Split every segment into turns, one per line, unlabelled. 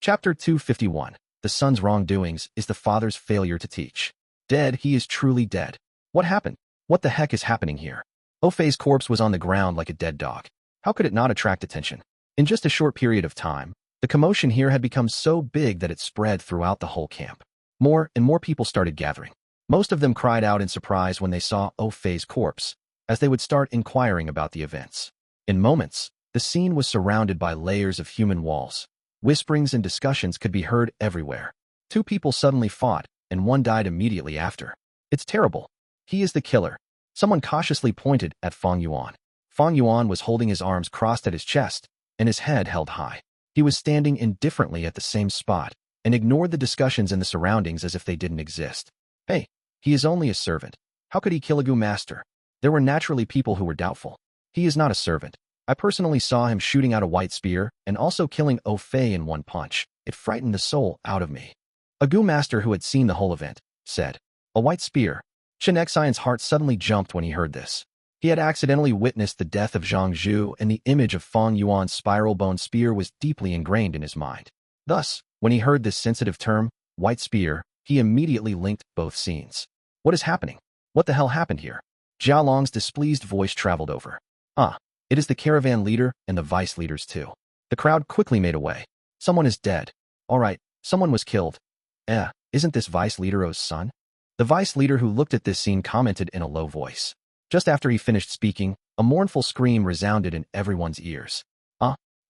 Chapter 251. The son's wrongdoings is the father's failure to teach. Dead, he is truly dead. What happened? What the heck is happening here? Fei's corpse was on the ground like a dead dog. How could it not attract attention? In just a short period of time, the commotion here had become so big that it spread throughout the whole camp. More and more people started gathering. Most of them cried out in surprise when they saw Fei's corpse, as they would start inquiring about the events. In moments, the scene was surrounded by layers of human walls. Whisperings and discussions could be heard everywhere. Two people suddenly fought, and one died immediately after. It's terrible. He is the killer. Someone cautiously pointed at Fang Yuan. Fang Yuan was holding his arms crossed at his chest, and his head held high. He was standing indifferently at the same spot, and ignored the discussions and the surroundings as if they didn't exist. Hey, he is only a servant. How could he kill a Gu master? There were naturally people who were doubtful. He is not a servant. I personally saw him shooting out a white spear and also killing Fei in one punch. It frightened the soul out of me. A Gu master who had seen the whole event said, "A white spear." Chen Xian's heart suddenly jumped when he heard this. He had accidentally witnessed the death of Zhang Zhu, and the image of Fang Yuan's spiral bone spear was deeply ingrained in his mind. Thus, when he heard this sensitive term, white spear, he immediately linked both scenes. What is happening? What the hell happened here? Jia Long's displeased voice traveled over. It is the caravan leader and the vice leaders too. The crowd quickly made away. Someone is dead. All right, someone was killed. Isn't this vice leader's son? The vice leader who looked at this scene commented in a low voice. Just after he finished speaking, a mournful scream resounded in everyone's ears.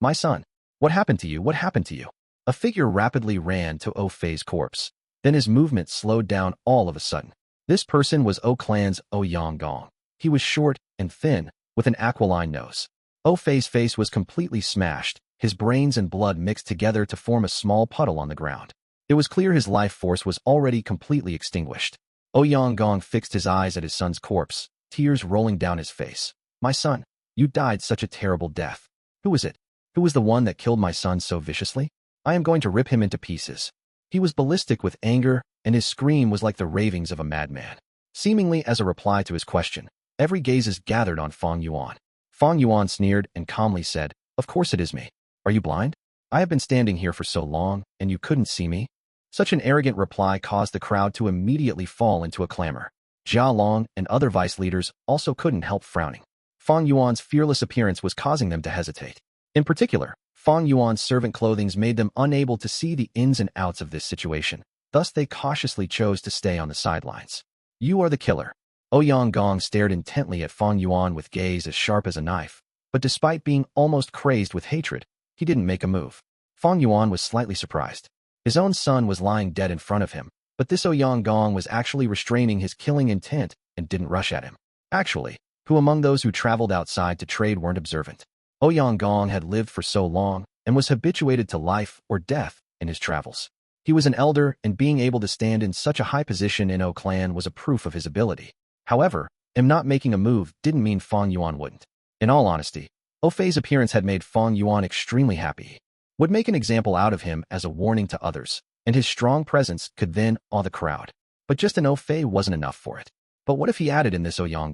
My son. What happened to you? What happened to you? A figure rapidly ran to Fei's corpse. Then his movement slowed down all of a sudden. This person was clan's Yang. He was short and thin, with an aquiline nose. Fei's face was completely smashed, his brains and blood mixed together to form a small puddle on the ground. It was clear his life force was already completely extinguished. Yang fixed his eyes at his son's corpse, tears rolling down his face. My son, you died such a terrible death. Who was it? Who was the one that killed my son so viciously? I am going to rip him into pieces. He was ballistic with anger, and his scream was like the ravings of a madman. Seemingly as a reply to his question, every gaze is gathered on Fang Yuan. Fang Yuan sneered and calmly said, "Of course it is me. Are you blind? I have been standing here for so long, and you couldn't see me?" Such an arrogant reply caused the crowd to immediately fall into a clamor. Jia Long and other vice leaders also couldn't help frowning. Fang Yuan's fearless appearance was causing them to hesitate. In particular, Fang Yuan's servant clothing made them unable to see the ins and outs of this situation. Thus they cautiously chose to stay on the sidelines. You are the killer. Yang stared intently at Fang Yuan with gaze as sharp as a knife, but despite being almost crazed with hatred, he didn't make a move. Fang Yuan was slightly surprised. His own son was lying dead in front of him, but this Yang was actually restraining his killing intent and didn't rush at him. Actually, who among those who traveled outside to trade weren't observant? Yang had lived for so long and was habituated to life or death in his travels. He was an elder, and being able to stand in such a high position in clan was a proof of his ability. However, him not making a move didn't mean Fang Yuan wouldn't. In all honesty, Fei's appearance had made Fang Yuan extremely happy. Would make an example out of him as a warning to others, and his strong presence could then awe the crowd. But just an Fei wasn't enough for it. But what if he added in this Yang?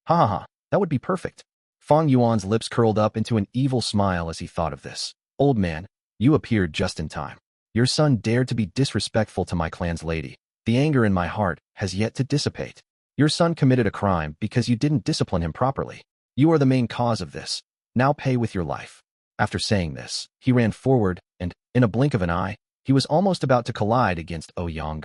That would be perfect. Fang Yuan's lips curled up into an evil smile as he thought of this. Old man, you appeared just in time. Your son dared to be disrespectful to my clan's lady. The anger in my heart has yet to dissipate. Your son committed a crime because you didn't discipline him properly. You are the main cause of this. Now pay with your life. After saying this, he ran forward, and, in a blink of an eye, he was almost about to collide against Yang.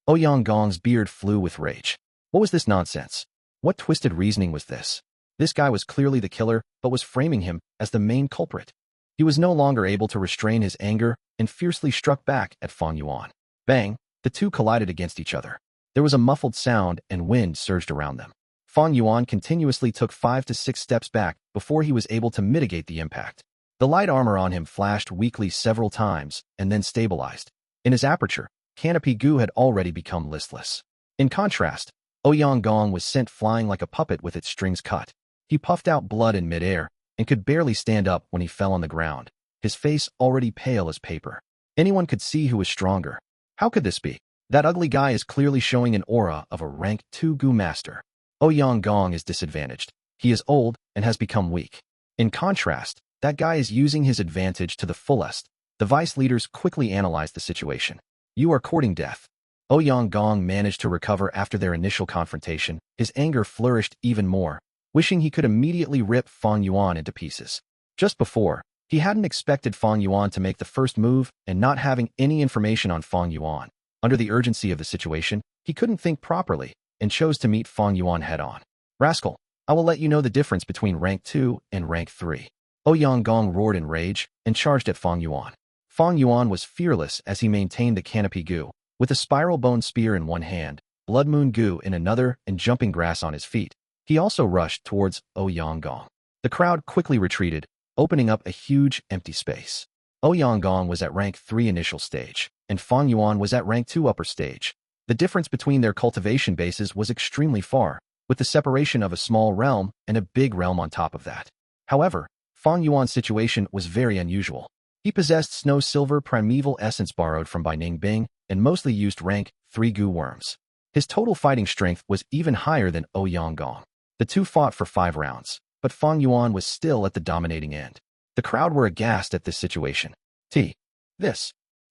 Yang's beard flew with rage. What was this nonsense? What twisted reasoning was this? This guy was clearly the killer, but was framing him as the main culprit. He was no longer able to restrain his anger and fiercely struck back at Fang Yuan. Bang! The two collided against each other. There was a muffled sound and wind surged around them. Fang Yuan continuously took 5 to 6 steps back before he was able to mitigate the impact. The light armor on him flashed weakly several times and then stabilized. In his aperture, Canopy Gu had already become listless. In contrast, Yang was sent flying like a puppet with its strings cut. He puffed out blood in midair and could barely stand up when he fell on the ground, his face already pale as paper. Anyone could see who was stronger. How could this be? That ugly guy is clearly showing an aura of a rank 2 Gu master. Yang is disadvantaged. He is old and has become weak. In contrast, that guy is using his advantage to the fullest, The vice leaders quickly analyzed the situation. You are courting death. Ouyang Gong managed to recover after their initial confrontation. His anger flourished even more, wishing he could immediately rip Fang Yuan into pieces. Just before, he hadn't expected Fang Yuan to make the first move, and not having any information on Fang Yuan. Under the urgency of the situation, he couldn't think properly, and chose to meet Fang Yuan head-on. Rascal, I will let you know the difference between rank 2 and rank 3. Ouyang Gong roared in rage, and charged at Fang Yuan. Fang Yuan was fearless as he maintained the canopy Gu, with a spiral bone spear in one hand, Blood Moon Gu in another, and jumping grass on his feet. He also rushed towards Ouyang Gong. The crowd quickly retreated, opening up a huge, empty space. Ouyang Gong was at rank 3 initial stage, and Fang Yuan was at rank 2 upper stage. The difference between their cultivation bases was extremely far, with the separation of a small realm and a big realm on top of that. However, Fang Yuan's situation was very unusual. He possessed snow-silver primeval essence borrowed from Bai Ningbing, and mostly used rank 3 Gu worms. His total fighting strength was even higher than Ouyang Gong. The two fought for 5 rounds, but Fang Yuan was still at the dominating end. The crowd were aghast at this situation.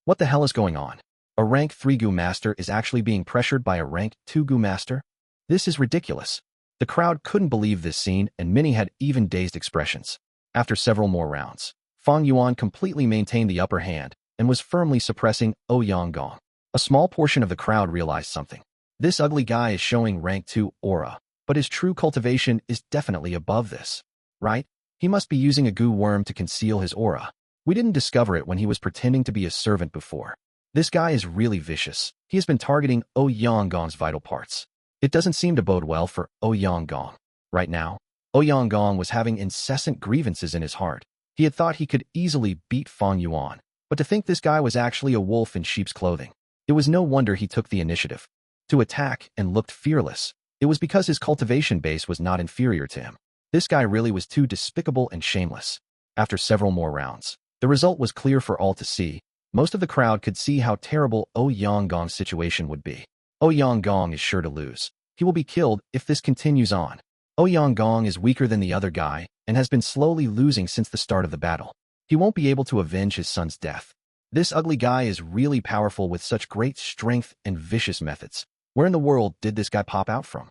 What the hell is going on? A rank 3 Gu master is actually being pressured by a rank 2 Gu master? This is ridiculous. The crowd couldn't believe this scene, and many had even dazed expressions. After several more rounds, Fang Yuan completely maintained the upper hand, and was firmly suppressing Ouyang Gong. A small portion of the crowd realized something. This ugly guy is showing rank 2 aura, but his true cultivation is definitely above this. Right? He must be using a Gu worm to conceal his aura. We didn't discover it when he was pretending to be a servant before. This guy is really vicious. He has been targeting Ouyang Gong's vital parts. It doesn't seem to bode well for Ouyang Gong. Right now, Ouyang Gong was having incessant grievances in his heart. He had thought he could easily beat Fang Yuan, but to think this guy was actually a wolf in sheep's clothing. It was no wonder he took the initiative to attack and looked fearless. It was because his cultivation base was not inferior to him. This guy really was too despicable and shameless. After several more rounds, the result was clear for all to see. Most of the crowd could see how terrible Ouyang Gong's situation would be. Ouyang Gong is sure to lose. He will be killed if this continues on. Ouyang Gong is weaker than the other guy, and has been slowly losing since the start of the battle. He won't be able to avenge his son's death. This ugly guy is really powerful with such great strength and vicious methods. Where in the world did this guy pop out from?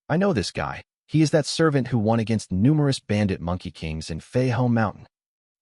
I know this guy. He is that servant who won against numerous bandit monkey kings in Fei Home Mountain.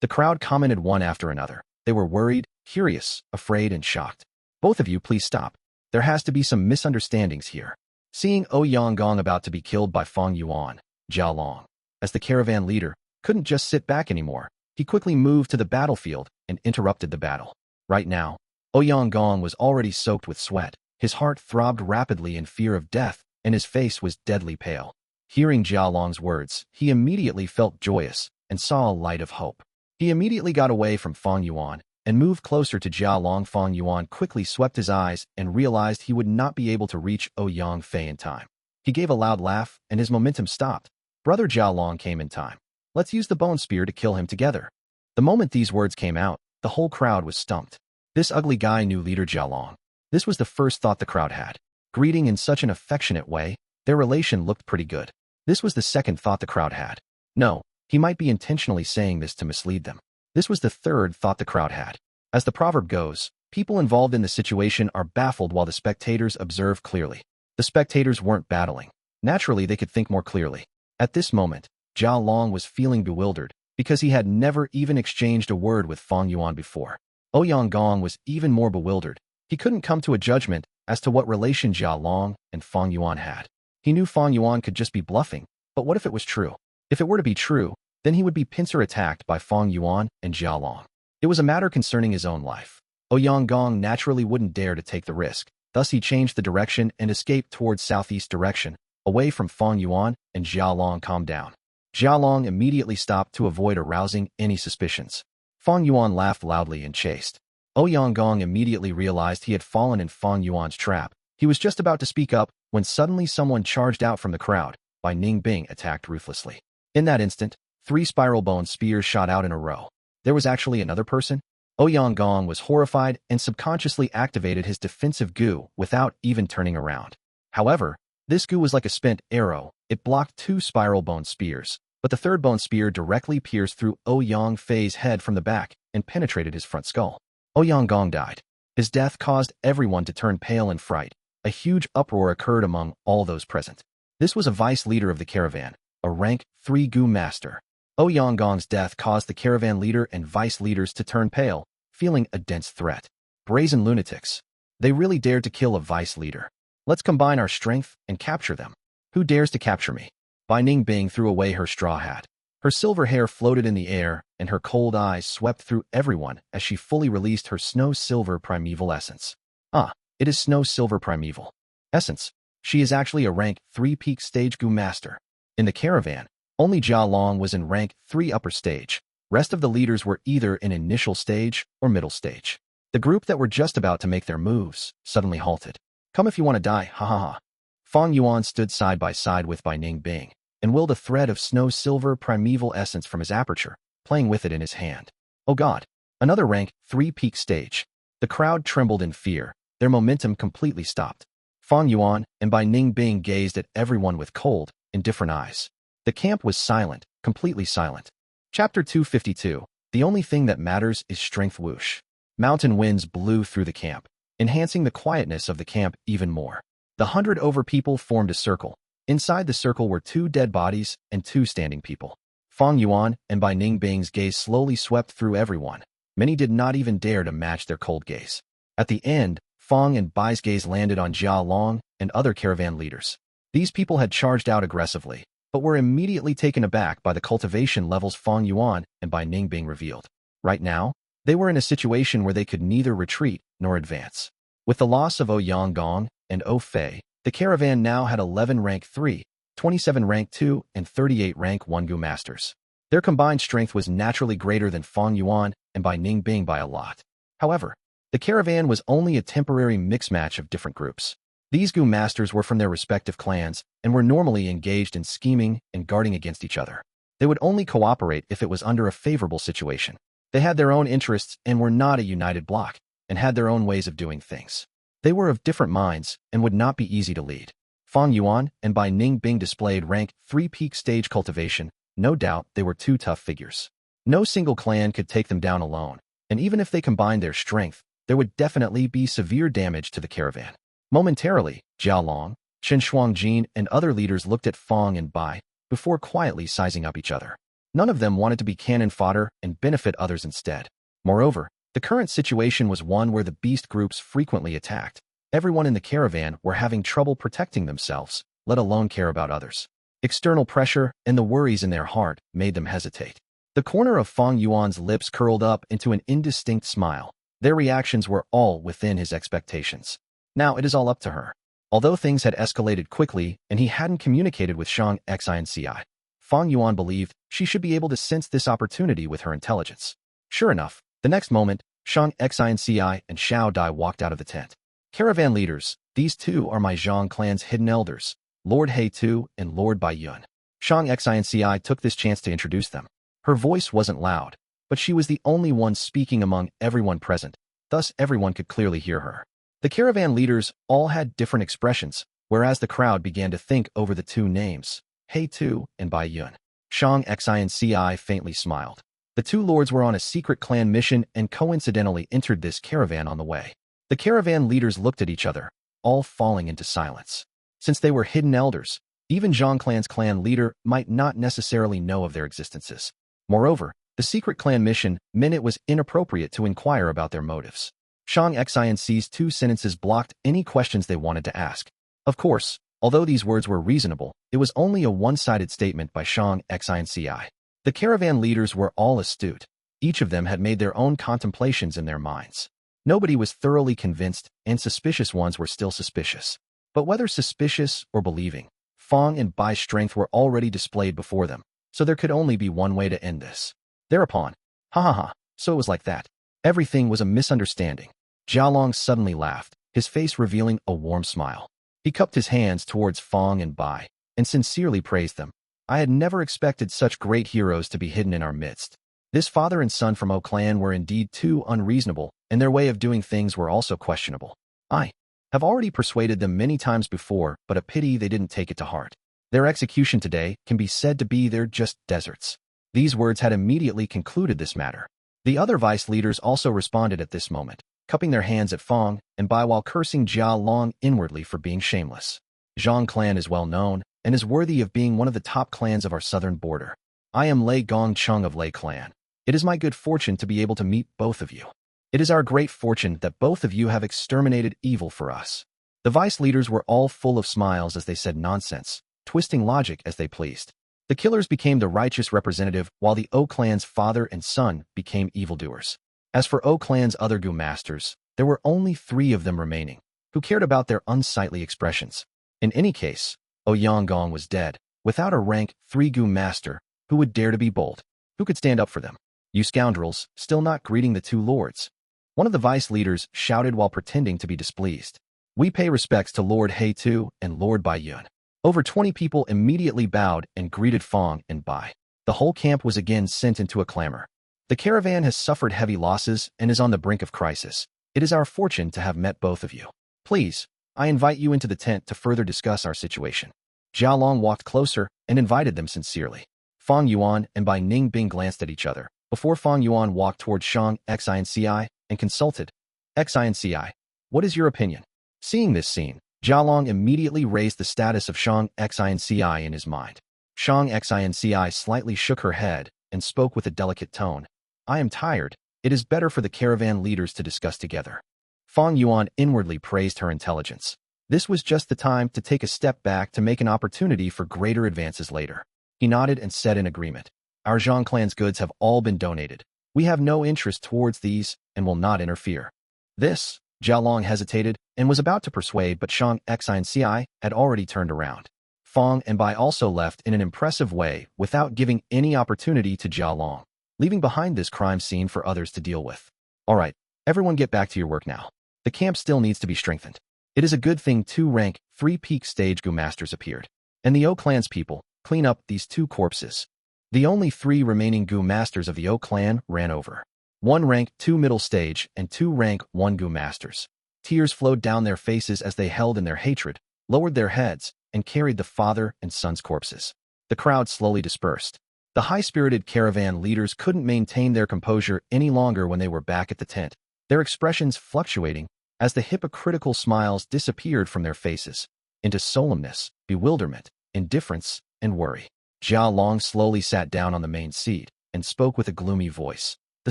The crowd commented one after another. They were worried, curious, afraid, and shocked. Both of you, please stop. There has to be some misunderstandings here. Seeing Ouyang Gong about to be killed by Fang Yuan, Zhao Long, as the caravan leader, couldn't just sit back anymore. He quickly moved to the battlefield and interrupted the battle. Right now, Ouyang Gong was already soaked with sweat. His heart throbbed rapidly in fear of death, and his face was deadly pale. Hearing Zhao Long's words, he immediately felt joyous and saw a light of hope. He immediately got away from Fang Yuan and moved closer to Zhao Long. Fang Yuan quickly swept his eyes and realized he would not be able to reach Ouyang Fei in time. He gave a loud laugh, and his momentum stopped. Brother Zhao Long came in time. Let's use the bone spear to kill him together. The moment these words came out, the whole crowd was stumped. This ugly guy knew leader Zhao Long. This was the first thought the crowd had. Greeting in such an affectionate way, their relation looked pretty good. This was the second thought the crowd had. No, he might be intentionally saying this to mislead them. This was the third thought the crowd had. As the proverb goes, people involved in the situation are baffled while the spectators observe clearly. The spectators weren't battling. Naturally, they could think more clearly. At this moment, Zhao Long was feeling bewildered, because he had never even exchanged a word with Fang Yuan before. Ouyang Gong was even more bewildered. He couldn't come to a judgment as to what relation Zhao Long and Fang Yuan had. He knew Fang Yuan could just be bluffing, but what if it was true? If it were to be true, then he would be pincer attacked by Fang Yuan and Zhao Long. It was a matter concerning his own life. Ouyang Gong naturally wouldn't dare to take the risk, thus he changed the direction and escaped towards southeast direction, away from Fang Yuan and Zhao Long. Calm down. Zhao Long immediately stopped to avoid arousing any suspicions. Fang Yuan laughed loudly and chased. Ouyang Gong immediately realized he had fallen in Fang Yuan's trap. He was just about to speak up when suddenly someone charged out from the crowd. Bai Ningbing attacked ruthlessly. In that instant, 3 spiral bone spears shot out in a row. There was actually another person? Ouyang Gong was horrified and subconsciously activated his defensive Gu without even turning around. However, this Gu was like a spent arrow. It blocked 2 spiral bone spears, but the third bone spear directly pierced through Ouyang Fei's head from the back and penetrated his front skull. Ouyang Gong died. His death caused everyone to turn pale in fright. A huge uproar occurred among all those present. This was a vice leader of the caravan, a rank 3 Gu master. Ouyang Gong's death caused the caravan leader and vice leaders to turn pale, feeling a dense threat. Brazen lunatics. They really dared to kill a vice leader. Let's combine our strength and capture them. Who dares to capture me? Bai Ningbing threw away her straw hat. Her silver hair floated in the air, and her cold eyes swept through everyone as she fully released her snow-silver primeval essence. Ah, it is snow-silver primeval essence. She is actually a rank 3 peak stage Gu master. In the caravan, only Jia Long was in rank 3 upper stage. Rest of the leaders were either in initial stage or middle stage. The group that were just about to make their moves suddenly halted. Come if you want to die, ha ha ha. Fang Yuan stood side by side with Bai Ningbing and willed a thread of snow-silver primeval essence from his aperture, playing with it in his hand. Oh God, another rank 3 peak stage. The crowd trembled in fear. Their momentum completely stopped. Fang Yuan and Bai Ningbing gazed at everyone with cold, indifferent eyes. The camp was silent, completely silent. Chapter 252. The only thing that matters is strength. Whoosh. Mountain winds blew through the camp, enhancing the quietness of the camp even more. The 100 over people formed a circle. Inside the circle were 2 dead bodies and 2 standing people. Fang Yuan and Bai Ningbing's gaze slowly swept through everyone. Many did not even dare to match their cold gaze. At the end, Fang and Bai's gaze landed on Jia Long and other caravan leaders. These people had charged out aggressively, but were immediately taken aback by the cultivation levels Fang Yuan and Bai Ningbing revealed. Right now, they were in a situation where they could neither retreat nor advance. With the loss of Ouyang Gong and O Fei, the caravan now had 11 rank 3, 27 rank 2, and 38 rank 1 Gu masters. Their combined strength was naturally greater than Fang Yuan and Bai Ningbing by a lot. However, the caravan was only a temporary mix-match of different groups. These Gu masters were from their respective clans and were normally engaged in scheming and guarding against each other. They would only cooperate if it was under a favorable situation. They had their own interests and were not a united bloc, and had their own ways of doing things. They were of different minds and would not be easy to lead. Fang Yuan and Bai Ningbing displayed rank 3 peak stage cultivation. No doubt they were 2 tough figures. No single clan could take them down alone, and even if they combined their strength, there would definitely be severe damage to the caravan. Momentarily, Jia Long, Chen Shuangjin, and other leaders looked at Fang and Bai before quietly sizing up each other. None of them wanted to be cannon fodder and benefit others instead. Moreover, the current situation was one where the beast groups frequently attacked. Everyone in the caravan were having trouble protecting themselves, let alone care about others. External pressure and the worries in their heart made them hesitate. The corner of Fang Yuan's lips curled up into an indistinct smile. Their reactions were all within his expectations. Now it is all up to her. Although things had escalated quickly and he hadn't communicated with Shang Xinci, Fang Yuan believed she should be able to sense this opportunity with her intelligence. Sure enough, the next moment, Shang Xinci and Xiao Dai walked out of the tent. Caravan leaders, these 2 are my Zhang clan's hidden elders, Lord He Tu and Lord Bai Yun. Shang Xinci took this chance to introduce them. Her voice wasn't loud, but she was the only one speaking among everyone present, thus everyone could clearly hear her. The caravan leaders all had different expressions, whereas the crowd began to think over the 2 names, He Tu and Bai Yun. Shang Xinci faintly smiled. The 2 lords were on a secret clan mission and coincidentally entered this caravan on the way. The caravan leaders looked at each other, all falling into silence. Since they were hidden elders, even Zhang clan's clan leader might not necessarily know of their existences. Moreover, the secret clan mission meant it was inappropriate to inquire about their motives. Shang Xinci's 2 sentences blocked any questions they wanted to ask. Of course, although these words were reasonable, it was only a one-sided statement by Shang Xinci. The caravan leaders were all astute. Each of them had made their own contemplations in their minds. Nobody was thoroughly convinced, and suspicious ones were still suspicious. But whether suspicious or believing, Fang and Bai's strength were already displayed before them, so there could only be one way to end this. Thereupon, ha ha ha, so it was like that. Everything was a misunderstanding. Jia Long suddenly laughed, his face revealing a warm smile. He cupped his hands towards Fang and Bai, and sincerely praised them. I had never expected such great heroes to be hidden in our midst. This father and son from O clan were indeed too unreasonable, and their way of doing things were also questionable. I have already persuaded them many times before, but a pity they didn't take it to heart. Their execution today can be said to be they're just deserts. These words had immediately concluded this matter. The other vice leaders also responded at this moment, cupping their hands at Fang and Bai while cursing Jia Long inwardly for being shameless. Zhang clan is well known and is worthy of being one of the top clans of our southern border. I am Lei Gong Chung of Lei clan. It is my good fortune to be able to meet both of you. It is our great fortune that both of you have exterminated evil for us. The vice leaders were all full of smiles as they said nonsense, twisting logic as they pleased. The killers became the righteous representative, while the O clan's father and son became evildoers. As for O clan's other Gu masters, there were only 3 of them remaining, who cared about their unsightly expressions. In any case, O Yanggong was dead, without a rank 3 Gu master, who would dare to be bold, who could stand up for them. You scoundrels, still not greeting the 2 lords. One of the vice leaders shouted while pretending to be displeased. We pay respects to Lord He Tu and Lord Bai Yun. Over 20 people immediately bowed and greeted Fang and Bai. The whole camp was again sent into a clamor. The caravan has suffered heavy losses and is on the brink of crisis. It is our fortune to have met both of you. Please, I invite you into the tent to further discuss our situation. Jia Long walked closer and invited them sincerely. Fang Yuan and Bai Ningbing glanced at each other, before Fang Yuan walked toward Shang Xinci and consulted. Xinci, what is your opinion? Seeing this scene, Jia Long immediately raised the status of Shang Xinci in his mind. Shang Xinci slightly shook her head and spoke with a delicate tone. I am tired. It is better for the caravan leaders to discuss together. Fang Yuan inwardly praised her intelligence. This was just the time to take a step back to make an opportunity for greater advances later. He nodded and said in agreement. Our Zhang clan's goods have all been donated. We have no interest towards these and will not interfere. This, Jia Long hesitated and was about to persuade, but Shang Xinci had already turned around. Fang and Bai also left in an impressive way without giving any opportunity to Jia Long, leaving behind this crime scene for others to deal with. All right, everyone get back to your work now. The camp still needs to be strengthened. It is a good thing 2 rank 3 peak stage Gu masters appeared, and the O clan's people clean up these 2 corpses. The only 3 remaining Gu masters of the O clan ran over. 1 rank 2 middle stage and 2 rank 1 Gu masters. Tears flowed down their faces as they held in their hatred, lowered their heads, and carried the father and son's corpses. The crowd slowly dispersed. The high-spirited caravan leaders couldn't maintain their composure any longer when they were back at the tent, their expressions fluctuating as the hypocritical smiles disappeared from their faces, into solemnness, bewilderment, indifference, and worry. Jia Long slowly sat down on the main seat and spoke with a gloomy voice. The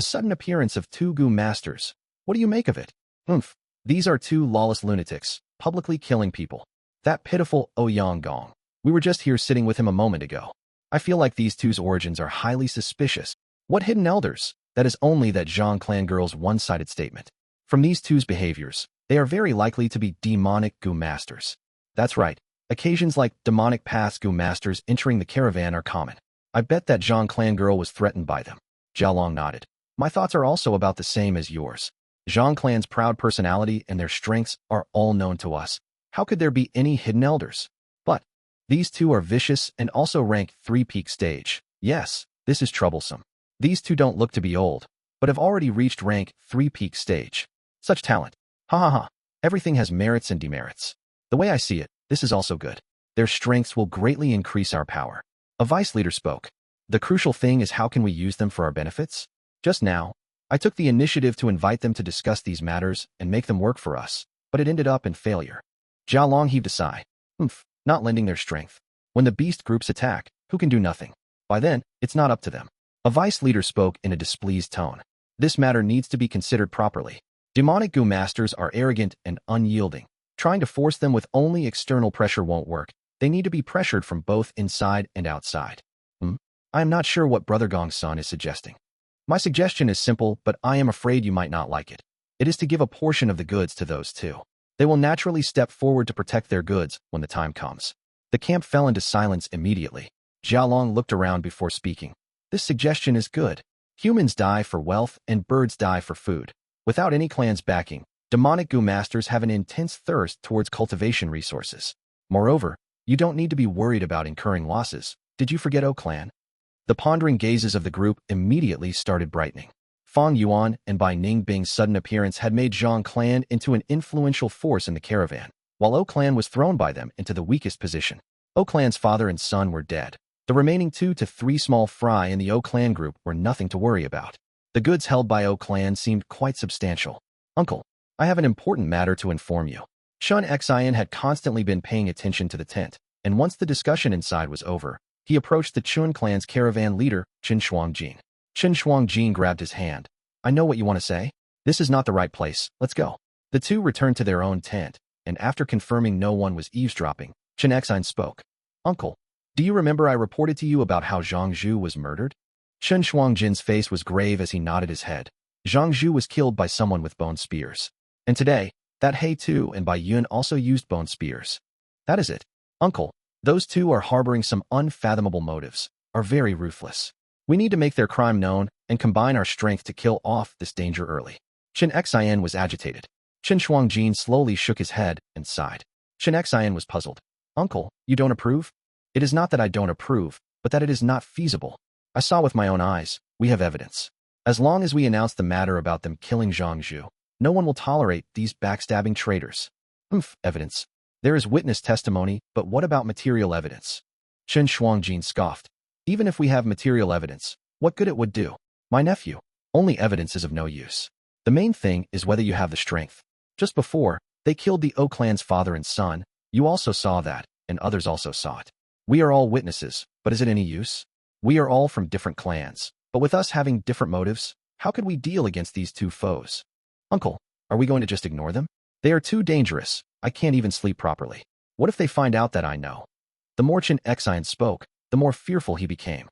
sudden appearance of 2 Gu masters. What do you make of it? These are 2 lawless lunatics, publicly killing people. That pitiful O Yanggong. We were just here sitting with him a moment ago. I feel like these 2's origins are highly suspicious. What hidden elders? That is only that Zhang clan girl's one-sided statement. From these 2's behaviors, they are very likely to be demonic Gu masters. That's right. Occasions like demonic paths Gu masters entering the caravan are common. I bet that Zhang clan girl was threatened by them. Jia Long nodded. My thoughts are also about the same as yours. Zhang clan's proud personality and their strengths are all known to us. How could there be any hidden elders? But these 2 are vicious and also rank 3 peak stage. Yes, this is troublesome. These 2 don't look to be old, but have already reached rank 3 peak stage. Such talent. Ha ha ha. Everything has merits and demerits. The way I see it, this is also good. Their strengths will greatly increase our power. A vice leader spoke. The crucial thing is how can we use them for our benefits? Just now, I took the initiative to invite them to discuss these matters and make them work for us, but it ended up in failure. Jia Long heaved a sigh. Not lending their strength. When the beast groups attack, who can do nothing? By then, it's not up to them. A vice leader spoke in a displeased tone. This matter needs to be considered properly. Demonic Gu masters are arrogant and unyielding. Trying to force them with only external pressure won't work. They need to be pressured from both inside and outside. I am not sure what Brother Gongsun is suggesting. My suggestion is simple, but I am afraid you might not like it. It is to give a portion of the goods to those 2. They will naturally step forward to protect their goods when the time comes. The camp fell into silence immediately. Jia Long looked around before speaking. This suggestion is good. Humans die for wealth and birds die for food. Without any clan's backing, demonic Gu masters have an intense thirst towards cultivation resources. Moreover, you don't need to be worried about incurring losses. Did you forget O clan? The pondering gazes of the group immediately started brightening. Fang Yuan and Bai Ningbing's sudden appearance had made Zhang clan into an influential force in the caravan, while O clan was thrown by them into the weakest position. O Clan's father and son were dead. The remaining 2 to 3 small fry in the O Clan group were nothing to worry about. The goods held by O Clan seemed quite substantial. Uncle, I have an important matter to inform you. Shun Xian had constantly been paying attention to the tent, and once the discussion inside was over, he approached the Chun clan's caravan leader, Chen Shuangjin. Chen Shuangjin grabbed his hand. I know what you want to say. This is not the right place. Let's go. The two returned to their own tent, and after confirming no one was eavesdropping, Chen Xian spoke. Uncle, do you remember I reported to you about how Zhang Zhu was murdered? Chen Shuangjin's face was grave as he nodded his head. Zhang Zhu was killed by someone with bone spears. And today, that He Tu and Bai Yun also used bone spears. That is it. Uncle, those two are harboring some unfathomable motives, are very ruthless. We need to make their crime known and combine our strength to kill off this danger early. Chen Xian was agitated. Chen Shuangjin slowly shook his head and sighed. Chen Xian was puzzled. Uncle, you don't approve? It is not that I don't approve, but that it is not feasible. I saw with my own eyes. We have evidence. As long as we announce the matter about them killing Zhang Zhu, no one will tolerate these backstabbing traitors. Evidence. There is witness testimony, but what about material evidence? Chen Shuangjin scoffed. Even if we have material evidence, what good it would do? My nephew, only evidence is of no use. The main thing is whether you have the strength. Just before, they killed the O Clan's father and son. You also saw that, and others also saw it. We are all witnesses, but is it any use? We are all from different clans, but with us having different motives, how could we deal against these two foes? Uncle, are we going to just ignore them? They are too dangerous. I can't even sleep properly. What if they find out that I know? The more Chen Xian spoke, the more fearful he became.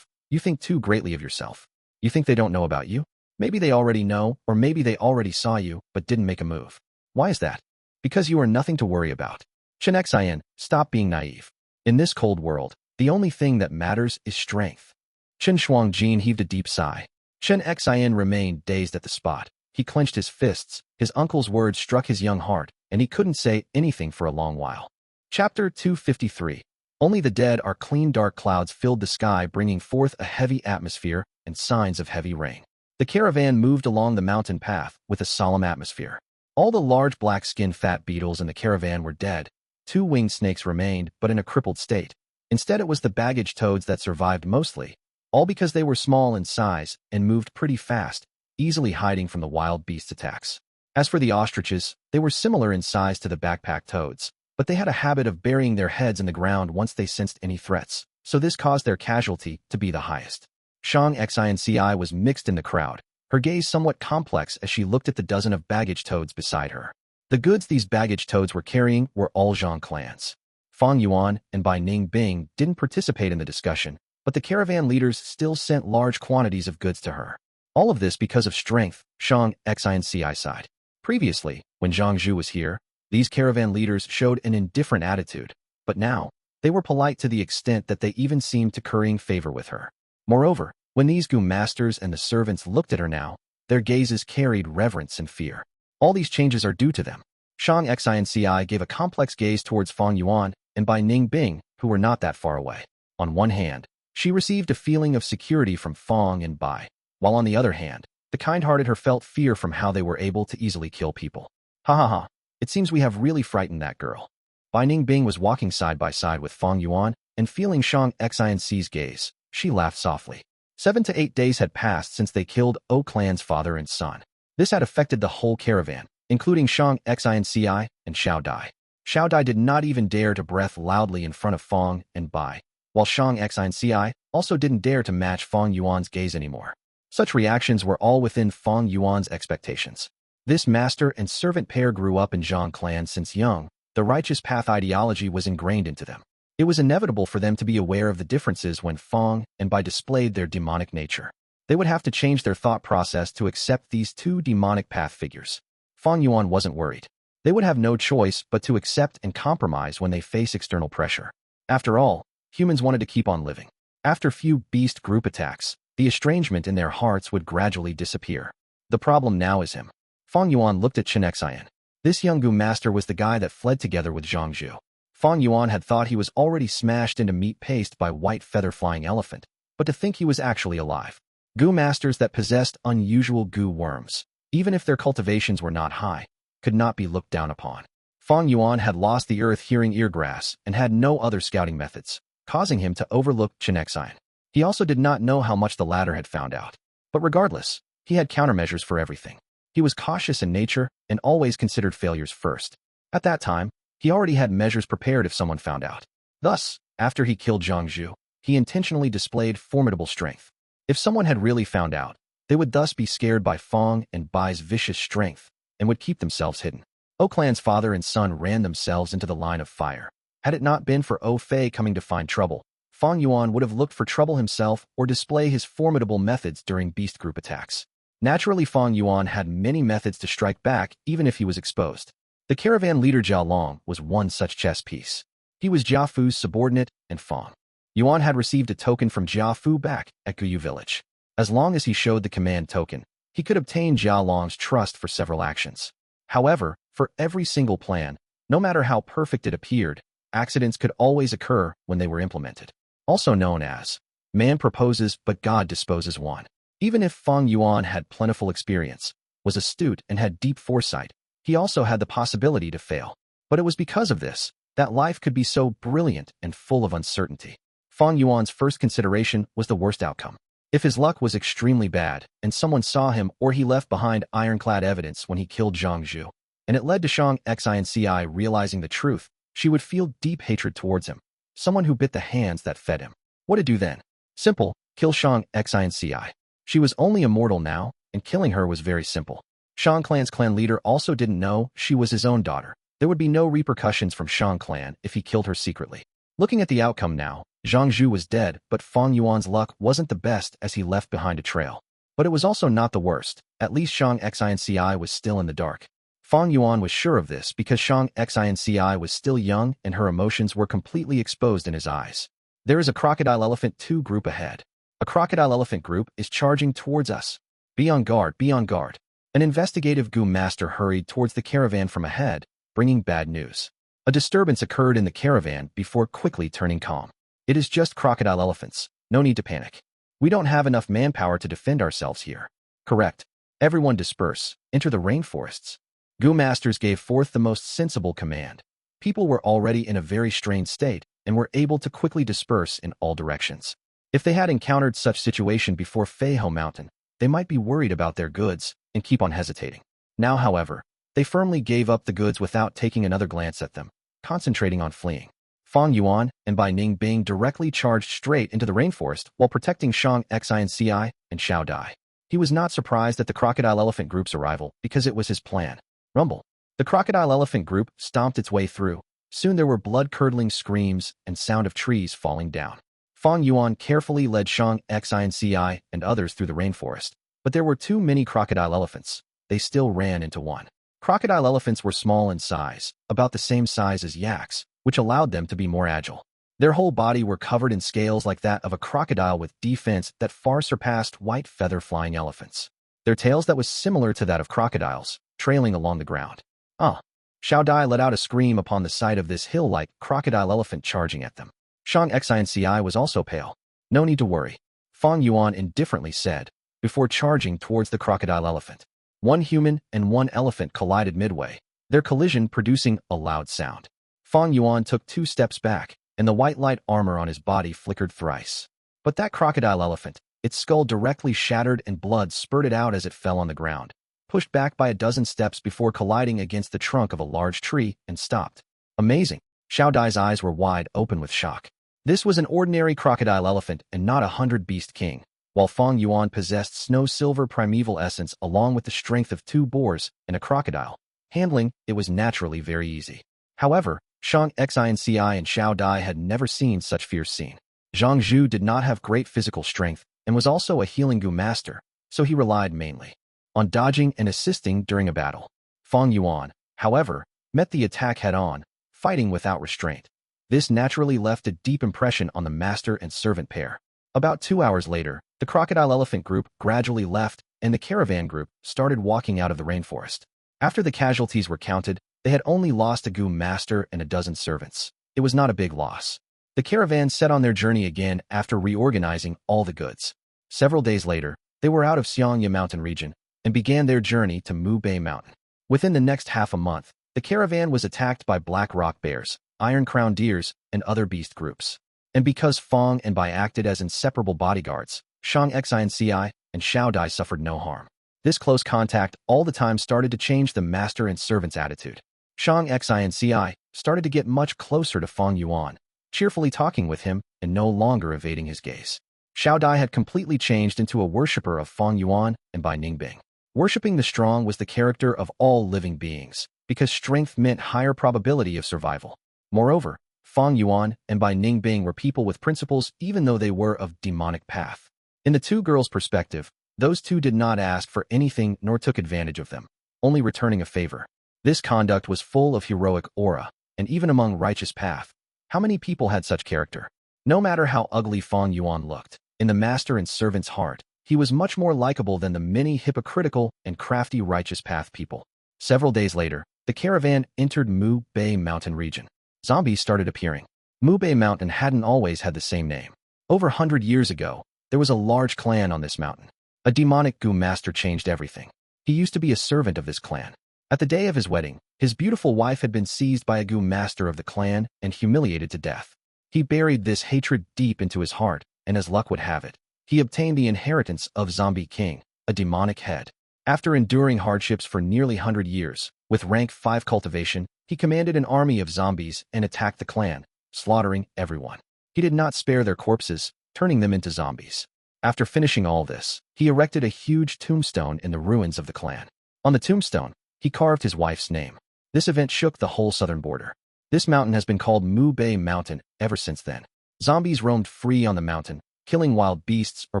You think too greatly of yourself. You think they don't know about you? Maybe they already know, or maybe they already saw you, but didn't make a move. Why is that? Because you are nothing to worry about. Chen Xian, stop being naive. In this cold world, the only thing that matters is strength. Chen Shuangjin heaved a deep sigh. Chen Xian remained dazed at the spot. He clenched his fists. His uncle's words struck his young heart, and he couldn't say anything for a long while. Chapter 253. Only the dead are clean. Dark clouds filled the sky, bringing forth a heavy atmosphere and signs of heavy rain. The caravan moved along the mountain path with a solemn atmosphere. All the large black-skinned fat beetles in the caravan were dead. 2 winged snakes remained, but in a crippled state. Instead, it was the baggage toads that survived mostly, all because they were small in size and moved pretty fast, easily hiding from the wild beast attacks. As for the ostriches, they were similar in size to the backpack toads, but they had a habit of burying their heads in the ground once they sensed any threats, so this caused their casualty to be the highest. Shang Xianci was mixed in the crowd, her gaze somewhat complex as she looked at the dozen of baggage toads beside her. The goods these baggage toads were carrying were all Zhang clans. Fang Yuan and Bai Ningbing didn't participate in the discussion, but the caravan leaders still sent large quantities of goods to her. All of this because of strength, Shang Xianci sighed. Previously, when Zhang Zhu was here, these caravan leaders showed an indifferent attitude, but now, they were polite to the extent that they even seemed to currying favor with her. Moreover, when these Gu masters and the servants looked at her now, their gazes carried reverence and fear. All these changes are due to them. Shang Xianci gave a complex gaze towards Fang Yuan and Bai Ningbing, who were not that far away. On one hand, she received a feeling of security from Fang and Bai, while on the other hand, the kind-hearted her felt fear from how they were able to easily kill people. Ha ha ha, it seems we have really frightened that girl. Bai Ningbing was walking side by side with Fang Yuan, and feeling Shang Xianci's gaze, she laughed softly. 7 to 8 days had passed since they killed O Clan's father and son. This had affected the whole caravan, including Shang Xianci and Xiao Dai. Xiao Dai did not even dare to breath loudly in front of Fang and Bai, while Shang Xianci also didn't dare to match Fang Yuan's gaze anymore. Such reactions were all within Fang Yuan's expectations. This master and servant pair grew up in Zhang clan since young. The righteous path ideology was ingrained into them. It was inevitable for them to be aware of the differences when Fang and Bai displayed their demonic nature. They would have to change their thought process to accept these two demonic path figures. Fang Yuan wasn't worried. They would have no choice but to accept and compromise when they face external pressure. After all, humans wanted to keep on living. After few beast group attacks, the estrangement in their hearts would gradually disappear. The problem now is him. Fang Yuan looked at Chen Xian. This young Gu master was the guy that fled together with Zhang Zhu. Fang Yuan had thought he was already smashed into meat paste by white feather-flying elephant, but to think he was actually alive. Gu masters that possessed unusual Gu worms, even if their cultivations were not high, could not be looked down upon. Fang Yuan had lost the earth-hearing eargrass and had no other scouting methods, causing him to overlook Chenexine. He also did not know how much the latter had found out. But regardless, he had countermeasures for everything. He was cautious in nature and always considered failures first. At that time, he already had measures prepared if someone found out. Thus, after he killed Zhang Zhu, he intentionally displayed formidable strength. If someone had really found out, they would thus be scared by Fang and Bai's vicious strength and would keep themselves hidden. O Clan's father and son ran themselves into the line of fire. Had it not been for O Fei coming to find trouble, Fang Yuan would have looked for trouble himself or display his formidable methods during beast group attacks. Naturally, Fang Yuan had many methods to strike back even if he was exposed. The caravan leader Jia Long was one such chess piece. He was Jia Fu's subordinate, and Fang Yuan had received a token from Jia Fu back at Guyu village. As long as he showed the command token, he could obtain Jia Long's trust for several actions. However, for every single plan, no matter how perfect it appeared, accidents could always occur when they were implemented. Also known as, man proposes but God disposes one. Even if Fang Yuan had plentiful experience, was astute and had deep foresight, he also had the possibility to fail. But it was because of this that life could be so brilliant and full of uncertainty. Fang Yuan's first consideration was the worst outcome. If his luck was extremely bad, and someone saw him or he left behind ironclad evidence when he killed Zhang Zhu, and it led to Shang Xinci realizing the truth, she would feel deep hatred towards him. Someone who bit the hands that fed him. What to do then? Simple, kill Shang Xinci. She was only immortal now, and killing her was very simple. Shang Clan's clan leader also didn't know she was his own daughter. There would be no repercussions from Shang Clan if he killed her secretly. Looking at the outcome now, Zhang Zhu was dead, but Fang Yuan's luck wasn't the best as he left behind a trail. But it was also not the worst. At least Shang Xinci was still in the dark. Fang Yuan was sure of this because Shang Xinci was still young and her emotions were completely exposed in his eyes. There is a Crocodile Elephant 2 group ahead. A Crocodile Elephant group is charging towards us. Be on guard, be on guard. An investigative Gu master hurried towards the caravan from ahead, bringing bad news. A disturbance occurred in the caravan before quickly turning calm. It is just crocodile elephants. No need to panic. We don't have enough manpower to defend ourselves here. Correct. Everyone disperse. Enter the rainforests. Gu masters gave forth the most sensible command. People were already in a very strained state and were able to quickly disperse in all directions. If they had encountered such situation before Feiho Mountain, they might be worried about their goods and keep on hesitating. Now, however, they firmly gave up the goods without taking another glance at them, concentrating on fleeing. Fang Yuan and Bai Ning Bing directly charged straight into the rainforest while protecting Shang Xinci and Xiao Dai. He was not surprised at the Crocodile Elephant group's arrival because it was his plan. Rumble. The Crocodile Elephant group stomped its way through. Soon there were blood-curdling screams and sound of trees falling down. Fang Yuan carefully led Shang Xinci and others through the rainforest, but there were too many crocodile elephants. They still ran into one. Crocodile elephants were small in size, about the same size as yaks, which allowed them to be more agile. Their whole body were covered in scales like that of a crocodile with defense that far surpassed white feather-flying elephants. Their tails that was similar to that of crocodiles, trailing along the ground. Xiao Dai let out a scream upon the sight of this hill-like crocodile elephant charging at them. Shang Xinci was also pale. No need to worry, Fang Yuan indifferently said, before charging towards the crocodile elephant. One human and one elephant collided midway, their collision producing a loud sound. Fang Yuan took 2 steps back, and the white light armor on his body flickered thrice. But that crocodile elephant, its skull directly shattered and blood spurted out as it fell on the ground, pushed back by a dozen steps before colliding against the trunk of a large tree and stopped. Amazing. Xiao Dai's eyes were wide open with shock. This was an ordinary crocodile elephant and not a 100-beast king. While Fang Yuan possessed snow-silver primeval essence along with the strength of 2 boars and a crocodile, handling it was naturally very easy. However, Shang Xinci and Xiao Dai had never seen such fierce scene. Zhang Zhu did not have great physical strength and was also a healing Gu master, so he relied mainly on dodging and assisting during a battle. Fang Yuan, however, met the attack head-on, fighting without restraint. This naturally left a deep impression on the master and servant pair. About 2 hours later, the crocodile elephant group gradually left and the caravan group started walking out of the rainforest. After the casualties were counted, they had only lost a Gu master and a dozen servants. It was not a big loss. The caravan set on their journey again after reorganizing all the goods. Several days later, they were out of Xiangya mountain region and began their journey to Mu Bei Mountain. Within the next half a month, the caravan was attacked by black rock bears, iron-crowned deers, and other beast groups. And because Fang and Bai acted as inseparable bodyguards, Shang Xinci and Xiao Dai suffered no harm. This close contact all the time started to change the master and servant's attitude. Shang Xinci started to get much closer to Fang Yuan, cheerfully talking with him and no longer evading his gaze. Xiao Dai had completely changed into a worshipper of Fang Yuan and Bai Ningbing. Worshipping the strong was the character of all living beings, because strength meant higher probability of survival. Moreover, Fang Yuan and Bai Ningbing were people with principles even though they were of demonic path. In the two girls' perspective, those two did not ask for anything nor took advantage of them, only returning a favor. This conduct was full of heroic aura, and even among righteous path, how many people had such character? No matter how ugly Fang Yuan looked, in the master and servant's heart, he was much more likable than the many hypocritical and crafty righteous path people. Several days later, the caravan entered Mu Bei Mountain region. Zombies started appearing. Mu Bei Mountain hadn't always had the same name. Over 100 years ago, there was a large clan on this mountain. A demonic Gu master changed everything. He used to be a servant of this clan. At the day of his wedding, his beautiful wife had been seized by a Gu master of the clan and humiliated to death. He buried this hatred deep into his heart, and as luck would have it, he obtained the inheritance of Zombie King, a demonic head. After enduring hardships for nearly 100 years, with rank 5 cultivation, he commanded an army of zombies and attacked the clan, slaughtering everyone. He did not spare their corpses, turning them into zombies. After finishing all this, he erected a huge tombstone in the ruins of the clan. On the tombstone, he carved his wife's name. This event shook the whole southern border. This mountain has been called Mu Bei Mountain ever since then. Zombies roamed free on the mountain, killing wild beasts or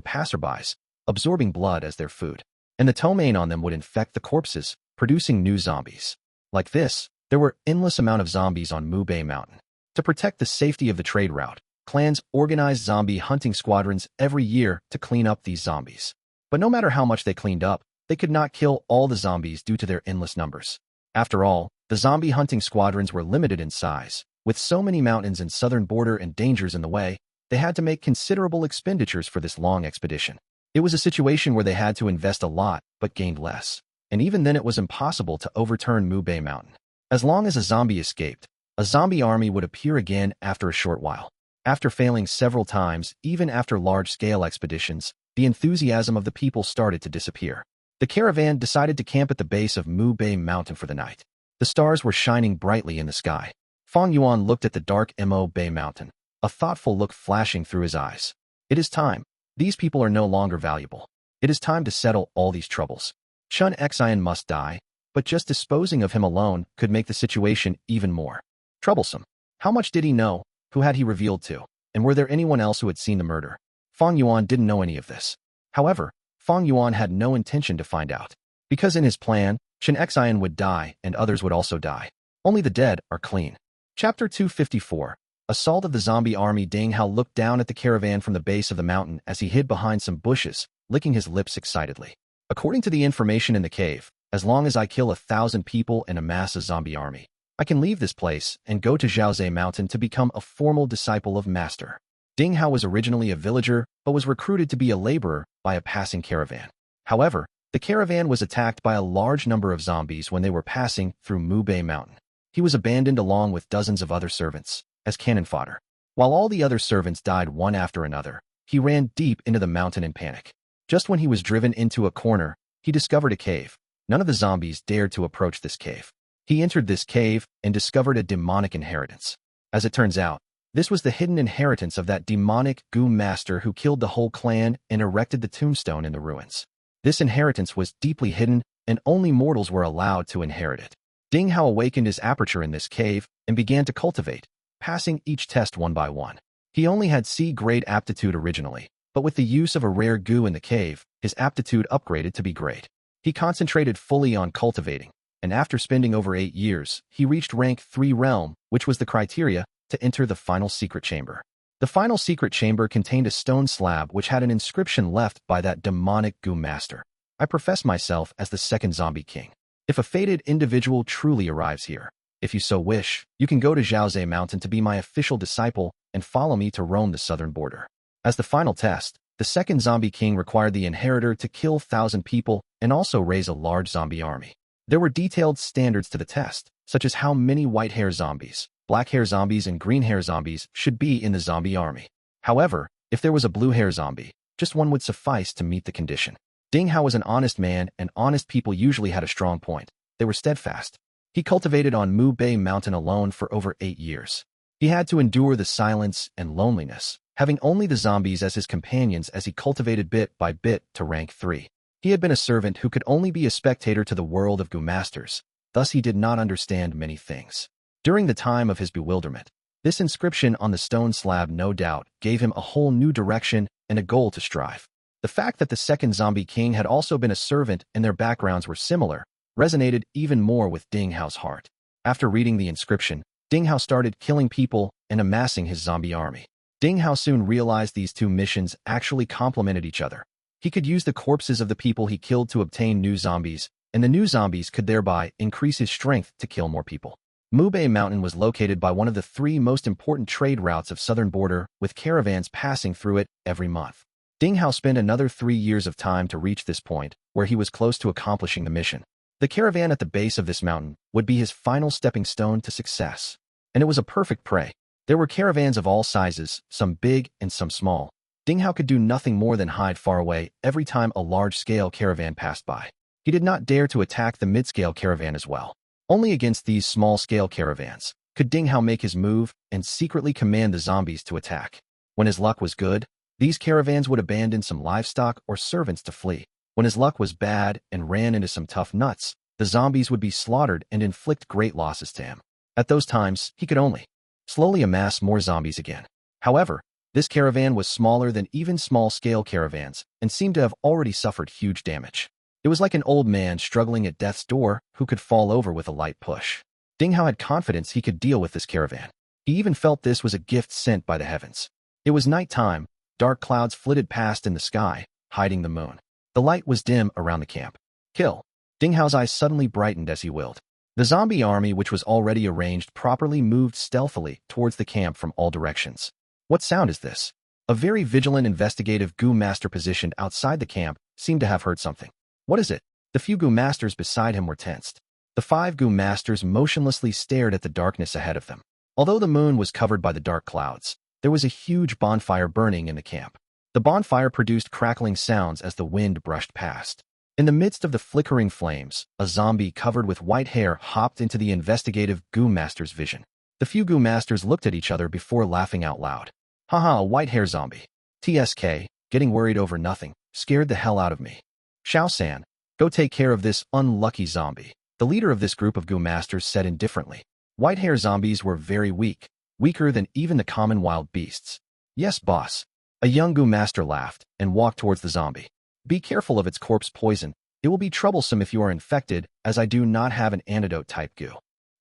passerbys, absorbing blood as their food. And the ptomaine on them would infect the corpses, producing new zombies. Like this, there were endless amount of zombies on Mu Bei Mountain. To protect the safety of the trade route, clans organized zombie hunting squadrons every year to clean up these zombies. But no matter how much they cleaned up, they could not kill all the zombies due to their endless numbers. After all, the zombie hunting squadrons were limited in size. With so many mountains and southern border and dangers in the way, they had to make considerable expenditures for this long expedition. It was a situation where they had to invest a lot but gained less. And even then it was impossible to overturn Mu Bei Mountain. As long as a zombie escaped, a zombie army would appear again after a short while. After failing several times, even after large-scale expeditions, the enthusiasm of the people started to disappear. The caravan decided to camp at the base of Mu Bei Mountain for the night. The stars were shining brightly in the sky. Fang Yuan looked at the dark Mo Bei Mountain, a thoughtful look flashing through his eyes. It is time. These people are no longer valuable. It is time to settle all these troubles. Chun Xian must die, but just disposing of him alone could make the situation even more troublesome. How much did he know? Who had he revealed to? And were there anyone else who had seen the murder? Fang Yuan didn't know any of this. However, Fang Yuan had no intention to find out. Because in his plan, Chun Xian would die and others would also die. Only the dead are clean. Chapter 254. Assault of the Zombie Army. Ding Hao looked down at the caravan from the base of the mountain as he hid behind some bushes, licking his lips excitedly. According to the information in the cave, as long as I kill 1,000 people and amass a zombie army, I can leave this place and go to Zhaozhe Mountain to become a formal disciple of Master. Ding Hao was originally a villager, but was recruited to be a laborer by a passing caravan. However, the caravan was attacked by a large number of zombies when they were passing through Mu Bei Mountain. He was abandoned along with dozens of other servants as cannon fodder. While all the other servants died one after another, he ran deep into the mountain in panic. Just when he was driven into a corner, he discovered a cave. None of the zombies dared to approach this cave. He entered this cave and discovered a demonic inheritance. As it turns out, this was the hidden inheritance of that demonic Gu master who killed the whole clan and erected the tombstone in the ruins. This inheritance was deeply hidden, and only mortals were allowed to inherit it. Ding Hao awakened his aperture in this cave and began to cultivate, passing each test one by one. He only had C-grade aptitude originally, but with the use of a rare Gu in the cave, his aptitude upgraded to be great. He concentrated fully on cultivating, and after spending over 8 years, he reached rank 3 realm, which was the criteria to enter the final secret chamber. The final secret chamber contained a stone slab which had an inscription left by that demonic Gu master. I profess myself as the second zombie king. If a fated individual truly arrives here, if you so wish, you can go to Zhaozhe Mountain to be my official disciple and follow me to roam the southern border. As the final test, the second zombie king required the inheritor to kill 1,000 people and also raise a large zombie army. There were detailed standards to the test. such as how many white hair zombies, black hair zombies, and green hair zombies should be in the zombie army. However, if there was a blue hair zombie, just one would suffice to meet the condition. Ding Hao was an honest man, and honest people usually had a strong point. They were steadfast. He cultivated on Mu Bei Mountain alone for over 8 years. He had to endure the silence and loneliness, having only the zombies as his companions as he cultivated bit by bit to rank 3. He had been a servant who could only be a spectator to the world of Gu masters, thus he did not understand many things. During the time of his bewilderment, this inscription on the stone slab no doubt gave him a whole new direction and a goal to strive. The fact that the second zombie king had also been a servant and their backgrounds were similar resonated even more with Ding Hao's heart. After reading the inscription, Ding Hao started killing people and amassing his zombie army. Ding Hao soon realized these two missions actually complemented each other. He could use the corpses of the people he killed to obtain new zombies, and the new zombies could thereby increase his strength to kill more people. Mu Bei Mountain was located by one of the 3 most important trade routes of southern border, with caravans passing through it every month. Ding Hao spent another 3 years of time to reach this point, where he was close to accomplishing the mission. The caravan at the base of this mountain would be his final stepping stone to success. And it was a perfect prey. There were caravans of all sizes, some big and some small. Ding Hao could do nothing more than hide far away every time a large-scale caravan passed by. He did not dare to attack the mid-scale caravan as well. Only against these small-scale caravans could Ding Hao make his move and secretly command the zombies to attack. When his luck was good, these caravans would abandon some livestock or servants to flee. When his luck was bad and ran into some tough nuts, the zombies would be slaughtered and inflict great losses to him. At those times, he could only slowly amass more zombies again. However, this caravan was smaller than even small-scale caravans and seemed to have already suffered huge damage. It was like an old man struggling at death's door who could fall over with a light push. Ding Hao had confidence he could deal with this caravan. He even felt this was a gift sent by the heavens. It was night time. Dark clouds flitted past in the sky, hiding the moon. The light was dim around the camp. Kill. Ding Hao's eyes suddenly brightened as he willed. The zombie army, which was already arranged properly, moved stealthily towards the camp from all directions. What sound is this? A very vigilant investigative Gu master positioned outside the camp seemed to have heard something. What is it? The few Gu masters beside him were tensed. The 5 Gu masters motionlessly stared at the darkness ahead of them. Although the moon was covered by the dark clouds, there was a huge bonfire burning in the camp. The bonfire produced crackling sounds as the wind brushed past. In the midst of the flickering flames, a zombie covered with white hair hopped into the investigative Gu master's vision. The few Gu masters looked at each other before laughing out loud. Haha, a white hair zombie. TSK, getting worried over nothing, scared the hell out of me. Xiao-san, go take care of this unlucky zombie, the leader of this group of Gu masters said indifferently. White hair zombies were very weak, weaker than even the common wild beasts. Yes, boss. A young Gu master laughed and walked towards the zombie. Be careful of its corpse poison. It will be troublesome if you are infected, as I do not have an antidote type Gu.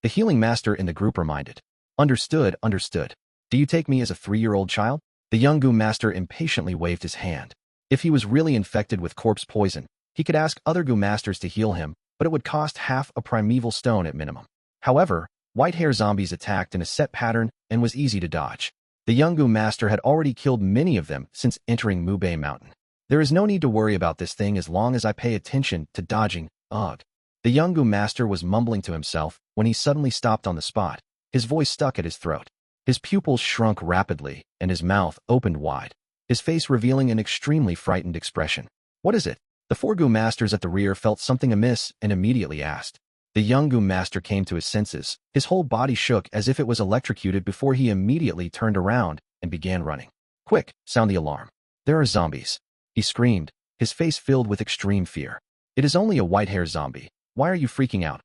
The healing master in the group reminded. Understood, understood. Do you take me as a 3-year-old child? The young Gu master impatiently waved his hand. If he was really infected with corpse poison, he could ask other Gu masters to heal him, but it would cost half a primeval stone at minimum. However, white hair zombies attacked in a set pattern and was easy to dodge. The young Gu master had already killed many of them since entering Mu Bei Mountain. There is no need to worry about this thing as long as I pay attention to dodging. Ugh. The young Gu master was mumbling to himself when he suddenly stopped on the spot. His voice stuck at his throat. His pupils shrunk rapidly and his mouth opened wide, his face revealing an extremely frightened expression. What is it? The 4 Gu masters at the rear felt something amiss and immediately asked. The young Gu master came to his senses. His whole body shook as if it was electrocuted before he immediately turned around and began running. Quick, sound the alarm. There are zombies. He screamed, his face filled with extreme fear. It is only a white hair zombie. Why are you freaking out?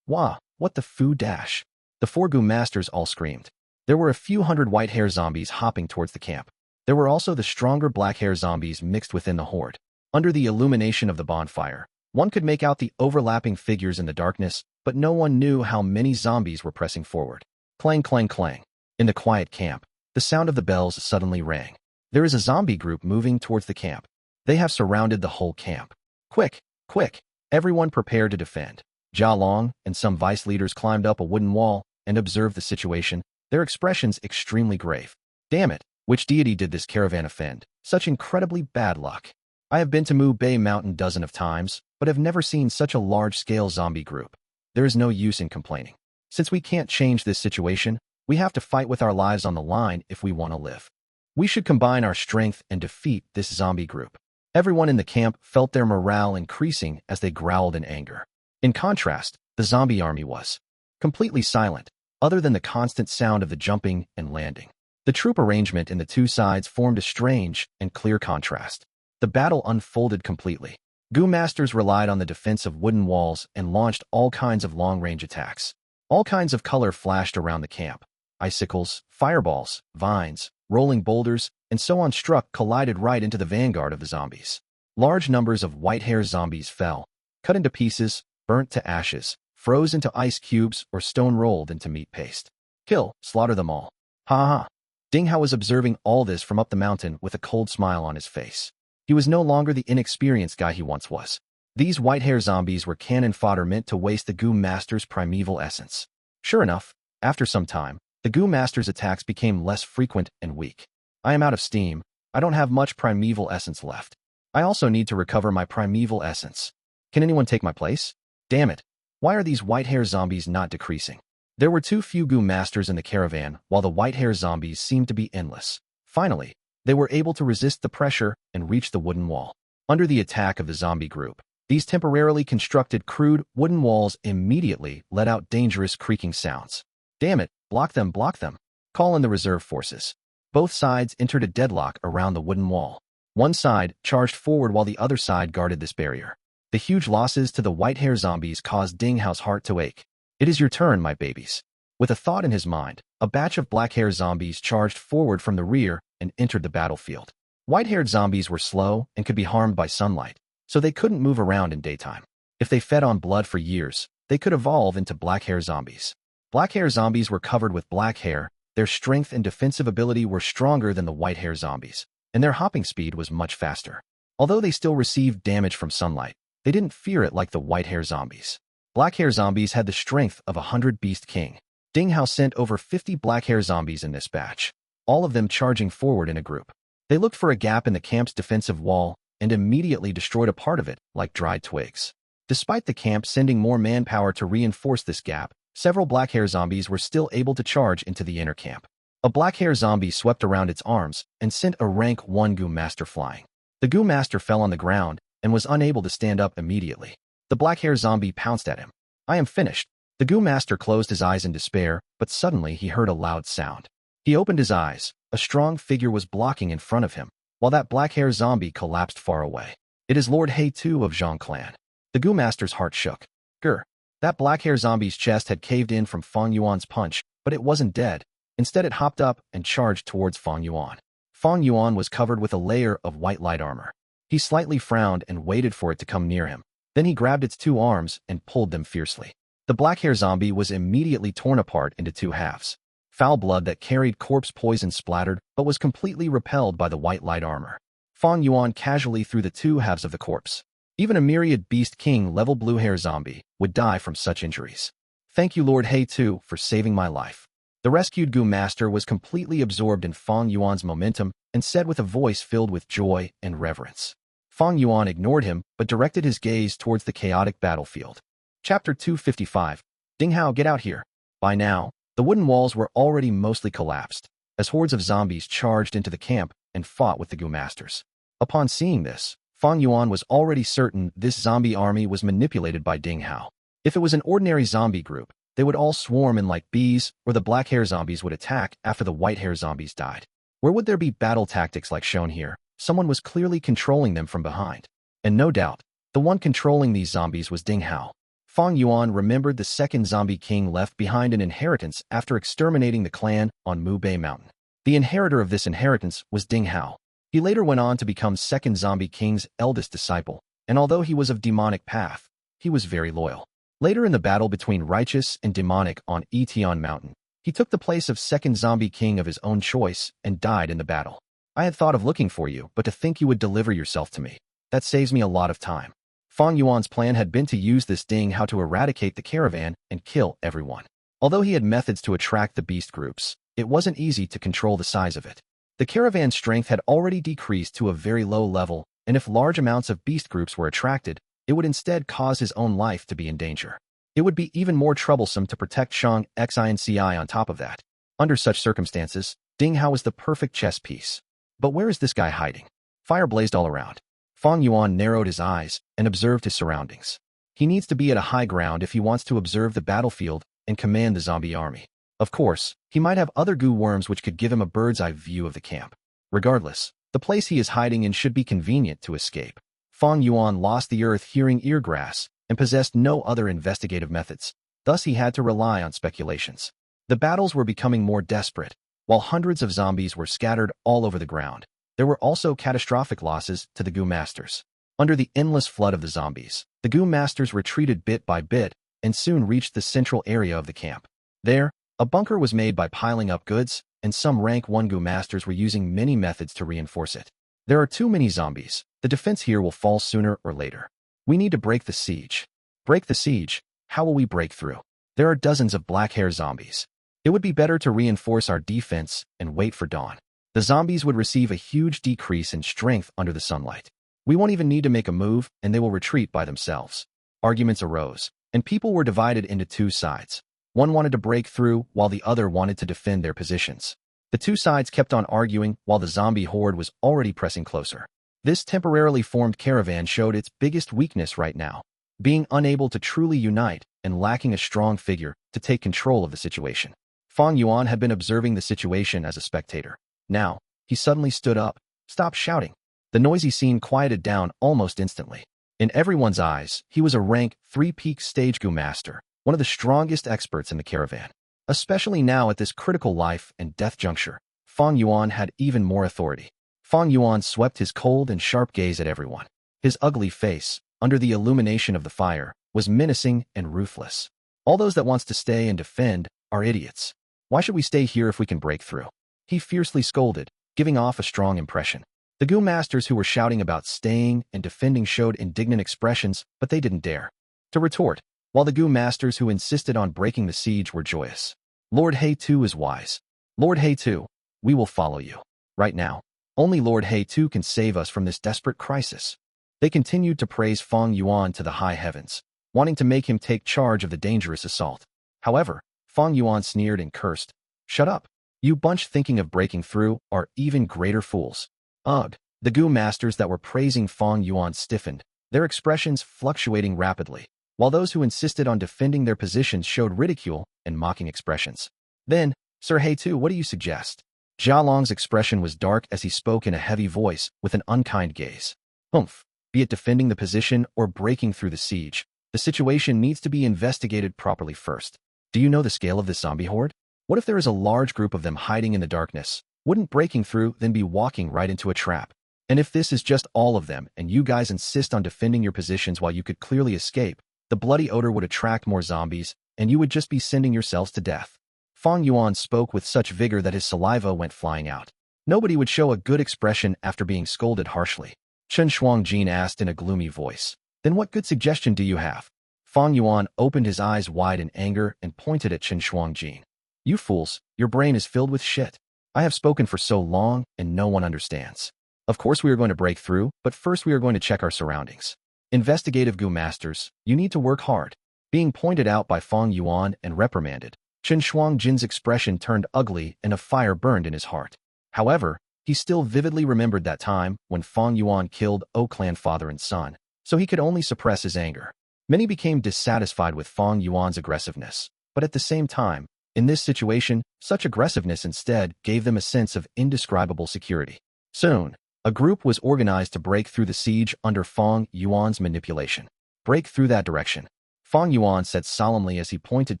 Wah, what the foo dash? The 4 Gu masters all screamed. There were a few hundred white hair zombies hopping towards the camp. There were also the stronger black hair zombies mixed within the horde. Under the illumination of the bonfire, one could make out the overlapping figures in the darkness, but no one knew how many zombies were pressing forward. Clang, clang, clang. In the quiet camp, the sound of the bells suddenly rang. There is a zombie group moving towards the camp. They have surrounded the whole camp. Quick, quick, everyone prepare to defend. Jia Long and some vice leaders climbed up a wooden wall and observed the situation, their expressions extremely grave. Damn it, which deity did this caravan offend? Such incredibly bad luck. I have been to Mu Bei Mountain dozens of times, but have never seen such a large-scale zombie group. There is no use in complaining. Since we can't change this situation, we have to fight with our lives on the line if we want to live. We should combine our strength and defeat this zombie group. Everyone in the camp felt their morale increasing as they growled in anger. In contrast, the zombie army was completely silent, other than the constant sound of the jumping and landing. The troop arrangement in the two sides formed a strange and clear contrast. The battle unfolded completely. Gu masters relied on the defense of wooden walls and launched all kinds of long-range attacks. All kinds of color flashed around the camp. Icicles, fireballs, vines, rolling boulders, and so on collided right into the vanguard of the zombies. Large numbers of white-hair zombies fell, cut into pieces, burnt to ashes, froze into ice cubes, or stone-rolled into meat paste. Kill, slaughter them all. Ha ha. Ding Hao was observing all this from up the mountain with a cold smile on his face. He was no longer the inexperienced guy he once was. These white-hair zombies were cannon fodder meant to waste the Gu Master's primeval essence. Sure enough, after some time, the Gu Master's attacks became less frequent and weak. I am out of steam. I don't have much primeval essence left. I also need to recover my primeval essence. Can anyone take my place? Damn it. Why are these white-hair zombies not decreasing? There were too few Gu Masters in the caravan, while the white-hair zombies seemed to be endless. Finally, they were able to resist the pressure and reach the wooden wall. Under the attack of the zombie group, these temporarily constructed crude wooden walls immediately let out dangerous creaking sounds. Damn it, block them, block them. Call in the reserve forces. Both sides entered a deadlock around the wooden wall. One side charged forward while the other side guarded this barrier. The huge losses to the white-hair zombies caused Ding Hao's heart to ache. It is your turn, my babies. With a thought in his mind, a batch of black-hair zombies charged forward from the rear and entered the battlefield. White-haired zombies were slow and could be harmed by sunlight, so they couldn't move around in daytime. If they fed on blood for years, they could evolve into black-hair zombies. Black-hair zombies were covered with black hair, their strength and defensive ability were stronger than the white-hair zombies, and their hopping speed was much faster. Although they still received damage from sunlight, they didn't fear it like the white-hair zombies. Black-hair zombies had the strength of 100 Beast King. Ding Hao sent over 50 black-hair zombies in this batch, all of them charging forward in a group. They looked for a gap in the camp's defensive wall and immediately destroyed a part of it like dried twigs. Despite the camp sending more manpower to reinforce this gap, several black-hair zombies were still able to charge into the inner camp. A black-hair zombie swept around its arms and sent a rank 1 Gu Master flying. The Gu Master fell on the ground and was unable to stand up immediately. The black-hair zombie pounced at him. I am finished. The Gu Master closed his eyes in despair, but suddenly he heard a loud sound. He opened his eyes. A strong figure was blocking in front of him, while that black-hair zombie collapsed far away. It is Lord He Tu of Zhang clan. The Gu Master's heart shook. Grr. That black-hair zombie's chest had caved in from Fang Yuan's punch, but it wasn't dead. Instead, it hopped up and charged towards Fang Yuan. Fang Yuan was covered with a layer of white light armor. He slightly frowned and waited for it to come near him. Then he grabbed its two arms and pulled them fiercely. The black-hair zombie was immediately torn apart into two halves. Foul blood that carried corpse poison splattered, but was completely repelled by the white light armor. Fang Yuan casually threw the two halves of the corpse. Even a myriad Beast King level blue-hair zombie would die from such injuries. Thank you, Lord He Tu, for saving my life. The rescued Gu Master was completely absorbed in Fang Yuan's momentum and said with a voice filled with joy and reverence. Fang Yuan ignored him but directed his gaze towards the chaotic battlefield. Chapter 255. Ding Hao, get out here. By now, the wooden walls were already mostly collapsed, as hordes of zombies charged into the camp and fought with the Gu Masters. Upon seeing this, Fang Yuan was already certain this zombie army was manipulated by Ding Hao. If it was an ordinary zombie group, they would all swarm in like bees, or the black-hair zombies would attack after the white-hair zombies died. Where would there be battle tactics like shown here? Someone was clearly controlling them from behind. And no doubt, the one controlling these zombies was Ding Hao. Fang Yuan remembered the second zombie king left behind an inheritance after exterminating the clan on Mu Bei Mountain. The inheritor of this inheritance was Ding Hao. He later went on to become second zombie king's eldest disciple, and although he was of demonic path, he was very loyal. Later in the battle between righteous and demonic on Etian Mountain, he took the place of second zombie king of his own choice and died in the battle. I had thought of looking for you, but to think you would deliver yourself to me. That saves me a lot of time. Fang Yuan's plan had been to use this Ding Hao to eradicate the caravan and kill everyone. Although he had methods to attract the beast groups, it wasn't easy to control the size of it. The caravan's strength had already decreased to a very low level, and if large amounts of beast groups were attracted, it would instead cause his own life to be in danger. It would be even more troublesome to protect Shang Xinci on top of that. Under such circumstances, Ding Hao was the perfect chess piece. But where is this guy hiding? Fire blazed all around. Fang Yuan narrowed his eyes and observed his surroundings. He needs to be at a high ground if he wants to observe the battlefield and command the zombie army. Of course, he might have other goo worms which could give him a bird's-eye view of the camp. Regardless, the place he is hiding in should be convenient to escape. Fang Yuan lost the earth hearing eargrass and possessed no other investigative methods. Thus he had to rely on speculations. The battles were becoming more desperate. While hundreds of zombies were scattered all over the ground, there were also catastrophic losses to the Gu Masters. Under the endless flood of the zombies, the Gu Masters retreated bit by bit and soon reached the central area of the camp. There, a bunker was made by piling up goods, and some rank 1 Gu Masters were using many methods to reinforce it. There are too many zombies. The defense here will fall sooner or later. We need to break the siege. Break the siege? How will we break through? There are dozens of black hair zombies. It would be better to reinforce our defense and wait for dawn. The zombies would receive a huge decrease in strength under the sunlight. We won't even need to make a move, and they will retreat by themselves. Arguments arose, and people were divided into two sides. One wanted to break through, while the other wanted to defend their positions. The two sides kept on arguing while the zombie horde was already pressing closer. This temporarily formed caravan showed its biggest weakness right now, being unable to truly unite and lacking a strong figure to take control of the situation. Fang Yuan had been observing the situation as a spectator. Now, he suddenly stood up. Stop shouting. The noisy scene quieted down almost instantly. In everyone's eyes, he was a rank 3-peak stage Gu master, one of the strongest experts in the caravan. Especially now at this critical life and death juncture, Fang Yuan had even more authority. Fang Yuan swept his cold and sharp gaze at everyone. His ugly face, under the illumination of the fire, was menacing and ruthless. All those that wants to stay and defend are idiots. Why should we stay here if we can break through? He fiercely scolded, giving off a strong impression. The Gu masters who were shouting about staying and defending showed indignant expressions, but they didn't dare to retort, while the Gu masters who insisted on breaking the siege were joyous. Lord He Tu is wise. Lord He Tu, we will follow you. Right now, only Lord He Tu can save us from this desperate crisis. They continued to praise Fang Yuan to the high heavens, wanting to make him take charge of the dangerous assault. However, Fang Yuan sneered and cursed. Shut up. You bunch thinking of breaking through are even greater fools. Ugh. The Gu masters that were praising Fang Yuan stiffened, their expressions fluctuating rapidly, while those who insisted on defending their positions showed ridicule and mocking expressions. Then, Sir He Tu, what do you suggest? Jia Long's expression was dark as he spoke in a heavy voice with an unkind gaze. Humph. Be it defending the position or breaking through the siege, the situation needs to be investigated properly first. Do you know the scale of this zombie horde? What if there is a large group of them hiding in the darkness? Wouldn't breaking through then be walking right into a trap? And if this is just all of them and you guys insist on defending your positions while you could clearly escape, the bloody odor would attract more zombies and you would just be sending yourselves to death. Fang Yuan spoke with such vigor that his saliva went flying out. Nobody would show a good expression after being scolded harshly. Chen Shuangjin asked in a gloomy voice. Then what good suggestion do you have? Fang Yuan opened his eyes wide in anger and pointed at Chen Shuangjin. You fools, your brain is filled with shit. I have spoken for so long and no one understands. Of course we are going to break through, but first we are going to check our surroundings. Investigative Gu masters, you need to work hard. Being pointed out by Fang Yuan and reprimanded, Chen Shuangjin's expression turned ugly and a fire burned in his heart. However, he still vividly remembered that time when Fang Yuan killed O clan father and son, so he could only suppress his anger. Many became dissatisfied with Fang Yuan's aggressiveness, but at the same time, in this situation, such aggressiveness instead gave them a sense of indescribable security. Soon, a group was organized to break through the siege under Fang Yuan's manipulation. Break through that direction. Fang Yuan said solemnly as he pointed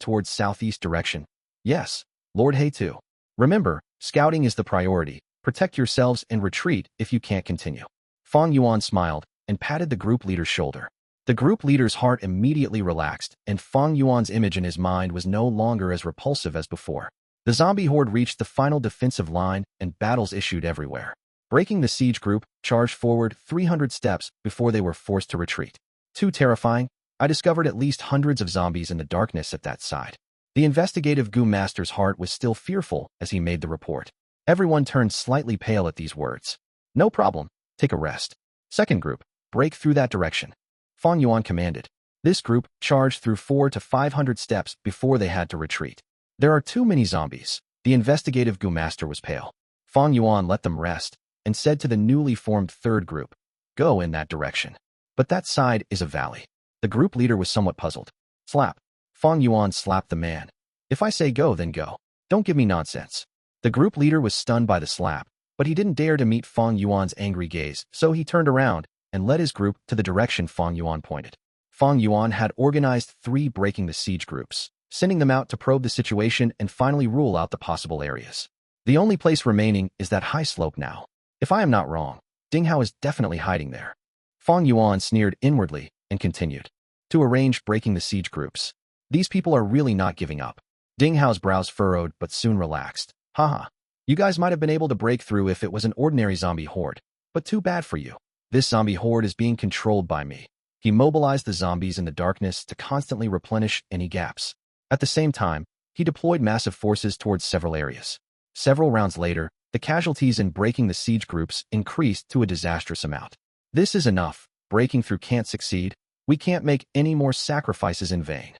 towards southeast direction. Yes, Lord He Tu. Remember, scouting is the priority. Protect yourselves and retreat if you can't continue. Fang Yuan smiled and patted the group leader's shoulder. The group leader's heart immediately relaxed, and Fang Yuan's image in his mind was no longer as repulsive as before. The zombie horde reached the final defensive line, and battles issued everywhere. Breaking the siege group charged forward 300 steps before they were forced to retreat. Too terrifying, I discovered at least hundreds of zombies in the darkness at that side. The investigative Gu master's heart was still fearful as he made the report. Everyone turned slightly pale at these words. No problem, take a rest. Second group, break through that direction. Fang Yuan commanded. This group charged through 400 to 500 steps before they had to retreat. There are too many zombies. The investigative Gu master was pale. Fang Yuan let them rest and said to the newly formed third group, "Go in that direction. But that side is a valley." The group leader was somewhat puzzled. Slap. Fang Yuan slapped the man. "If I say go, then go. Don't give me nonsense." The group leader was stunned by the slap, but he didn't dare to meet Fang Yuan's angry gaze, so he turned around and led his group to the direction Fang Yuan pointed. Fang Yuan had organized 3 breaking the siege groups, sending them out to probe the situation and finally rule out the possible areas. The only place remaining is that high slope now. If I am not wrong, Ding Hao is definitely hiding there. Fang Yuan sneered inwardly and continued to arrange breaking the siege groups. These people are really not giving up. Ding Hao's brows furrowed but soon relaxed. Haha. You guys might have been able to break through if it was an ordinary zombie horde, but too bad for you. This zombie horde is being controlled by me. He mobilized the zombies in the darkness to constantly replenish any gaps. At the same time, he deployed massive forces towards several areas. Several rounds later, the casualties in breaking the siege groups increased to a disastrous amount. This is enough. Breaking through can't succeed. We can't make any more sacrifices in vain.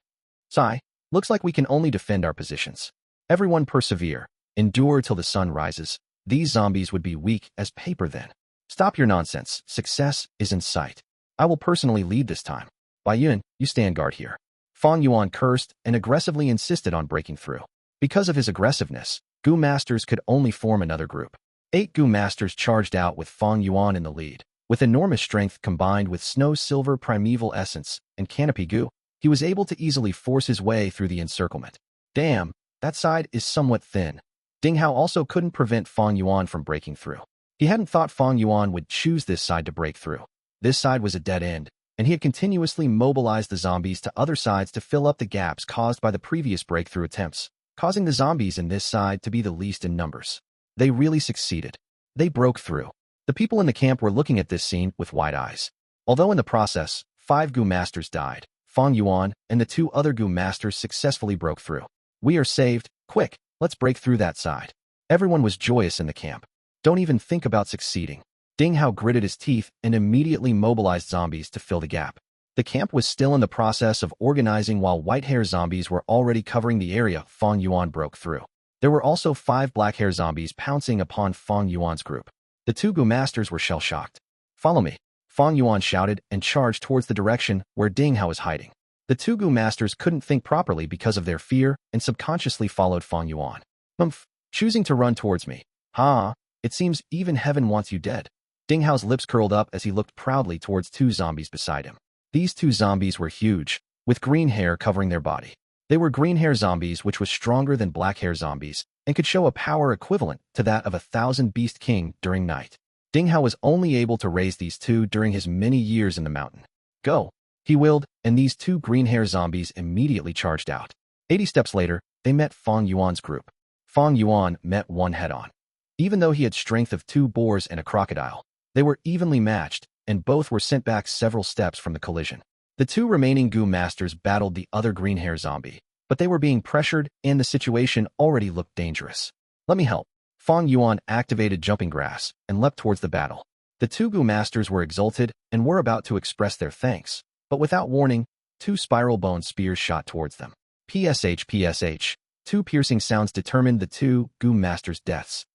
Sigh. Looks like we can only defend our positions. Everyone persevere. Endure till the sun rises. These zombies would be weak as paper then. Stop your nonsense. Success is in sight. I will personally lead this time. Bai Yun, you stand guard here. Fang Yuan cursed and aggressively insisted on breaking through. Because of his aggressiveness, Gu masters could only form another group. 8 Gu masters charged out with Fang Yuan in the lead. With enormous strength combined with snow silver primeval essence and canopy Gu, he was able to easily force his way through the encirclement. Damn, that side is somewhat thin. Ding Hao also couldn't prevent Fang Yuan from breaking through. He hadn't thought Fang Yuan would choose this side to break through. This side was a dead end, and he had continuously mobilized the zombies to other sides to fill up the gaps caused by the previous breakthrough attempts, causing the zombies in this side to be the least in numbers. They really succeeded. They broke through. The people in the camp were looking at this scene with wide eyes. Although in the process, 5 Gu masters died, Fang Yuan and the 2 other Gu masters successfully broke through. We are saved. Quick, let's break through that side. Everyone was joyous in the camp. Don't even think about succeeding. Ding Hao gritted his teeth and immediately mobilized zombies to fill the gap. The camp was still in the process of organizing while white-hair zombies were already covering the area Fang Yuan broke through. There were also 5 black-hair zombies pouncing upon Fang Yuan's group. The 2 Gu masters were shell-shocked. Follow me, Fang Yuan shouted and charged towards the direction where Ding Hao was hiding. The 2 Gu masters couldn't think properly because of their fear and subconsciously followed Fang Yuan. Choosing to run towards me. Ha, it seems even heaven wants you dead. Ding Hao's lips curled up as he looked proudly towards 2 zombies beside him. These 2 zombies were huge, with green hair covering their body. They were green hair zombies which was stronger than black hair zombies and could show a power equivalent to that of 1,000 Beast King during night. Ding Hao was only able to raise these 2 during his many years in the mountain. Go, he willed, and these 2 green hair zombies immediately charged out. 80 steps later, they met Fang Yuan's group. Fang Yuan met one head-on. Even though he had strength of 2 boars and a crocodile, they were evenly matched, and both were sent back several steps from the collision. The 2 remaining Gu masters battled the other green hair zombie, but they were being pressured and the situation already looked dangerous. Let me help. Fang Yuan activated jumping grass and leapt towards the battle. The 2 Gu masters were exulted and were about to express their thanks, but without warning, 2 spiral bone spears shot towards them. PSH. 2 piercing sounds determined the 2 Gu masters' deaths.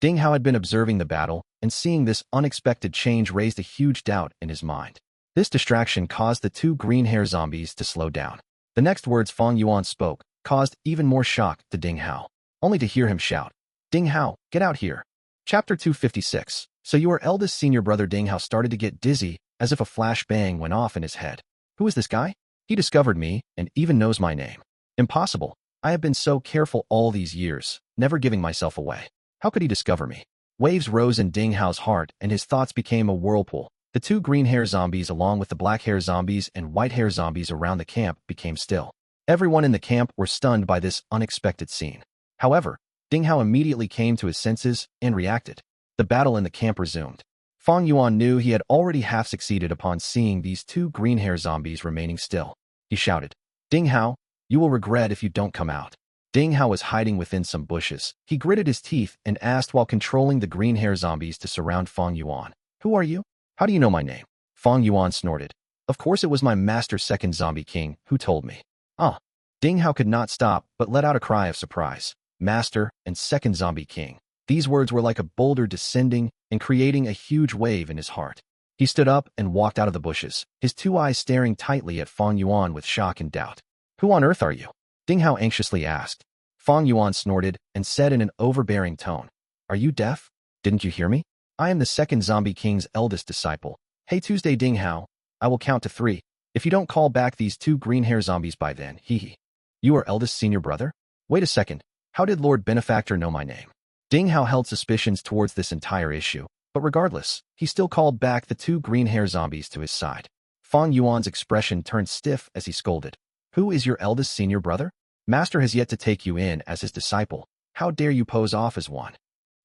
Ding Hao had been observing the battle, and seeing this unexpected change raised a huge doubt in his mind. This distraction caused the 2 green hair zombies to slow down. The next words Fang Yuan spoke caused even more shock to Ding Hao, only to hear him shout, "Ding Hao, get out here." Chapter 256. So your eldest senior brother Ding Hao started to get dizzy, as if a flash bang went off in his head. Who is this guy? He discovered me, and even knows my name. Impossible. I have been so careful all these years, never giving myself away. How could he discover me? Waves rose in Ding Hao's heart, and his thoughts became a whirlpool. The 2 green hair zombies along with the black hair zombies and white hair zombies around the camp became still. Everyone in the camp were stunned by this unexpected scene. However, Ding Hao immediately came to his senses and reacted. The battle in the camp resumed. Fang Yuan knew he had already half succeeded upon seeing these 2 green hair zombies remaining still. He shouted, "Ding Hao, you will regret if you don't come out." Ding Hao was hiding within some bushes. He gritted his teeth and asked while controlling the green hair zombies to surround Fang Yuan. "Who are you? How do you know my name?" Fang Yuan snorted. Of course it was my master second zombie king who told me. Ah. Ding Hao could not stop but let out a cry of surprise. Master and second zombie king. These words were like a boulder descending and creating a huge wave in his heart. He stood up and walked out of the bushes, his two eyes staring tightly at Fang Yuan with shock and doubt. Who on earth are you? Ding Hao anxiously asked. Fang Yuan snorted and said in an overbearing tone, Are you deaf? Didn't you hear me? I am the second zombie king's eldest disciple. Hey Tuesday Ding Hao, I will count to 3. If you don't call back these 2 green hair zombies by then, hee. You are eldest senior brother? Wait a second, how did Lord Benefactor know my name? Ding Hao held suspicions towards this entire issue, but regardless, he still called back the 2 green hair zombies to his side. Fang Yuan's expression turned stiff as he scolded. Who is your eldest senior brother? Master has yet to take you in as his disciple. How dare you pose off as one?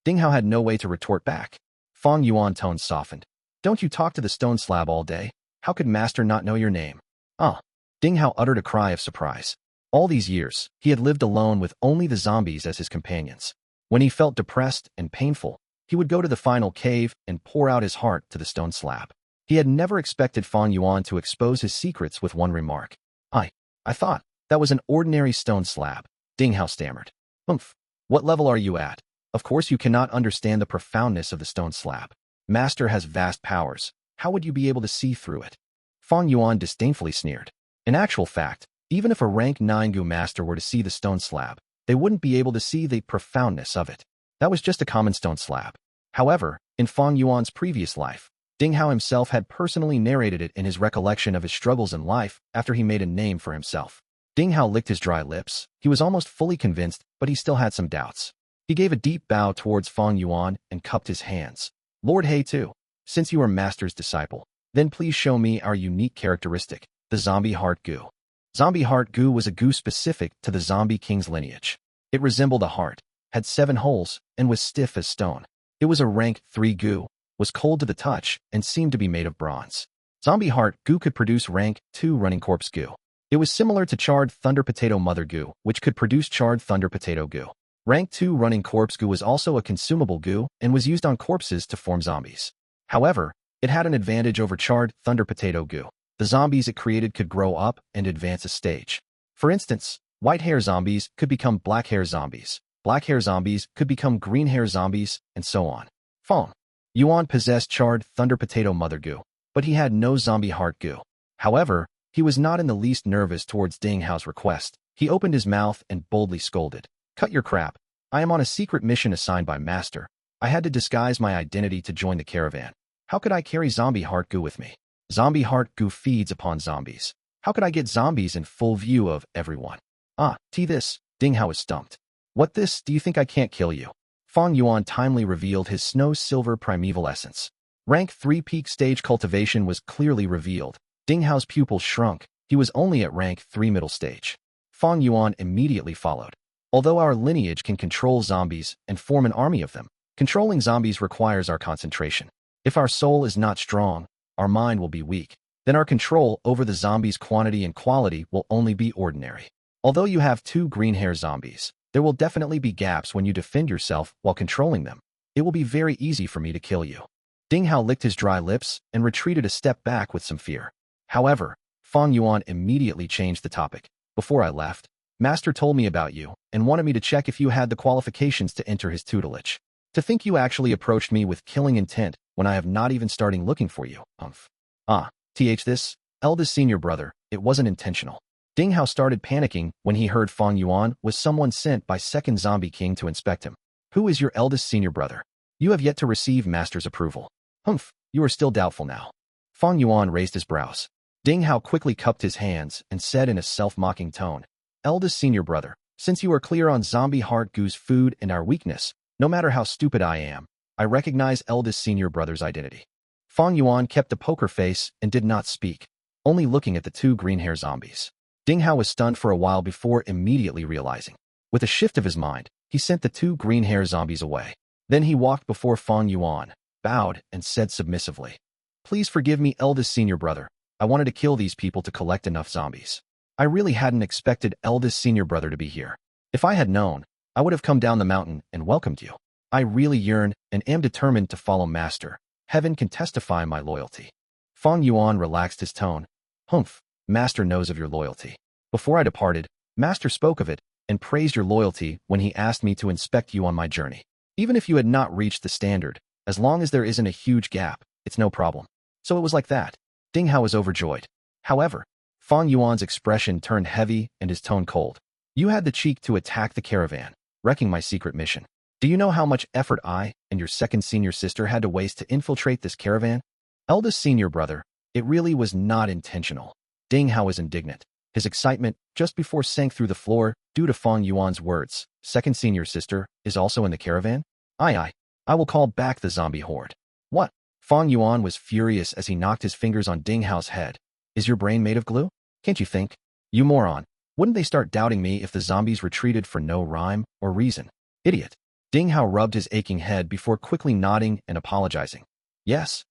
Ding Hao had no way to retort back. Fang Yuan's tone softened. Don't you talk to the stone slab all day? How could Master not know your name? Ding Hao uttered a cry of surprise. All these years, he had lived alone with only the zombies as his companions. When he felt depressed and painful, he would go to the final cave and pour out his heart to the stone slab. He had never expected Fang Yuan to expose his secrets with one remark. I thought that was an ordinary stone slab, Ding Hao stammered. What level are you at? Of course you cannot understand the profoundness of the stone slab. Master has vast powers. How would you be able to see through it? Fang Yuan disdainfully sneered. In actual fact, even if a rank 9 Gu master were to see the stone slab, they wouldn't be able to see the profoundness of it. That was just a common stone slab. However, in Fang Yuan's previous life, Ding Hao himself had personally narrated it in his recollection of his struggles in life after he made a name for himself. Ding Hao licked his dry lips. He was almost fully convinced, but he still had some doubts. He gave a deep bow towards Fang Yuan and cupped his hands. Lord He too, since you are Master's disciple, then please show me our unique characteristic, the Zombie Heart Gu. Zombie Heart Gu was a Gu specific to the Zombie King's lineage. It resembled a heart, had 7 holes, and was stiff as stone. It was a rank 3 Gu, was cold to the touch, and seemed to be made of bronze. Zombie Heart Gu could produce rank 2 Running Corpse Gu. It was similar to Charred Thunder Potato Mother Gu, which could produce Charred Thunder Potato Gu. Rank 2 Running Corpse Gu was also a consumable Gu and was used on corpses to form zombies. However, it had an advantage over Charred Thunder Potato Gu. The zombies it created could grow up and advance a stage. For instance, white hair zombies could become black hair zombies. Black hair zombies could become green hair zombies, and so on. Fang Yuan possessed Charred Thunder Potato Mother Gu, but he had no Zombie Heart Gu. However, he was not in the least nervous towards Ding Hao's request. He opened his mouth and boldly scolded. Cut your crap. I am on a secret mission assigned by Master. I had to disguise my identity to join the caravan. How could I carry Zombie Heart Gu with me? Zombie Heart Gu feeds upon zombies. How could I get zombies in full view of everyone? This. Ding Hao was stumped. What this? Do you think I can't kill you? Fang Yuan timely revealed his snow-silver primeval essence. Rank 3 peak stage cultivation was clearly revealed. Ding Hao's pupils shrunk. He was only at rank 3 middle stage. Fang Yuan immediately followed. Although our lineage can control zombies and form an army of them, controlling zombies requires our concentration. If our soul is not strong, our mind will be weak. Then our control over the zombies' quantity and quality will only be ordinary. Although you have 2 green hair zombies, there will definitely be gaps when you defend yourself while controlling them. It will be very easy for me to kill you. Ding Hao licked his dry lips and retreated a step back with some fear. However, Fang Yuan immediately changed the topic. Before I left, Master told me about you and wanted me to check if you had the qualifications to enter his tutelage. To think you actually approached me with killing intent when I have not even started looking for you. This, eldest senior brother, it wasn't intentional. Ding Hao started panicking when he heard Fang Yuan was someone sent by second zombie king to inspect him. Who is your eldest senior brother? You have yet to receive Master's approval. You are still doubtful now. Fang Yuan raised his brows. Ding Hao quickly cupped his hands and said in a self-mocking tone, Eldest senior brother, since you are clear on Zombie Heart Gu's food and our weakness, no matter how stupid I am, I recognize eldest senior brother's identity. Fang Yuan kept a poker face and did not speak, only looking at the 2 green hair zombies. Ding Hao was stunned for a while before immediately realizing. With a shift of his mind, he sent the 2 green hair zombies away. Then he walked before Fang Yuan, bowed, and said submissively, Please forgive me, eldest senior brother. I wanted to kill these people to collect enough zombies. I really hadn't expected eldest senior brother to be here. If I had known, I would have come down the mountain and welcomed you. I really yearn and am determined to follow Master. Heaven can testify my loyalty. Fang Yuan relaxed his tone, Humph, Master knows of your loyalty. Before I departed, Master spoke of it and praised your loyalty when he asked me to inspect you on my journey. Even if you had not reached the standard, as long as there isn't a huge gap, it's no problem. So it was like that. Ding Hao was overjoyed. However, Fang Yuan's expression turned heavy and his tone cold. You had the cheek to attack the caravan, wrecking my secret mission. Do you know how much effort I and your second senior sister had to waste to infiltrate this caravan? Eldest senior brother, it really was not intentional. Ding Hao was indignant. His excitement just before sank through the floor due to Fang Yuan's words. Second senior sister is also in the caravan? Aye. I will call back the zombie horde. What? Fang Yuan was furious as he knocked his fingers on Ding Hao's head. Is your brain made of glue? Can't you think? You moron. Wouldn't they start doubting me if the zombies retreated for no rhyme or reason? Idiot. Ding Hao rubbed his aching head before quickly nodding and apologizing. Yes,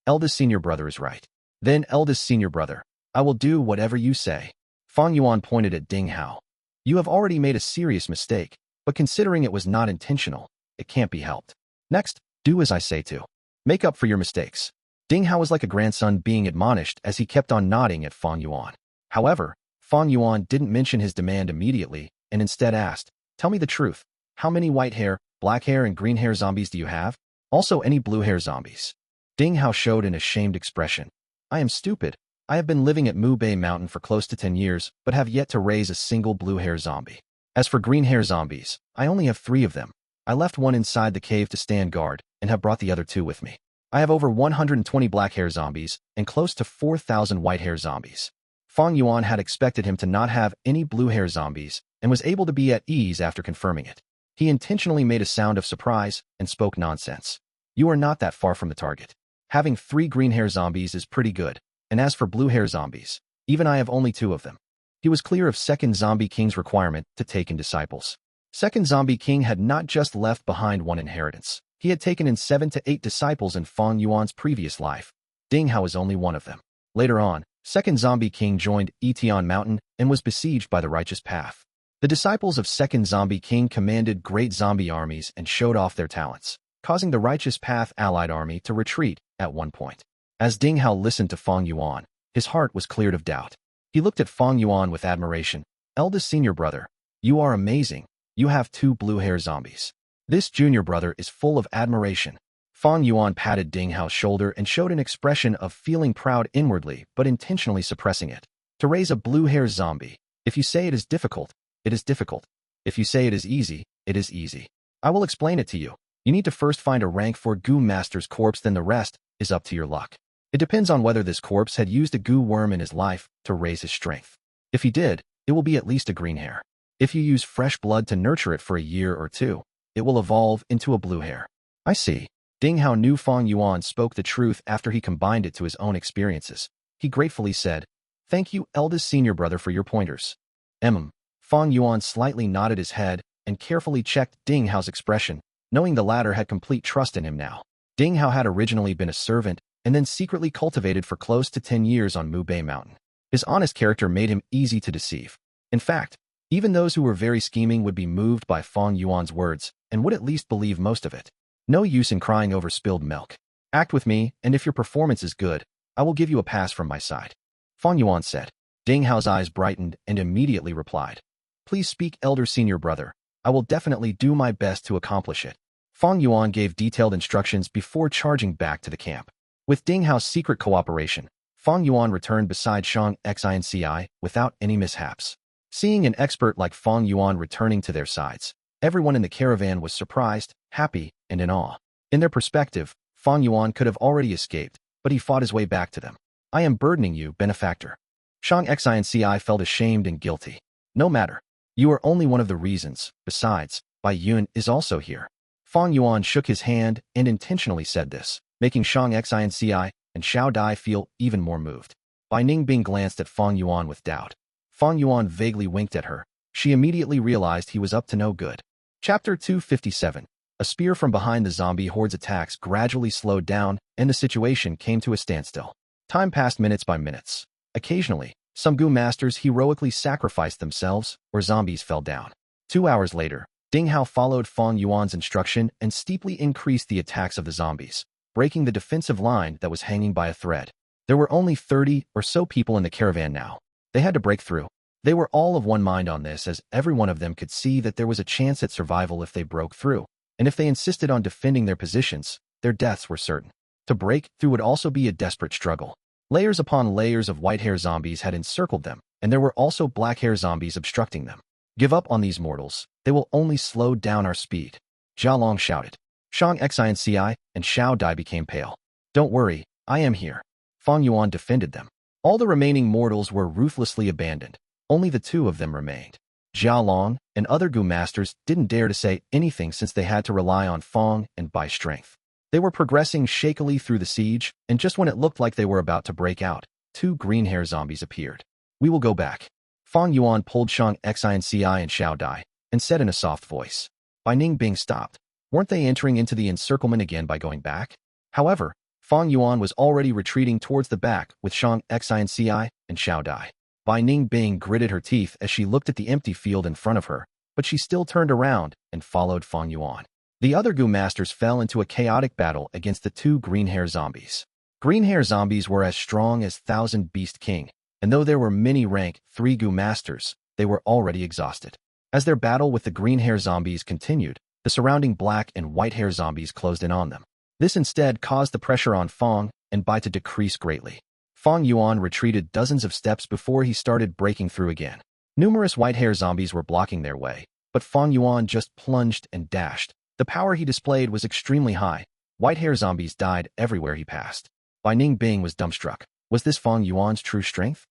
eldest senior brother is right. Then eldest senior brother, I will do whatever you say. Fang Yuan pointed at Ding Hao. You have already made a serious mistake, but considering it was not intentional, it can't be helped. Next, do as I say to. Make up for your mistakes. Ding Hao was like a grandson being admonished as he kept on nodding at Fang Yuan. However, Fang Yuan didn't mention his demand immediately and instead asked, tell me the truth. How many white hair, black hair, and green hair zombies do you have? Also any blue hair zombies? Ding Hao showed an ashamed expression. I am stupid. I have been living at Mu Bei Mountain for close to 10 years, but have yet to raise a single blue hair zombie. As for green hair zombies, I only have 3 of them. I left one inside the cave to stand guard and have brought the other 2 with me. I have over 120 black hair zombies and close to 4,000 white hair zombies. Fang Yuan had expected him to not have any blue hair zombies and was able to be at ease after confirming it. He intentionally made a sound of surprise and spoke nonsense. You are not that far from the target. Having 3 green hair zombies is pretty good, and as for blue hair zombies, even I have only 2 of them. He was clear of Second Zombie King's requirement to take in disciples. Second Zombie King had not just left behind one inheritance. He had taken in 7 to 8 disciples in Fang Yuan's previous life. Ding Hao was only one of them. Later on, Second Zombie King joined Etion Mountain and was besieged by the righteous path. The disciples of Second Zombie King commanded great zombie armies and showed off their talents, causing the righteous path allied army to retreat at one point. As Ding Hao listened to Fang Yuan, his heart was cleared of doubt. He looked at Fang Yuan with admiration. Eldest senior brother, you are amazing. You have 2 blue hair zombies. This junior brother is full of admiration. Fang Yuan patted Ding Hao's shoulder and showed an expression of feeling proud inwardly but intentionally suppressing it. To raise a blue hair zombie, if you say it is difficult, it is difficult. If you say it is easy, it is easy. I will explain it to you. You need to first find a rank 4 Gu master's corpse, then the rest is up to your luck. It depends on whether this corpse had used a Gu worm in his life to raise his strength. If he did, it will be at least a green hair. If you use fresh blood to nurture it for a year or 2, it will evolve into a blue hair. I see. Ding Hao knew Fang Yuan spoke the truth after he combined it to his own experiences. He gratefully said, Thank you, eldest senior brother, for your pointers. Fang Yuan slightly nodded his head and carefully checked Ding Hao's expression, knowing the latter had complete trust in him now. Ding Hao had originally been a servant and then secretly cultivated for close to 10 years on Mu Bei Mountain. His honest character made him easy to deceive. In fact, even those who were very scheming would be moved by Fang Yuan's words and would at least believe most of it. No use in crying over spilled milk. Act with me, and if your performance is good, I will give you a pass from my side. Fang Yuan said. Ding Hao's eyes brightened and immediately replied. Please speak, elder senior brother. I will definitely do my best to accomplish it. Fang Yuan gave detailed instructions before charging back to the camp. With Ding Hao's secret cooperation, Fang Yuan returned beside Shang Xinci without any mishaps. Seeing an expert like Fang Yuan returning to their sides, everyone in the caravan was surprised, happy, and in awe. In their perspective, Fang Yuan could have already escaped, but he fought his way back to them. I am burdening you, benefactor. Shang Xinci felt ashamed and guilty. No matter. You are only one of the reasons. Besides, Bai Yun is also here. Fang Yuan shook his hand and intentionally said this, making Shang Xinci and Xiao Dai feel even more moved. Bai Ningbing glanced at Fang Yuan with doubt. Fang Yuan vaguely winked at her. She immediately realized he was up to no good. Chapter 257. A spear from behind the zombie horde's attacks gradually slowed down, and the situation came to a standstill. Time passed minutes by minutes. Occasionally, some Gu masters heroically sacrificed themselves, or zombies fell down. 2 hours later, Ding Hao followed Fang Yuan's instruction and steeply increased the attacks of the zombies, breaking the defensive line that was hanging by a thread. There were only 30 or so people in the caravan now. They had to break through. They were all of one mind on this, as every one of them could see that there was a chance at survival if they broke through, and if they insisted on defending their positions, their deaths were certain. To break through would also be a desperate struggle. Layers upon layers of white hair zombies had encircled them, and there were also black hair zombies obstructing them. Give up on these mortals. They will only slow down our speed. Jia Long shouted. Shang Xinci and Xiao Dai became pale. Don't worry, I am here. Fang Yuan defended them. All the remaining mortals were ruthlessly abandoned. Only the two of them remained. Jia Long and other Gu masters didn't dare to say anything since they had to rely on Fang and by strength. They were progressing shakily through the siege, and just when it looked like they were about to break out, two green hair zombies appeared. We will go back. Fang Yuan pulled Shang Xinci and Xiao Dai and said in a soft voice. Bai Ningbing stopped. Weren't they entering into the encirclement again by going back? However, Fang Yuan was already retreating towards the back with Shang Xinci and Xiao Dai. Bai Ningbing gritted her teeth as she looked at the empty field in front of her, but she still turned around and followed Fang Yuan. The other Gu masters fell into a chaotic battle against the two green hair zombies. Green hair zombies were as strong as Thousand Beast King, and though there were many rank 3 Gu masters, they were already exhausted. As their battle with the green hair zombies continued, the surrounding black and white hair zombies closed in on them. This instead caused the pressure on Fang and Bai to decrease greatly. Fang Yuan retreated dozens of steps before he started breaking through again. Numerous white hair zombies were blocking their way, but Fang Yuan just plunged and dashed. The power he displayed was extremely high. White hair zombies died everywhere he passed. Bai Ningbing was dumbstruck. Was this Fang Yuan's true strength?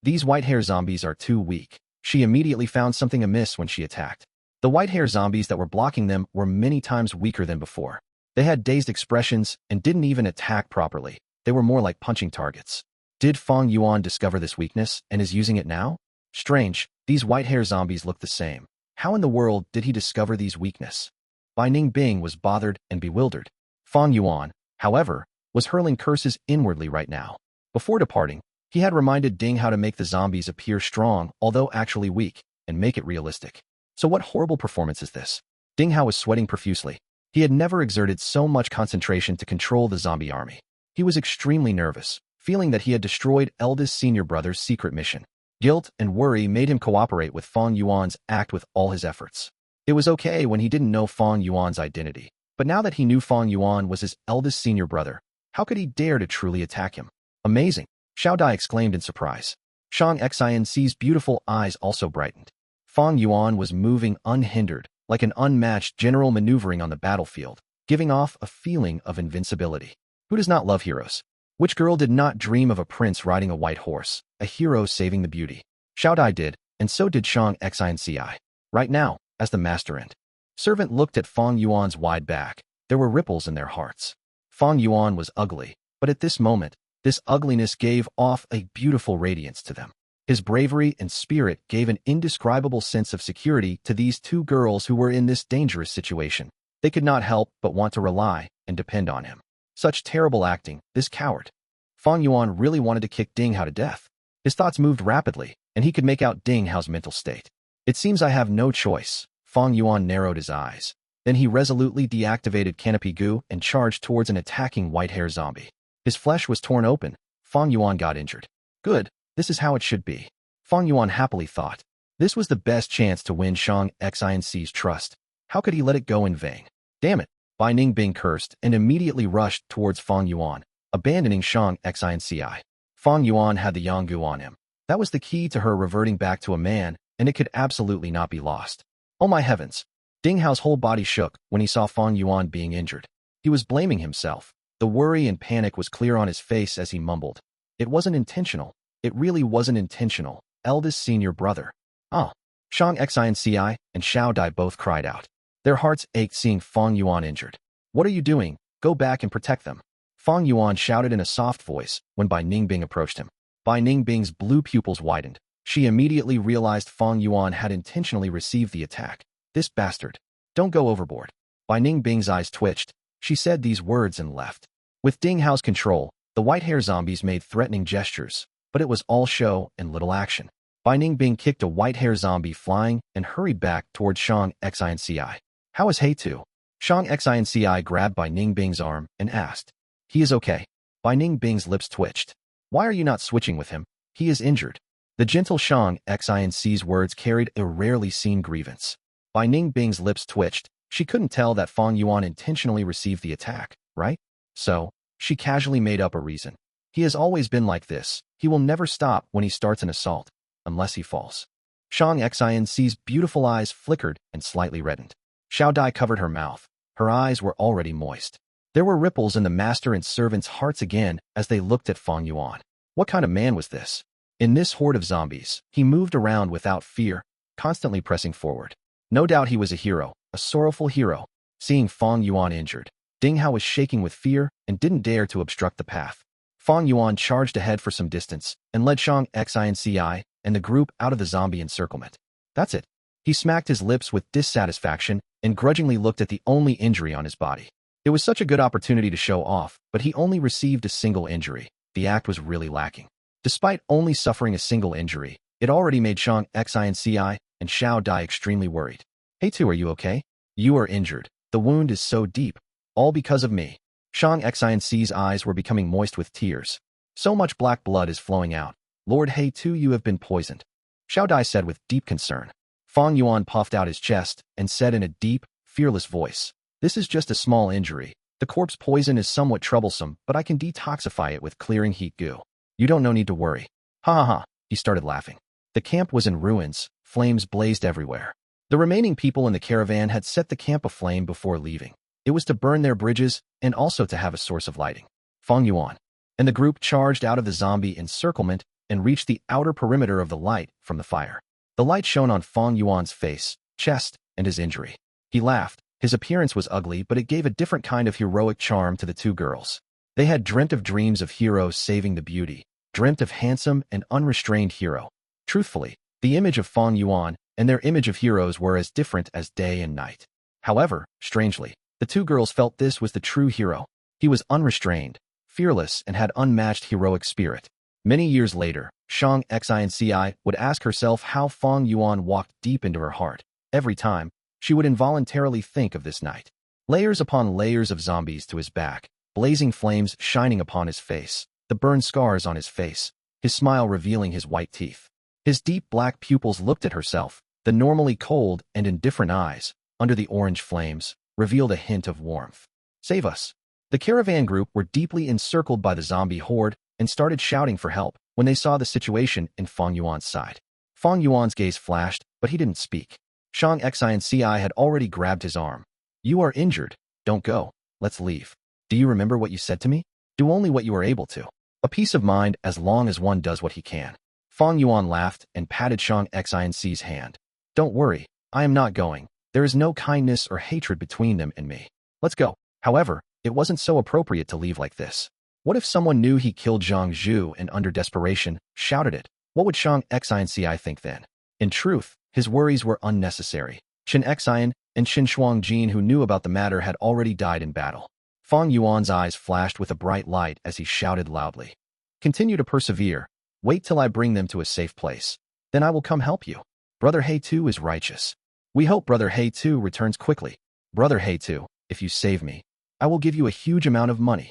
These white hair zombies are too weak. She immediately found something amiss when she attacked. The white hair zombies that were blocking them were many times weaker than before. They had dazed expressions and didn't even attack properly. They were more like punching targets. Did Fang Yuan discover this weakness and is using it now? Strange, these white hair zombies look the same. How in the world did he discover these weaknesses? Bai Ningbing was bothered and bewildered. Fang Yuan, however, was hurling curses inwardly right now. Before departing, he had reminded Ding how to make the zombies appear strong, although actually weak, and make it realistic. So what horrible performance is this? Ding Hao was sweating profusely. He had never exerted so much concentration to control the zombie army. He was extremely nervous, feeling that he had destroyed eldest senior brother's secret mission. Guilt and worry made him cooperate with Fang Yuan's act with all his efforts. It was okay when he didn't know Fang Yuan's identity, but now that he knew Fang Yuan was his eldest senior brother, how could he dare to truly attack him? Amazing! Xiao Dai exclaimed in surprise. Shang Xinci's beautiful eyes also brightened. Fang Yuan was moving unhindered, like an unmatched general maneuvering on the battlefield, giving off a feeling of invincibility. Who does not love heroes? Which girl did not dream of a prince riding a white horse, a hero saving the beauty? Xiao Dai did, and so did Shang Xinci. Right now, as the master and servant looked at Fang Yuan's wide back, there were ripples in their hearts. Fang Yuan was ugly, but at this moment, this ugliness gave off a beautiful radiance to them. His bravery and spirit gave an indescribable sense of security to these two girls who were in this dangerous situation. They could not help but want to rely and depend on him. Such terrible acting, this coward. Fang Yuan really wanted to kick Ding Hao to death. His thoughts moved rapidly, and he could make out Ding Hao's mental state. It seems I have no choice. Fang Yuan narrowed his eyes. Then he resolutely deactivated Canopy Gu and charged towards an attacking white hair zombie. His flesh was torn open. Fang Yuan got injured. Good, this is how it should be. Fang Yuan happily thought. This was the best chance to win Shang Xinci's trust. How could he let it go in vain? Damn it! Bai Ningbing cursed and immediately rushed towards Fang Yuan, abandoning Shang Xinci. Fang Yuan had the Yanggu on him. That was the key to her reverting back to a man, and it could absolutely not be lost. Oh my heavens! Ding Hao's whole body shook when he saw Fang Yuan being injured. He was blaming himself. The worry and panic was clear on his face as he mumbled. It wasn't intentional. It really wasn't intentional. Eldest senior brother. Ah! Shang Xinci and Xiao Dai both cried out. Their hearts ached seeing Fang Yuan injured. What are you doing? Go back and protect them. Fang Yuan shouted in a soft voice when Bai Ningbing approached him. Bai Ningbing's blue pupils widened. She immediately realized Fang Yuan had intentionally received the attack. This bastard. Don't go overboard. Bai Ningbing's eyes twitched. She said these words and left. With Ding Hao's control, the white hair zombies made threatening gestures, but it was all show and little action. Bai Ningbing kicked a white hair zombie flying and hurried back towards Shang Xinci. How is He Tu? Shang Xinci grabbed Bai Ningbing's arm and asked. He is okay. Bai Ningbing's lips twitched. Why are you not switching with him? He is injured. The gentle Shang Xinc's words carried a rarely seen grievance. Bai Ningbing's lips twitched. She couldn't tell that Fang Yuan intentionally received the attack, right? So, she casually made up a reason. He has always been like this. He will never stop when he starts an assault, unless he falls. Shang Xinc's beautiful eyes flickered and slightly reddened. Xiao Dai covered her mouth. Her eyes were already moist. There were ripples in the master and servants' hearts again as they looked at Fang Yuan. What kind of man was this? In this horde of zombies, he moved around without fear, constantly pressing forward. No doubt he was a hero, a sorrowful hero. Seeing Fang Yuan injured, Ding Hao was shaking with fear and didn't dare to obstruct the path. Fang Yuan charged ahead for some distance and led Shang Xinci and the group out of the zombie encirclement. That's it. He smacked his lips with dissatisfaction and grudgingly looked at the only injury on his body. It was such a good opportunity to show off, but he only received a single injury. The act was really lacking. Despite only suffering a single injury, it already made Shang Xinci and Xiao Dai extremely worried. Hey two, are you okay? You are injured. The wound is so deep. All because of me. Shang Xinc's eyes were becoming moist with tears. So much black blood is flowing out. Lord He Tu, you have been poisoned. Xiao Dai said with deep concern. Fang Yuan puffed out his chest and said in a deep, fearless voice, this is just a small injury. The corpse poison is somewhat troublesome, but I can detoxify it with clearing heat goo. You don't need to worry. Ha ha ha, he started laughing. The camp was in ruins, flames blazed everywhere. The remaining people in the caravan had set the camp aflame before leaving. It was to burn their bridges and also to have a source of lighting. Fang Yuan and the group charged out of the zombie encirclement and reached the outer perimeter of the light from the fire. The light shone on Fang Yuan's face, chest, and his injury. He laughed. His appearance was ugly, but it gave a different kind of heroic charm to the two girls. They had dreamt of dreams of heroes saving the beauty, dreamt of handsome and unrestrained hero. Truthfully, the image of Fang Yuan and their image of heroes were as different as day and night. However, strangely, the two girls felt this was the true hero. He was unrestrained, fearless, and had unmatched heroic spirit. Many years later, Shang Xinci would ask herself how Fang Yuan walked deep into her heart. Every time, she would involuntarily think of this night. Layers upon layers of zombies to his back, blazing flames shining upon his face, the burned scars on his face, his smile revealing his white teeth. His deep black pupils looked at herself, the normally cold and indifferent eyes, under the orange flames, revealed a hint of warmth. Save us. The caravan group were deeply encircled by the zombie horde and started shouting for help when they saw the situation in Fang Yuan's side. Fang Yuan's gaze flashed, but he didn't speak. Shang Xinci had already grabbed his arm. You are injured. Don't go. Let's leave. Do you remember what you said to me? Do only what you are able to. A peace of mind as long as one does what he can. Fang Yuan laughed and patted Shang Xinc's hand. Don't worry. I am not going. There is no kindness or hatred between them and me. Let's go. However, it wasn't so appropriate to leave like this. What if someone knew he killed Zhang Zhu and under desperation, shouted it? What would Shang Xinci think then? In truth, his worries were unnecessary. Chen Xian and Qin Shuangjin, who knew about the matter, had already died in battle. Fang Yuan's eyes flashed with a bright light as he shouted loudly. Continue to persevere. Wait till I bring them to a safe place. Then I will come help you. Brother He Tu is righteous. We hope Brother He Tu returns quickly. Brother He Tu, if you save me, I will give you a huge amount of money.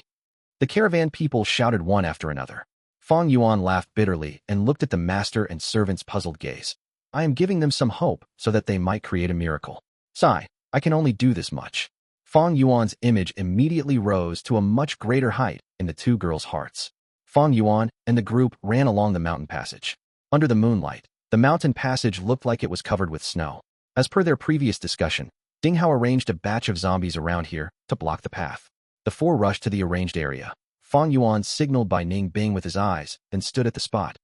The caravan people shouted one after another. Fang Yuan laughed bitterly and looked at the master and servant's puzzled gaze. I am giving them some hope so that they might create a miracle. Sigh, I can only do this much. Fang Yuan's image immediately rose to a much greater height in the two girls' hearts. Fang Yuan and the group ran along the mountain passage. Under the moonlight, the mountain passage looked like it was covered with snow. As per their previous discussion, Ding Hao arranged a batch of zombies around here to block the path. The four rushed to the arranged area. Fang Yuan signaled by Ning Bing with his eyes, then stood at the spot.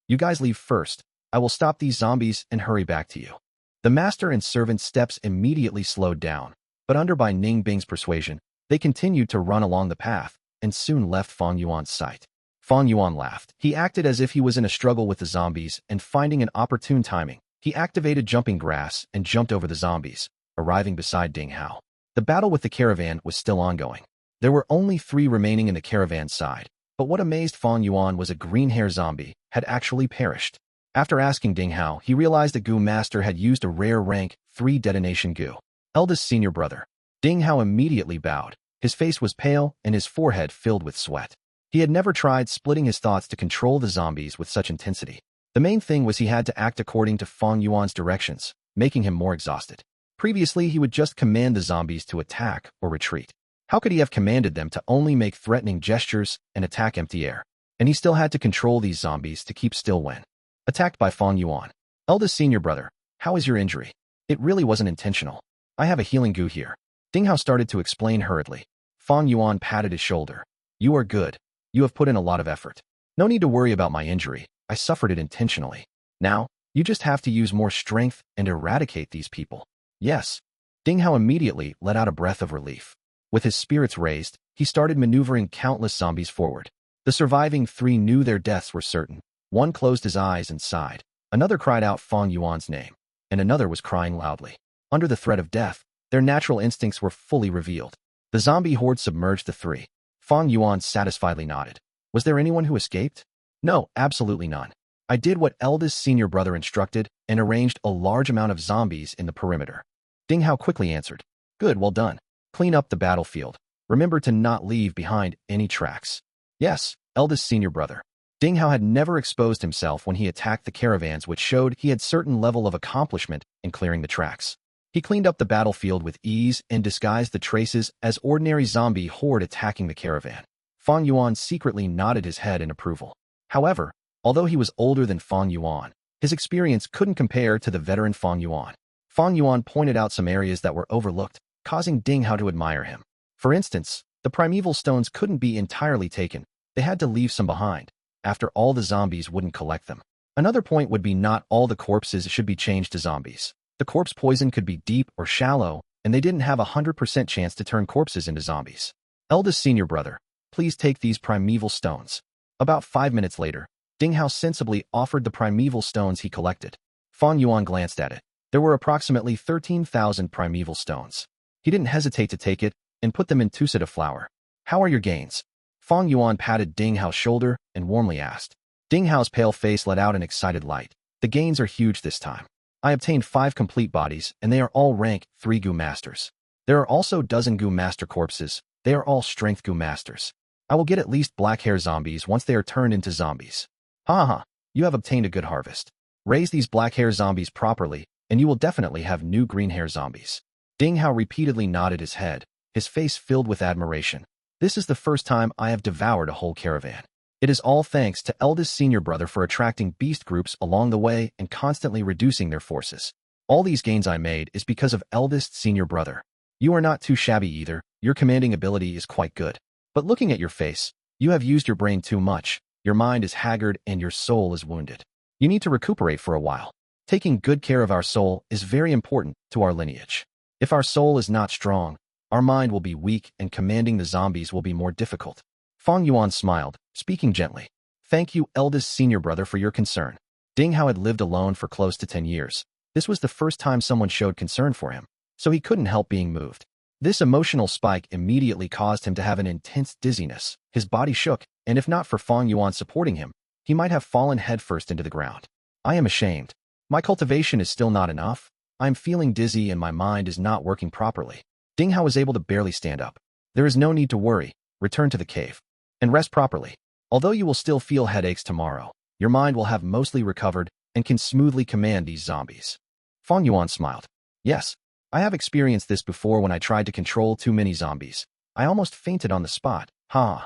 You guys leave first. I will stop these zombies and hurry back to you. The master and servant's steps immediately slowed down, but under by Ning Bing's persuasion, they continued to run along the path and soon left Fang Yuan's sight. Fang Yuan laughed. He acted as if he was in a struggle with the zombies, and finding an opportune timing, he activated jumping grass and jumped over the zombies, arriving beside Ding Hao. The battle with the caravan was still ongoing. There were only 3 remaining in the caravan side, but what amazed Fang Yuan was a green-hair zombie had actually perished. After asking Ding Hao, he realized the Gu master had used a rare rank 3 detonation Gu. Eldest senior brother. Ding Hao immediately bowed. His face was pale and his forehead filled with sweat. He had never tried splitting his thoughts to control the zombies with such intensity. The main thing was he had to act according to Fang Yuan's directions, making him more exhausted. Previously, he would just command the zombies to attack or retreat. How could he have commanded them to only make threatening gestures and attack empty air? And he still had to control these zombies to keep still when attacked by Fang Yuan. Eldest senior brother, how is your injury? It really wasn't intentional. I have a healing goo here. Ding Hao started to explain hurriedly. Fang Yuan patted his shoulder. You are good. You have put in a lot of effort. No need to worry about my injury. I suffered it intentionally. Now, you just have to use more strength and eradicate these people. Yes. Ding Hao immediately let out a breath of relief. With his spirits raised, he started maneuvering countless zombies forward. The surviving 3 knew their deaths were certain. One closed his eyes and sighed. Another cried out Fang Yuan's name. And another was crying loudly. Under the threat of death, their natural instincts were fully revealed. The zombie horde submerged the 3. Fang Yuan satisfiedly nodded. Was there anyone who escaped? No, absolutely none. I did what eldest senior brother instructed and arranged a large amount of zombies in the perimeter. Ding Hao quickly answered. Good, well done. Clean up the battlefield. Remember to not leave behind any tracks. Yes, eldest senior brother. Ding Hao had never exposed himself when he attacked the caravans, which showed he had certain level of accomplishment in clearing the tracks. He cleaned up the battlefield with ease and disguised the traces as ordinary zombie horde attacking the caravan. Fang Yuan secretly nodded his head in approval. However, although he was older than Fang Yuan, his experience couldn't compare to the veteran Fang Yuan. Fang Yuan pointed out some areas that were overlooked, causing Ding Hao to admire him. For instance, the primeval stones couldn't be entirely taken. They had to leave some behind. After all, the zombies wouldn't collect them. Another point would be not all the corpses should be changed to zombies. The corpse poison could be deep or shallow, and they didn't have 100% chance to turn corpses into zombies. Eldest senior brother, please take these primeval stones. About 5 minutes later, Ding Hao sensibly offered the primeval stones he collected. Fang Yuan glanced at it. There were approximately 13,000 primeval stones. He didn't hesitate to take it and put them in tusita flour. How are your gains? Fang Yuan patted Ding Hao's shoulder and warmly asked. Ding Hao's pale face let out an excited light. The gains are huge this time. I obtained 5 complete bodies, and they are all rank 3 Gu masters. There are also dozen Gu master corpses. They are all strength Gu masters. I will get at least black hair zombies once they are turned into zombies. Ha ha, you have obtained a good harvest. Raise these black hair zombies properly, and you will definitely have new green hair zombies. Ding Hao repeatedly nodded his head, his face filled with admiration. This is the first time I have devoured a whole caravan. It is all thanks to eldest senior brother for attracting beast groups along the way and constantly reducing their forces. All these gains I made is because of eldest senior brother. You are not too shabby either. Your commanding ability is quite good. But looking at your face, you have used your brain too much. Your mind is haggard and your soul is wounded. You need to recuperate for a while. Taking good care of our soul is very important to our lineage. If our soul is not strong, our mind will be weak and commanding the zombies will be more difficult. Fang Yuan smiled, speaking gently. Thank you, eldest senior brother, for your concern. Ding Hao had lived alone for close to 10 years. This was the first time someone showed concern for him, so he couldn't help being moved. This emotional spike immediately caused him to have an intense dizziness. His body shook, and if not for Fang Yuan supporting him, he might have fallen headfirst into the ground. I am ashamed. My cultivation is still not enough. I am feeling dizzy and my mind is not working properly. Ding Hao was able to barely stand up. There is no need to worry. Return to the cave and rest properly. Although you will still feel headaches tomorrow, your mind will have mostly recovered and can smoothly command these zombies. Fang Yuan smiled. Yes, I have experienced this before when I tried to control too many zombies. I almost fainted on the spot. Ha!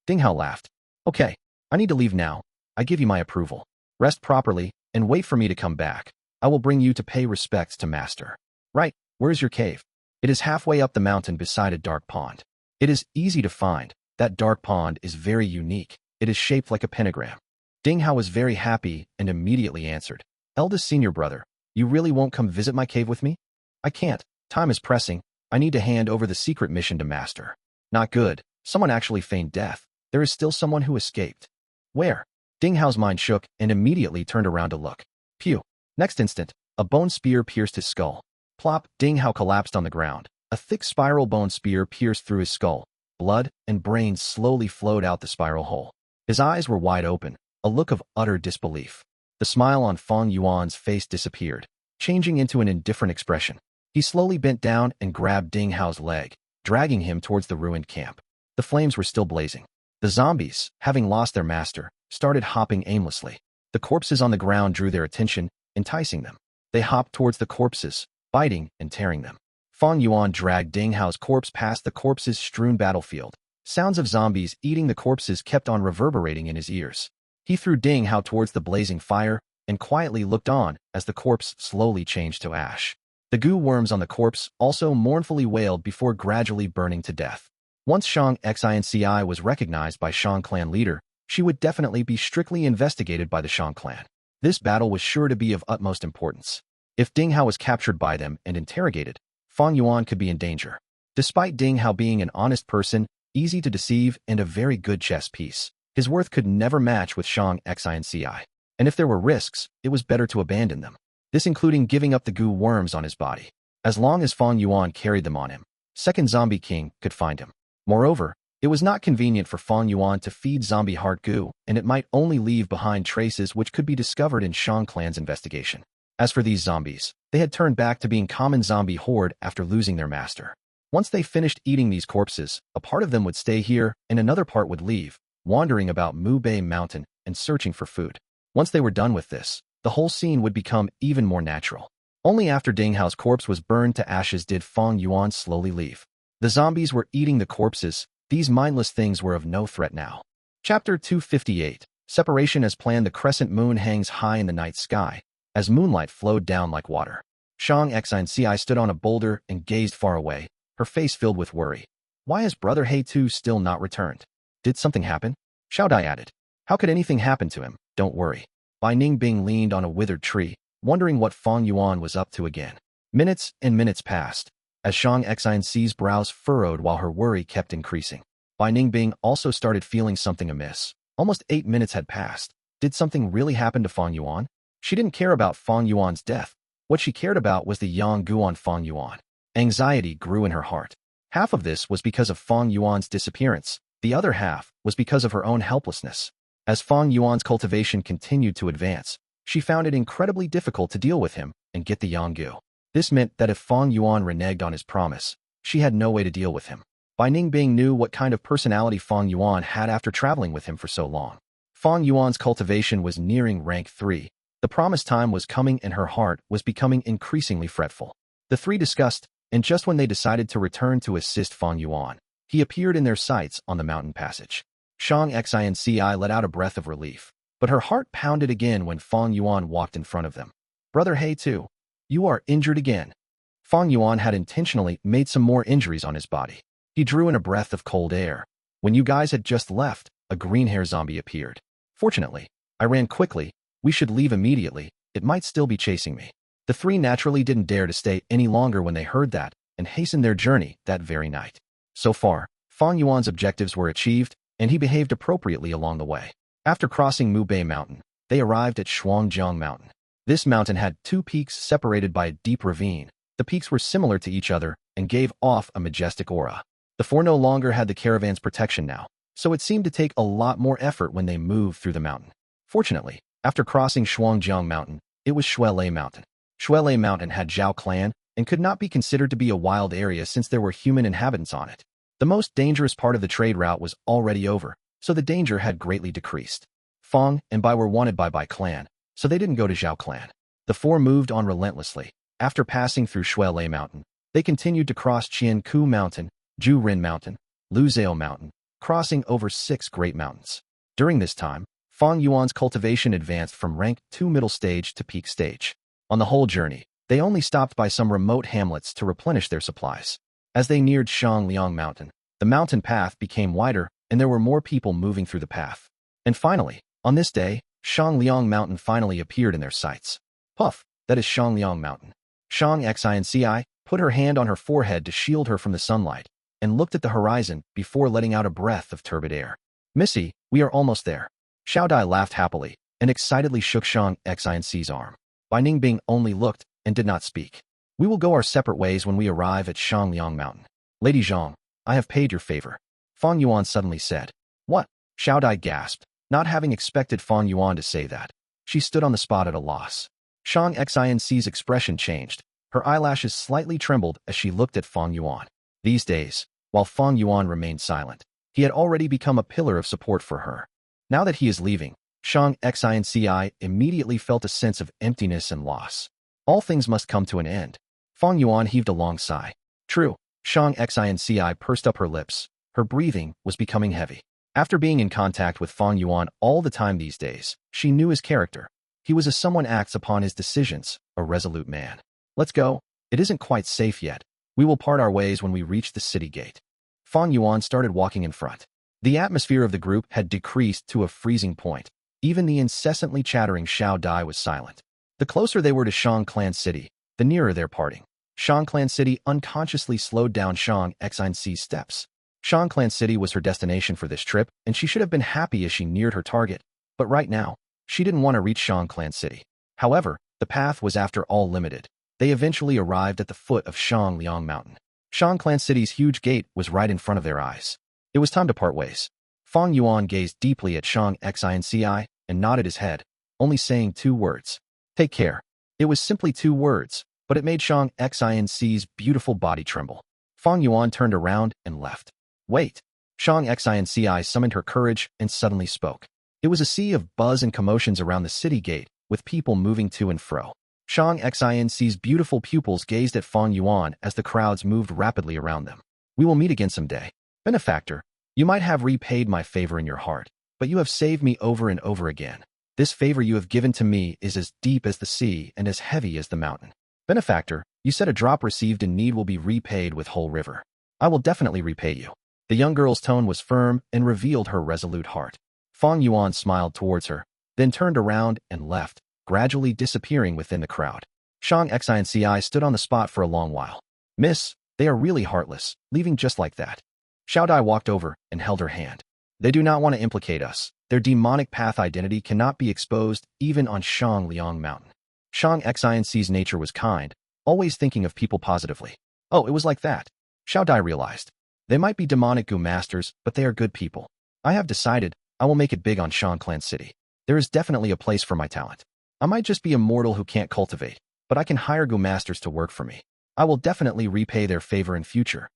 Ding Hao laughed. Okay, I need to leave now. I give you my approval. Rest properly and wait for me to come back. I will bring you to pay respects to Master. Right, where's your cave? It is halfway up the mountain beside a dark pond. It is easy to find. That dark pond is very unique. It is shaped like a pentagram. Ding Hao was very happy and immediately answered. Eldest senior brother, you really won't come visit my cave with me? I can't. Time is pressing. I need to hand over the secret mission to Master. Not good. Someone actually feigned death. There is still someone who escaped. Where? Ding Hao's mind shook and immediately turned around to look. Pew. Next instant, a bone spear pierced his skull. Plop, Ding Hao collapsed on the ground. A thick spiral bone spear pierced through his skull. Blood and brains slowly flowed out the spiral hole. His eyes were wide open, a look of utter disbelief. The smile on Fang Yuan's face disappeared, changing into an indifferent expression. He slowly bent down and grabbed Ding Hao's leg, dragging him towards the ruined camp. The flames were still blazing. The zombies, having lost their master, started hopping aimlessly. The corpses on the ground drew their attention, enticing them. They hopped towards the corpses, biting and tearing them. Fang Yuan dragged Ding Hao's corpse past the corpses-strewn battlefield. Sounds of zombies eating the corpses kept on reverberating in his ears. He threw Ding Hao towards the blazing fire and quietly looked on as the corpse slowly changed to ash. The goo worms on the corpse also mournfully wailed before gradually burning to death. Once Shang Xinci was recognized by Shang clan leader, she would definitely be strictly investigated by the Shang clan. This battle was sure to be of utmost importance. If Ding Hao was captured by them and interrogated, Fang Yuan could be in danger. Despite Ding Hao being an honest person, easy to deceive, and a very good chess piece, his worth could never match with Shang Xinci. And if there were risks, it was better to abandon them. This including giving up the goo worms on his body. As long as Fang Yuan carried them on him, Second Zombie King could find him. Moreover, it was not convenient for Fang Yuan to feed zombie heart goo, and it might only leave behind traces which could be discovered in Shang clan's investigation. As for these zombies, they had turned back to being common zombie horde after losing their master. Once they finished eating these corpses, a part of them would stay here and another part would leave, wandering about Mu Bei Mountain and searching for food. Once they were done with this, the whole scene would become even more natural. Only after Ding Hao's corpse was burned to ashes did Fang Yuan slowly leave. The zombies were eating the corpses. These mindless things were of no threat now. Chapter 258. Separation as planned. The crescent moon hangs high in the night sky, as moonlight flowed down like water. Shang Xinci stood on a boulder and gazed far away, her face filled with worry. Why has Brother He Tu still not returned? Did something happen? Xiao Dai added. How could anything happen to him? Don't worry. Bai Ningbing leaned on a withered tree, wondering what Fang Yuan was up to again. Minutes and minutes passed, as Shang Xinci's brows furrowed while her worry kept increasing. Bai Ningbing also started feeling something amiss. Almost 8 minutes had passed. Did something really happen to Fang Yuan? She didn't care about Fang Yuan's death. What she cared about was the yang gu on Fang Yuan. Anxiety grew in her heart. Half of this was because of Fang Yuan's disappearance. The other half was because of her own helplessness. As Fang Yuan's cultivation continued to advance, she found it incredibly difficult to deal with him and get the yang gu. This meant that if Fang Yuan reneged on his promise, she had no way to deal with him. Bai Ningbing knew what kind of personality Fang Yuan had after traveling with him for so long. Fang Yuan's cultivation was nearing rank 3. The promised time was coming and her heart was becoming increasingly fretful. The three discussed, and just when they decided to return to assist Fang Yuan, he appeared in their sights on the mountain passage. Shang Xinci let out a breath of relief, but her heart pounded again when Fang Yuan walked in front of them. Brother He Tu, you are injured again. Fang Yuan had intentionally made some more injuries on his body. He drew in a breath of cold air. When you guys had just left, a green-hair zombie appeared. Fortunately, I ran quickly. We should leave immediately. It might still be chasing me. The three naturally didn't dare to stay any longer when they heard that, and hastened their journey that very night. So far, Fang Yuan's objectives were achieved, and he behaved appropriately along the way. After crossing Mu Bei Mountain, they arrived at Shuangjiang Mountain. This mountain had 2 peaks separated by a deep ravine. The peaks were similar to each other and gave off a majestic aura. The four no longer had the caravan's protection now, so it seemed to take a lot more effort when they moved through the mountain. Fortunately, after crossing Shuangjiang Mountain, it was Shuelei Mountain. Shuelei Mountain had Zhao clan and could not be considered to be a wild area since there were human inhabitants on it. The most dangerous part of the trade route was already over, so the danger had greatly decreased. Fang and Bai were wanted by Bai clan, so they didn't go to Zhao clan. The four moved on relentlessly. After passing through Shuelei Mountain, they continued to cross Qianku Mountain, Jurin Mountain, Luzhao Mountain, crossing over 6 great mountains. During this time, Fang Yuan's cultivation advanced from rank 2 middle stage to peak stage. On the whole journey, they only stopped by some remote hamlets to replenish their supplies. As they neared Shangliang Mountain, the mountain path became wider and there were more people moving through the path. And finally, on this day, Shangliang Mountain finally appeared in their sights. Puff, that is Shangliang Mountain. Shang Xinci put her hand on her forehead to shield her from the sunlight and looked at the horizon before letting out a breath of turbid air. Missy, we are almost there. Xiao Dai laughed happily and excitedly shook Shang Xinci's arm. Bai Ningbing only looked and did not speak. We will go our separate ways when we arrive at Shangliang Mountain. Lady Zhang, I have paid your favor. Fang Yuan suddenly said. What? Xiao Dai gasped, not having expected Fang Yuan to say that. She stood on the spot at a loss. Shang Xinci's expression changed. Her eyelashes slightly trembled as she looked at Fang Yuan. These days, while Fang Yuan remained silent, He had already become a pillar of support for her. Now that he is leaving, Shang Xinci immediately felt a sense of emptiness and loss. All things must come to an end. Fang Yuan heaved a long sigh. True, Shang Xinci pursed up her lips. Her breathing was becoming heavy. After being in contact with Fang Yuan all the time these days, she knew his character. He was someone acts upon his decisions, a resolute man. Let's go. It isn't quite safe yet. We will part our ways when we reach the city gate. Fang Yuan started walking in front. The atmosphere of the group had decreased to a freezing point. Even the incessantly chattering Xiao Dai was silent. The closer they were to Shang Clan City, the nearer their parting. Shang Clan City unconsciously slowed down Shang Xinci's steps. Shang Clan City was her destination for this trip, and she should have been happy as she neared her target. But right now, she didn't want to reach Shang Clan City. However, the path was after all limited. They eventually arrived at the foot of Shangliang Mountain. Shang Clan City's huge gate was right in front of their eyes. It was time to part ways. Fang Yuan gazed deeply at Shang Xinci and nodded his head, only saying 2 words. Take care. It was simply 2 words, but it made Shang Xinci's beautiful body tremble. Fang Yuan turned around and left. Wait. Shang Xinci summoned her courage and suddenly spoke. It was a sea of buzz and commotions around the city gate, with people moving to and fro. Shang Xinci's beautiful pupils gazed at Fang Yuan as the crowds moved rapidly around them. We will meet again someday. Benefactor, you might have repaid my favor in your heart, but you have saved me over and over again. This favor you have given to me is as deep as the sea and as heavy as the mountain. Benefactor, you said a drop received in need will be repaid with whole river. I will definitely repay you. The young girl's tone was firm and revealed her resolute heart. Fang Yuan smiled towards her, then turned around and left, gradually disappearing within the crowd. Shang Xinci stood on the spot for a long while. Miss, they are really heartless, leaving just like that. Xiao Dai walked over and held her hand. They do not want to implicate us. Their demonic path identity cannot be exposed even on Shangliang Mountain. Shang Xinci's nature was kind, always thinking of people positively. Oh, it was like that. Xiao Dai realized. They might be demonic Gu masters, but they are good people. I have decided I will make it big on Shang Clan City. There is definitely a place for my talent. I might just be a mortal who can't cultivate, but I can hire Gu masters to work for me. I will definitely repay their favor in future.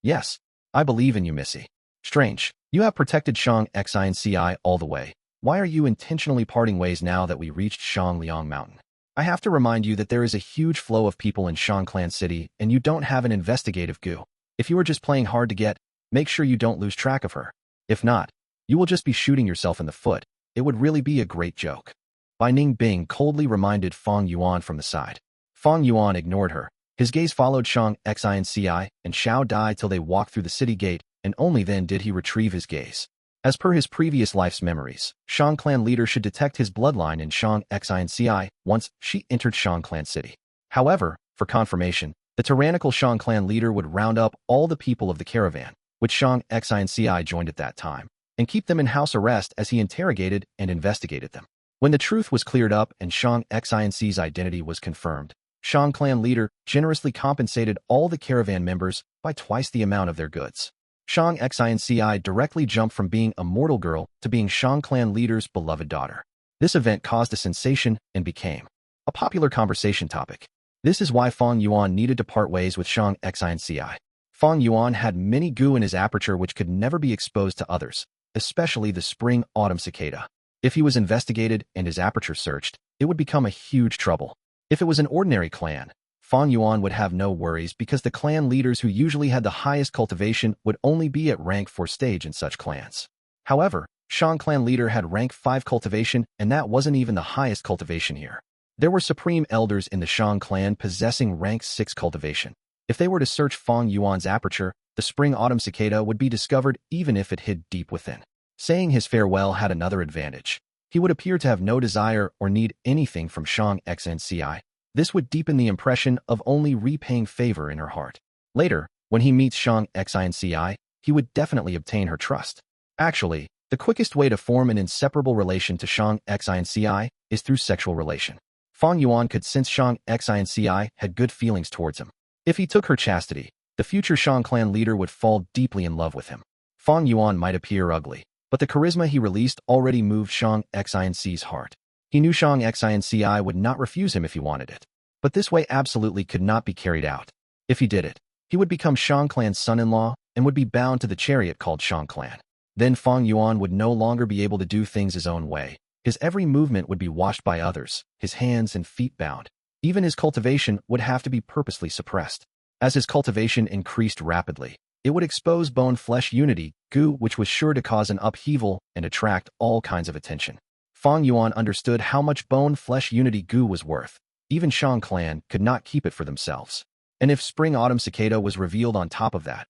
Yes, I believe in you, Missy. Strange, you have protected Shang Xinci all the way. Why are you intentionally parting ways now that we reached Shangliang Mountain? I have to remind you that there is a huge flow of people in Shang Clan City, and you don't have an investigative Gu. If you are just playing hard to get, make sure you don't lose track of her. If not, you will just be shooting yourself in the foot. It would really be a great joke. Bai Ningbing coldly reminded Fang Yuan from the side. Fang Yuan ignored her. His gaze followed Shang Xinci and Xiao Dai till they walked through the city gate, and only then did he retrieve his gaze. As per his previous life's memories, Shang Clan leader should detect his bloodline in Shang Xinci once she entered Shang Clan City. However, for confirmation, the tyrannical Shang Clan leader would round up all the people of the caravan, which Shang Xinci joined at that time, and keep them in house arrest as he interrogated and investigated them. When the truth was cleared up and Shang Xinci's identity was confirmed, Shang Clan leader generously compensated all the caravan members by twice the amount of their goods. Shang Xinci directly jumped from being a mortal girl to being Shang Clan leader's beloved daughter. This event caused a sensation and became a popular conversation topic. This is why Fang Yuan needed to part ways with Shang Xinci. Fang Yuan had many Gu in his aperture which could never be exposed to others, especially the spring Autumn Cicada. If he was investigated and his aperture searched, it would become a huge trouble. If it was an ordinary clan, Fang Yuan would have no worries because the clan leaders who usually had the highest cultivation would only be at rank 4 stage in such clans. However, Shang Clan leader had rank 5 cultivation, and that wasn't even the highest cultivation here. There were supreme elders in the Shang clan possessing rank 6 cultivation. If they were to search Fang Yuan's aperture, the spring Autumn Cicada would be discovered even if it hid deep within. Saying his farewell had another advantage. He would appear to have no desire or need anything from Shang Xinci. This would deepen the impression of only repaying favor in her heart. Later, when he meets Shang Xinci, he would definitely obtain her trust. Actually, the quickest way to form an inseparable relation to Shang Xinci is through sexual relation. Fang Yuan could sense Shang Xinci had good feelings towards him. If he took her chastity, the future Shang clan leader would fall deeply in love with him. Fang Yuan might appear ugly, but the charisma he released already moved Shang Xinci's heart. He knew Shang Xinci would not refuse him if he wanted it. But this way absolutely could not be carried out. If he did it, he would become Shang clan's son-in-law, and would be bound to the chariot called Shang clan. Then Fang Yuan would no longer be able to do things his own way. His every movement would be watched by others, his hands and feet bound. Even his cultivation would have to be purposely suppressed. As his cultivation increased rapidly, it would expose bone-flesh unity, Gu, which was sure to cause an upheaval and attract all kinds of attention. Fang Yuan understood how much bone-flesh unity Gu was worth. Even Shang clan could not keep it for themselves. And if Spring Autumn Cicada was revealed on top of that,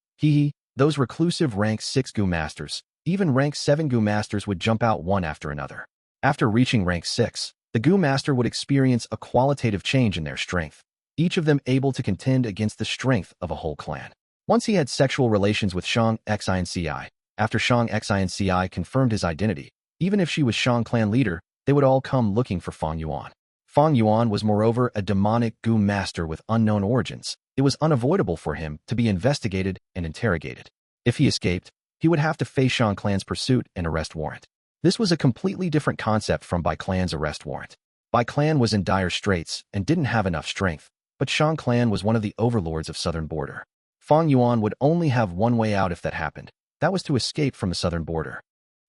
those reclusive rank 6 Gu masters, even rank 7 Gu masters would jump out one after another. After reaching rank 6, the Gu master would experience a qualitative change in their strength, each of them able to contend against the strength of a whole clan. Once he had sexual relations with Shang Xinci, after Shang Xinci confirmed his identity, even if she was Shang clan leader, they would all come looking for Fang Yuan. Fang Yuan was moreover a demonic Gu master with unknown origins. It was unavoidable for him to be investigated and interrogated. If he escaped, he would have to face Shang clan's pursuit and arrest warrant. This was a completely different concept from Bai clan's arrest warrant. Bai clan was in dire straits and didn't have enough strength, but Shang clan was one of the overlords of southern border. Fang Yuan would only have one way out if that happened. That was to escape from the southern border.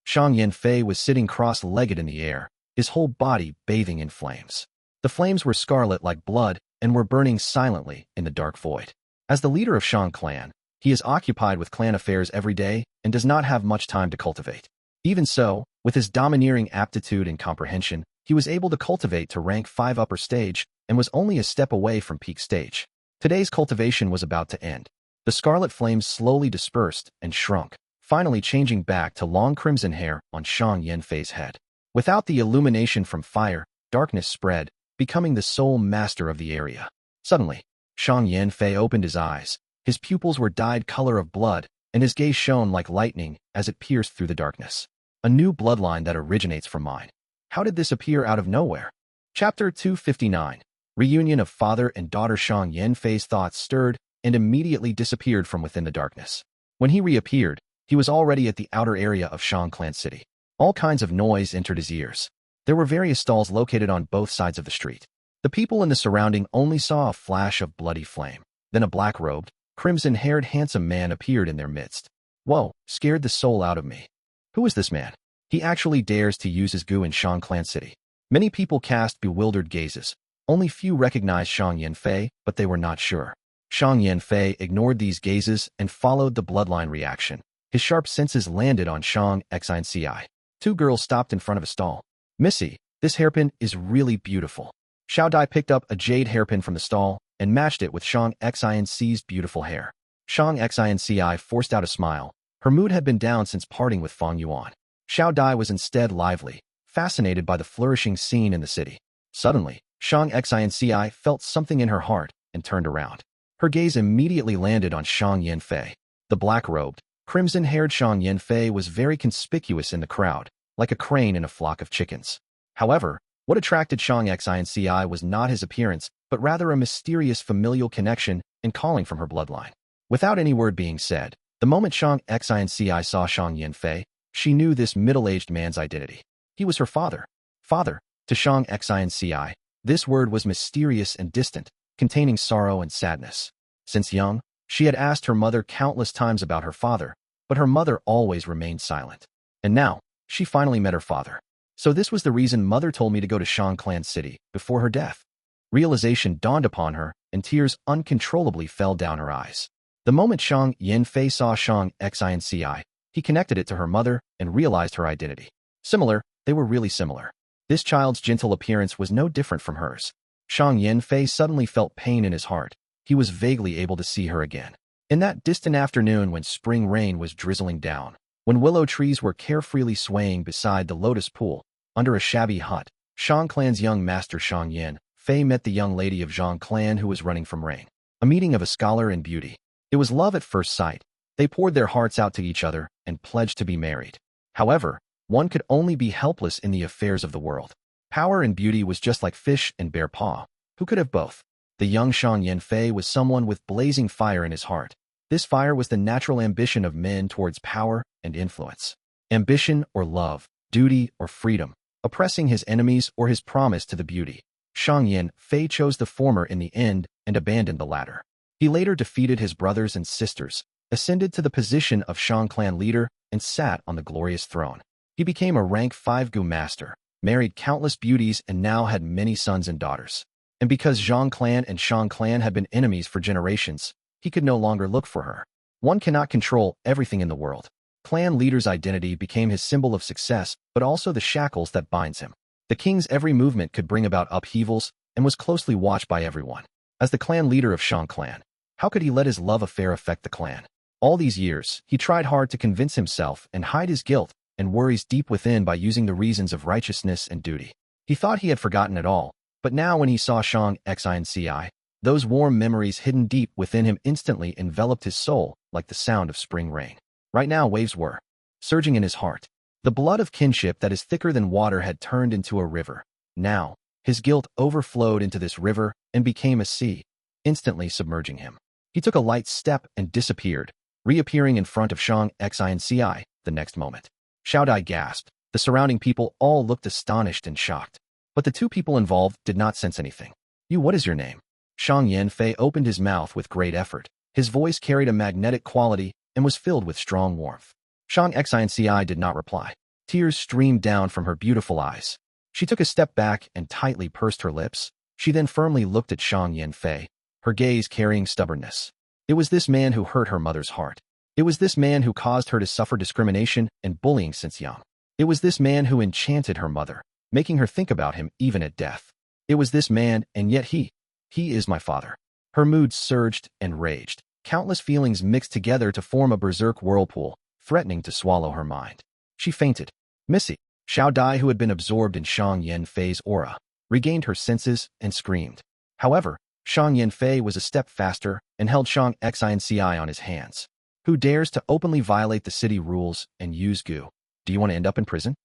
Shang Yanfei was sitting cross-legged in the air, his whole body bathing in flames. The flames were scarlet like blood and were burning silently in the dark void. As the leader of Shang clan, he is occupied with clan affairs every day and does not have much time to cultivate. Even so, with his domineering aptitude and comprehension, he was able to cultivate to rank 5 upper stage and was only a step away from peak stage. Today's cultivation was about to end. The scarlet flames slowly dispersed and shrunk, finally changing back to long crimson hair on Shang Yanfei's head. Without the illumination from fire, darkness spread, becoming the sole master of the area. Suddenly, Shang Yanfei opened his eyes. His pupils were dyed color of blood, and his gaze shone like lightning as it pierced through the darkness. A new bloodline that originates from mine. How did this appear out of nowhere? Chapter 259. Reunion of father and daughter. Shang Yanfei's thoughts stirred and immediately disappeared from within the darkness. When he reappeared, he was already at the outer area of Shang clan city. All kinds of noise entered his ears. There were various stalls located on both sides of the street. The people in the surrounding only saw a flash of bloody flame. Then a black-robed, crimson-haired handsome man appeared in their midst. Whoa, scared the soul out of me. Who is this man? He actually dares to use his Gu in Shang clan city. Many people cast bewildered gazes. Only few recognized Shang Yanfei, but they were not sure. Shang Yanfei ignored these gazes and followed the bloodline reaction. His sharp senses landed on Shang Xinci. 2 girls stopped in front of a stall. Missy, this hairpin is really beautiful. Xiao Dai picked up a jade hairpin from the stall and matched it with Shang Xinci's beautiful hair. Shang Xinci forced out a smile. Her mood had been down since parting with Fang Yuan. Xiao Dai was instead lively, fascinated by the flourishing scene in the city. Suddenly, Shang Xinci felt something in her heart and turned around. Her gaze immediately landed on Shang Yanfei. The black-robed, crimson-haired Shang Yanfei was very conspicuous in the crowd, like a crane in a flock of chickens. However, what attracted Shang Xinci was not his appearance, but rather a mysterious familial connection and calling from her bloodline. Without any word being said, the moment Shang Xinci saw Shang Yanfei, she knew this middle-aged man's identity. He was her father. Father, to Shang Xinci, this word was mysterious and distant, containing sorrow and sadness. Since young, she had asked her mother countless times about her father, but her mother always remained silent. And now, she finally met her father. So this was the reason mother told me to go to Shang clan city before her death. Realization dawned upon her, and tears uncontrollably fell down her eyes. The moment Shang Yanfei saw Shang Xinci, he connected it to her mother and realized her identity. Similar, they were really similar. This child's gentle appearance was no different from hers. Shang Yanfei suddenly felt pain in his heart. He was vaguely able to see her again. In that distant afternoon when spring rain was drizzling down, when willow trees were carefreely swaying beside the lotus pool, under a shabby hut, Shang clan's young master Shang Yanfei met the young lady of Zhang clan who was running from rain. A meeting of a scholar and beauty. It was love at first sight. They poured their hearts out to each other and pledged to be married. However, one could only be helpless in the affairs of the world. Power and beauty was just like fish and bear paw. Who could have both? The young Shang Yanfei was someone with blazing fire in his heart. This fire was the natural ambition of men towards power and influence. Ambition or love, duty or freedom, oppressing his enemies or his promise to the beauty. Shang Yanfei chose the former in the end and abandoned the latter. He later defeated his brothers and sisters, ascended to the position of Shang clan leader, and sat on the glorious throne. He became a rank 5 Gu master, married countless beauties, and now had many sons and daughters. And because Zhang clan and Shang clan had been enemies for generations, he could no longer look for her. One cannot control everything in the world. Clan leader's identity became his symbol of success, but also the shackles that binds him. The king's every movement could bring about upheavals and was closely watched by everyone. As the clan leader of Shang clan, how could he let his love affair affect the clan? All these years, he tried hard to convince himself and hide his guilt and worries deep within by using the reasons of righteousness and duty. He thought he had forgotten it all, but now when he saw Shang Xinci, those warm memories hidden deep within him instantly enveloped his soul like the sound of spring rain. Right now waves were surging in his heart. The blood of kinship that is thicker than water had turned into a river. Now, his guilt overflowed into this river and became a sea, instantly submerging him. He took a light step and disappeared, reappearing in front of Shang Xinci the next moment. Xiao Dai gasped. The surrounding people all looked astonished and shocked. But the two people involved did not sense anything. "You, what is your name?" Shang Yanfei opened his mouth with great effort. His voice carried a magnetic quality and was filled with strong warmth. Shang Xinci did not reply. Tears streamed down from her beautiful eyes. She took a step back and tightly pursed her lips. She then firmly looked at Shang Yanfei, her gaze carrying stubbornness. It was this man who hurt her mother's heart. It was this man who caused her to suffer discrimination and bullying since young. It was this man who enchanted her mother, making her think about him even at death. It was this man, and yet he is my father. Her mood surged and raged. Countless feelings mixed together to form a berserk whirlpool, threatening to swallow her mind. She fainted. Missy, Xiao Dai, who had been absorbed in Shang Yanfei's aura, regained her senses and screamed. However, Shang Yanfei was a step faster and held Shang Xinci on his hands. "Who dares to openly violate the city rules and use Gu? Do you want to end up in prison?"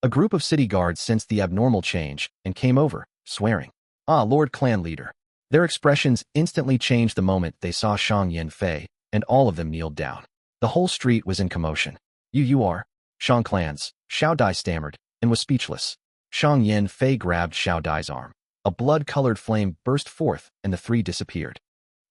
A group of city guards sensed the abnormal change and came over, swearing. "Ah, Lord Clan Leader." Their expressions instantly changed the moment they saw Shang Yanfei, and all of them kneeled down. The whole street was in commotion. You are? Shang clans, Xiao Dai stammered, and was speechless. Shang Yanfei grabbed Xiao Dai's arm. A blood-colored flame burst forth, and the three disappeared.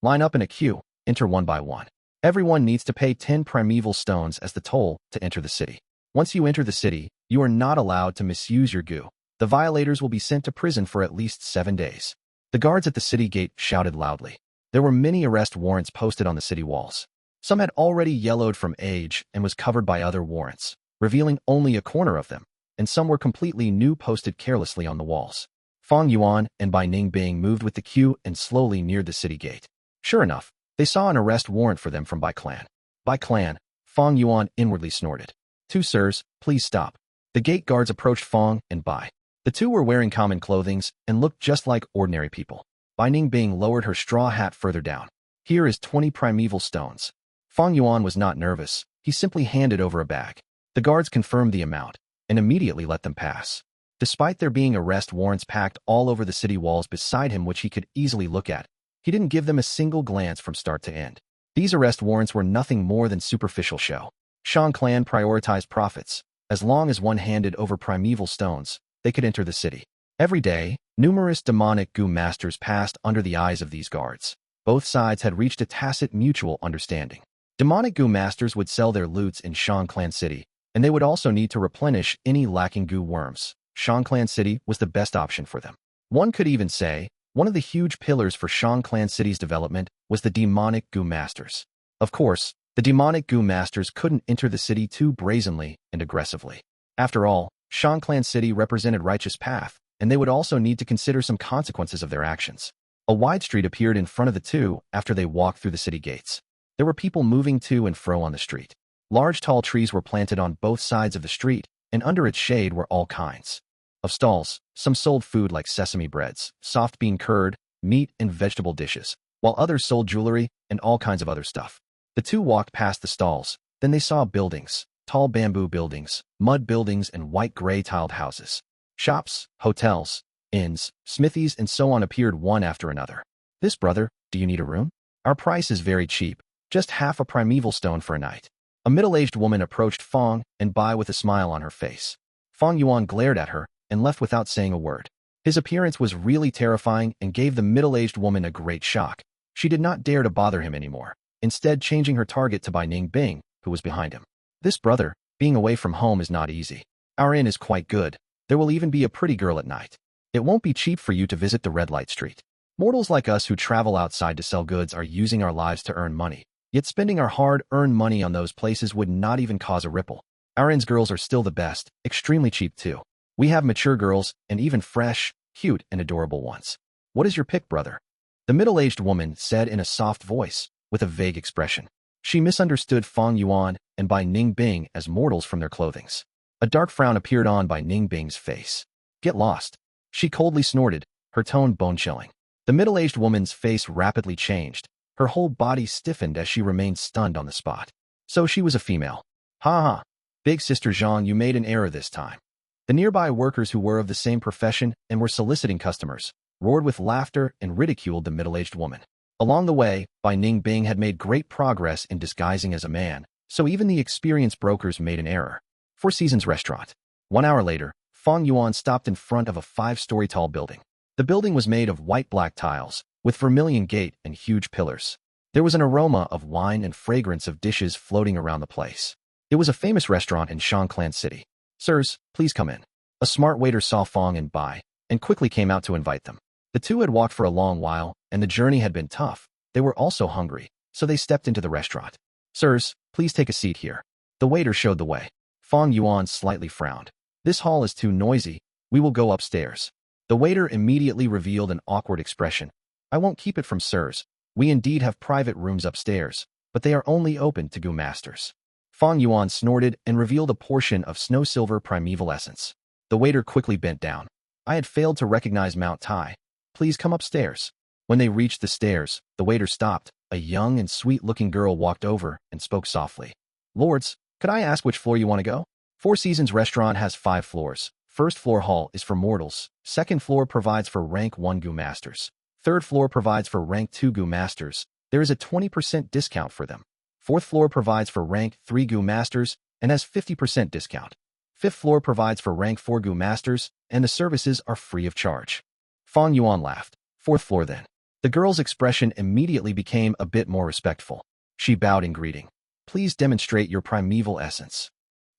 "Line up in a queue, enter one by one. Everyone needs to pay 10 primeval stones as the toll to enter the city. Once you enter the city, you are not allowed to misuse your Gu. The violators will be sent to prison for at least 7 days." The guards at the city gate shouted loudly. There were many arrest warrants posted on the city walls. Some had already yellowed from age and was covered by other warrants, revealing only a corner of them, and some were completely new, posted carelessly on the walls. Fang Yuan and Bai Ningbing moved with the queue and slowly neared the city gate. Sure enough, they saw an arrest warrant for them from Bai clan. Bai clan, Fang Yuan inwardly snorted. "Two sirs, please stop." The gate guards approached Fang and Bai. The two were wearing common clothings and looked just like ordinary people. Bai Ningbing lowered her straw hat further down. "Here is 20 primeval stones." Fang Yuan was not nervous. He simply handed over a bag. The guards confirmed the amount and immediately let them pass. Despite there being arrest warrants packed all over the city walls beside him which he could easily look at, he didn't give them a single glance from start to end. These arrest warrants were nothing more than superficial show. Shang clan prioritized profits. As long as one handed over primeval stones, they could enter the city. Every day, numerous demonic Gu masters passed under the eyes of these guards. Both sides had reached a tacit mutual understanding. Demonic Gu masters would sell their loots in Shang clan city, and they would also need to replenish any lacking Gu worms. Shang clan city was the best option for them. One could even say, one of the huge pillars for Shang clan city's development was the demonic Gu masters. Of course, the demonic Gu masters couldn't enter the city too brazenly and aggressively. After all, Shang clan city represented righteous path, and they would also need to consider some consequences of their actions. A wide street appeared in front of the two after they walked through the city gates. There were people moving to and fro on the street. Large tall trees were planted on both sides of the street, and under its shade were all kinds of stalls. Some sold food like sesame breads, soft bean curd, meat and vegetable dishes, while others sold jewelry and all kinds of other stuff. The two walked past the stalls, then they saw buildings, tall bamboo buildings, mud buildings and white-gray tiled houses. Shops, hotels, inns, smithies and so on appeared one after another. "This brother, do you need a room? Our price is very cheap, just half a primeval stone for a night." A middle-aged woman approached Fang and Bai with a smile on her face. Fang Yuan glared at her and left without saying a word. His appearance was really terrifying and gave the middle-aged woman a great shock. She did not dare to bother him anymore. instead changing her target to Bai Ningbing, who was behind him. This brother, being away from home is not easy. Our inn is quite good. There will even be a pretty girl at night. It won't be cheap for you to visit the red light street. Mortals like us who travel outside to sell goods are using our lives to earn money. Yet spending our hard-earned money on those places would not even cause a ripple. Our inn's girls are still the best, extremely cheap too. We have mature girls, and even fresh, cute, and adorable ones. What is your pick, brother? The middle-aged woman said in a soft voice, with a vague expression. She misunderstood Fang Yuan and Bai Ningbing as mortals from their clothings. A dark frown appeared on Bai Ningbing's face. Get lost. She coldly snorted, her tone bone-chilling. The middle-aged woman's face rapidly changed. Her whole body stiffened as she remained stunned on the spot. So she was a female. Ha ha. Big Sister Zhang, you made an error this time. The nearby workers who were of the same profession and were soliciting customers roared with laughter and ridiculed the middle-aged woman. Along the way, Bai Ningbing had made great progress in disguising as a man, so even the experienced brokers made an error. Four Seasons Restaurant. 1 hour later, Fang Yuan stopped in front of a 5-story tall building. The building was made of white-black tiles, with vermilion gate and huge pillars. There was an aroma of wine and fragrance of dishes floating around the place. It was a famous restaurant in Shang Clan City. Sirs, please come in. A smart waiter saw Fang and Bai, and quickly came out to invite them. The two had walked for a long while, and the journey had been tough. They were also hungry, so they stepped into the restaurant. Sirs, please take a seat here. The waiter showed the way. Fang Yuan slightly frowned. This hall is too noisy. We will go upstairs. The waiter immediately revealed an awkward expression. I won't keep it from sirs. We indeed have private rooms upstairs, but they are only open to Gu masters. Fang Yuan snorted and revealed a portion of snow silver primeval essence. The waiter quickly bent down. I had failed to recognize Mount Tai. Please come upstairs. When they reached the stairs, the waiter stopped. A young and sweet-looking girl walked over and spoke softly. Lords, could I ask which floor you want to go? Four Seasons Restaurant has 5 floors. First floor hall is for mortals. Second floor provides for rank 1 Gu masters. Third floor provides for rank 2 Gu masters. There is a 20% discount for them. Fourth floor provides for rank 3 Gu masters and has 50% discount. Fifth floor provides for rank 4 Gu masters, and the services are free of charge. Fang Yuan laughed. Fourth floor then. The girl's expression immediately became a bit more respectful. She bowed in greeting. Please demonstrate your primeval essence.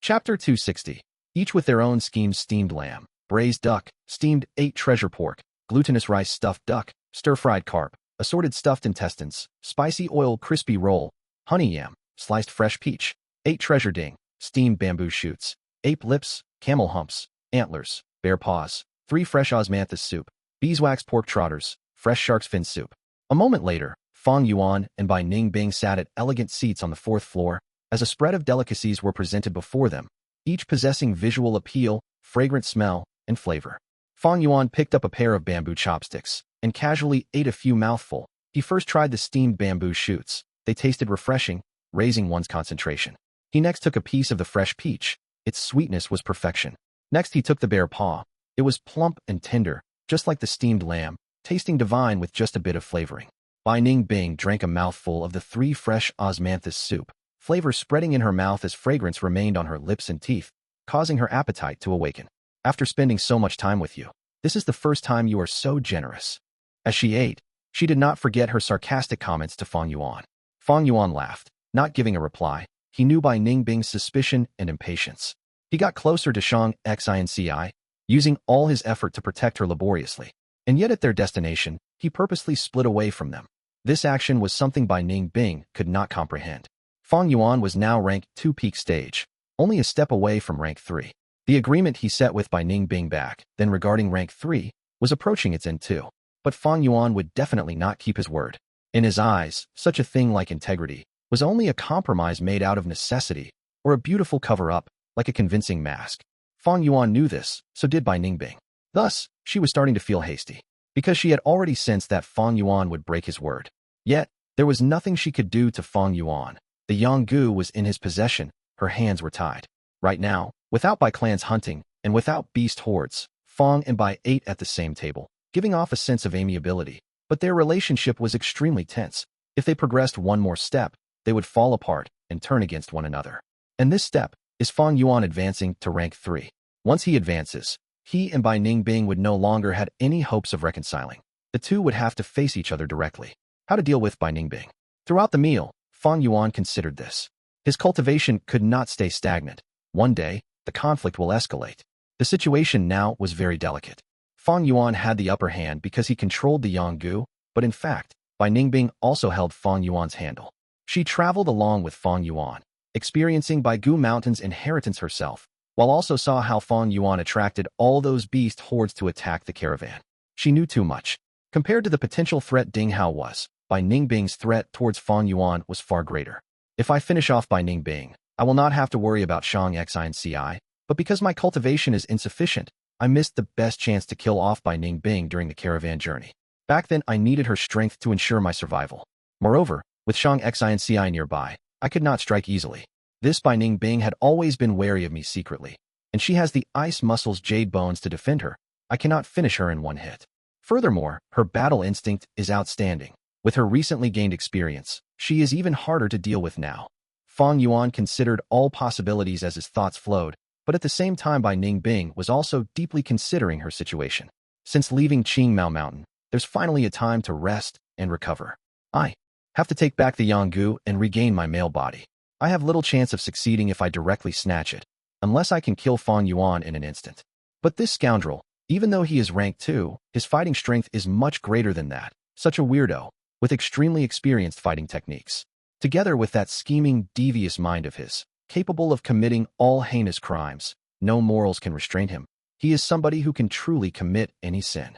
Chapter 260. Each with their own schemes: steamed lamb, braised duck, steamed 8 treasure pork, glutinous rice stuffed duck, stir-fried carp, assorted stuffed intestines, spicy oil crispy roll, honey yam, sliced fresh peach, 8 treasure ding, steamed bamboo shoots, ape lips, camel humps, antlers, bear paws, 3 fresh osmanthus soup, beeswax pork trotters, fresh shark's fin soup. A moment later, Fang Yuan and Bai Ningbing sat at elegant seats on the 4th floor, as a spread of delicacies were presented before them, each possessing visual appeal, fragrant smell, and flavor. Fang Yuan picked up a pair of bamboo chopsticks and casually ate a few mouthful. He first tried the steamed bamboo shoots. They tasted refreshing, raising one's concentration. He next took a piece of the fresh peach. Its sweetness was perfection. Next he took the bear paw. It was plump and tender, just like the steamed lamb, tasting divine with just a bit of flavoring. Bai Ningbing drank a mouthful of the 3 fresh osmanthus soup, flavor spreading in her mouth as fragrance remained on her lips and teeth, causing her appetite to awaken. After spending so much time with you, this is the first time you are so generous. As she ate, she did not forget her sarcastic comments to Fang Yuan. Fang Yuan laughed, not giving a reply. He knew Bai Ningbing's suspicion and impatience. He got closer to Shang Xinci, using all his effort to protect her laboriously. And yet at their destination, he purposely split away from them. This action was something Bai Ningbing could not comprehend. Fang Yuan was now rank 2 peak stage, only a step away from rank 3. The agreement he set with Bai Ningbing back then regarding rank 3 was approaching its end too. But Fang Yuan would definitely not keep his word. In his eyes, such a thing like integrity was only a compromise made out of necessity or a beautiful cover-up, like a convincing mask. Fang Yuan knew this, so did Bai Ningbing. Thus, she was starting to feel hasty, because she had already sensed that Fang Yuan would break his word. Yet, there was nothing she could do to Fang Yuan. The young Gu was in his possession, her hands were tied. Right now, without Bai clans hunting, and without beast hordes, Fang and Bai ate at the same table, giving off a sense of amiability. But their relationship was extremely tense. If they progressed one more step, they would fall apart and turn against one another. And this step is Fang Yuan advancing to rank 3. Once he advances, he and Bai Ningbing would no longer have any hopes of reconciling. The two would have to face each other directly. How to deal with Bai Ningbing? Throughout the meal, Fang Yuan considered this. His cultivation could not stay stagnant. One day, the conflict will escalate. The situation now was very delicate. Fang Yuan had the upper hand because he controlled the Gu, but in fact, Bai Ningbing also held Fang Yuan's handle. She traveled along with Fang Yuan, experiencing Bai Gu Mountain's inheritance herself, while also saw how Fang Yuan attracted all those beast hordes to attack the caravan. She knew too much. Compared to the potential threat Ding Hao was, Bai Ningbing's threat towards Fang Yuan was far greater. If I finish off Bai Ningbing, I will not have to worry about Shang Xinci, but because my cultivation is insufficient, I missed the best chance to kill off Bai Ningbing during the caravan journey. Back then, I needed her strength to ensure my survival. Moreover, with Shang Xinci nearby, I could not strike easily. This Bai Ningbing had always been wary of me secretly, and she has the ice muscles jade bones to defend her. I cannot finish her in one hit. Furthermore, her battle instinct is outstanding. With her recently gained experience, she is even harder to deal with now. Fang Yuan considered all possibilities as his thoughts flowed, but at the same time Bai Ningbing was also deeply considering her situation. Since leaving Qingmao Mountain, there's finally a time to rest and recover. I have to take back the Gu and regain my male body. I have little chance of succeeding if I directly snatch it, unless I can kill Fang Yuan in an instant. But this scoundrel, even though he is rank 2, his fighting strength is much greater than that. Such a weirdo, with extremely experienced fighting techniques. Together with that scheming, devious mind of his, capable of committing all heinous crimes, no morals can restrain him. He is somebody who can truly commit any sin.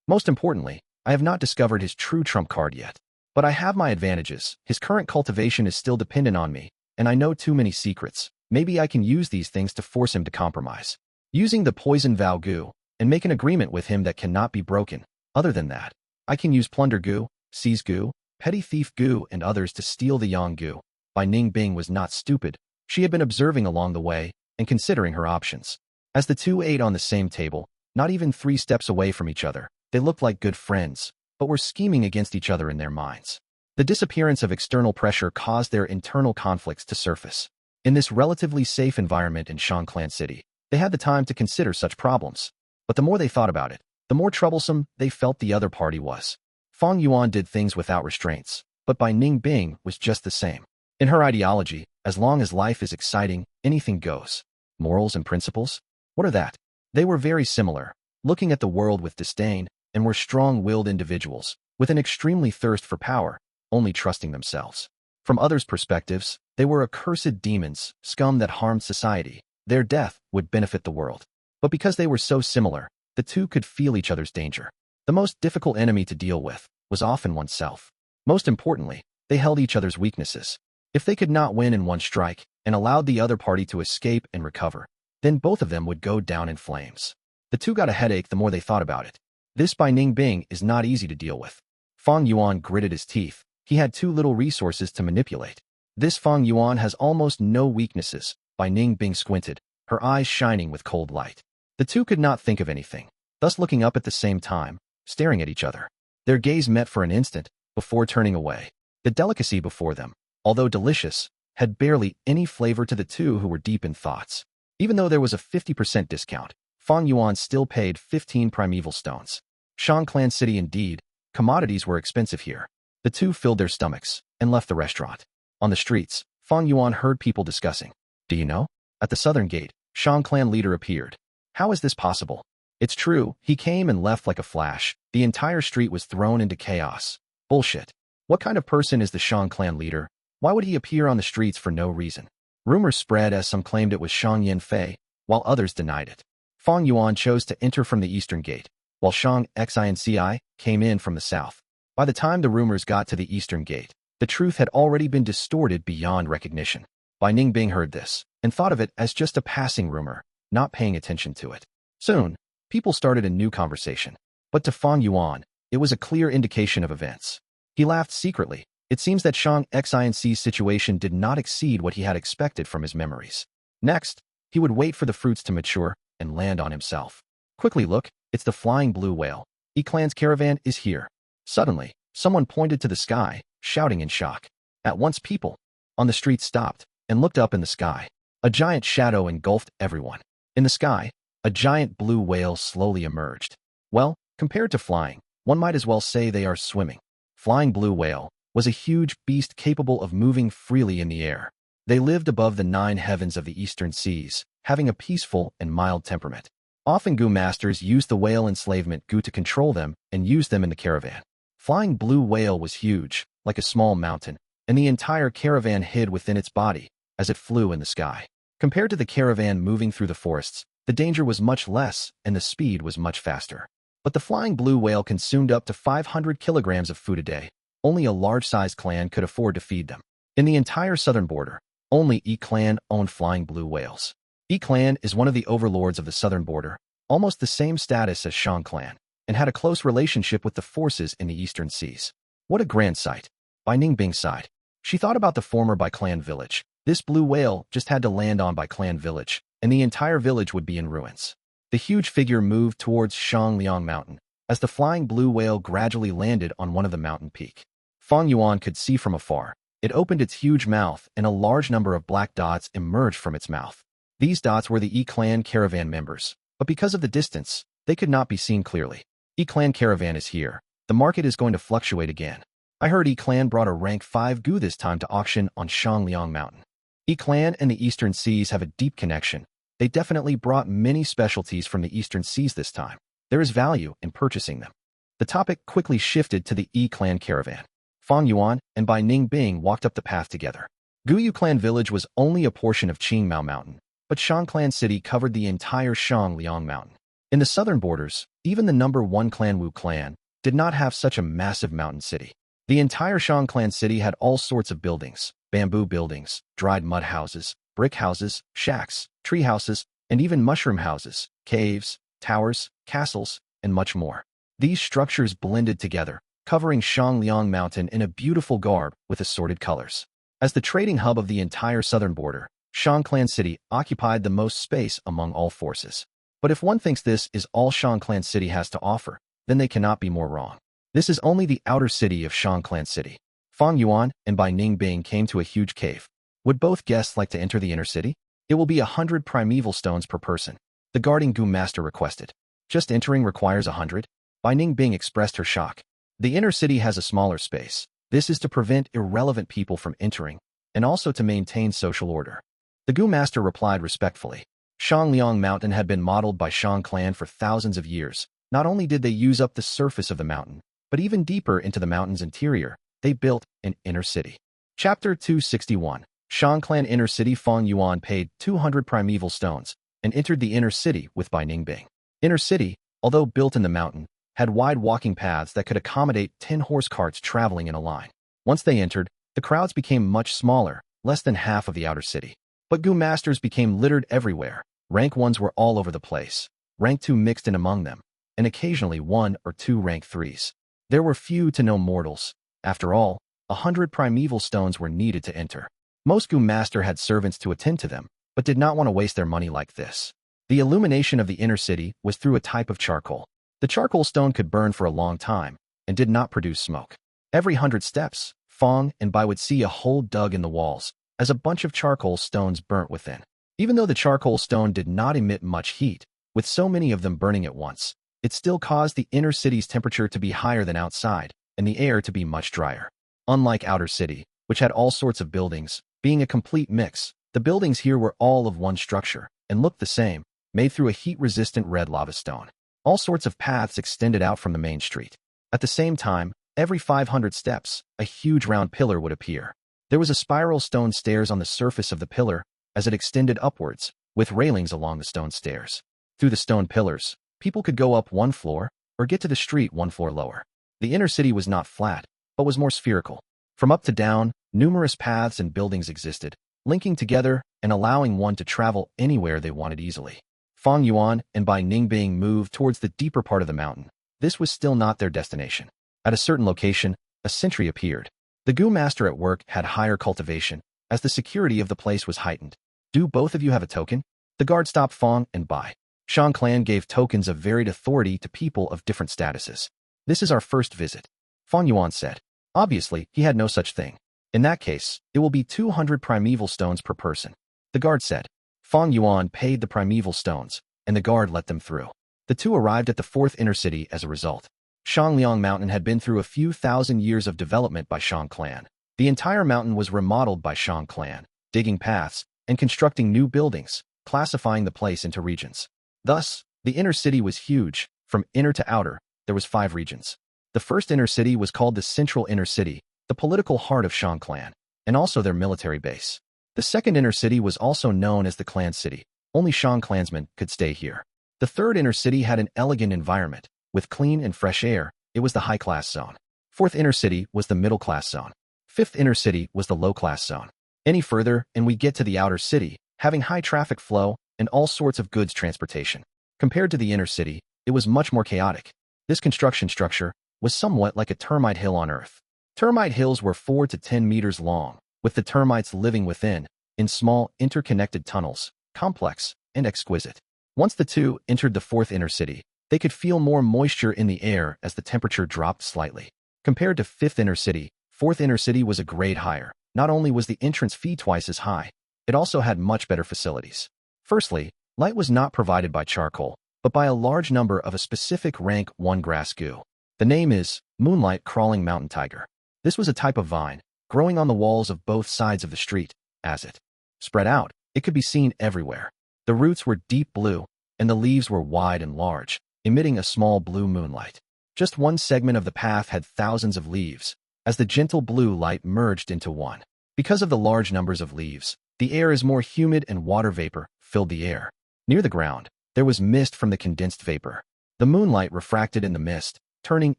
Most importantly, I have not discovered his true trump card yet. But I have my advantages. His current cultivation is still dependent on me, and I know too many secrets. Maybe I can use these things to force him to compromise. Using the poison vow Gu, and make an agreement with him that cannot be broken. Other than that, I can use plunder Gu, seize Gu, petty thief Gu, and others to steal the Gu. Bai Ningbing was not stupid. She had been observing along the way and considering her options. As the two ate on the same table, not even 3 steps away from each other, they looked like good friends, but were scheming against each other in their minds. The disappearance of external pressure caused their internal conflicts to surface. In this relatively safe environment in Shang Clan City, they had the time to consider such problems. But the more they thought about it, the more troublesome they felt the other party was. Fang Yuan did things without restraints, but Bai Ningbing was just the same. In her ideology, as long as life is exciting, anything goes. Morals and principles? What are that? They were very similar, looking at the world with disdain, and were strong-willed individuals, with an extremely thirst for power, only trusting themselves. From others' perspectives, they were accursed demons, scum that harmed society. Their death would benefit the world. But because they were so similar, the two could feel each other's danger. The most difficult enemy to deal with was often oneself. Most importantly, they held each other's weaknesses. If they could not win in one strike and allowed the other party to escape and recover, then both of them would go down in flames. The two got a headache the more they thought about it. This Bai Ningbing is not easy to deal with. Fang Yuan gritted his teeth. He had too little resources to manipulate. This Fang Yuan has almost no weaknesses. Bai Ningbing squinted, her eyes shining with cold light. The two could not think of anything, thus looking up at the same time, staring at each other. Their gaze met for an instant, before turning away. The delicacy before them, although delicious, had barely any flavor to the two who were deep in thoughts. Even though there was a 50% discount, Fang Yuan still paid 15 primeval stones. Shang Clan City indeed, commodities were expensive here. The two filled their stomachs and left the restaurant. On the streets, Fang Yuan heard people discussing. Do you know? At the southern gate, Shang Clan leader appeared. How is this possible? It's true, he came and left like a flash. The entire street was thrown into chaos. Bullshit. What kind of person is the Shang Clan leader? Why would he appear on the streets for no reason? Rumors spread as some claimed it was Shang Yanfei, while others denied it. Fang Yuan chose to enter from the eastern gate, while Shang Xinci came in from the south. By the time the rumors got to the eastern gate, the truth had already been distorted beyond recognition. Bai Ningbing heard this, and thought of it as just a passing rumor, not paying attention to it. Soon, people started a new conversation. But to Fang Yuan, it was a clear indication of events. He laughed secretly. It seems that Shang Xinci's situation did not exceed what he had expected from his memories. Next, he would wait for the fruits to mature and land on himself. Quickly look, it's the flying blue whale. E-Clan's caravan is here. Suddenly, someone pointed to the sky, shouting in shock. At once people on the street stopped and looked up in the sky. A giant shadow engulfed everyone. In the sky, a giant blue whale slowly emerged. Well, compared to flying, one might as well say they are swimming. Flying blue whale, was a huge beast capable of moving freely in the air. They lived above the 9 heavens of the eastern seas, having a peaceful and mild temperament. Often Gu masters used the whale enslavement Gu to control them and use them in the caravan. Flying blue whale was huge, like a small mountain, and the entire caravan hid within its body as it flew in the sky. Compared to the caravan moving through the forests, the danger was much less and the speed was much faster. But the flying blue whale consumed up to 500 kilograms of food a day. Only a large-sized clan could afford to feed them. In the entire southern border, only Yi clan owned flying blue whales. Yi clan is one of the overlords of the southern border, almost the same status as Shang clan, and had a close relationship with the forces in the eastern seas. What a grand sight. By Ningbing sighed. She thought about the former Bai clan village. This blue whale just had to land on Bai clan village, and the entire village would be in ruins. The huge figure moved towards Shangliang Mountain, as the flying blue whale gradually landed on one of the mountain peak. Fang Yuan could see from afar. It opened its huge mouth, and a large number of black dots emerged from its mouth. These dots were the Yi clan caravan members, but because of the distance, they could not be seen clearly. Yi clan caravan is here. The market is going to fluctuate again. I heard Yi clan brought a rank 5 Gu this time to auction on Shangliang Mountain. Yi clan and the eastern seas have a deep connection. They definitely brought many specialties from the eastern seas this time. There is value in purchasing them. The topic quickly shifted to the Yi clan caravan. Fang Yuan and Bai Ningbing walked up the path together. Guyu clan village was only a portion of Qingmao Mountain, but Shang clan city covered the entire Shangliang Mountain. In the southern borders, even the number 1 clan Wu clan did not have such a massive mountain city. The entire Shang clan city had all sorts of buildings, bamboo buildings, dried mud houses, brick houses, shacks, tree houses, and even mushroom houses, caves, towers, castles, and much more. These structures blended together, covering Shangliang Mountain in a beautiful garb with assorted colors. As the trading hub of the entire southern border, Shang clan city occupied the most space among all forces. But if one thinks this is all Shang clan city has to offer, then they cannot be more wrong. This is only the outer city of Shang clan city. Fang Yuan and Bai Ningbing came to a huge cave. Would both guests like to enter the inner city? It will be 100 primeval stones per person. The guarding Gu master requested. Just entering requires 100? Bai Ningbing expressed her shock. The inner city has a smaller space. This is to prevent irrelevant people from entering, and also to maintain social order. The Gu master replied respectfully. Shangliang Mountain had been modeled by Shang clan for thousands of years. Not only did they use up the surface of the mountain, but even deeper into the mountain's interior, they built an inner city. Chapter 261. Shang clan inner city. Fang Yuan paid 200 primeval stones and entered the inner city with Bai Ningbing. Inner city, although built in the mountain, had wide walking paths that could accommodate 10 horse carts traveling in a line. Once they entered, the crowds became much smaller, less than half of the outer city. But Gu masters became littered everywhere. Rank 1s were all over the place. Rank 2 mixed in among them, and occasionally 1 or 2 rank 3s. There were few to no mortals. After all, 100 primeval stones were needed to enter. Most Gu master had servants to attend to them, but did not want to waste their money like this. The illumination of the inner city was through a type of charcoal. The charcoal stone could burn for a long time and did not produce smoke. Every 100 steps, Fang and Bai would see a hole dug in the walls as a bunch of charcoal stones burnt within. Even though the charcoal stone did not emit much heat, with so many of them burning at once, it still caused the inner city's temperature to be higher than outside and the air to be much drier. Unlike outer city, which had all sorts of buildings, being a complete mix, the buildings here were all of one structure and looked the same, made through a heat-resistant red lava stone. All sorts of paths extended out from the main street. At the same time, every 500 steps, a huge round pillar would appear. There was a spiral stone stairs on the surface of the pillar as it extended upwards, with railings along the stone stairs. Through the stone pillars, people could go up 1 floor or get to the street 1 floor lower. The inner city was not flat, but was more spherical. From up to down, numerous paths and buildings existed, linking together and allowing one to travel anywhere they wanted easily. Fang Yuan and Bai Ningbing moved towards the deeper part of the mountain. This was still not their destination. At a certain location, a sentry appeared. The Gu master at work had higher cultivation, as the security of the place was heightened. Do both of you have a token? The guard stopped Fang and Bai. Shang clan gave tokens of varied authority to people of different statuses. This is our first visit, Fang Yuan said. Obviously, he had no such thing. In that case, it will be 200 primeval stones per person. The guard said. Fang Yuan paid the primeval stones, and the guard let them through. The two arrived at the 4th inner city as a result. Shangliang Mountain had been through a few thousand years of development by Shang clan. The entire mountain was remodeled by Shang clan, digging paths and constructing new buildings, classifying the place into regions. Thus, the inner city was huge. From inner to outer, there was 5 regions. The first inner city was called the Central Inner City, the political heart of Shang clan, and also their military base. The second inner city was also known as the Clan City. Only Shang clansmen could stay here. The third inner city had an elegant environment, with clean and fresh air. It was the high-class zone. Fourth inner city was the middle-class zone. Fifth inner city was the low-class zone. Any further, and we get to the outer city, having high traffic flow and all sorts of goods transportation. Compared to the inner city, it was much more chaotic. This construction structure was somewhat like a termite hill on Earth. Termite hills were 4 to 10 meters long, with the termites living within, in small, interconnected tunnels, complex and exquisite. Once the two entered the fourth inner city, they could feel more moisture in the air as the temperature dropped slightly. Compared to fifth inner city, fourth inner city was a grade higher. Not only was the entrance fee twice as high, it also had much better facilities. Firstly, light was not provided by charcoal, but by a large number of a specific rank 1 grass gu. The name is Moonlight Crawling Mountain Tiger. This was a type of vine, growing on the walls of both sides of the street. As it spread out, it could be seen everywhere. The roots were deep blue, and the leaves were wide and large, emitting a small blue moonlight. Just one segment of the path had thousands of leaves, as the gentle blue light merged into one. Because of the large numbers of leaves, the air is more humid and water vapor filled the air. Near the ground, there was mist from the condensed vapor. The moonlight refracted in the mist, turning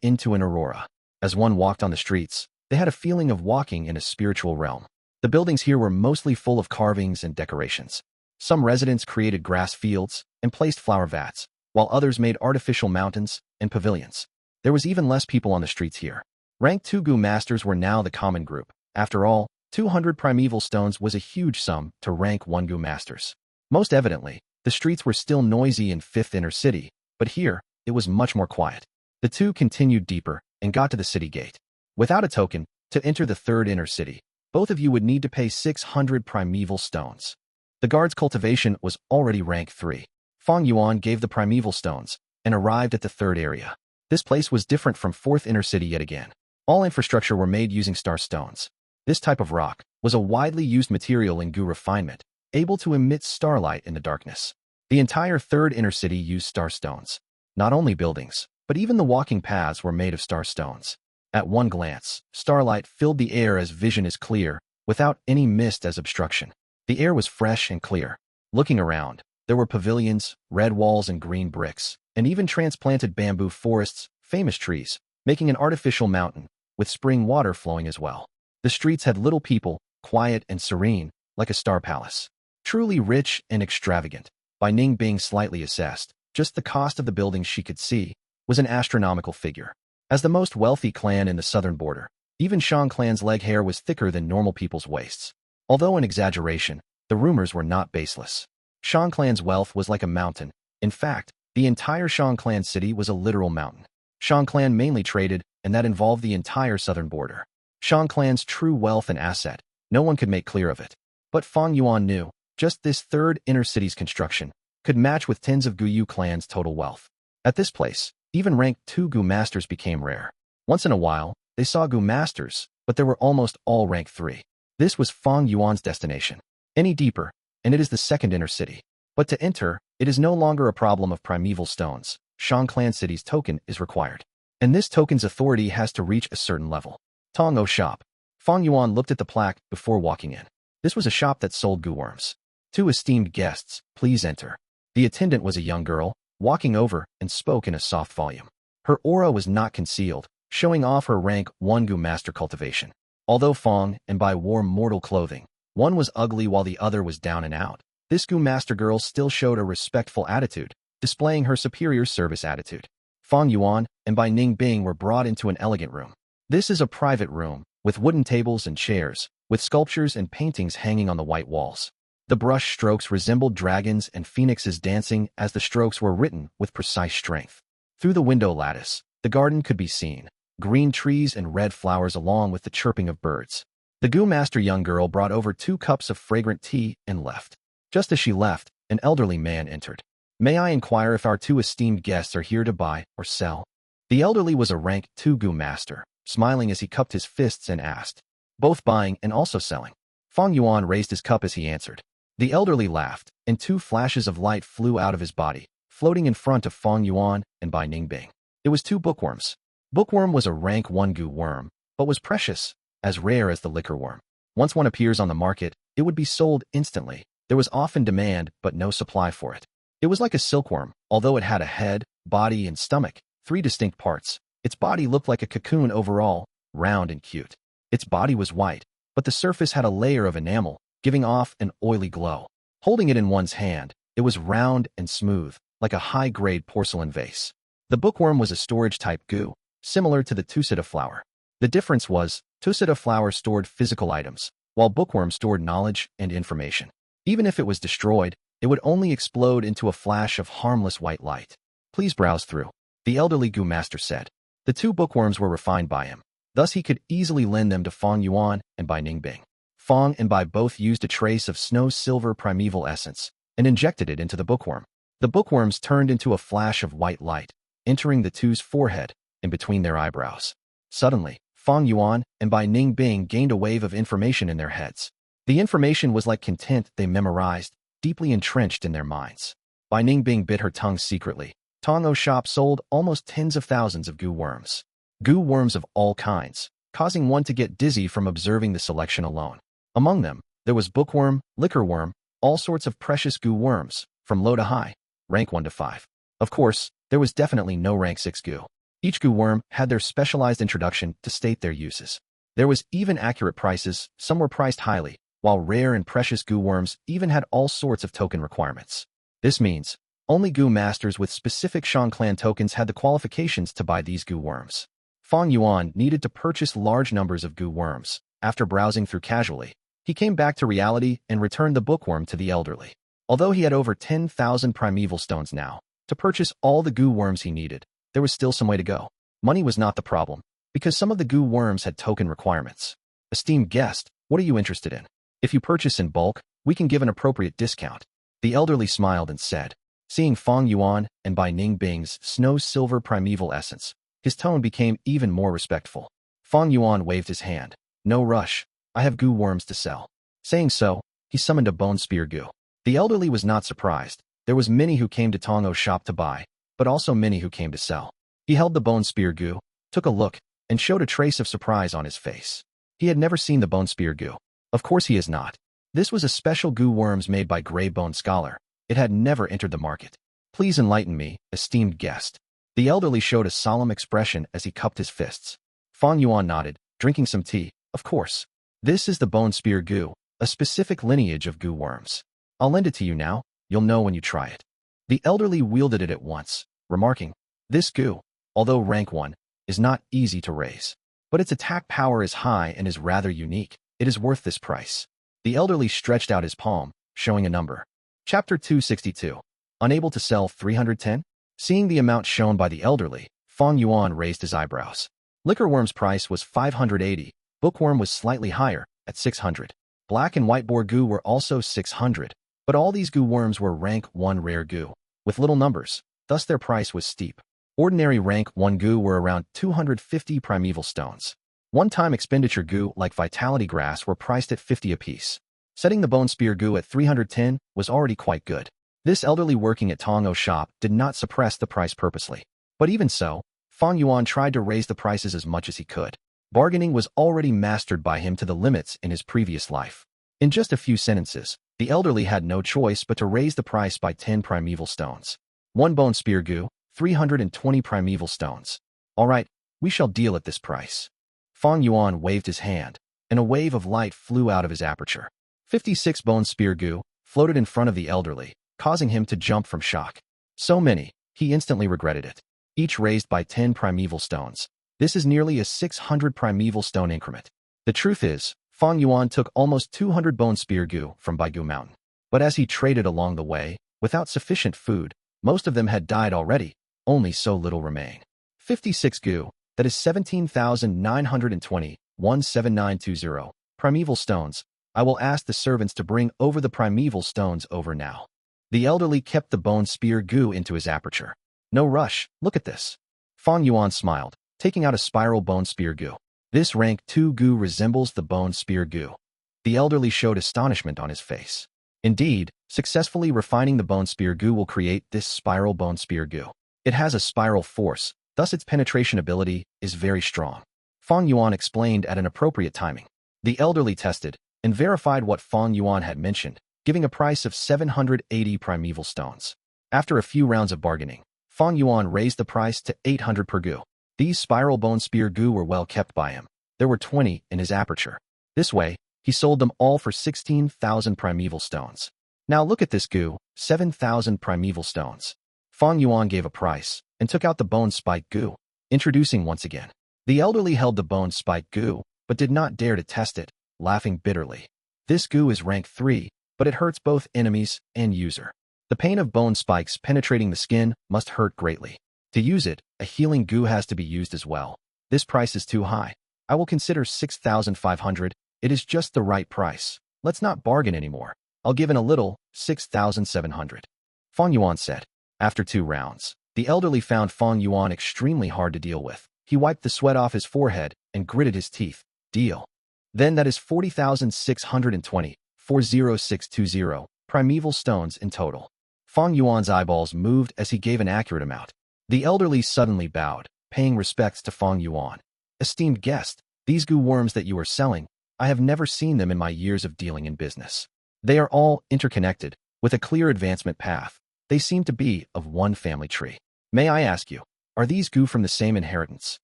into an aurora. As one walked on the streets, they had a feeling of walking in a spiritual realm. The buildings here were mostly full of carvings and decorations. Some residents created grass fields and placed flower vats, while others made artificial mountains and pavilions. There was even less people on the streets here. Rank 2 Gu masters were now the common group. After all, 200 primeval stones was a huge sum to rank 1 Gu masters. Most evidently, the streets were still noisy in 5th Inner City, but here, it was much more quiet. The two continued deeper and got to the city gate. Without a token, to enter the 3rd Inner City, both of you would need to pay 600 primeval stones. The guard's cultivation was already rank 3. Fang Yuan gave the primeval stones and arrived at the 3rd area. This place was different from 4th Inner City yet again. All infrastructure were made using star stones. This type of rock was a widely used material in Gu refinement, able to emit starlight in the darkness. The entire 3rd Inner City used star stones. Not only buildings, but even the walking paths were made of star stones. At one glance, starlight filled the air as vision is clear, without any mist as obstruction. The air was fresh and clear. Looking around, there were pavilions, red walls and green bricks, and even transplanted bamboo forests, famous trees, making an artificial mountain, with spring water flowing as well. The streets had little people, quiet and serene, like a star palace. Truly rich and extravagant. By Ning being slightly assessed, just the cost of the buildings she could see was an astronomical figure. As the most wealthy clan in the southern border, even Shang clan's leg hair was thicker than normal people's waists. Although an exaggeration, the rumors were not baseless. Shang clan's wealth was like a mountain. In fact, the entire Shang clan city was a literal mountain. Shang clan mainly traded, and that involved the entire southern border. Shang clan's true wealth and asset, no one could make clear of it. But Fang Yuan knew, just this 3rd inner city's construction could match with tens of Gu clan's total wealth. At this place, even rank 2 Gu masters became rare. Once in a while, they saw Gu masters, but they were almost all rank 3. This was Fang Yuan's destination. Any deeper, and it is the 2nd inner city. But to enter, it is no longer a problem of primeval stones. Shang clan city's token is required. And this token's authority has to reach a certain level. Tong O shop. Fang Yuan looked at the plaque before walking in. This was a shop that sold Gu worms. 2 esteemed guests, please enter. The attendant was a young girl, walking over and spoke in a soft volume. Her aura was not concealed, showing off her rank 1 Gu master cultivation. Although Fang and Bai wore mortal clothing, one was ugly while the other was down and out, this Gu master girl still showed a respectful attitude, displaying her superior service attitude. Fang Yuan and Bai Ningbing were brought into an elegant room. This is a private room, with wooden tables and chairs, with sculptures and paintings hanging on the white walls. The brush strokes resembled dragons and phoenixes dancing as the strokes were written with precise strength. Through the window lattice, the garden could be seen, green trees and red flowers along with the chirping of birds. The Gu master young girl brought over 2 cups of fragrant tea and left. Just as she left, an elderly man entered. May I inquire if our 2 esteemed guests are here to buy or sell? The elderly was a rank 2 Gu master, smiling as he cupped his fists and asked, both buying and also selling. Fang Yuan raised his cup as he answered. The elderly laughed, and 2 flashes of light flew out of his body, floating in front of Fang Yuan and Bai Ningbing. It was 2 bookworms. Bookworm was a rank 1 Gu worm, but was precious, as rare as the liquor worm. Once one appears on the market, it would be sold instantly. There was often demand, but no supply for it. It was like a silkworm, although it had a head, body, and stomach, 3 distinct parts. Its body looked like a cocoon overall, round and cute. Its body was white, but the surface had a layer of enamel, giving off an oily glow. Holding it in one's hand, it was round and smooth, like a high-grade porcelain vase. The bookworm was a storage-type Gu, similar to the Tusita flower. The difference was, Tusita flower stored physical items, while bookworm stored knowledge and information. Even if it was destroyed, it would only explode into a flash of harmless white light. Please browse through, the elderly Gu master said. The 2 bookworms were refined by him. Thus he could easily lend them to Fang Yuan and Bai Ningbing. Fang and Bai both used a trace of snow-silver primeval essence and injected it into the bookworm. The bookworms turned into a flash of white light, entering the 2's forehead and between their eyebrows. Suddenly, Fang Yuan and Bai Ningbing gained a wave of information in their heads. The information was like content they memorized, deeply entrenched in their minds. Bai Ningbing bit her tongue secretly. Tong'o shop sold almost tens of thousands of Gu worms. Gu worms of all kinds, causing one to get dizzy from observing the selection alone. Among them, there was bookworm, liquor worm, all sorts of precious Gu worms, from low to high, rank 1 to 5. Of course, there was definitely no rank 6 Gu. Each Gu worm had their specialized introduction to state their uses. There was even accurate prices, some were priced highly, while rare and precious Gu worms even had all sorts of token requirements. This means, only Gu masters with specific Shang clan tokens had the qualifications to buy these Gu worms. Fang Yuan needed to purchase large numbers of Gu worms. After browsing through casually, he came back to reality and returned the bookworm to the elderly. Although he had over 10,000 primeval stones now, to purchase all the Gu worms he needed, there was still some way to go. Money was not the problem, because some of the Gu worms had token requirements. Esteemed guest, what are you interested in? If you purchase in bulk, we can give an appropriate discount. The elderly smiled and said, seeing Fang Yuan and Bai Ningbing's snow-silver primeval essence, his tone became even more respectful. Fang Yuan waved his hand. No rush, I have Gu worms to sell. Saying so, he summoned a bone spear Gu. The elderly was not surprised. There was many who came to Tong'o's shop to buy, but also many who came to sell. He held the bone spear Gu, took a look, and showed a trace of surprise on his face. He had never seen the bone spear Gu. Of course he has not. This was a special Gu worms made by Grey Bone Scholar. It had never entered the market. Please enlighten me, esteemed guest. The elderly showed a solemn expression as he cupped his fists. Fang Yuan nodded, drinking some tea. Of course. This is the bone spear Gu, a specific lineage of Gu worms. I'll lend it to you now, you'll know when you try it. The elderly wielded it at once, remarking, this Gu, although rank 1, is not easy to raise. But its attack power is high and is rather unique. It is worth this price. The elderly stretched out his palm, showing a number. Chapter 262. Unable to sell 310? Seeing the amount shown by the elderly, Fang Yuan raised his eyebrows. Liquorworm's price was 580. Bookworm was slightly higher, at 600. Black and white boar Gu were also 600. But all these Gu worms were rank 1 rare Gu, with little numbers, thus their price was steep. Ordinary rank 1 Gu were around 250 primeval stones. One-time expenditure Gu like Vitality Grass were priced at 50 apiece. Setting the Bone Spear Gu at 310 was already quite good. This elderly working at Tong'o's shop did not suppress the price purposely. But even so, Fang Yuan tried to raise the prices as much as he could. Bargaining was already mastered by him to the limits in his previous life. In just a few sentences, the elderly had no choice but to raise the price by 10 primeval stones. 1 Bone Spear Gu, 320 primeval stones. All right, we shall deal at this price. Fang Yuan waved his hand, and a wave of light flew out of his aperture. 56 Bone Spear Gu floated in front of the elderly, causing him to jump from shock. So many, he instantly regretted it. Each raised by 10 primeval stones. This is nearly a 600 primeval stone increment. The truth is, Fang Yuan took almost 200 Bone Spear Gu from Baigu Mountain. But as he traded along the way, without sufficient food, most of them had died already, only so little remained. 56 Gu, that is 17,920, 17920, primeval stones. I will ask the servants to bring over the primeval stones over now. The elderly kept the Bone Spear Gu into his aperture. No rush, look at this. Fang Yuan smiled, taking out a spiral bone spear Gu. This rank 2 Gu resembles the bone spear Gu. The elderly showed astonishment on his face. Indeed, successfully refining the bone spear Gu will create this spiral bone spear Gu. It has a spiral force, thus its penetration ability is very strong. Fang Yuan explained at an appropriate timing. The elderly tested and verified what Fang Yuan had mentioned, giving a price of 780 primeval stones. After a few rounds of bargaining, Fang Yuan raised the price to 800 per Gu. These spiral bone spear Gu were well kept by him. There were 20 in his aperture. This way, he sold them all for 16,000 primeval stones. Now look at this Gu, 7,000 primeval stones. Fang Yuan gave a price and took out the bone spike Gu, introducing once again. The elderly held the bone spike Gu, but did not dare to test it, laughing bitterly. This Gu is rank 3, but it hurts both enemies and user. The pain of bone spikes penetrating the skin must hurt greatly. To use it, a healing Gu has to be used as well. This price is too high. I will consider 6,500. It is just the right price. Let's not bargain anymore. I'll give in a little, 6,700. Fang Yuan said. After 2 rounds, the elderly found Fang Yuan extremely hard to deal with. He wiped the sweat off his forehead and gritted his teeth. Deal. Then that is 40,620, 40620, primeval stones in total. Fang Yuan's eyeballs moved as he gave an accurate amount. The elderly suddenly bowed, paying respects to Fang Yuan. Esteemed guest, these Gu worms that you are selling, I have never seen them in my years of dealing in business. They are all interconnected, with a clear advancement path. They seem to be of one family tree. May I ask you, are these Gu from the same inheritance?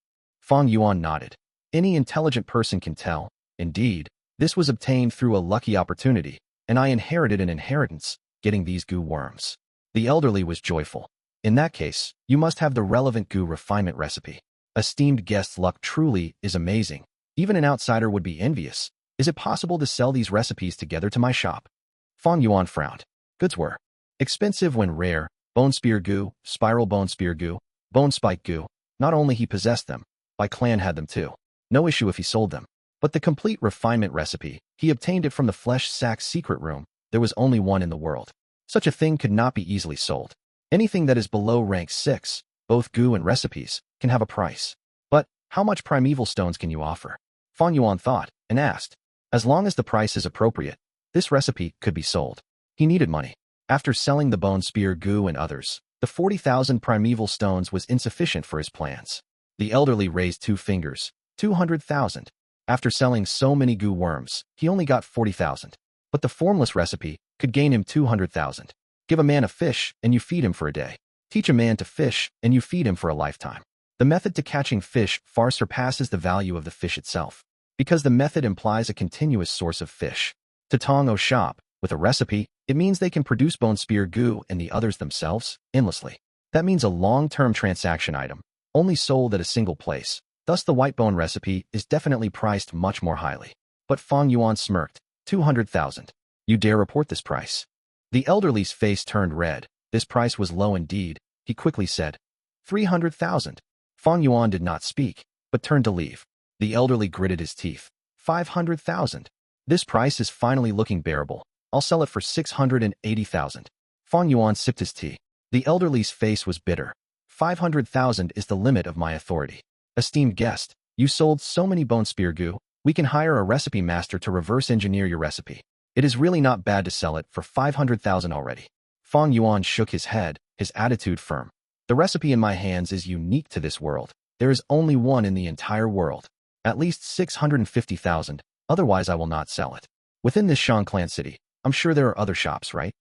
Fang Yuan nodded. Any intelligent person can tell. Indeed, this was obtained through a lucky opportunity, and I inherited an inheritance, getting these Gu worms. The elderly was joyful. In that case, you must have the relevant Gu refinement recipe. Esteemed guest's luck truly is amazing. Even an outsider would be envious. Is it possible to sell these recipes together to my shop? Fang Yuan frowned. Goods were expensive when rare. Bone spear Gu, spiral bone spear Gu, bone spike Gu. Not only he possessed them, my clan had them too. No issue if he sold them. But the complete refinement recipe, he obtained it from the flesh sack's secret room. There was only one in the world. Such a thing could not be easily sold. Anything that is below rank 6, both Gu and recipes, can have a price. But how much primeval stones can you offer? Fang Yuan thought and asked. As long as the price is appropriate, this recipe could be sold. He needed money. After selling the bone spear Gu and others, the 40,000 primeval stones was insufficient for his plans. The elderly raised 2 fingers, 200,000. After selling so many Gu worms, he only got 40,000. But the formless recipe could gain him 200,000. Give a man a fish and you feed him for a day. Teach a man to fish and you feed him for a lifetime. The method to catching fish far surpasses the value of the fish itself, because the method implies a continuous source of fish. To Tong O shop, with a recipe, it means they can produce bone spear Gu and the others themselves, endlessly. That means a long-term transaction item, only sold at a single place. Thus the white bone recipe is definitely priced much more highly. But Fang Yuan smirked. 200,000. You dare report this price? The elderly's face turned red. This price was low indeed. He quickly said, 300,000. Fang Yuan did not speak, but turned to leave. The elderly gritted his teeth. 500,000. This price is finally looking bearable. I'll sell it for 680,000. Fang Yuan sipped his tea. The elderly's face was bitter. 500,000 is the limit of my authority. Esteemed guest, you sold so many bone spear Gu, we can hire a recipe master to reverse engineer your recipe. It is really not bad to sell it for 500,000 already. Fang Yuan shook his head, his attitude firm. The recipe in my hands is unique to this world. There is only one in the entire world. At least 650,000, otherwise I will not sell it. Within this Shang clan city, I'm sure there are other shops, right?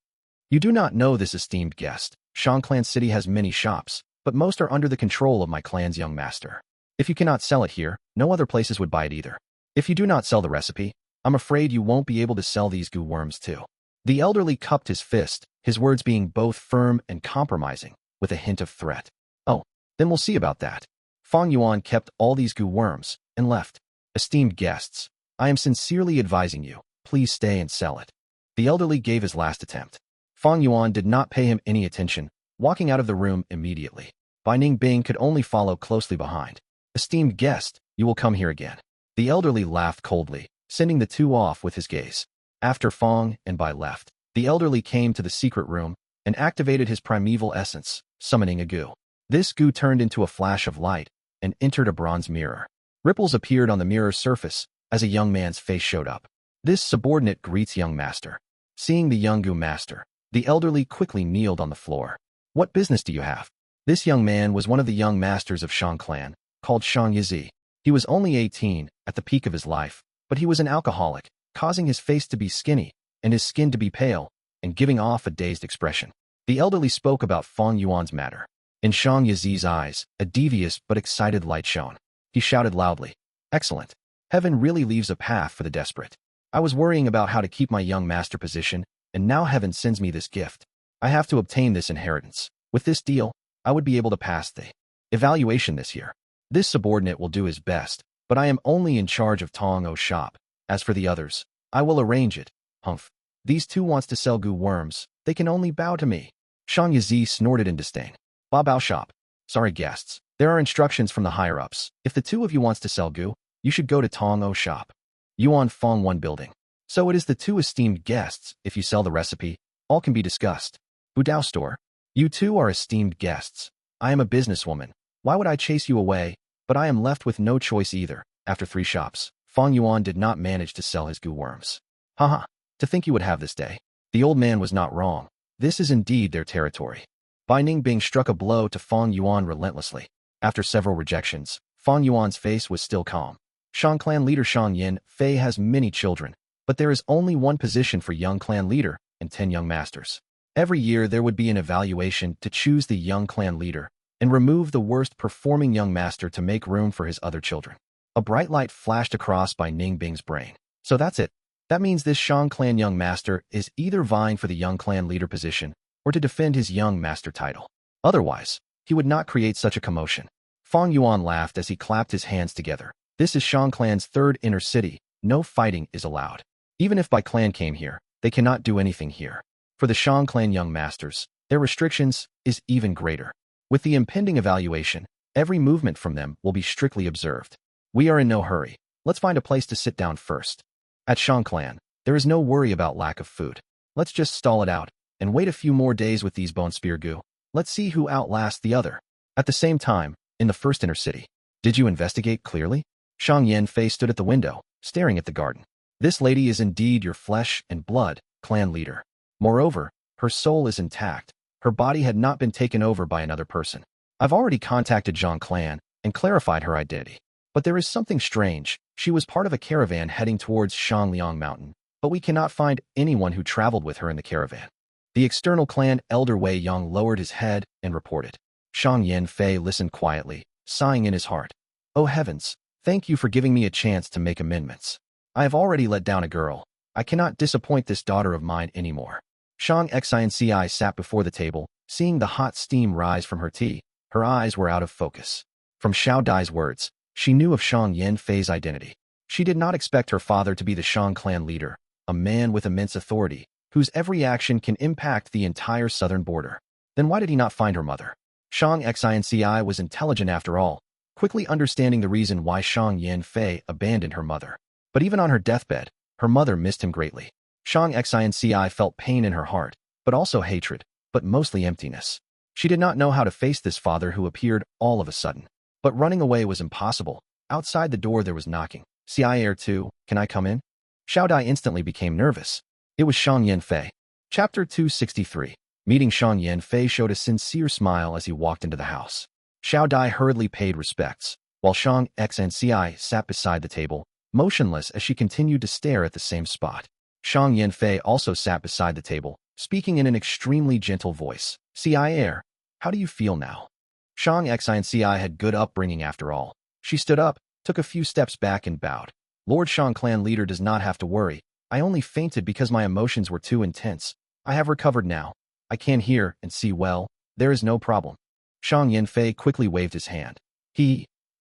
You do not know this, esteemed guest. Shang clan city has many shops, but most are under the control of my clan's young master. If you cannot sell it here, no other places would buy it either. If you do not sell the recipe, I'm afraid you won't be able to sell these Gu worms too. The elderly cupped his fist, his words being both firm and compromising, with a hint of threat. Oh, then we'll see about that. Fang Yuan kept all these Gu worms and left. Esteemed guests, I am sincerely advising you, please stay and sell it. The elderly gave his last attempt. Fang Yuan did not pay him any attention, walking out of the room immediately. Bai Ningbing could only follow closely behind. Esteemed guest, you will come here again. The elderly laughed coldly, sending the two off with his gaze. After Fang and Bai left, the elderly came to the secret room and activated his primeval essence, summoning a Gu. This Gu turned into a flash of light and entered a bronze mirror. Ripples appeared on the mirror's surface as a young man's face showed up. This subordinate greets young master. Seeing the young Gu master, the elderly quickly kneeled on the floor. What business do you have? This young man was one of the young masters of Shang clan, called Shang Yi. He was only 18 at the peak of his life, but he was an alcoholic, causing his face to be skinny and his skin to be pale and giving off a dazed expression. The elderly spoke about Fang Yuan's matter. In Shang Yi's eyes, a devious but excited light shone. He shouted loudly, "Excellent. Heaven really leaves a path for the desperate. I was worrying about how to keep my young master position, and now heaven sends me this gift. I have to obtain this inheritance. With this deal, I would be able to pass the evaluation this year. This subordinate will do his best, but I am only in charge of Tong's shop. As for the others, I will arrange it. Humph. These two wants to sell Gu worms. They can only bow to me." Shang Yi snorted in disdain. "Bao shop. Sorry guests. There are instructions from the higher-ups. If the two of you wants to sell Gu, you should go to Tong's shop. Yuan Fang 1 building. So it is the two esteemed guests. If you sell the recipe, all can be discussed. Budao store. You two are esteemed guests. I am a businesswoman. Why would I chase you away? But I am left with no choice either." After 3 shops, Fang Yuan did not manage to sell his Gu worms. Haha, to think you would have this day. The old man was not wrong. This is indeed their territory. Bai Ningbing struck a blow to Fang Yuan relentlessly. After several rejections, Fang Yuan's face was still calm. Shang clan leader Shang Yin Fei has many children, but there is only one position for young clan leader and 10 young masters. Every year there would be an evaluation to choose the young clan leader and remove the worst performing young master to make room for his other children. A bright light flashed across Bai Ningbing's brain. So that's it. That means this Shang clan young master is either vying for the young clan leader position or to defend his young master title. Otherwise, he would not create such a commotion. Fang Yuan laughed as he clapped his hands together. This is Shang clan's 3rd inner city. No fighting is allowed. Even if Bai clan came here, they cannot do anything here. For the Shang clan young masters, their restrictions is even greater. With the impending evaluation, every movement from them will be strictly observed. We are in no hurry. Let's find a place to sit down first. At Shang clan, there is no worry about lack of food. Let's just stall it out and wait a few more days with these bone spear Gu. Let's see who outlasts the other. At the same time, in the 1st inner city, did you investigate clearly? Shang Yin Fei stood at the window, staring at the garden. This lady is indeed your flesh and blood clan leader. Moreover, her soul is intact. Her body had not been taken over by another person. I've already contacted Zhang clan and clarified her identity. But there is something strange. She was part of a caravan heading towards Shangliang Mountain, but we cannot find anyone who traveled with her in the caravan. The external clan elder Wei Yang lowered his head and reported. Shang Yin Fei listened quietly, sighing in his heart. Oh heavens, thank you for giving me a chance to make amendments. I have already let down a girl. I cannot disappoint this daughter of mine anymore. Shang Xinci sat before the table, seeing the hot steam rise from her tea. Her eyes were out of focus. From Xiao Dai's words, she knew of Shang Yin Fei's identity. She did not expect her father to be the Shang clan leader, a man with immense authority, whose every action can impact the entire southern border. Then why did he not find her mother? Shang Xinci was intelligent after all, quickly understanding the reason why Shang Yin Fei abandoned her mother. But even on her deathbed, her mother missed him greatly. Shang Xinci felt pain in her heart, but also hatred, but mostly emptiness. She did not know how to face this father who appeared all of a sudden. But running away was impossible. Outside the door there was knocking. "Air 2, can I come in?" Xiao Dai instantly became nervous. It was Shang Yin Fei. Chapter 263. Meeting Shang Yin Fei showed a sincere smile as he walked into the house. Xiao Dai hurriedly paid respects, while Shang Xinci sat beside the table, motionless as she continued to stare at the same spot. Shang Yin Fei also sat beside the table, speaking in an extremely gentle voice. "Air, how do you feel now?" Shang Xinci had good upbringing after all. She stood up, took a few steps back and bowed. "Lord Shang clan leader does not have to worry. I only fainted because my emotions were too intense. I have recovered now. I can hear and see well. There is no problem." Shang Yin Fei quickly waved his hand.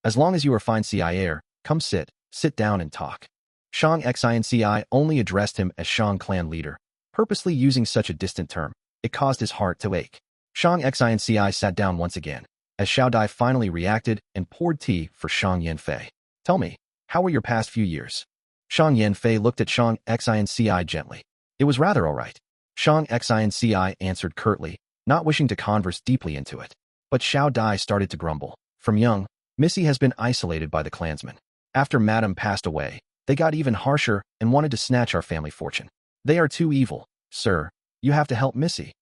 As long as you are fine, Air, come sit down and talk." Shang Xinci only addressed him as Shang clan leader, purposely using such a distant term. It caused his heart to ache. Shang Xinci sat down once again, as Xiao Dai finally reacted and poured tea for Shang Yin Fei. "Tell me, how were your past few years?" Shang Yin Fei looked at Shang Xinci gently. "It was rather all right." Shang Xinci answered curtly, not wishing to converse deeply into it. But Xiao Dai started to grumble. From young, Missy has been isolated by the clansmen. After Madame passed away, they got even harsher and wanted to snatch our family fortune. They are too evil. Sir, you have to help Missy.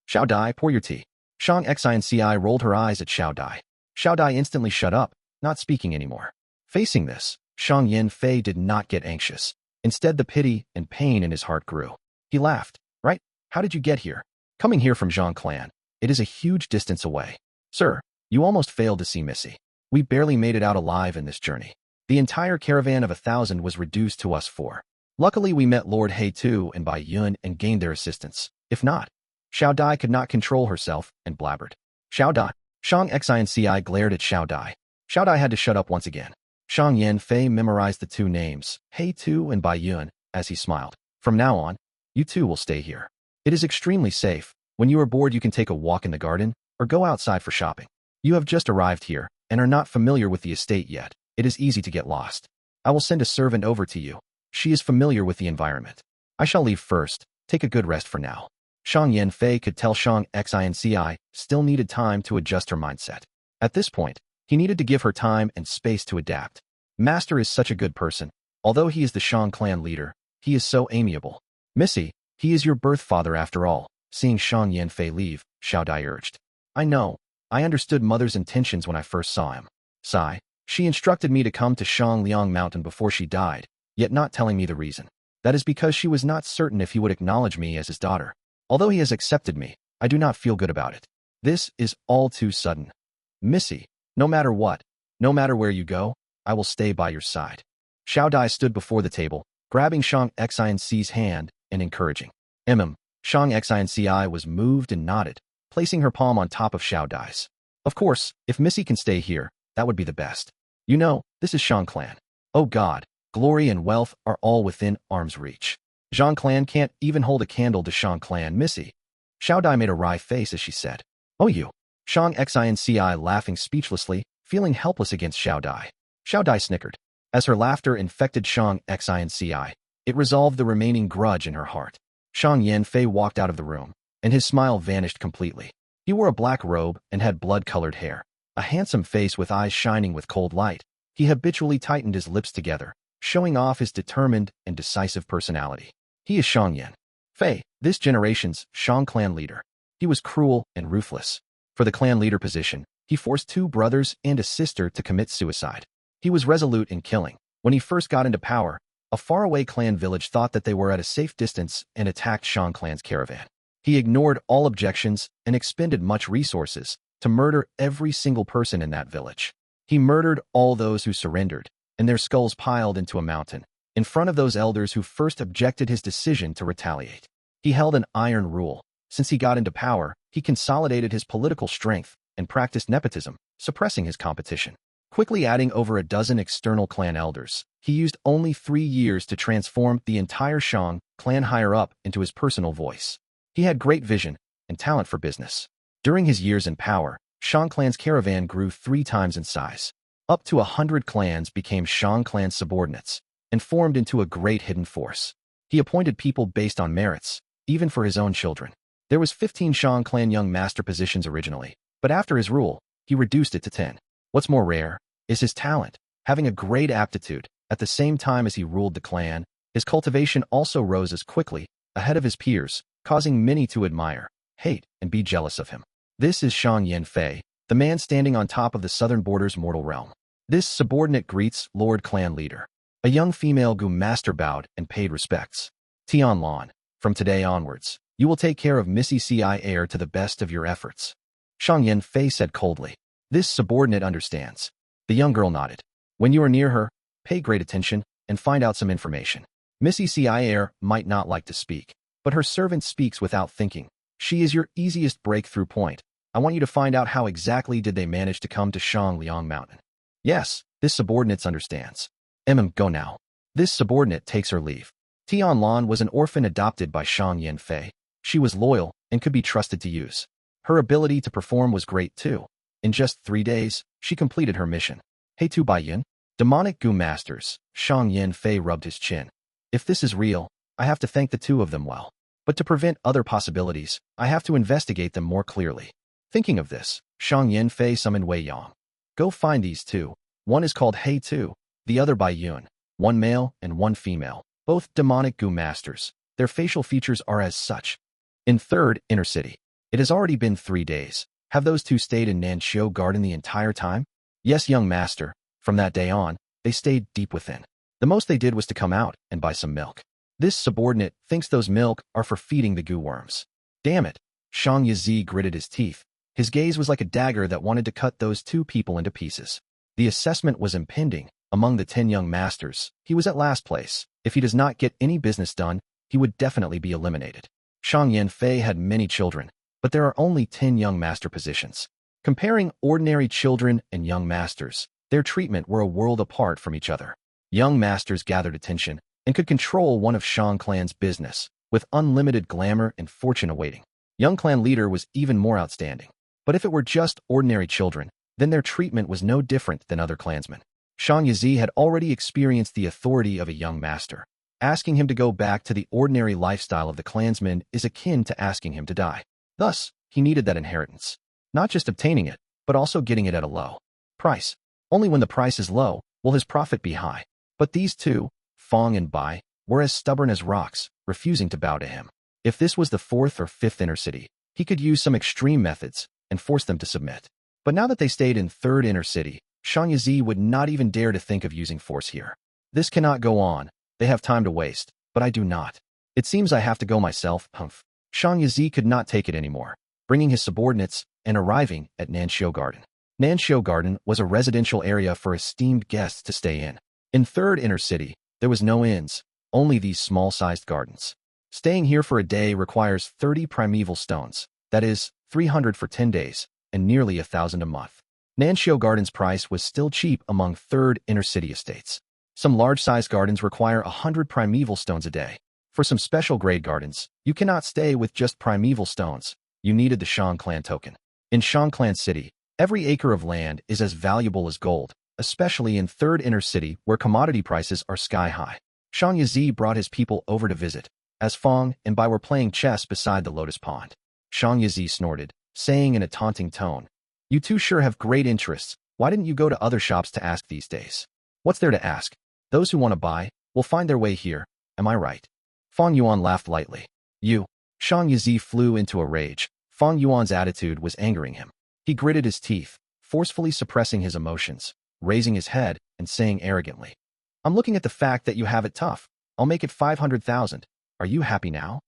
Xiao Dai, pour your tea. Shang Xinci rolled her eyes at Xiao Dai. Xiao Dai instantly shut up, not speaking anymore. Facing this, Shang Yin Fei did not get anxious. Instead, the pity and pain in his heart grew. He laughed. Right? How did you get here? Coming here from Zhang clan. It is a huge distance away. Sir, you almost failed to see Missy. We barely made it out alive in this journey. The entire caravan of 1,000 was reduced to us 4. Luckily, we met Lord He Tu and Bai Yun and gained their assistance. If not, Xiao Dai could not control herself and blabbered. Xiao Dai. Shang Xinci glared at Xiao Dai. Xiao Dai had to shut up once again. Shang Yin Fei memorized the 2 names, He Tu and Bai Yun, as he smiled. From now on, you 2 will stay here. It is extremely safe. When you are bored, you can take a walk in the garden or go outside for shopping. You have just arrived here and are not familiar with the estate yet. It is easy to get lost. I will send a servant over to you. She is familiar with the environment. I shall leave first. Take a good rest for now. Shang Yin Fei could tell Shang Xinci still needed time to adjust her mindset. At this point, he needed to give her time and space to adapt. Master is such a good person. Although he is the Shang clan leader, he is so amiable. Missy, he is your birth father after all. Seeing Shang Yin Fei leave, Xiao Dai urged. I know. I understood mother's intentions when I first saw him. Sigh. She instructed me to come to Shangliang Mountain before she died, yet not telling me the reason. That is because she was not certain if he would acknowledge me as his daughter. Although he has accepted me, I do not feel good about it. This is all too sudden. Missy, no matter what, no matter where you go, I will stay by your side. Xiao Dai stood before the table, grabbing Shang Xinci's hand and encouraging. Shang Xinci was moved and nodded, placing her palm on top of Xiao Dai's. Of course, if Missy can stay here, that would be the best. You know, this is Shang clan. Oh God, glory and wealth are all within arm's reach. Zhang clan can't even hold a candle to Shang clan Missy. Xiao Dai made a wry face as she said, Oh you. Shang Xinci laughing speechlessly, feeling helpless against Xiao Dai. Xiao Dai snickered. As her laughter infected Shang Xinci, it resolved the remaining grudge in her heart. Shang Yin Fei walked out of the room, and his smile vanished completely. He wore a black robe and had blood-colored hair. A handsome face with eyes shining with cold light. He habitually tightened his lips together, showing off his determined and decisive personality. He is Shang Yin Fei, this generation's Shang clan leader. He was cruel and ruthless. For the clan leader position, he forced 2 brothers and a sister to commit suicide. He was resolute in killing. When he first got into power, a faraway clan village thought that they were at a safe distance and attacked Shang clan's caravan. He ignored all objections and expended much resources to murder every single person in that village. He murdered all those who surrendered, and their skulls piled into a mountain, in front of those elders who first objected his decision to retaliate. He held an iron rule. Since he got into power, he consolidated his political strength and practiced nepotism, suppressing his competition. Quickly adding over a dozen external clan elders, he used only 3 years to transform the entire Shang clan higher up into his personal voice. He had great vision and talent for business. During his years in power, Shang clan's caravan grew 3 times in size. Up to 100 clans became Shang clan's subordinates and formed into a great hidden force. He appointed people based on merits, even for his own children. There was 15 Shang clan young master positions originally, but after his rule, he reduced it to 10. What's more rare is his talent. Having a great aptitude, at the same time as he ruled the clan, his cultivation also rose as quickly, ahead of his peers, causing many to admire, hate, and be jealous of him. This is Shang Yin Fei, the man standing on top of the southern border's mortal realm. This subordinate greets Lord Clan Leader. A young female Gu master bowed and paid respects. Tian Lan, from today onwards, you will take care of Missy Ci heir to the best of your efforts. Shang Yin Fei said coldly. This subordinate understands. The young girl nodded. When you are near her, pay great attention and find out some information. Missy Ci heir might not like to speak, but her servant speaks without thinking. She is your easiest breakthrough point. I want you to find out how exactly did they manage to come to Shangliang Mountain. Yes, this subordinate understands. Go now. This subordinate takes her leave. Tian Lan was an orphan adopted by Shang Yin Fei. She was loyal and could be trusted to use. Her ability to perform was great too. In just 3 days, she completed her mission. Hey Tu Baiyin, demonic Gu masters, Shang Yin Fei rubbed his chin. If this is real, I have to thank the 2 of them well. But to prevent other possibilities, I have to investigate them more clearly. Thinking of this, Shang Yanfei summoned Wei Yang. Go find these two. One is called He Tu, the other by Yuan. One male and one female, both demonic Gu masters. Their facial features are as such. In third inner city. It has already been 3 days. Have those two stayed in Nanxiu Garden the entire time? Yes, young master. From that day on, they stayed deep within. The most they did was to come out and buy some milk. This subordinate thinks those milk are for feeding the Gu worms. Damn it. Shang Yizi gritted his teeth. His gaze was like a dagger that wanted to cut those two people into pieces. The assessment was impending. Among the 10 young masters, he was at last place. If he does not get any business done, he would definitely be eliminated. Shang Yanfei had many children, but there are only 10 young master positions. Comparing ordinary children and young masters, their treatment were a world apart from each other. Young masters gathered attention and could control one of Shang clan's business, with unlimited glamour and fortune awaiting. Young clan leader was even more outstanding. But if it were just ordinary children, then their treatment was no different than other clansmen. Shang Yizi had already experienced the authority of a young master. Asking him to go back to the ordinary lifestyle of the clansmen is akin to asking him to die. Thus, he needed that inheritance. Not just obtaining it, but also getting it at a low price. Only when the price is low will his profit be high. But these two, Fang and Bai, were as stubborn as rocks, refusing to bow to him. If this was the 4th or 5th inner city, he could use some extreme methods and force them to submit. But now that they stayed in 3rd inner city, Shang Yizi would not even dare to think of using force here. This cannot go on. They have time to waste, but I do not. It seems I have to go myself, humph. Shang Yizi could not take it anymore, bringing his subordinates and arriving at Nanxiu Garden. Nanxiu Garden was a residential area for esteemed guests to stay in. In 3rd inner city, there was no inns, only these small-sized gardens. Staying here for a day requires 30 primeval stones, that is, 300 for 10 days, and nearly 1,000 a month. Nanxiu Garden's price was still cheap among 3rd inner city estates. Some large-sized gardens require 100 primeval stones a day. For some special grade gardens, you cannot stay with just primeval stones. You needed the Shang clan token. In Shang clan city, every acre of land is as valuable as gold, especially in 3rd inner city where commodity prices are sky-high. Shang Yizi brought his people over to visit, as Fang and Bai were playing chess beside the lotus pond. Shang Yizi snorted, saying in a taunting tone, "You two sure have great interests. Why didn't you go to other shops to ask these days? What's there to ask? Those who want to buy will find their way here, am I right?" Fang Yuan laughed lightly. "You." Shang Yizi flew into a rage. Fang Yuan's attitude was angering him. He gritted his teeth, forcefully suppressing his emotions, raising his head and saying arrogantly, "I'm looking at the fact that you have it tough. I'll make it 500,000. Are you happy now?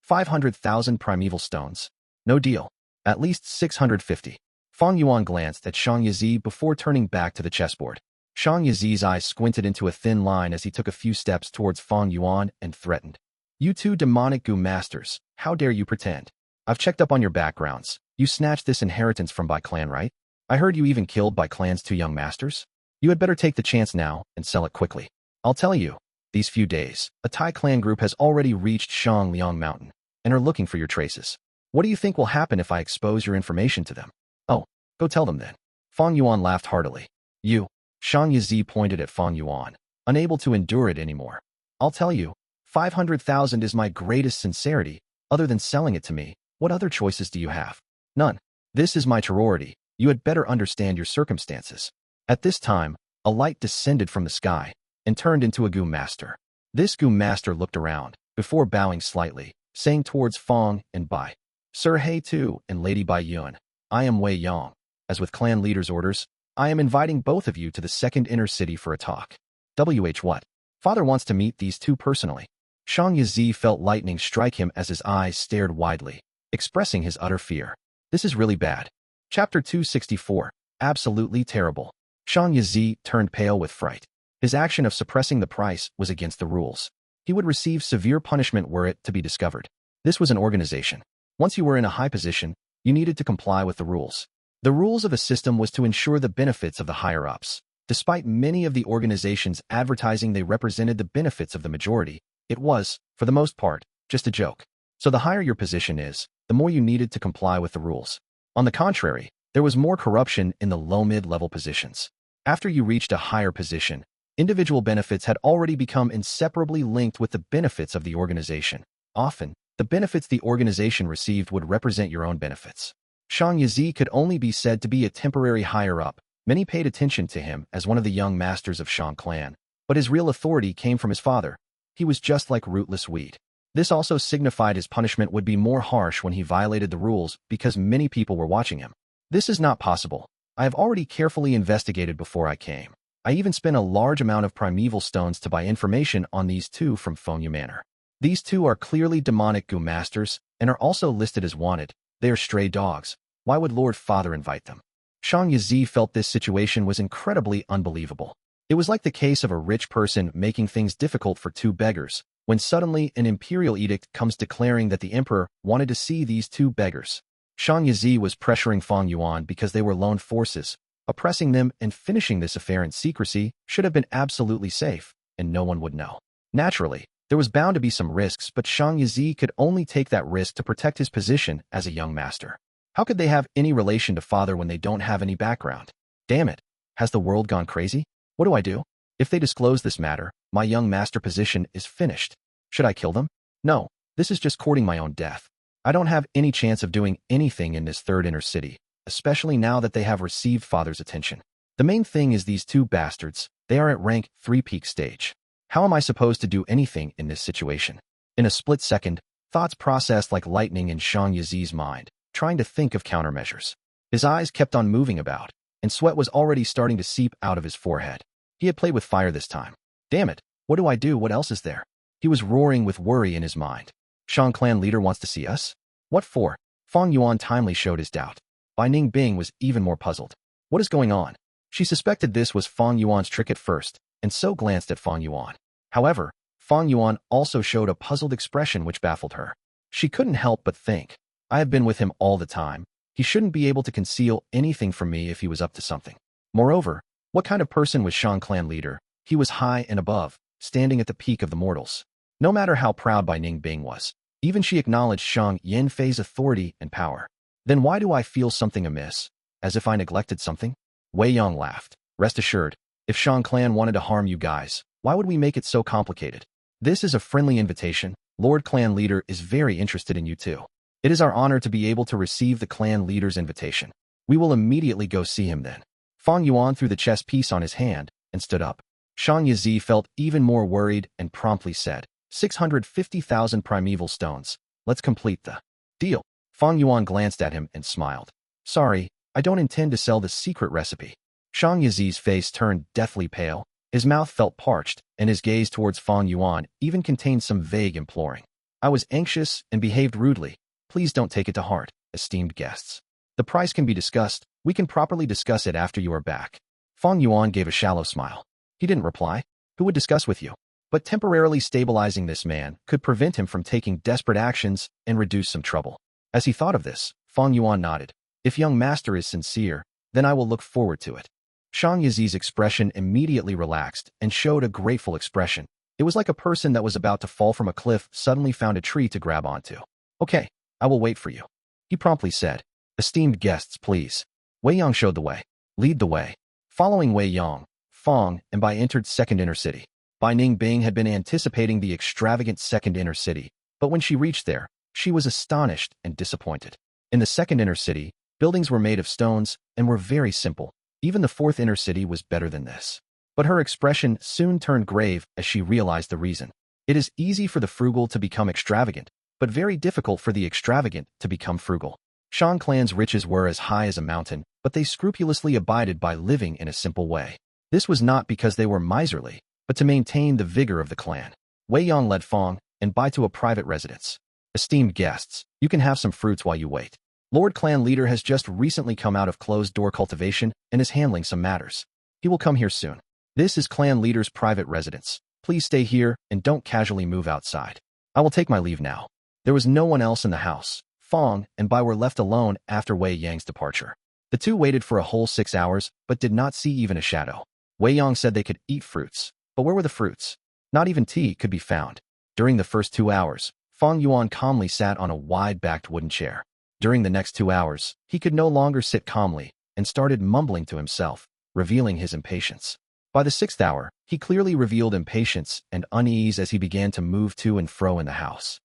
500,000 primeval stones. No deal. At least 650. Fang Yuan glanced at Shang Yizi before turning back to the chessboard. Shang Yizi's eyes squinted into a thin line as he took a few steps towards Fang Yuan and threatened, "You two demonic Gu masters, how dare you pretend? I've checked up on your backgrounds. You snatched this inheritance from Bai clan, right? I heard you even killed Bai clan's 2 young masters. You had better take the chance now and sell it quickly. I'll tell you, these few days, a Tai clan group has already reached Shangliang Mountain and are looking for your traces. What do you think will happen if I expose your information to them?" "Oh, go tell them then." Fang Yuan laughed heartily. "You." Shang Yizi pointed at Fang Yuan, unable to endure it anymore. "I'll tell you, 500,000 is my greatest sincerity. Other than selling it to me, what other choices do you have? None. This is my sorority. You had better understand your circumstances." At this time, a light descended from the sky and turned into a Gu master. This Gu master looked around, before bowing slightly, saying towards Fang and Bai, "Sir He Tu and Lady Bai Yuan, I am Wei Yang. As with clan leader's orders, I am inviting both of you to the 2nd inner city for a talk. What? Father wants to meet these two personally." Shang Yizi felt lightning strike him as his eyes stared widely, expressing his utter fear. This is really bad. Chapter 264. Absolutely terrible. Shang Yizi turned pale with fright. His action of suppressing the price was against the rules. He would receive severe punishment were it to be discovered. This was an organization. Once you were in a high position, you needed to comply with the rules. The rules of the system was to ensure the benefits of the higher-ups. Despite many of the organizations advertising they represented the benefits of the majority, it was, for the most part, just a joke. So the higher your position is, the more you needed to comply with the rules. On the contrary, there was more corruption in the low-mid-level positions. After you reached a higher position, individual benefits had already become inseparably linked with the benefits of the organization. Often, the benefits the organization received would represent your own benefits. Shang Yizi could only be said to be a temporary higher-up. Many paid attention to him as one of the young masters of Shang clan, but his real authority came from his father. He was just like rootless wheat. This also signified his punishment would be more harsh when he violated the rules because many people were watching him. This is not possible. I have already carefully investigated before I came. I even spent a large amount of primeval stones to buy information on these two from Fang Yuan Manor. These two are clearly demonic Gu masters and are also listed as wanted. They are stray dogs. Why would Lord Father invite them? Shang Yizi felt this situation was incredibly unbelievable. It was like the case of a rich person making things difficult for two beggars, when suddenly an imperial edict comes declaring that the emperor wanted to see these two beggars. Shang Yizi was pressuring Fang Yuan because they were lone forces. Oppressing them and finishing this affair in secrecy should have been absolutely safe, and no one would know. Naturally, there was bound to be some risks, but Shang Yizi could only take that risk to protect his position as a young master. How could they have any relation to father when they don't have any background? Damn it, has the world gone crazy? What do I do? If they disclose this matter, my young master position is finished. Should I kill them? No, this is just courting my own death. I don't have any chance of doing anything in this third inner city, especially now that they have received father's attention. The main thing is these two bastards, they are at rank 3 peak stage. How am I supposed to do anything in this situation? In a split second, thoughts processed like lightning in Shang Yizi's mind, trying to think of countermeasures. His eyes kept on moving about, and sweat was already starting to seep out of his forehead. He had played with fire this time. Damn it, what do I do? What else is there? He was roaring with worry in his mind. Shang clan leader wants to see us? What for? Fang Yuan timely showed his doubt. Bai Ningbing was even more puzzled. What is going on? She suspected this was Fang Yuan's trick at first, and so glanced at Fang Yuan. However, Fang Yuan also showed a puzzled expression which baffled her. She couldn't help but think, I have been with him all the time. He shouldn't be able to conceal anything from me if he was up to something. Moreover, what kind of person was Shang clan leader? He was high and above, standing at the peak of the mortals. No matter how proud Bai Ningbing was, even she acknowledged Shang Yanfei's authority and power. Then why do I feel something amiss? As if I neglected something? Wei Yong laughed. Rest assured, if Shang clan wanted to harm you guys, why would we make it so complicated? This is a friendly invitation. Lord clan leader is very interested in you too. It is our honor to be able to receive the clan leader's invitation. We will immediately go see him then. Fang Yuan threw the chess piece on his hand and stood up. Shang Yizi felt even more worried and promptly said, 650,000 primeval stones. Let's complete the deal. Fang Yuan glanced at him and smiled. Sorry, I don't intend to sell the secret recipe. Shang Yizi's face turned deathly pale. His mouth felt parched, and his gaze towards Fang Yuan even contained some vague imploring. I was anxious and behaved rudely. Please don't take it to heart, esteemed guests. The price can be discussed. We can properly discuss it after you are back. Fang Yuan gave a shallow smile. He didn't reply. Who would discuss with you? But temporarily stabilizing this man could prevent him from taking desperate actions and reduce some trouble. As he thought of this, Fang Yuan nodded. If young master is sincere, then I will look forward to it. Shang Yizi's expression immediately relaxed and showed a grateful expression. It was like a person that was about to fall from a cliff suddenly found a tree to grab onto. Okay, I will wait for you. He promptly said. Esteemed guests, please. Wei Yong showed the way. Lead the way. Following Wei Yong, Fang and Bai entered second inner city. Bai Ningbing had been anticipating the extravagant second inner city, but when she reached there, she was astonished and disappointed. In the second inner city, buildings were made of stones and were very simple. Even the fourth inner city was better than this. But her expression soon turned grave as she realized the reason. It is easy for the frugal to become extravagant, but very difficult for the extravagant to become frugal. Shang clan's riches were as high as a mountain, but they scrupulously abided by living in a simple way. This was not because they were miserly, but to maintain the vigor of the clan. Wei Yong led Fang and Bai to a private residence. Esteemed guests, you can have some fruits while you wait. Lord clan leader has just recently come out of closed-door cultivation and is handling some matters. He will come here soon. This is clan leader's private residence. Please stay here and don't casually move outside. I will take my leave now. There was no one else in the house. Fang and Bai were left alone after Wei Yang's departure. The two waited for a whole 6 hours, but did not see even a shadow. Wei Yang said they could eat fruits, but where were the fruits? Not even tea could be found. During the first 2 hours, Fang Yuan calmly sat on a wide-backed wooden chair. During the next 2 hours, he could no longer sit calmly and started mumbling to himself, revealing his impatience. By the 6th hour, he clearly revealed impatience and unease as he began to move to and fro in the house.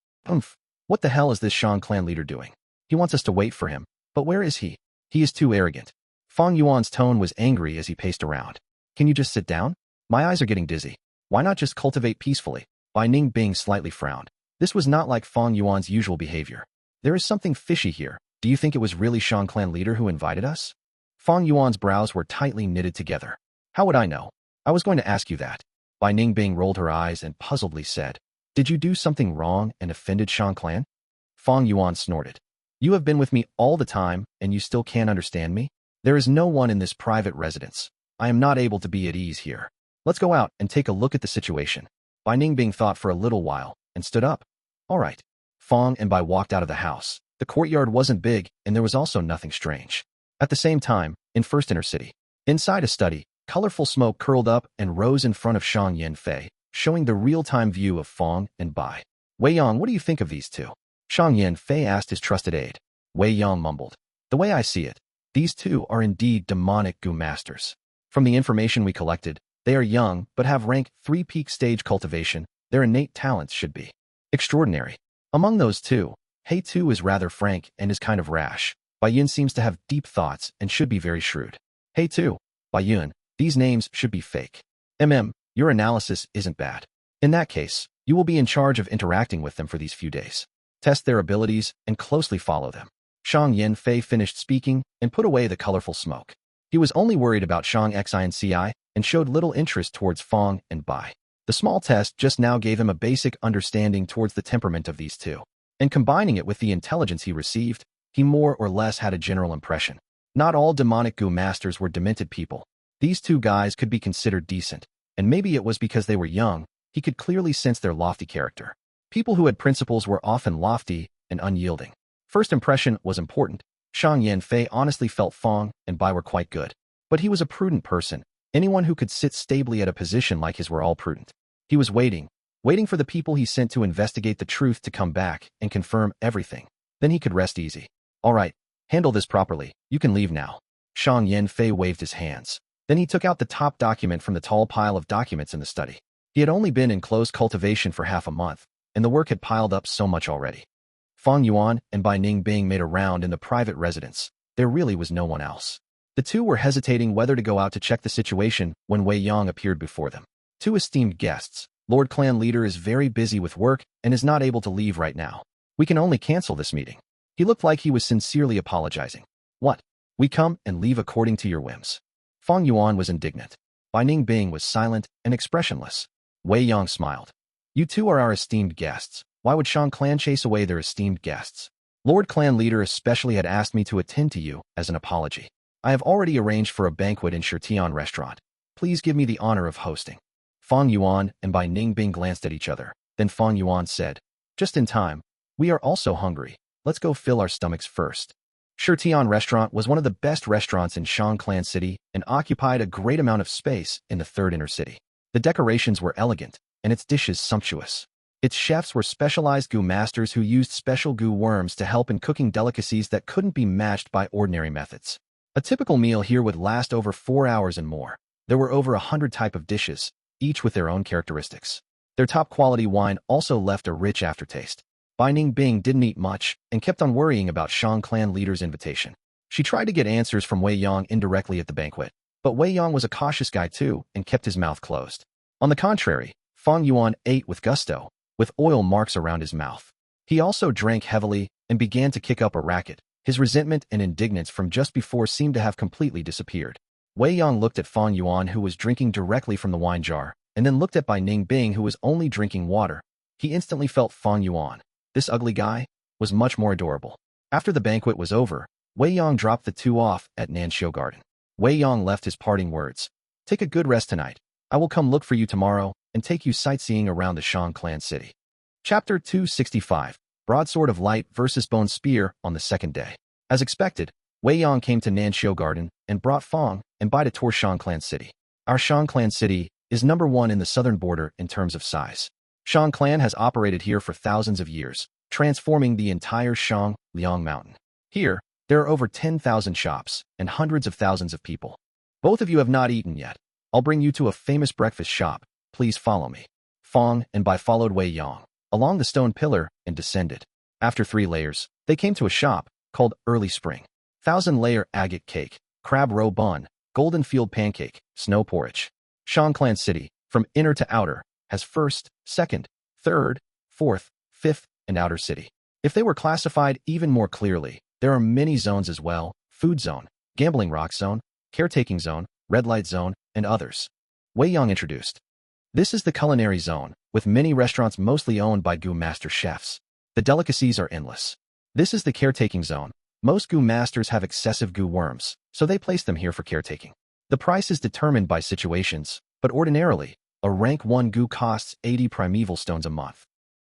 What the hell is this Shang clan leader doing? He wants us to wait for him. But where is he? He is too arrogant. Fang Yuan's tone was angry as he paced around. Can you just sit down? My eyes are getting dizzy. Why not just cultivate peacefully? Bai Ningbing slightly frowned. This was not like Fang Yuan's usual behavior. There is something fishy here. Do you think it was really Shang clan leader who invited us? Fang Yuan's brows were tightly knitted together. How would I know? I was going to ask you that. Bai Ningbing rolled her eyes and puzzledly said, Did you do something wrong and offended Shang clan? Fang Yuan snorted. You have been with me all the time and you still can't understand me? There is no one in this private residence. I am not able to be at ease here. Let's go out and take a look at the situation. Bai Ningbing thought for a little while and stood up. All right. Fang and Bai walked out of the house. The courtyard wasn't big and there was also nothing strange. At the same time, in First Inner City, inside a study, colorful smoke curled up and rose in front of Shang Yanfei, showing the real-time view of Fang and Bai. Wei Yang, what do you think of these two? Shang Yanfei asked his trusted aide. Wei Yang mumbled. The way I see it, these two are indeed demonic Gu masters. From the information we collected, they are young but have rank 3 peak stage cultivation. Their innate talents should be extraordinary. Among those two, He Tu is rather frank and is kind of rash. Bai Yun seems to have deep thoughts and should be very shrewd. He Tu, Bai Yun, these names should be fake. Your analysis isn't bad. In that case, you will be in charge of interacting with them for these few days. Test their abilities and closely follow them. Shang Yanfei finished speaking and put away the colorful smoke. He was only worried about Shang Xinci and showed little interest towards Fang and Bai. The small test just now gave him a basic understanding towards the temperament of these two. And combining it with the intelligence he received, he more or less had a general impression. Not all demonic Gu masters were demented people. These two guys could be considered decent, and maybe it was because they were young. He could clearly sense their lofty character. People who had principles were often lofty and unyielding. First impression was important. Shang Yanfei honestly felt Fang and Bai were quite good. But he was a prudent person. Anyone who could sit stably at a position like his were all prudent. He was waiting for the people he sent to investigate the truth to come back and confirm everything. Then he could rest easy. All right, handle this properly. You can leave now. Shang Yanfei waved his hands. Then he took out the top document from the tall pile of documents in the study. He had only been in closed cultivation for half a month, and the work had piled up so much already. Fang Yuan and Bai Ningbing made a round in the private residence. There really was no one else. The two were hesitating whether to go out to check the situation when Wei Yang appeared before them. Two esteemed guests. Lord Clan Leader is very busy with work and is not able to leave right now. We can only cancel this meeting. He looked like he was sincerely apologizing. What? We come and leave according to your whims. Fang Yuan was indignant. Bai Ningbing was silent and expressionless. Wei Yang smiled. You two are our esteemed guests. Why would Shang Clan chase away their esteemed guests? Lord Clan Leader especially had asked me to attend to you as an apology. I have already arranged for a banquet in Shirtian restaurant. Please give me the honor of hosting. Fang Yuan and Bai Ningbing glanced at each other. Then Fang Yuan said, Just in time. We are also hungry. Let's go fill our stomachs first. Shirtian restaurant was one of the best restaurants in Shang Clan City and occupied a great amount of space in the third inner city. The decorations were elegant, and its dishes sumptuous. Its chefs were specialized Gu masters who used special Gu worms to help in cooking delicacies that couldn't be matched by ordinary methods. A typical meal here would last over 4 hours and more. There were over 100 types of dishes, each with their own characteristics. Their top-quality wine also left a rich aftertaste. Bai Ningbing didn't eat much and kept on worrying about Shang Clan Leader's invitation. She tried to get answers from Wei Yang indirectly at the banquet, but Wei Yang was a cautious guy too and kept his mouth closed. On the contrary, Fang Yuan ate with gusto, with oil marks around his mouth. He also drank heavily and began to kick up a racket. His resentment and indignance from just before seemed to have completely disappeared. Wei Yang looked at Fang Yuan, who was drinking directly from the wine jar, and then looked at Bai Ningbing, who was only drinking water. He instantly felt Fang Yuan, this ugly guy, was much more adorable. After the banquet was over, Wei Yang dropped the two off at Nanxiu Garden. Wei Yang left his parting words. Take a good rest tonight. I will come look for you tomorrow and take you sightseeing around the Shang Clan City. Chapter 265. Broadsword of Light versus Bone Spear on the second day. As expected, Wei Yang came to Nanxiu Garden and brought Fang and Bai to tour Shang Clan City. Our Shang Clan City is number 1 in the southern border in terms of size. Shang Clan has operated here for thousands of years, transforming the entire Shang Liang Mountain. Here, there are over 10,000 shops and hundreds of thousands of people. Both of you have not eaten yet. I'll bring you to a famous breakfast shop. Please follow me. Fang and Bai followed Wei Yang along the stone pillar and descended. After 3 layers, they came to a shop called Early Spring. 1,000-layer agate cake, crab roe bun, golden field pancake, snow porridge. Shang Clan City, from inner to outer, has first, second, third, fourth, fifth, and outer city. If they were classified even more clearly, there are many zones as well: food zone, gambling rock zone, caretaking zone, red light zone, and others. Wei Yang introduced. This is the culinary zone, with many restaurants mostly owned by Gu master chefs. The delicacies are endless. This is the caretaking zone. Most Gu masters have excessive Gu worms, so they place them here for caretaking. The price is determined by situations, but ordinarily, a rank 1 Gu costs 80 primeval stones a month.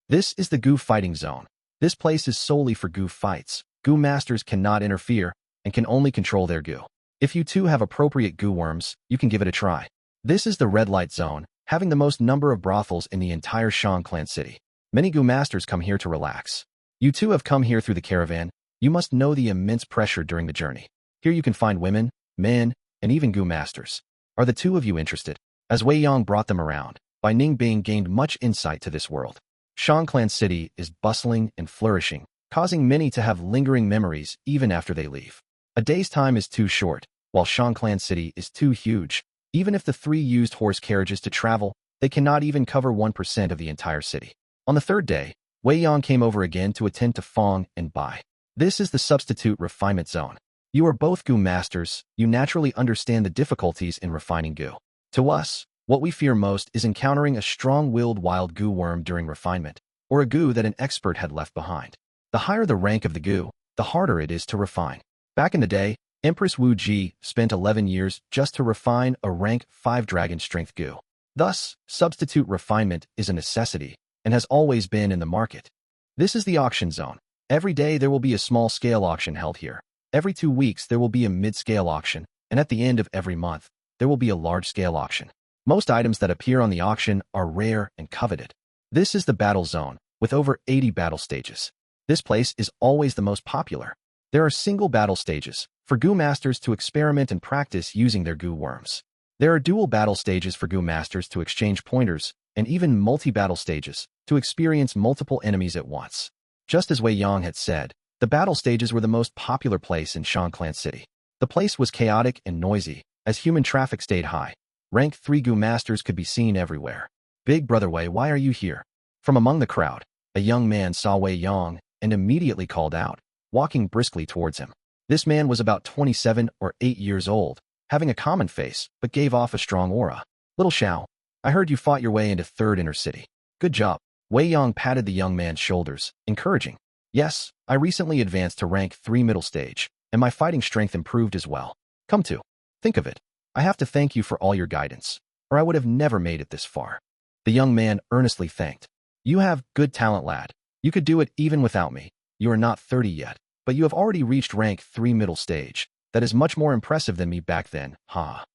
This is the Gu fighting zone. This place is solely for Gu fights. Gu masters cannot interfere and can only control their Gu. If you too have appropriate Gu worms, you can give it a try. This is the red light zone, having the most number of brothels in the entire Shang Clan City. Many Gu masters come here to relax. You too have come here through the caravan. You must know the immense pressure during the journey. Here you can find women, men, and even Gu masters. Are the two of you interested? As Wei Yang brought them around, Bai Ningbing gained much insight to this world. Shang Clan City is bustling and flourishing, causing many to have lingering memories even after they leave. A day's time is too short, while Shang Clan City is too huge. Even if the 3 used horse carriages to travel, they cannot even cover 1% of the entire city. On the third day, Wei Yang came over again to attend to Fang and Bai. This is the substitute refinement zone. You are both Gu masters. You naturally understand the difficulties in refining Gu. To us, what we fear most is encountering a strong-willed wild Gu worm during refinement, or a Gu that an expert had left behind. The higher the rank of the Gu, the harder it is to refine. Back in the day, Empress Wu Ji spent 11 years just to refine a rank 5 dragon strength Gu. Thus, substitute refinement is a necessity and has always been in the market. This is the auction zone. Every day there will be a small-scale auction held here. Every 2 weeks there will be a mid-scale auction, and at the end of every month, there will be a large-scale auction. Most items that appear on the auction are rare and coveted. This is the battle zone, with over 80 battle stages. This place is always the most popular. There are single battle stages for Gu masters to experiment and practice using their Gu worms. There are dual battle stages for Gu masters to exchange pointers, and even multi-battle stages to experience multiple enemies at once. Just as Wei Yang had said, the battle stages were the most popular place in Shang Clan City. The place was chaotic and noisy, as human traffic stayed high. Rank 3 Gu masters could be seen everywhere. Big brother Wei, why are you here? From among the crowd, a young man saw Wei Yang and immediately called out, walking briskly towards him. This man was about 27 or 8 years old, having a common face, but gave off a strong aura. Little Xiao, I heard you fought your way into 3rd Inner City. Good job. Wei Yang patted the young man's shoulders, encouraging. Yes, I recently advanced to rank 3 middle stage, and my fighting strength improved as well. Come to think of it, I have to thank you for all your guidance, or I would have never made it this far. The young man earnestly thanked. You have good talent, lad. You could do it even without me. You are not 30 yet, but you have already reached rank 3 middle stage. That is much more impressive than me back then, ha.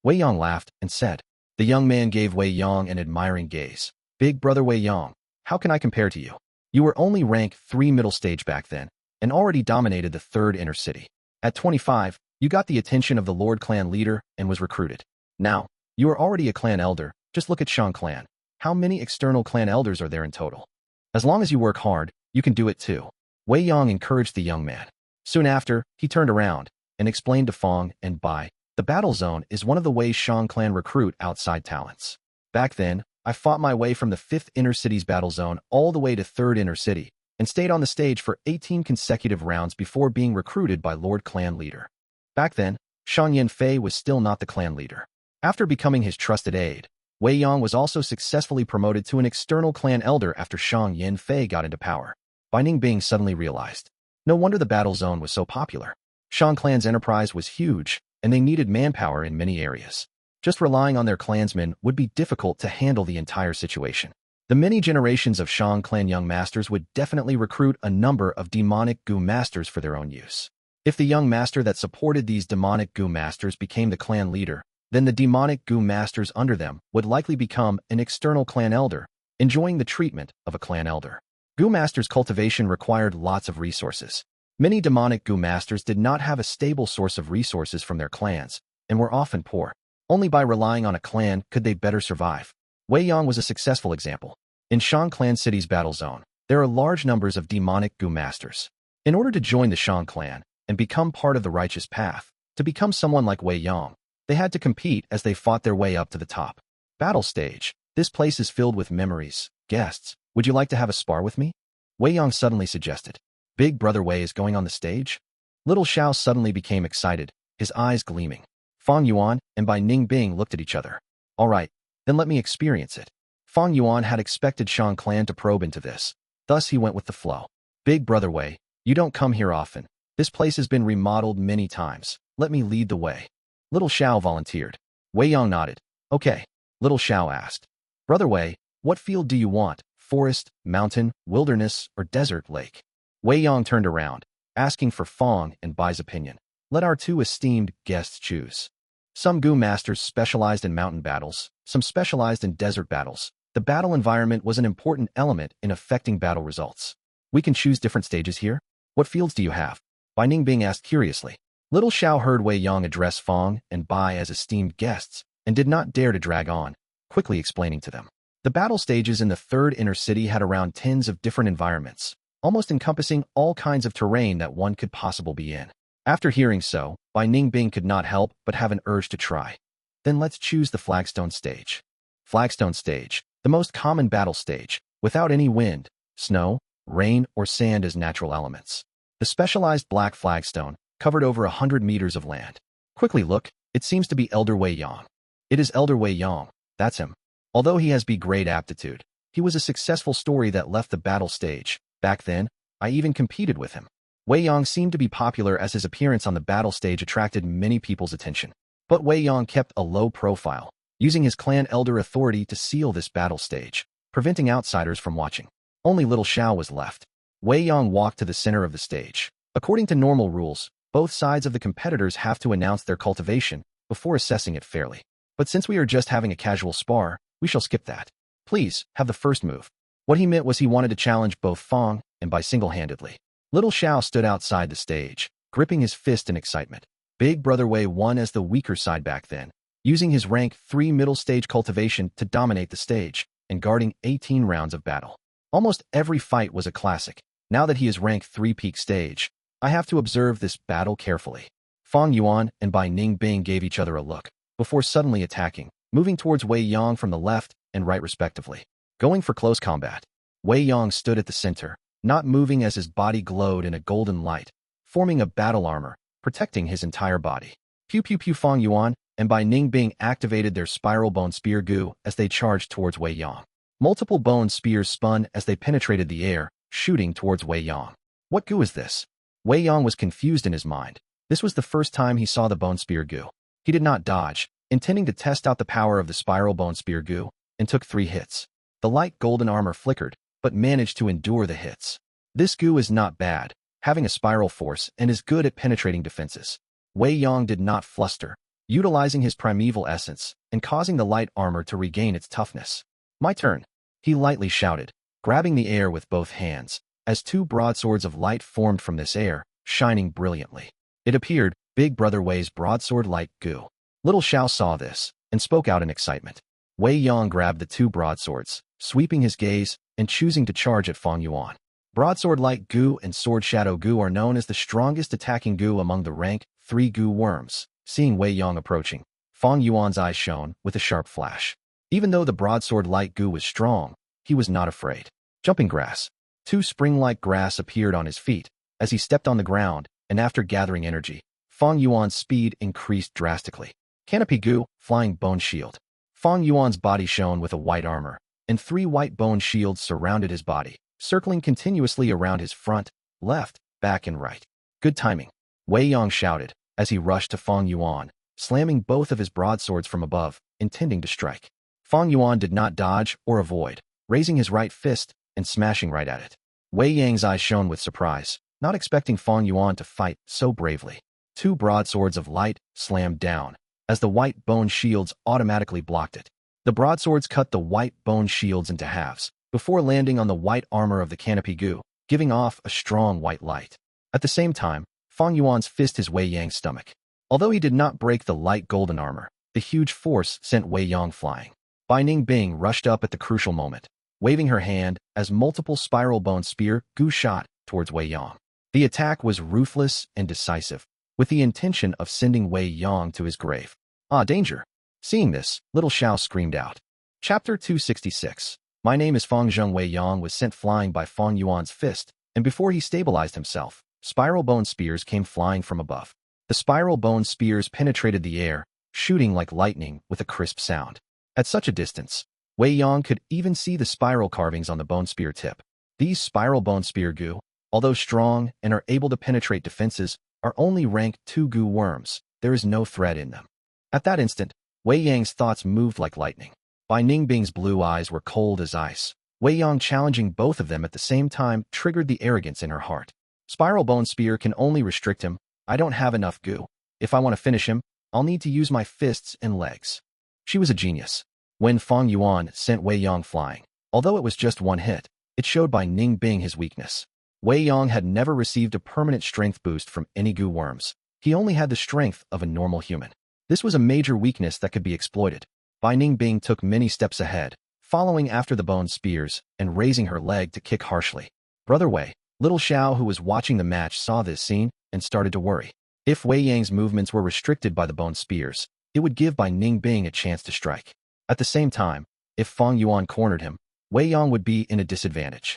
Wei Yang laughed and said. The young man gave Wei Yang an admiring gaze. Big brother Wei Yang, how can I compare to you? You were only rank 3 middle stage back then, and already dominated the 3rd Inner City. At 25, you got the attention of the Lord Clan leader and was recruited. Now, you are already a clan elder. Just look at Shang Clan. How many external clan elders are there in total? As long as you work hard, you can do it too. Wei Yang encouraged the young man. Soon after, he turned around and explained to Fang and Bai, the battle zone is one of the ways Shang Clan recruit outside talents. Back then, I fought my way from the 5th Inner City's battle zone all the way to 3rd Inner City, and stayed on the stage for 18 consecutive rounds before being recruited by Lord Clan leader. Back then, Shang Yanfei was still not the clan leader. After becoming his trusted aide, Wei Yang was also successfully promoted to an external clan elder after Shang Yanfei got into power. Bai Ningbing suddenly realized. No wonder the battle zone was so popular. Shang Clan's enterprise was huge, and they needed manpower in many areas. Just relying on their clansmen would be difficult to handle the entire situation. The many generations of Shang Clan young masters would definitely recruit a number of demonic Gu masters for their own use. If the young master that supported these demonic Gu masters became the clan leader, then the demonic Gu masters under them would likely become an external clan elder, enjoying the treatment of a clan elder. Gu masters' cultivation required lots of resources. Many demonic Gu masters did not have a stable source of resources from their clans, and were often poor. Only by relying on a clan could they better survive. Wei Yang was a successful example. In Shang Clan City's battle zone, there are large numbers of demonic Gu masters. In order to join the Shang Clan, and become part of the righteous path. To become someone like Wei Yang, they had to compete as they fought their way up to the top. Battle stage. This place is filled with memories. Guests, would you like to have a spar with me? Wei Yang suddenly suggested. Big brother Wei is going on the stage? Little Xiao suddenly became excited, his eyes gleaming. Fang Yuan and Bai Ningbing looked at each other. All right, then let me experience it. Fang Yuan had expected Shang clan to probe into this. Thus he went with the flow. Big brother Wei, you don't come here often. This place has been remodeled many times. Let me lead the way. Little Xiao volunteered. Wei Yang nodded. Okay. Little Xiao asked. Brother Wei, what field do you want? Forest, mountain, wilderness, or desert lake? Wei Yang turned around, asking for Fang and Bai's opinion. Let our two esteemed guests choose. Some Gu masters specialized in mountain battles, some specialized in desert battles. The battle environment was an important element in affecting battle results. We can choose different stages here? What fields do you have? Bai Ningbing asked curiously. Little Xiao heard Wei Yang address Fang and Bai as esteemed guests and did not dare to drag on, quickly explaining to them. The battle stages in the third inner city had around tens of different environments, almost encompassing all kinds of terrain that one could possibly be in. After hearing so, Bai Ningbing could not help but have an urge to try. Then let's choose the flagstone stage. Flagstone stage, the most common battle stage, without any wind, snow, rain, or sand as natural elements. The specialized black flagstone covered over 100 meters of land. Quickly look, it seems to be Elder Wei Yang. It is Elder Wei Yang, that's him. Although he has B-grade aptitude, he was a successful story that left the battle stage. Back then, I even competed with him. Wei Yang seemed to be popular as his appearance on the battle stage attracted many people's attention. But Wei Yang kept a low profile, using his clan elder authority to seal this battle stage, preventing outsiders from watching. Only Little Xiao was left. Wei Yang walked to the center of the stage. According to normal rules, both sides of the competitors have to announce their cultivation before assessing it fairly. But since we are just having a casual spar, we shall skip that. Please, have the first move. What he meant was he wanted to challenge both Fang and Bai single-handedly. Little Xiao stood outside the stage, gripping his fist in excitement. Big brother Wei won as the weaker side back then, using his rank 3 middle stage cultivation to dominate the stage and guarding 18 rounds of battle. Almost every fight was a classic. Now that he is rank 3 peak stage, I have to observe this battle carefully. Fang Yuan and Bai Ningbing gave each other a look, before suddenly attacking, moving towards Wei Yang from the left and right respectively. Going for close combat. Wei Yang stood at the center, not moving as his body glowed in a golden light, forming a battle armor, protecting his entire body. Pew pew pew. Fang Yuan and Bai Ningbing activated their spiral bone spear Gu as they charged towards Wei Yang. Multiple bone spears spun as they penetrated the air, shooting towards Wei Yang. What Gu is this? Wei Yang was confused in his mind. This was the first time he saw the bone spear Gu. He did not dodge, intending to test out the power of the spiral bone spear Gu, and took 3 hits. The light golden armor flickered, but managed to endure the hits. This Gu is not bad, having a spiral force and is good at penetrating defenses. Wei Yang did not fluster, utilizing his primeval essence and causing the light armor to regain its toughness. My turn, he lightly shouted, grabbing the air with both hands, as 2 broadswords of light formed from this air, shining brilliantly. It appeared, Big Brother Wei's broadsword light Gu. Little Xiao saw this, and spoke out in excitement. Wei Yang grabbed the 2 broadswords, sweeping his gaze, and choosing to charge at Fang Yuan. Broadsword light Gu and sword shadow Gu are known as the strongest attacking Gu among the rank 3 Gu worms. Seeing Wei Yang approaching, Fang Yuan's eyes shone with a sharp flash. Even though the broadsword light Gu was strong, he was not afraid. Jumping grass. 2 spring-like grass appeared on his feet as he stepped on the ground, and after gathering energy, Fang Yuan's speed increased drastically. Canopy Gu, flying bone shield. Fang Yuan's body shone with a white armor, and 3 white bone shields surrounded his body, circling continuously around his front, left, back, and right. Good timing. Wei Yang shouted as he rushed to Fang Yuan, slamming both of his broadswords from above, intending to strike. Fang Yuan did not dodge or avoid, raising his right fist and smashing right at it. Wei Yang's eyes shone with surprise, not expecting Fang Yuan to fight so bravely. 2 broadswords of light slammed down, as the white bone shields automatically blocked it. The broadswords cut the white bone shields into halves, before landing on the white armor of the Canopy Gu, giving off a strong white light. At the same time, Fang Yuan's fist his Wei Yang's stomach. Although he did not break the light golden armor, the huge force sent Wei Yang flying. Bai Ningbing rushed up at the crucial moment, waving her hand as multiple spiral bone spear Gu shot towards Wei Yang. The attack was ruthless and decisive, with the intention of sending Wei Yang to his grave. Ah, danger! Seeing this, little Xiao screamed out. Chapter 266. My name is Fang Zheng. Wei Yang was sent flying by Fang Yuan's fist, and before he stabilized himself, spiral bone spears came flying from above. The spiral bone spears penetrated the air, shooting like lightning with a crisp sound. At such a distance, Wei Yang could even see the spiral carvings on the bone spear tip. These spiral bone spear Gu, although strong and are able to penetrate defenses, are only rank 2 Gu worms. There is no threat in them. At that instant, Wei Yang's thoughts moved like lightning. Bai Ningbing's blue eyes were cold as ice. Wei Yang challenging both of them at the same time triggered the arrogance in her heart. Spiral bone spear can only restrict him. I don't have enough Gu. If I want to finish him, I'll need to use my fists and legs. She was a genius. When Fang Yuan sent Wei Yang flying, although it was just one hit, it showed Bai Ningbing his weakness. Wei Yang had never received a permanent strength boost from any Gu worms. He only had the strength of a normal human. This was a major weakness that could be exploited. Bai Ningbing took many steps ahead, following after the bone spears and raising her leg to kick harshly. Brother Wei, little Xiao who was watching the match saw this scene and started to worry. If Wei Yang's movements were restricted by the bone spears, it would give Bai Ningbing a chance to strike. At the same time, if Fang Yuan cornered him, Wei Yang would be in a disadvantage.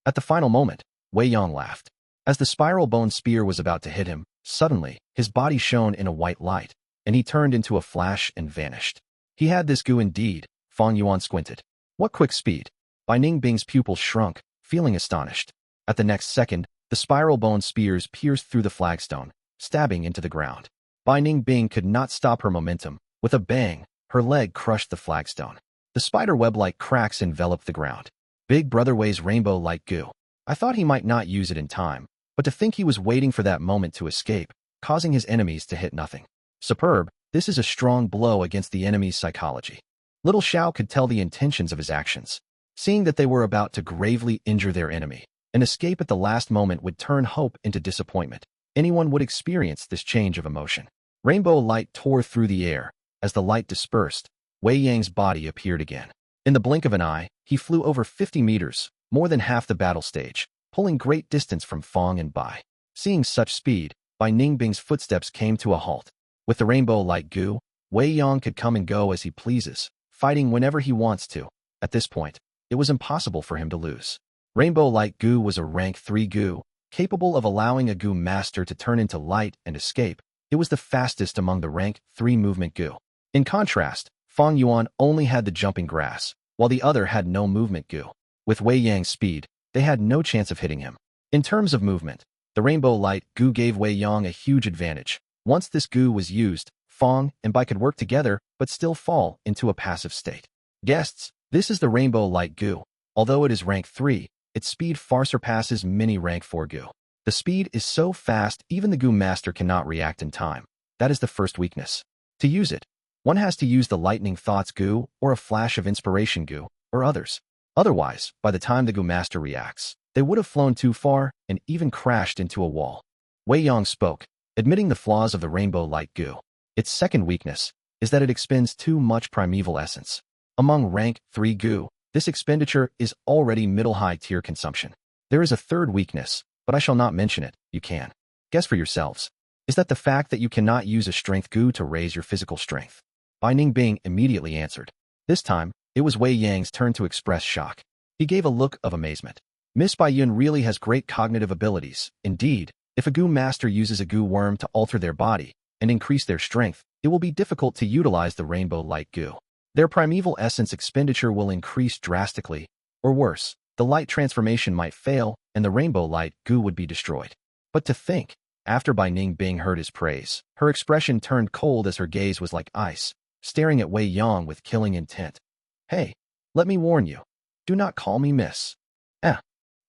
At the final moment, Wei Yang laughed. As the spiral bone spear was about to hit him, suddenly, his body shone in a white light, and he turned into a flash and vanished. He had this Gu indeed. Fang Yuan squinted. What quick speed! Bai Ningbing's pupils shrunk, feeling astonished. At the next second, the spiral bone spears pierced through the flagstone, stabbing into the ground. Bai Ningbing could not stop her momentum. With a bang, her leg crushed the flagstone. The spider web-like cracks enveloped the ground. Big Brother Wei's rainbow light Gu. I thought he might not use it in time, but to think he was waiting for that moment to escape, causing his enemies to hit nothing. Superb, this is a strong blow against the enemy's psychology. Little Xiao could tell the intentions of his actions. Seeing that they were about to gravely injure their enemy, an escape at the last moment would turn hope into disappointment. Anyone would experience this change of emotion. Rainbow light tore through the air. As the light dispersed, Wei Yang's body appeared again. In the blink of an eye, he flew over 50 meters, more than half the battle stage, pulling great distance from Fang and Bai. Seeing such speed, Bai Ningbing's footsteps came to a halt. With the rainbow light Gu, Wei Yang could come and go as he pleases, fighting whenever he wants to. At this point, it was impossible for him to lose. Rainbow light Gu was a rank 3 Gu, capable of allowing a Gu master to turn into light and escape. It was the fastest among the rank 3 movement Gu. In contrast, Fang Yuan only had the jumping grass, while the other had no movement Gu. With Wei Yang's speed, they had no chance of hitting him. In terms of movement, the rainbow light Gu gave Wei Yang a huge advantage. Once this Gu was used, Fang and Bai could work together but still fall into a passive state. Guests, this is the rainbow light Gu. Although it is rank 3, its speed far surpasses many rank 4 Gu. The speed is so fast even the Gu master cannot react in time. That is the first weakness. To use it, one has to use the lightning thoughts Gu or a flash of inspiration Gu or others. Otherwise, by the time the Gu master reacts, they would have flown too far and even crashed into a wall. Wei Yang spoke, admitting the flaws of the rainbow light Gu. Its second weakness is that it expends too much primeval essence. Among rank 3 Gu, this expenditure is already middle-high tier consumption. There is a third weakness, but I shall not mention it. You can guess for yourselves. Is that the fact that you cannot use a strength Gu to raise your physical strength? Bai Ningbing immediately answered. This time, it was Wei Yang's turn to express shock. He gave a look of amazement. Miss Bai Yun really has great cognitive abilities. Indeed, if a Gu master uses a Gu worm to alter their body and increase their strength, it will be difficult to utilize the rainbow light Gu. Their primeval essence expenditure will increase drastically, or worse, the light transformation might fail and the rainbow light Gu would be destroyed. But to think, after Bai Ningbing heard his praise, her expression turned cold as her gaze was like ice, staring at Wei Yang with killing intent. Hey, let me warn you. Do not call me miss.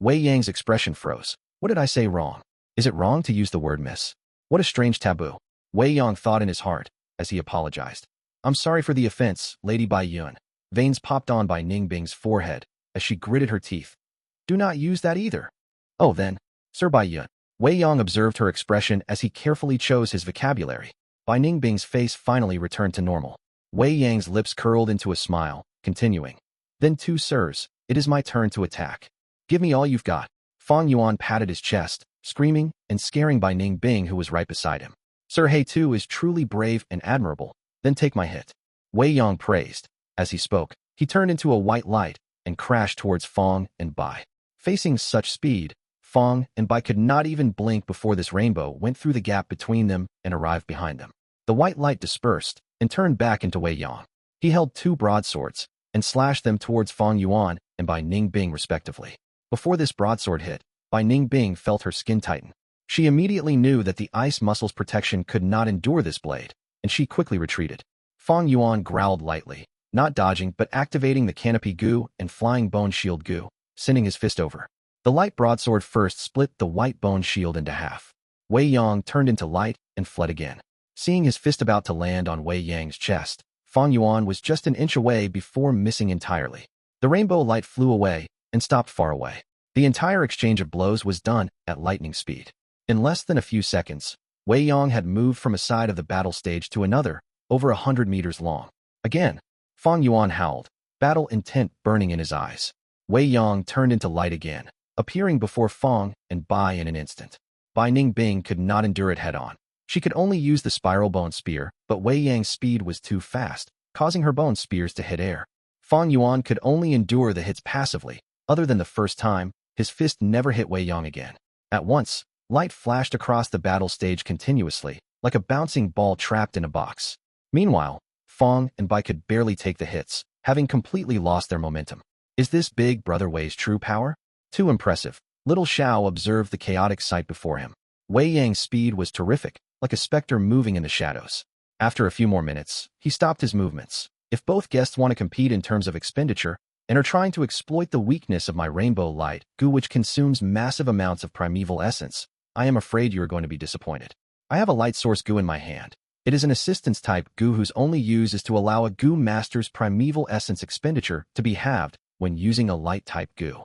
Wei Yang's expression froze. What did I say wrong? Is it wrong to use the word miss? What a strange taboo. Wei Yang thought in his heart, as he apologized. I'm sorry for the offense, Lady Bai Yun. Veins popped on Bai Ningbing's forehead, as she gritted her teeth. Do not use that either. Oh then, Sir Bai Yun. Wei Yang observed her expression as he carefully chose his vocabulary. Bai Ningbing's face finally returned to normal. Wei Yang's lips curled into a smile, continuing. Then 2 sirs, it is my turn to attack. Give me all you've got. Fang Yuan patted his chest, screaming and scaring Bai Ningbing, who was right beside him. Sir He too is truly brave and admirable. Then take my hit. Wei Yang praised. As he spoke, he turned into a white light and crashed towards Fang and Bai. Facing such speed, Fang and Bai could not even blink before this rainbow went through the gap between them and arrived behind them. The white light dispersed and turned back into Wei Yang. He held two broadswords and slashed them towards Fang Yuan and Bai Ningbing respectively. Before this broadsword hit, Bai Ningbing felt her skin tighten. She immediately knew that the ice muscle's protection could not endure this blade, and she quickly retreated. Fang Yuan growled lightly, not dodging but activating the Canopy Gu and Flying Bone Shield Gu, sending his fist over. The light broadsword first split the white bone shield into half. Wei Yang turned into light and fled again. Seeing his fist about to land on Wei Yang's chest, Fang Yuan was just an inch away before missing entirely. The rainbow light flew away and stopped far away. The entire exchange of blows was done at lightning speed. In less than a few seconds, Wei Yang had moved from a side of the battle stage to another, over 100 meters long. Again, Fang Yuan howled, battle intent burning in his eyes. Wei Yang turned into light again, appearing before Fang and Bai in an instant. Bai Ningbing could not endure it head-on. She could only use the spiral bone spear, but Wei Yang's speed was too fast, causing her bone spears to hit air. Fang Yuan could only endure the hits passively. Other than the first time, his fist never hit Wei Yang again. At once, light flashed across the battle stage continuously, like a bouncing ball trapped in a box. Meanwhile, Fang and Bai could barely take the hits, having completely lost their momentum. Is this big brother Wei's true power? Too impressive. Little Xiao observed the chaotic sight before him. Wei Yang's speed was terrific, like a specter moving in the shadows. After a few more minutes, he stopped his movements. If both guests want to compete in terms of expenditure and are trying to exploit the weakness of my rainbow light Gu, which consumes massive amounts of primeval essence, I am afraid you are going to be disappointed. I have a light source Gu in my hand. It is an assistance type Gu whose only use is to allow a Gu master's primeval essence expenditure to be halved when using a light type Gu.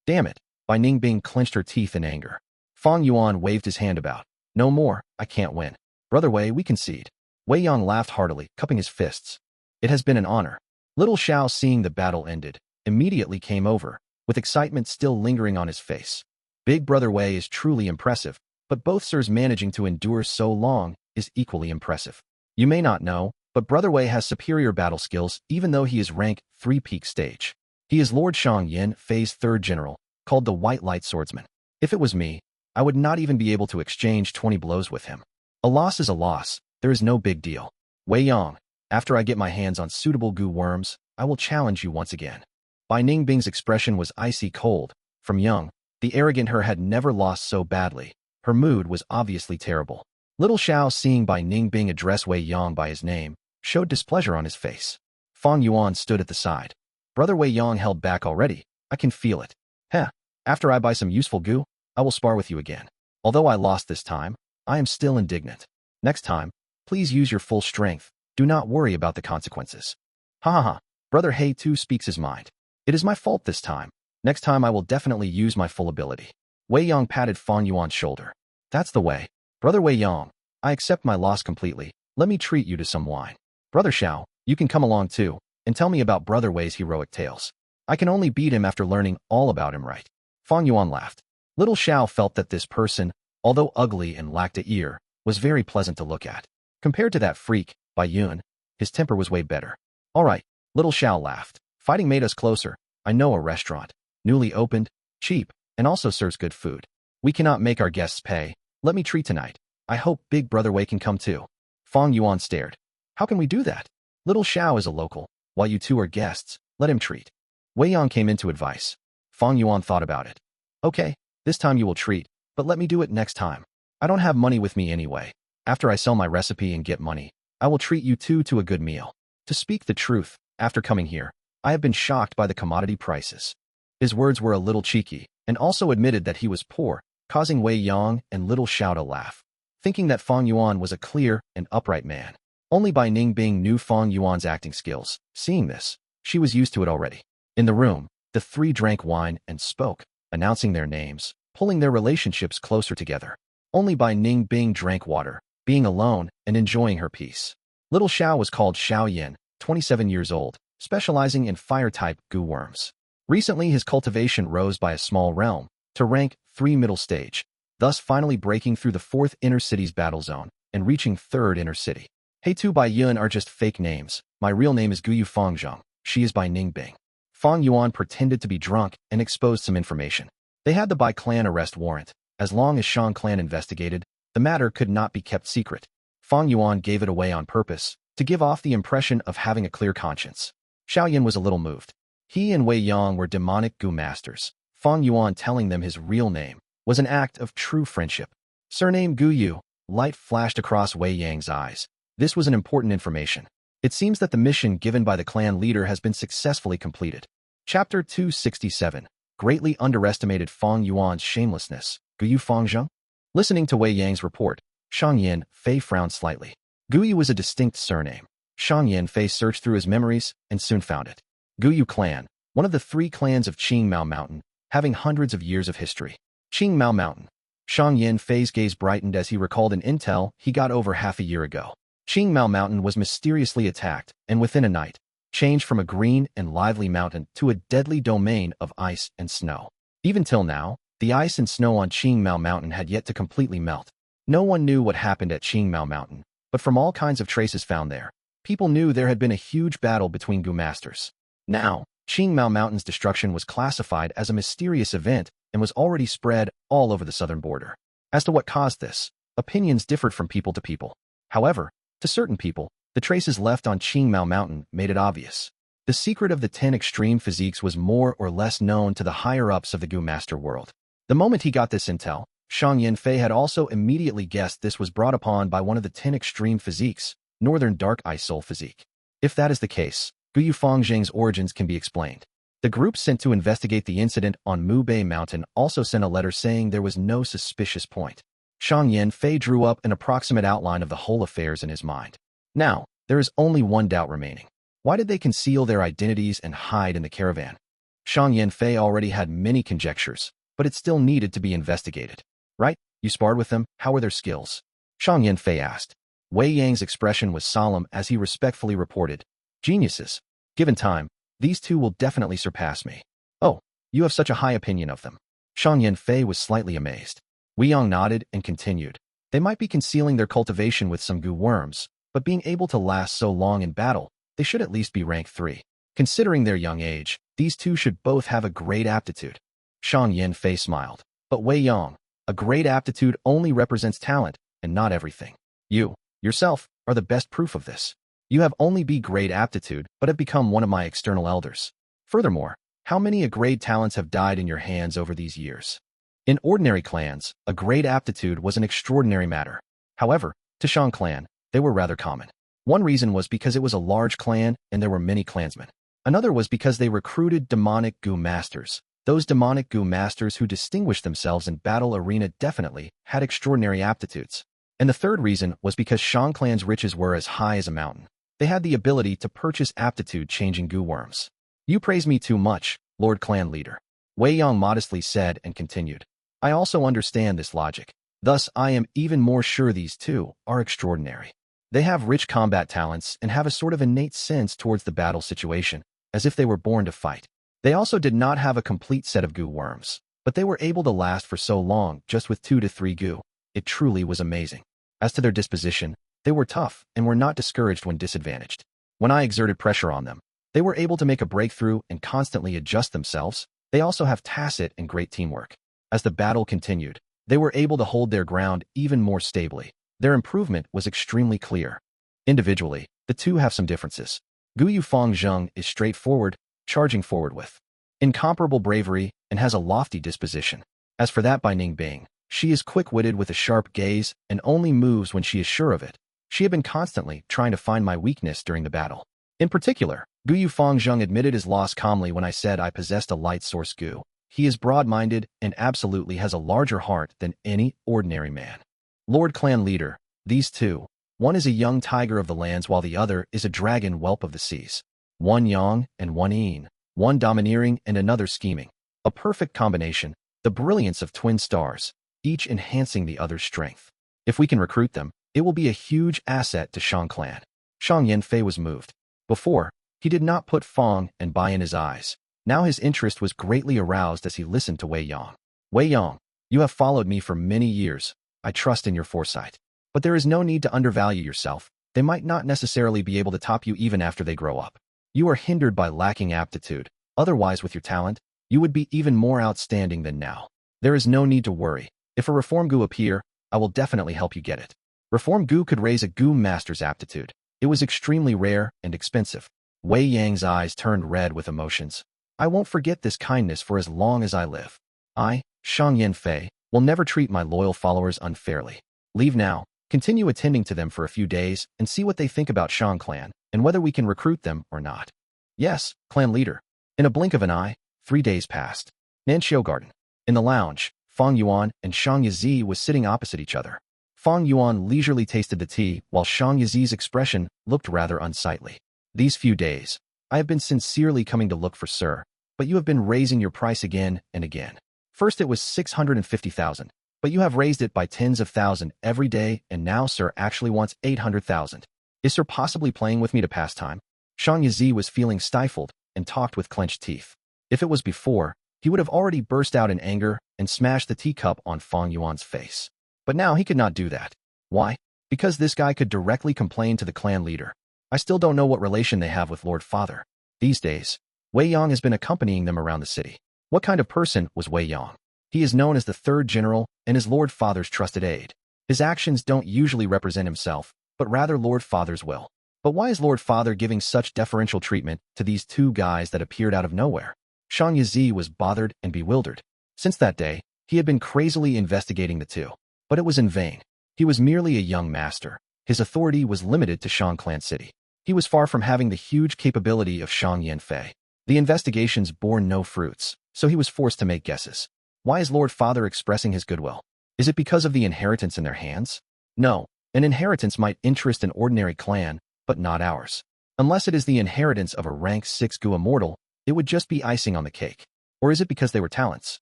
Damn it! Bai Ningbing clenched her teeth in anger. Fang Yuan waved his hand about. No more, I can't win. Brother Wei, we concede. Wei Yang laughed heartily, cupping his fists. It has been an honor. Little Xiao, seeing the battle ended, immediately came over, with excitement still lingering on his face. Big brother Wei is truly impressive, but both sirs managing to endure so long is equally impressive. You may not know, but brother Wei has superior battle skills even though he is rank 3 peak stage. He is Lord Shang Yin, Phase 3rd General, called the White Light Swordsman. If it was me, I would not even be able to exchange 20 blows with him. A loss is a loss, there is no big deal. Wei Yang, after I get my hands on suitable Gu worms, I will challenge you once again. Bai Ningbing's expression was icy cold. From young, the arrogant her had never lost so badly. Her mood was obviously terrible. Little Xiao, seeing Bai Ningbing address Wei Yang by his name, showed displeasure on his face. Fang Yuan stood at the side. Brother Wei Yang held back already. I can feel it. Heh, after I buy some useful Gu, I will spar with you again. Although I lost this time, I am still indignant. Next time, please use your full strength. Do not worry about the consequences. Ha ha ha. Brother He too speaks his mind. It is my fault this time. Next time I will definitely use my full ability. Wei Yang patted Fang Yuan's shoulder. That's the way. Brother Wei Yang, I accept my loss completely. Let me treat you to some wine. Brother Xiao, you can come along too, and tell me about Brother Wei's heroic tales. I can only beat him after learning all about him, right? Fang Yuan laughed. Little Xiao felt that this person, although ugly and lacked an ear, was very pleasant to look at. Compared to that freak, Bai Yun, his temper was way better. All right, Little Xiao laughed. Fighting made us closer. I know a restaurant. Newly opened, cheap, and also serves good food. We cannot make our guests pay. Let me treat tonight. I hope Big Brother Wei can come too. Fang Yuan stared. How can we do that? Little Xiao is a local. While you two are guests, let him treat. Wei Yang came into advice. Fang Yuan thought about it. Okay, this time you will treat, but let me do it next time. I don't have money with me anyway. After I sell my recipe and get money, I will treat you two to a good meal. To speak the truth, after coming here, I have been shocked by the commodity prices. His words were a little cheeky, and also admitted that he was poor, causing Wei Yang and Little Xiao to laugh, thinking that Fang Yuan was a clear and upright man. Only Bai Ningbing knew Fang Yuan's acting skills. Seeing this, she was used to it already. In the room, the three drank wine and spoke, announcing their names, pulling their relationships closer together. Only Bai Ningbing drank water, being alone and enjoying her peace. Little Xiao was called Xiao Yin, 27 years old, specializing in fire-type Gu worms. Recently his cultivation rose by a small realm, to rank 3 middle stage. thus finally breaking through the 4th inner city's battle zone and reaching 3rd inner city. Hey, Tu Bai Yun are just fake names. My real name is Guyu Fang Zheng. She is by Ningbing. Fang Yuan pretended to be drunk and exposed some information. They had the Bai clan arrest warrant. As long as Shang clan investigated, the matter could not be kept secret. Fang Yuan gave it away on purpose, to give off the impression of having a clear conscience. Xiaoyan was a little moved. He and Wei Yang were demonic Gu masters. Fang Yuan telling them his real name was an act of true friendship. Surname Gu Yu. Light flashed across Wei Yang's eyes. This was an important information. It seems that the mission given by the clan leader has been successfully completed. Chapter 267. Greatly underestimated Fang Yuan's shamelessness. Guyu Fang Zheng? Listening to Wei Yang's report, Shang Yin Fei frowned slightly. Guyu was a distinct surname. Shang Yin Fei searched through his memories and soon found it. Guyu clan, one of the 3 clans of Qingmao Mountain, having hundreds of years of history. Qingmao Mountain. Shang Yin Fei's gaze brightened as he recalled an intel he got over half a year ago. Qingmao Mountain was mysteriously attacked, and within a night, changed from a green and lively mountain to a deadly domain of ice and snow. Even till now, the ice and snow on Qingmao Mountain had yet to completely melt. No one knew what happened at Qingmao Mountain, but from all kinds of traces found there, people knew there had been a huge battle between Gu masters. Now, Qingmao Mountain's destruction was classified as a mysterious event and was already spread all over the southern border. As to what caused this, opinions differed from people to people. However, to certain people, the traces left on Qingmao Mountain made it obvious. The secret of the 10 extreme physiques was more or less known to the higher-ups of the Gu master world. The moment he got this intel, Shang Yin Fei had also immediately guessed this was brought upon by one of the 10 extreme physiques, Northern Dark Ice Soul Physique. If that is the case, Guyu Fang Zheng's origins can be explained. The group sent to investigate the incident on Mu Bei Mountain also sent a letter saying there was no suspicious point. Shang Yin Fei drew up an approximate outline of the whole affairs in his mind. Now, there is only one doubt remaining. Why did they conceal their identities and hide in the caravan? Shang Yin Fei already had many conjectures, but it still needed to be investigated. Right? You sparred with them? How were their skills? Shang Yin Fei asked. Wei Yang's expression was solemn as he respectfully reported. Geniuses. Given time, these 2 will definitely surpass me. Oh, you have such a high opinion of them. Shang Yin Fei was slightly amazed. Wei Yang nodded and continued. They might be concealing their cultivation with some Gu worms, but being able to last so long in battle, they should at least be rank 3. Considering their young age, these 2 should both have a great aptitude. Shang Yin Fei smiled. But Wei Yang, a great aptitude only represents talent, and not everything. You, yourself, are the best proof of this. You have only be great aptitude, but have become one of my external elders. Furthermore, how many a great talents have died in your hands over these years? In ordinary clans, a great aptitude was an extraordinary matter. However, to Shang clan, they were rather common. One reason was because it was a large clan and there were many clansmen. Another was because they recruited demonic Gu masters. Those demonic Gu masters who distinguished themselves in battle arena definitely had extraordinary aptitudes. And the third reason was because Shang clan's riches were as high as a mountain. They had the ability to purchase aptitude-changing Gu worms. You praise me too much, Lord Clan Leader. Wei Yang modestly said and continued. I also understand this logic. Thus, I am even more sure these 2 are extraordinary. They have rich combat talents and have a sort of innate sense towards the battle situation, as if they were born to fight. They also did not have a complete set of Gu worms, but they were able to last for so long just with 2 to 3 Gu. It truly was amazing. As to their disposition, they were tough and were not discouraged when disadvantaged. When I exerted pressure on them, they were able to make a breakthrough and constantly adjust themselves. They also have tacit and great teamwork. As the battle continued, they were able to hold their ground even more stably. Their improvement was extremely clear. Individually, the 2 have some differences. Guyu Fang Zheng is straightforward, charging forward with incomparable bravery and has a lofty disposition. As for that by Ningbing, she is quick-witted with a sharp gaze and only moves when she is sure of it. She had been constantly trying to find my weakness during the battle. In particular, Guyu Fang Zheng admitted his loss calmly when I said I possessed a light source Gu. He is broad-minded and absolutely has a larger heart than any ordinary man. Lord Clan Leader, these 2, one is a young tiger of the lands while the other is a dragon whelp of the seas. One yang and one yin, one domineering and another scheming. A perfect combination, the brilliance of twin stars, each enhancing the other's strength. If we can recruit them, it will be a huge asset to Shang clan. Shang Yin Fei was moved. Before, he did not put Fang and Bai in his eyes. Now his interest was greatly aroused as he listened to Wei Yang. Wei Yang, You have followed me for many years. I trust in your foresight. But there is no need to undervalue yourself. They might not necessarily be able to top you even after they grow up. You are hindered by lacking aptitude. Otherwise, with your talent, you would be even more outstanding than now. There is no need to worry. If a Reform Gu appear, I will definitely help you get it. Reform Gu could raise a Gu master's aptitude. It was extremely rare and expensive. Wei Yang's eyes turned red with emotions. I won't forget this kindness for as long as I live. I, Shang Yanfei, will never treat my loyal followers unfairly. Leave now, continue attending to them for a few days, and see what they think about Shang clan, and whether we can recruit them or not. Yes, clan leader. In a blink of an eye, 3 days passed. Nanxiu Garden. In the lounge, Fang Yuan and Shang Yizi was sitting opposite each other. Fang Yuan leisurely tasted the tea, while Shang Yizi's expression looked rather unsightly. These few days, I have been sincerely coming to look for Sir, but you have been raising your price again and again. First it was 650,000, but you have raised it by tens of thousands every day, and now Sir actually wants 800,000. Is Sir possibly playing with me to pass time? Shang Yizi was feeling stifled and talked with clenched teeth. If it was before, he would have already burst out in anger and smashed the teacup on Fang Yuan's face. But now he could not do that. Why? Because this guy could directly complain to the clan leader. I still don't know what relation they have with Lord Father. These days, Wei Yang has been accompanying them around the city. What kind of person was Wei Yang? He is known as the third general and is Lord Father's trusted aide. His actions don't usually represent himself, but rather Lord Father's will. But why is Lord Father giving such deferential treatment to these two guys that appeared out of nowhere? Shang Yizi was bothered and bewildered. Since that day, he had been crazily investigating the two. But it was in vain. He was merely a young master. His authority was limited to Shang Clan City. He was far from having the huge capability of Shang Yanfei. The investigations bore no fruits, so he was forced to make guesses. Why is Lord Father expressing his goodwill? Is it because of the inheritance in their hands? No, an inheritance might interest an ordinary clan, but not ours. Unless it is the inheritance of a rank 6 Gu immortal, it would just be icing on the cake. Or is it because they were talents?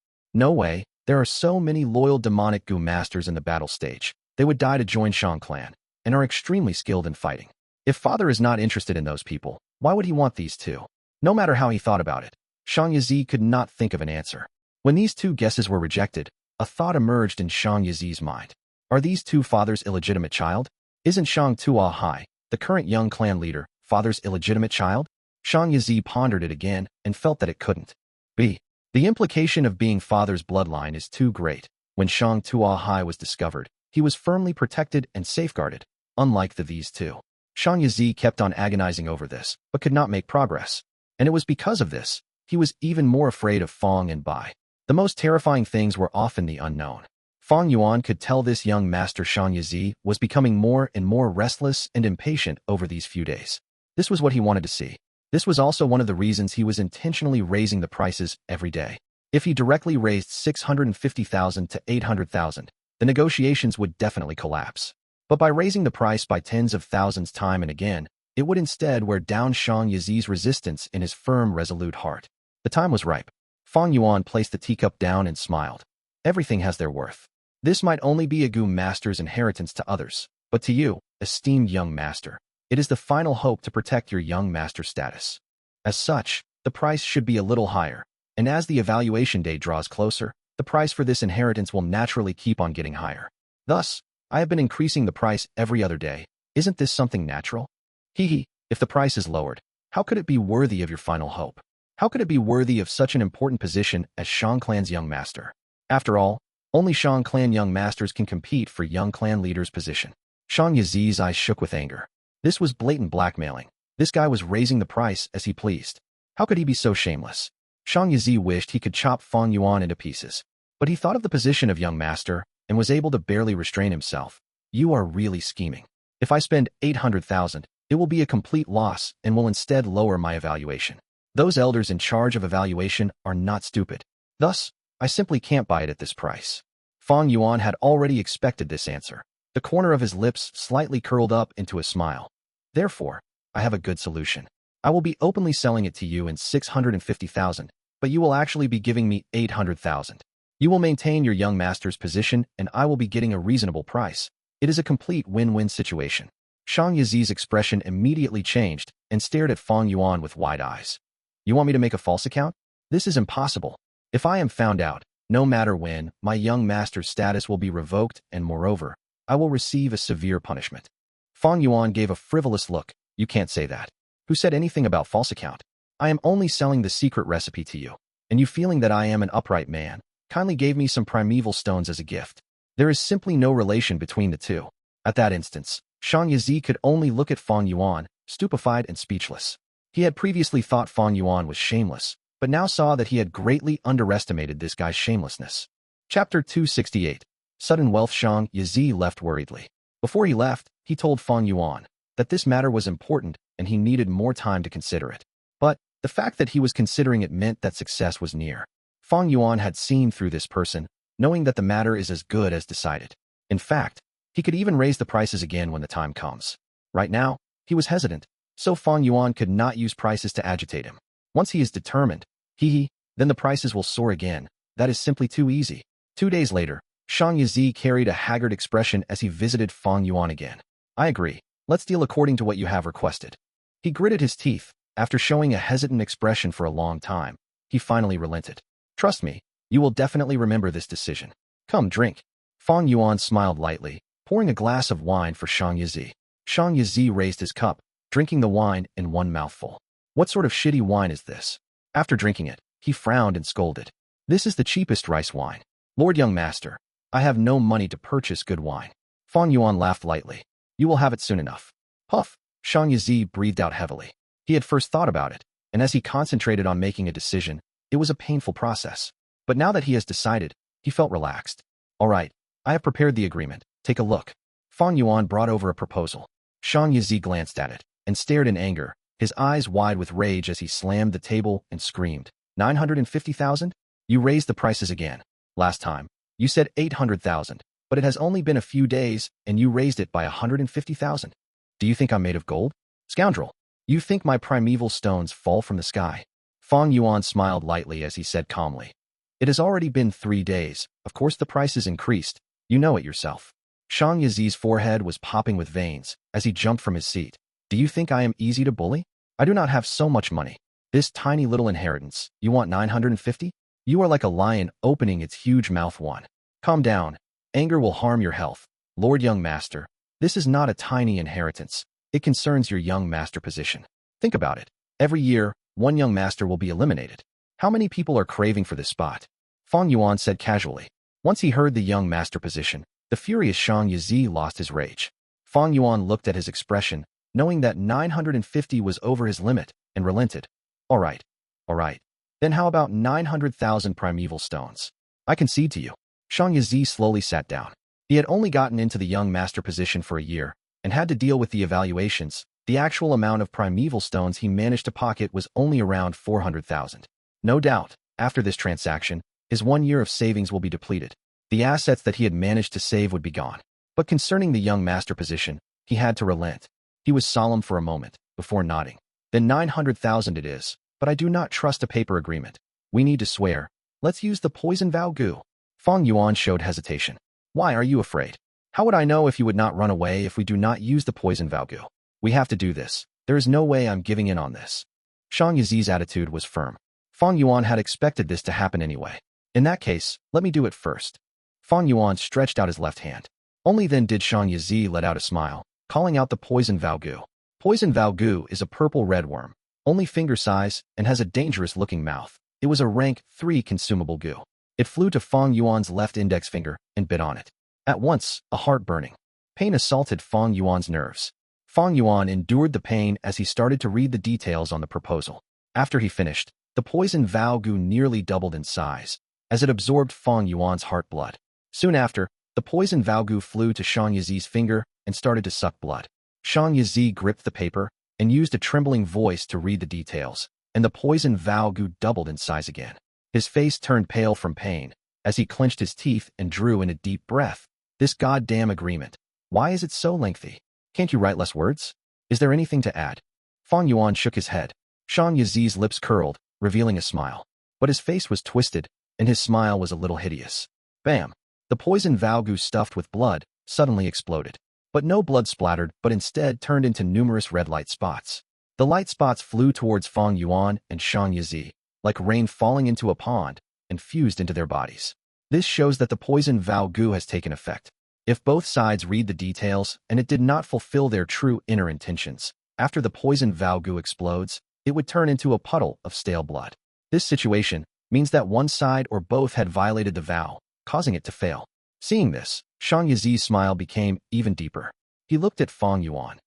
No way, there are so many loyal demonic Gu masters in the battle stage. They would die to join Shang clan, and are extremely skilled in fighting. If Father is not interested in those people, why would he want these two? No matter how he thought about it, Shang Yizi could not think of an answer. When these two guesses were rejected, a thought emerged in Shang Yizi's mind. Are these two Father's illegitimate child? Isn't Shang Tuahai, the current young clan leader, Father's illegitimate child? Shang Yizi pondered it again and felt that it couldn't be. The implication of being Father's bloodline is too great. When Shang Tuahai was discovered, he was firmly protected and safeguarded, unlike these two. Shang Yizi kept on agonizing over this, but could not make progress. And it was because of this, he was even more afraid of Fang and Bai. The most terrifying things were often the unknown. Fang Yuan could tell this young master Shang Yizi was becoming more and more restless and impatient over these few days. This was what he wanted to see. This was also one of the reasons he was intentionally raising the prices every day. If he directly raised 650,000 to 800,000, the negotiations would definitely collapse. But by raising the price by tens of thousands time and again, it would instead wear down Shang Yizi's resistance in his firm, resolute heart. The time was ripe. Fang Yuan placed the teacup down and smiled. Everything has their worth. This might only be a Gu master's inheritance to others, but to you, esteemed young master, it is the final hope to protect your young master status. As such, the price should be a little higher, and as the evaluation day draws closer, the price for this inheritance will naturally keep on getting higher. Thus, I have been increasing the price every other day. Isn't this something natural? If the price is lowered, how could it be worthy of your final hope? How could it be worthy of such an important position as Shang Clan's young master? After all, only Shang Clan young masters can compete for young clan leader's position. Shang Yizi's eyes shook with anger. This was blatant blackmailing. This guy was raising the price as he pleased. How could he be so shameless? Shang Yizi wished he could chop Fang Yuan into pieces. But he thought of the position of young master and was able to barely restrain himself. You are really scheming. If I spend 800,000, it will be a complete loss and will instead lower my evaluation. Those elders in charge of evaluation are not stupid. Thus, I simply can't buy it at this price. Fang Yuan had already expected this answer. The corner of his lips slightly curled up into a smile. Therefore, I have a good solution. I will be openly selling it to you in 650,000, but you will actually be giving me 800,000. You will maintain your young master's position and I will be getting a reasonable price. It is a complete win-win situation. Shang Yizi's expression immediately changed and stared at Fang Yuan with wide eyes. You want me to make a false account? This is impossible. If I am found out, No matter when, my young master's status will be revoked and moreover, I will receive a severe punishment. Fang Yuan gave a frivolous look. You can't say that. Who said anything about false account? I am only selling the secret recipe to you, and you feeling that I am an upright man, kindly gave me some primeval stones as a gift. There is simply no relation between the two. At that instance, Shang Yizi could only look at Fang Yuan, stupefied and speechless. He had previously thought Fang Yuan was shameless, but now saw that he had greatly underestimated this guy's shamelessness. Chapter 268. Sudden wealth. Shang Yizi left worriedly. Before he left, he told Fang Yuan that this matter was important and he needed more time to consider it. But the fact that he was considering it meant that success was near. Fang Yuan had seen through this person, knowing that the matter is as good as decided. In fact, he could even raise the prices again when the time comes. Right now, he was hesitant, so Fang Yuan could not use prices to agitate him. Once he is determined, then the prices will soar again. That is simply too easy. 2 days later, Shang Yizi carried a haggard expression as he visited Fang Yuan again. I agree. Let's deal according to what you have requested. He gritted his teeth. After showing a hesitant expression for a long time, he finally relented. Trust me, you will definitely remember this decision. Come, drink. Fang Yuan smiled lightly, pouring a glass of wine for Shang Yizi. Shang Yizi raised his cup, drinking the wine in one mouthful. What sort of shitty wine is this? After drinking it, he frowned and scolded. This is the cheapest rice wine. Lord young master, I have no money to purchase good wine. Fang Yuan laughed lightly. You will have it soon enough. Huff. Shang Yizi breathed out heavily. He had first thought about it, and as he concentrated on making a decision, it was a painful process. But now that he has decided, he felt relaxed. All right, I have prepared the agreement. Take a look. Fang Yuan brought over a proposal. Shang Yizi glanced at it and stared in anger, his eyes wide with rage as he slammed the table and screamed. 950,000? You raised the prices again. Last time, you said 800,000, but it has only been a few days and you raised it by 150,000. Do you think I'm made of gold? Scoundrel! You think my primeval stones fall from the sky? Fang Yuan smiled lightly as he said calmly. It has already been 3 days. Of course the price is increased. You know it yourself. Shang Yizi's forehead was popping with veins as he jumped from his seat. Do you think I am easy to bully? I do not have so much money. This tiny little inheritance, you want 950? You are like a lion opening its huge mouth. One. Calm down. Anger will harm your health. Lord young master, this is not a tiny inheritance. It concerns your young master position. Think about it. Every year, one young master will be eliminated. How many people are craving for this spot? Fang Yuan said casually. Once he heard the young master position, the furious Shang Yizi lost his rage. Fang Yuan looked at his expression, knowing that 950 was over his limit, and relented. All right. Then how about 900,000 primeval stones? I concede to you. Shang Yizi slowly sat down. He had only gotten into the young master position for a year, and had to deal with the evaluations. The actual amount of primeval stones he managed to pocket was only around 400,000. No doubt, after this transaction, his 1 year of savings will be depleted. The assets that he had managed to save would be gone. But concerning the young master position, he had to relent. He was solemn for a moment, before nodding. Then 900,000 it is, but I do not trust a paper agreement. We need to swear. Let's use the poison vow Gu. Fang Yuan showed hesitation. Why are you afraid? How would I know if you would not run away if we do not use the poison vow Gu? We have to do this. There is no way I'm giving in on this. Shang Yizi's attitude was firm. Fang Yuan had expected this to happen anyway. In that case, let me do it first. Fang Yuan stretched out his left hand. Only then did Shang Yizi let out a smile, calling out the poison vow Gu. Poison vow Gu is a purple red worm, only finger size, and has a dangerous-looking mouth. It was a rank 3 consumable Gu. It flew to Fang Yuan's left index finger and bit on it. At once, a heart-burning pain assaulted Fang Yuan's nerves. Fang Yuan endured the pain as he started to read the details on the proposal. After he finished, the poison vow Gu nearly doubled in size, as it absorbed Fang Yuan's heart blood. Soon after, the poison vow Gu flew to Shang Yizi's finger and started to suck blood. Shang Yizi gripped the paper and used a trembling voice to read the details, and the poison vow Gu doubled in size again. His face turned pale from pain, as he clenched his teeth and drew in a deep breath. This goddamn agreement. Why is it so lengthy? Can't you write less words? Is there anything to add? Fang Yuan shook his head. Shang Yizi's lips curled, revealing a smile. But his face was twisted, and his smile was a little hideous. Bam! The poison vow Gu stuffed with blood suddenly exploded. But no blood splattered, but instead turned into numerous red light spots. The light spots flew towards Fang Yuan and Shang Yizi, like rain falling into a pond, and fused into their bodies. This shows that the poison vow Gu has taken effect. If both sides read the details and it did not fulfill their true inner intentions, after the poison vow Gu explodes, it would turn into a puddle of stale blood. This situation means that one side or both had violated the vow, causing it to fail. Seeing this, Shang Yizi's smile became even deeper. He looked at Fang Yuan.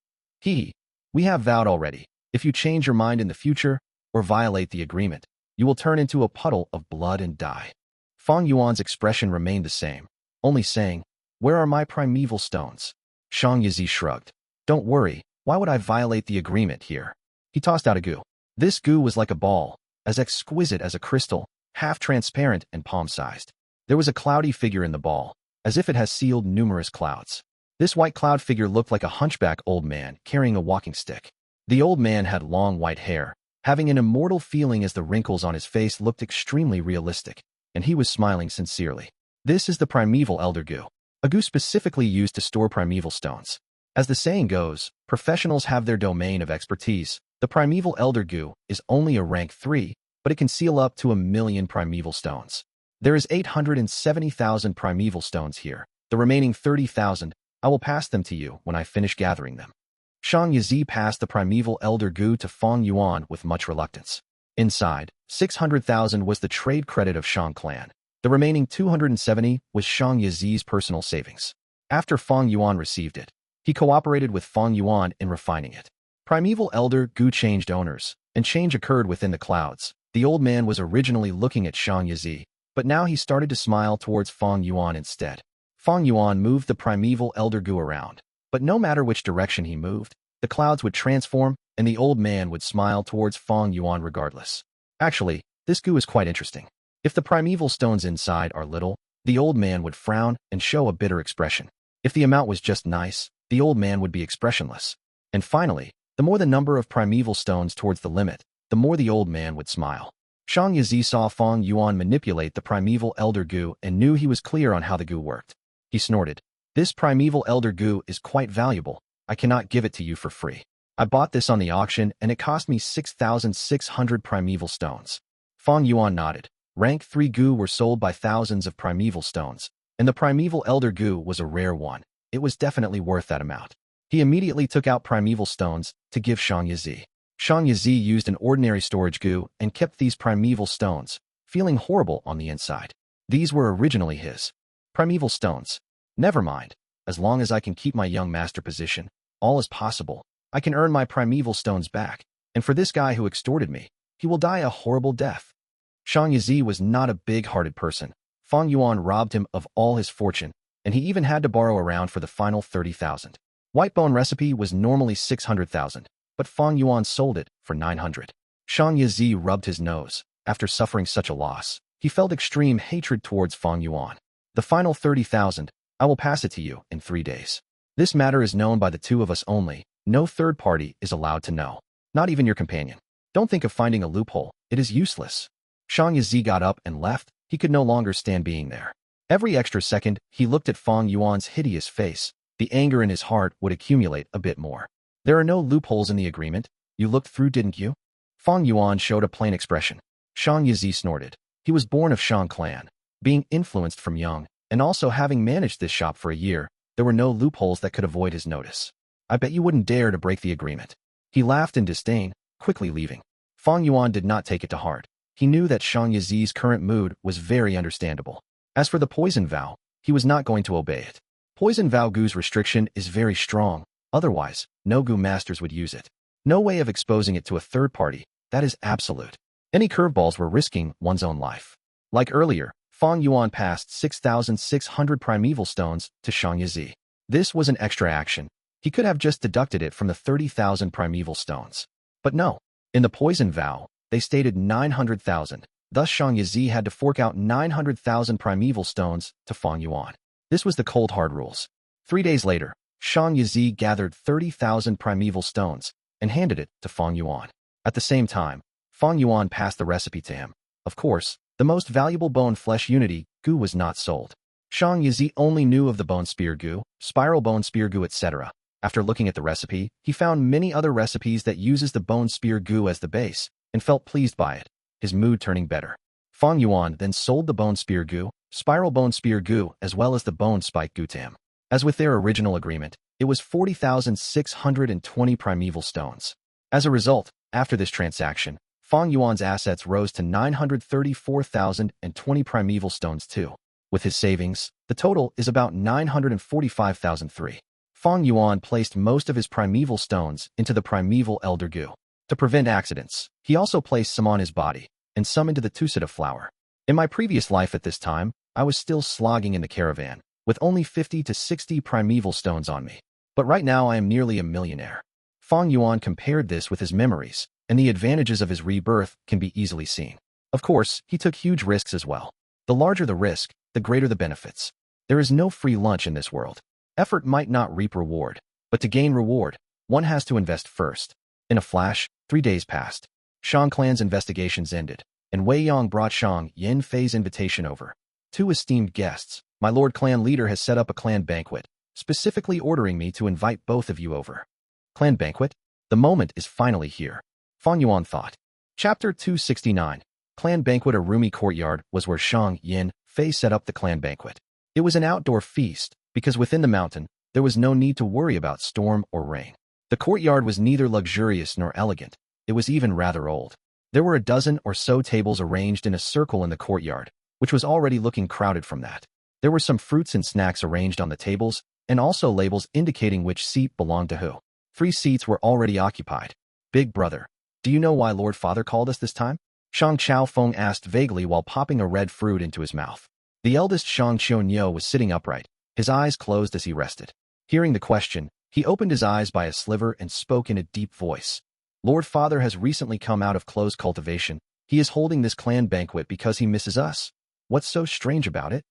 We have vowed already. If you change your mind in the future or violate the agreement, you will turn into a puddle of blood and die. Fang Yuan's expression remained the same, only saying, "Where are my primeval stones?" Shang Yizi shrugged. "Don't worry, why would I violate the agreement here?" He tossed out a Gu. This Gu was like a ball, as exquisite as a crystal, half transparent and palm-sized. There was a cloudy figure in the ball, as if it has sealed numerous clouds. This white cloud figure looked like a hunchback old man carrying a walking stick. The old man had long white hair, having an immortal feeling as the wrinkles on his face looked extremely realistic, and he was smiling sincerely. This is the primeval elder Gu, a Gu specifically used to store primeval stones. As the saying goes, professionals have their domain of expertise. The primeval elder Gu is only a rank 3, but it can seal up to 1,000,000 primeval stones. There is 870,000 primeval stones here. The remaining 30,000, I will pass them to you when I finish gathering them. Shang Yizi passed the primeval elder Gu to Fang Yuan with much reluctance. Inside, 600,000 was the trade credit of Shang clan. The remaining 270 was Shang Yizi's personal savings. After Fang Yuan received it, he cooperated with Fang Yuan in refining it. Primeval elder Gu changed owners, and change occurred within the clouds. The old man was originally looking at Shang Yizi, but now he started to smile towards Fang Yuan instead. Fang Yuan moved the primeval elder Gu around, but no matter which direction he moved, the clouds would transform and the old man would smile towards Fang Yuan regardless. Actually, this Gu is quite interesting. If the primeval stones inside are little, the old man would frown and show a bitter expression. If the amount was just nice, the old man would be expressionless. And finally, the more the number of primeval stones towards the limit, the more the old man would smile. Shang Yizi saw Fang Yuan manipulate the primeval elder Gu and knew he was clear on how the Gu worked. He snorted. "This primeval elder Gu is quite valuable. I cannot give it to you for free. I bought this on the auction and it cost me 6,600 primeval stones." Fang Yuan nodded. Rank 3 Gu were sold by thousands of primeval stones, and the primeval elder Gu was a rare one. It was definitely worth that amount. He immediately took out primeval stones to give Shang Yizi. Shang Yizi used an ordinary storage Gu and kept these primeval stones, feeling horrible on the inside. These were originally his. Primeval stones. Never mind. As long as I can keep my young master position, all is possible. I can earn my primeval stones back, and for this guy who extorted me, he will die a horrible death. Shang Yizi was not a big-hearted person. Fang Yuan robbed him of all his fortune, and he even had to borrow around for the final 30,000. White bone recipe was normally 600,000, but Fang Yuan sold it for 900. Shang Yizi rubbed his nose. After suffering such a loss, he felt extreme hatred towards Fang Yuan. "The final 30,000, I will pass it to you in 3 days. This matter is known by the two of us only. No third party is allowed to know. Not even your companion. Don't think of finding a loophole. It is useless." Shang Yizi got up and left. He could no longer stand being there. Every extra second, he looked at Fang Yuan's hideous face. The anger in his heart would accumulate a bit more. "There are no loopholes in the agreement. You looked through, didn't you?" Fang Yuan showed a plain expression. Shang Yizi snorted. He was born of Shang clan. Being influenced from young, and also having managed this shop for a year, there were no loopholes that could avoid his notice. "I bet you wouldn't dare to break the agreement." He laughed in disdain, quickly leaving. Fang Yuan did not take it to heart. He knew that Shang Yizi's current mood was very understandable. As for the poison vow, he was not going to obey it. Poison vow Gu's restriction is very strong. Otherwise, no Gu masters would use it. No way of exposing it to a third party. That is absolute. Any curveballs were risking one's own life. Like earlier, Fang Yuan passed 6,600 primeval stones to Shang Yizi. This was an extra action. He could have just deducted it from the 30,000 primeval stones. But no. In the poison vow, they stated 900,000. Thus Shang Yizi had to fork out 900,000 primeval stones to Fang Yuan. This was the cold hard rules. 3 days later, Shang Yizi gathered 30,000 primeval stones and handed it to Fang Yuan. At the same time, Fang Yuan passed the recipe to him. Of course, the most valuable bone-flesh unity, Gu, was not sold. Shang Yizi only knew of the bone spear Gu, spiral bone spear Gu, etc. After looking at the recipe, he found many other recipes that uses the bone spear Gu as the base, and felt pleased by it, his mood turning better. Fang Yuan then sold the Bone Spear Gu, Spiral Bone Spear Gu, as well as the Bone Spike Gu to him. As with their original agreement, it was 40,620 primeval stones. As a result, after this transaction, Fang Yuan's assets rose to 934,020 primeval stones too. With his savings, the total is about 945,003. Fang Yuan placed most of his primeval stones into the primeval Elder Gu. To prevent accidents, he also placed some on his body, and some into the Tusita flower. In my previous life at this time, I was still slogging in the caravan, with only 50 to 60 primeval stones on me. But right now I am nearly a millionaire. Fang Yuan compared this with his memories, and the advantages of his rebirth can be easily seen. Of course, he took huge risks as well. The larger the risk, the greater the benefits. There is no free lunch in this world. Effort might not reap reward, but to gain reward, one has to invest first. In a flash, 3 days passed. Shang clan's investigations ended, and Wei Yang brought Shang Yin Fei's invitation over. 2 esteemed guests, my lord clan leader has set up a clan banquet, specifically ordering me to invite both of you over. Clan banquet? The moment is finally here. Fang Yuan thought. Chapter 269. Clan banquet. A roomy courtyard was where Shang Yin Fei set up the clan banquet. It was an outdoor feast, because within the mountain, there was no need to worry about storm or rain. The courtyard was neither luxurious nor elegant. It was even rather old. There were a dozen or so tables arranged in a circle in the courtyard, which was already looking crowded from that. There were some fruits and snacks arranged on the tables, and also labels indicating which seat belonged to who. 3 seats were already occupied. Big brother, do you know why Lord Father called us this time? Shang Chaofeng asked vaguely while popping a red fruit into his mouth. The eldest Shang Qiunyou was sitting upright, his eyes closed as he rested. Hearing the question, he opened his eyes by a sliver and spoke in a deep voice. Lord Father has recently come out of closed cultivation. He is holding this clan banquet because he misses us. What's so strange about it?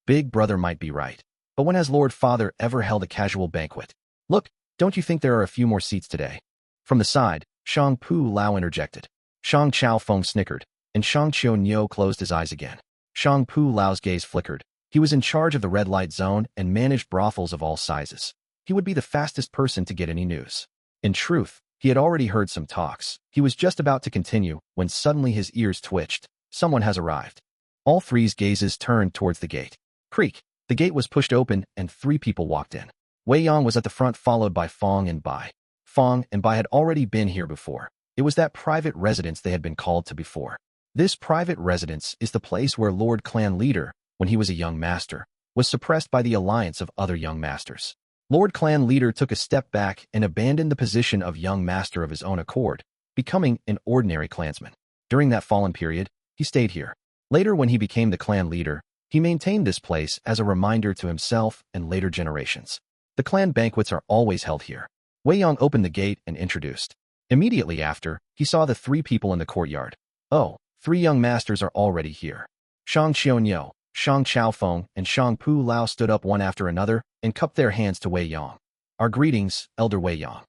Big brother might be right. But when has Lord Father ever held a casual banquet? Look, don't you think there are a few more seats today? From the side, Shang Pu Lao interjected. Shang Chaofeng snickered, and Shang Qiunyou closed his eyes again. Shang Pu Lao's gaze flickered. He was in charge of the red light zone and managed brothels of all sizes. He would be the fastest person to get any news. In truth, he had already heard some talks. He was just about to continue when suddenly his ears twitched. Someone has arrived. All 3's gazes turned towards the gate. Creak. The gate was pushed open and 3 people walked in. Wei Yang was at the front, followed by Fang and Bai. Fang and Bai had already been here before. It was that private residence they had been called to before. This private residence is the place where Lord Clan Leader, when he was a young master, was suppressed by the alliance of other young masters. Lord Clan Leader took a step back and abandoned the position of young master of his own accord, becoming an ordinary clansman. During that fallen period, he stayed here. Later, when he became the clan leader, he maintained this place as a reminder to himself and later generations. The clan banquets are always held here. Wei Yang opened the gate and introduced. Immediately after, he saw the 3 people in the courtyard. Oh, 3 young masters are already here. Shang Qiunyou, Shang Chaofeng, and Shang Pu Lao stood up one after another and cupped their hands to Wei Yang. Our greetings, Elder Wei Yang.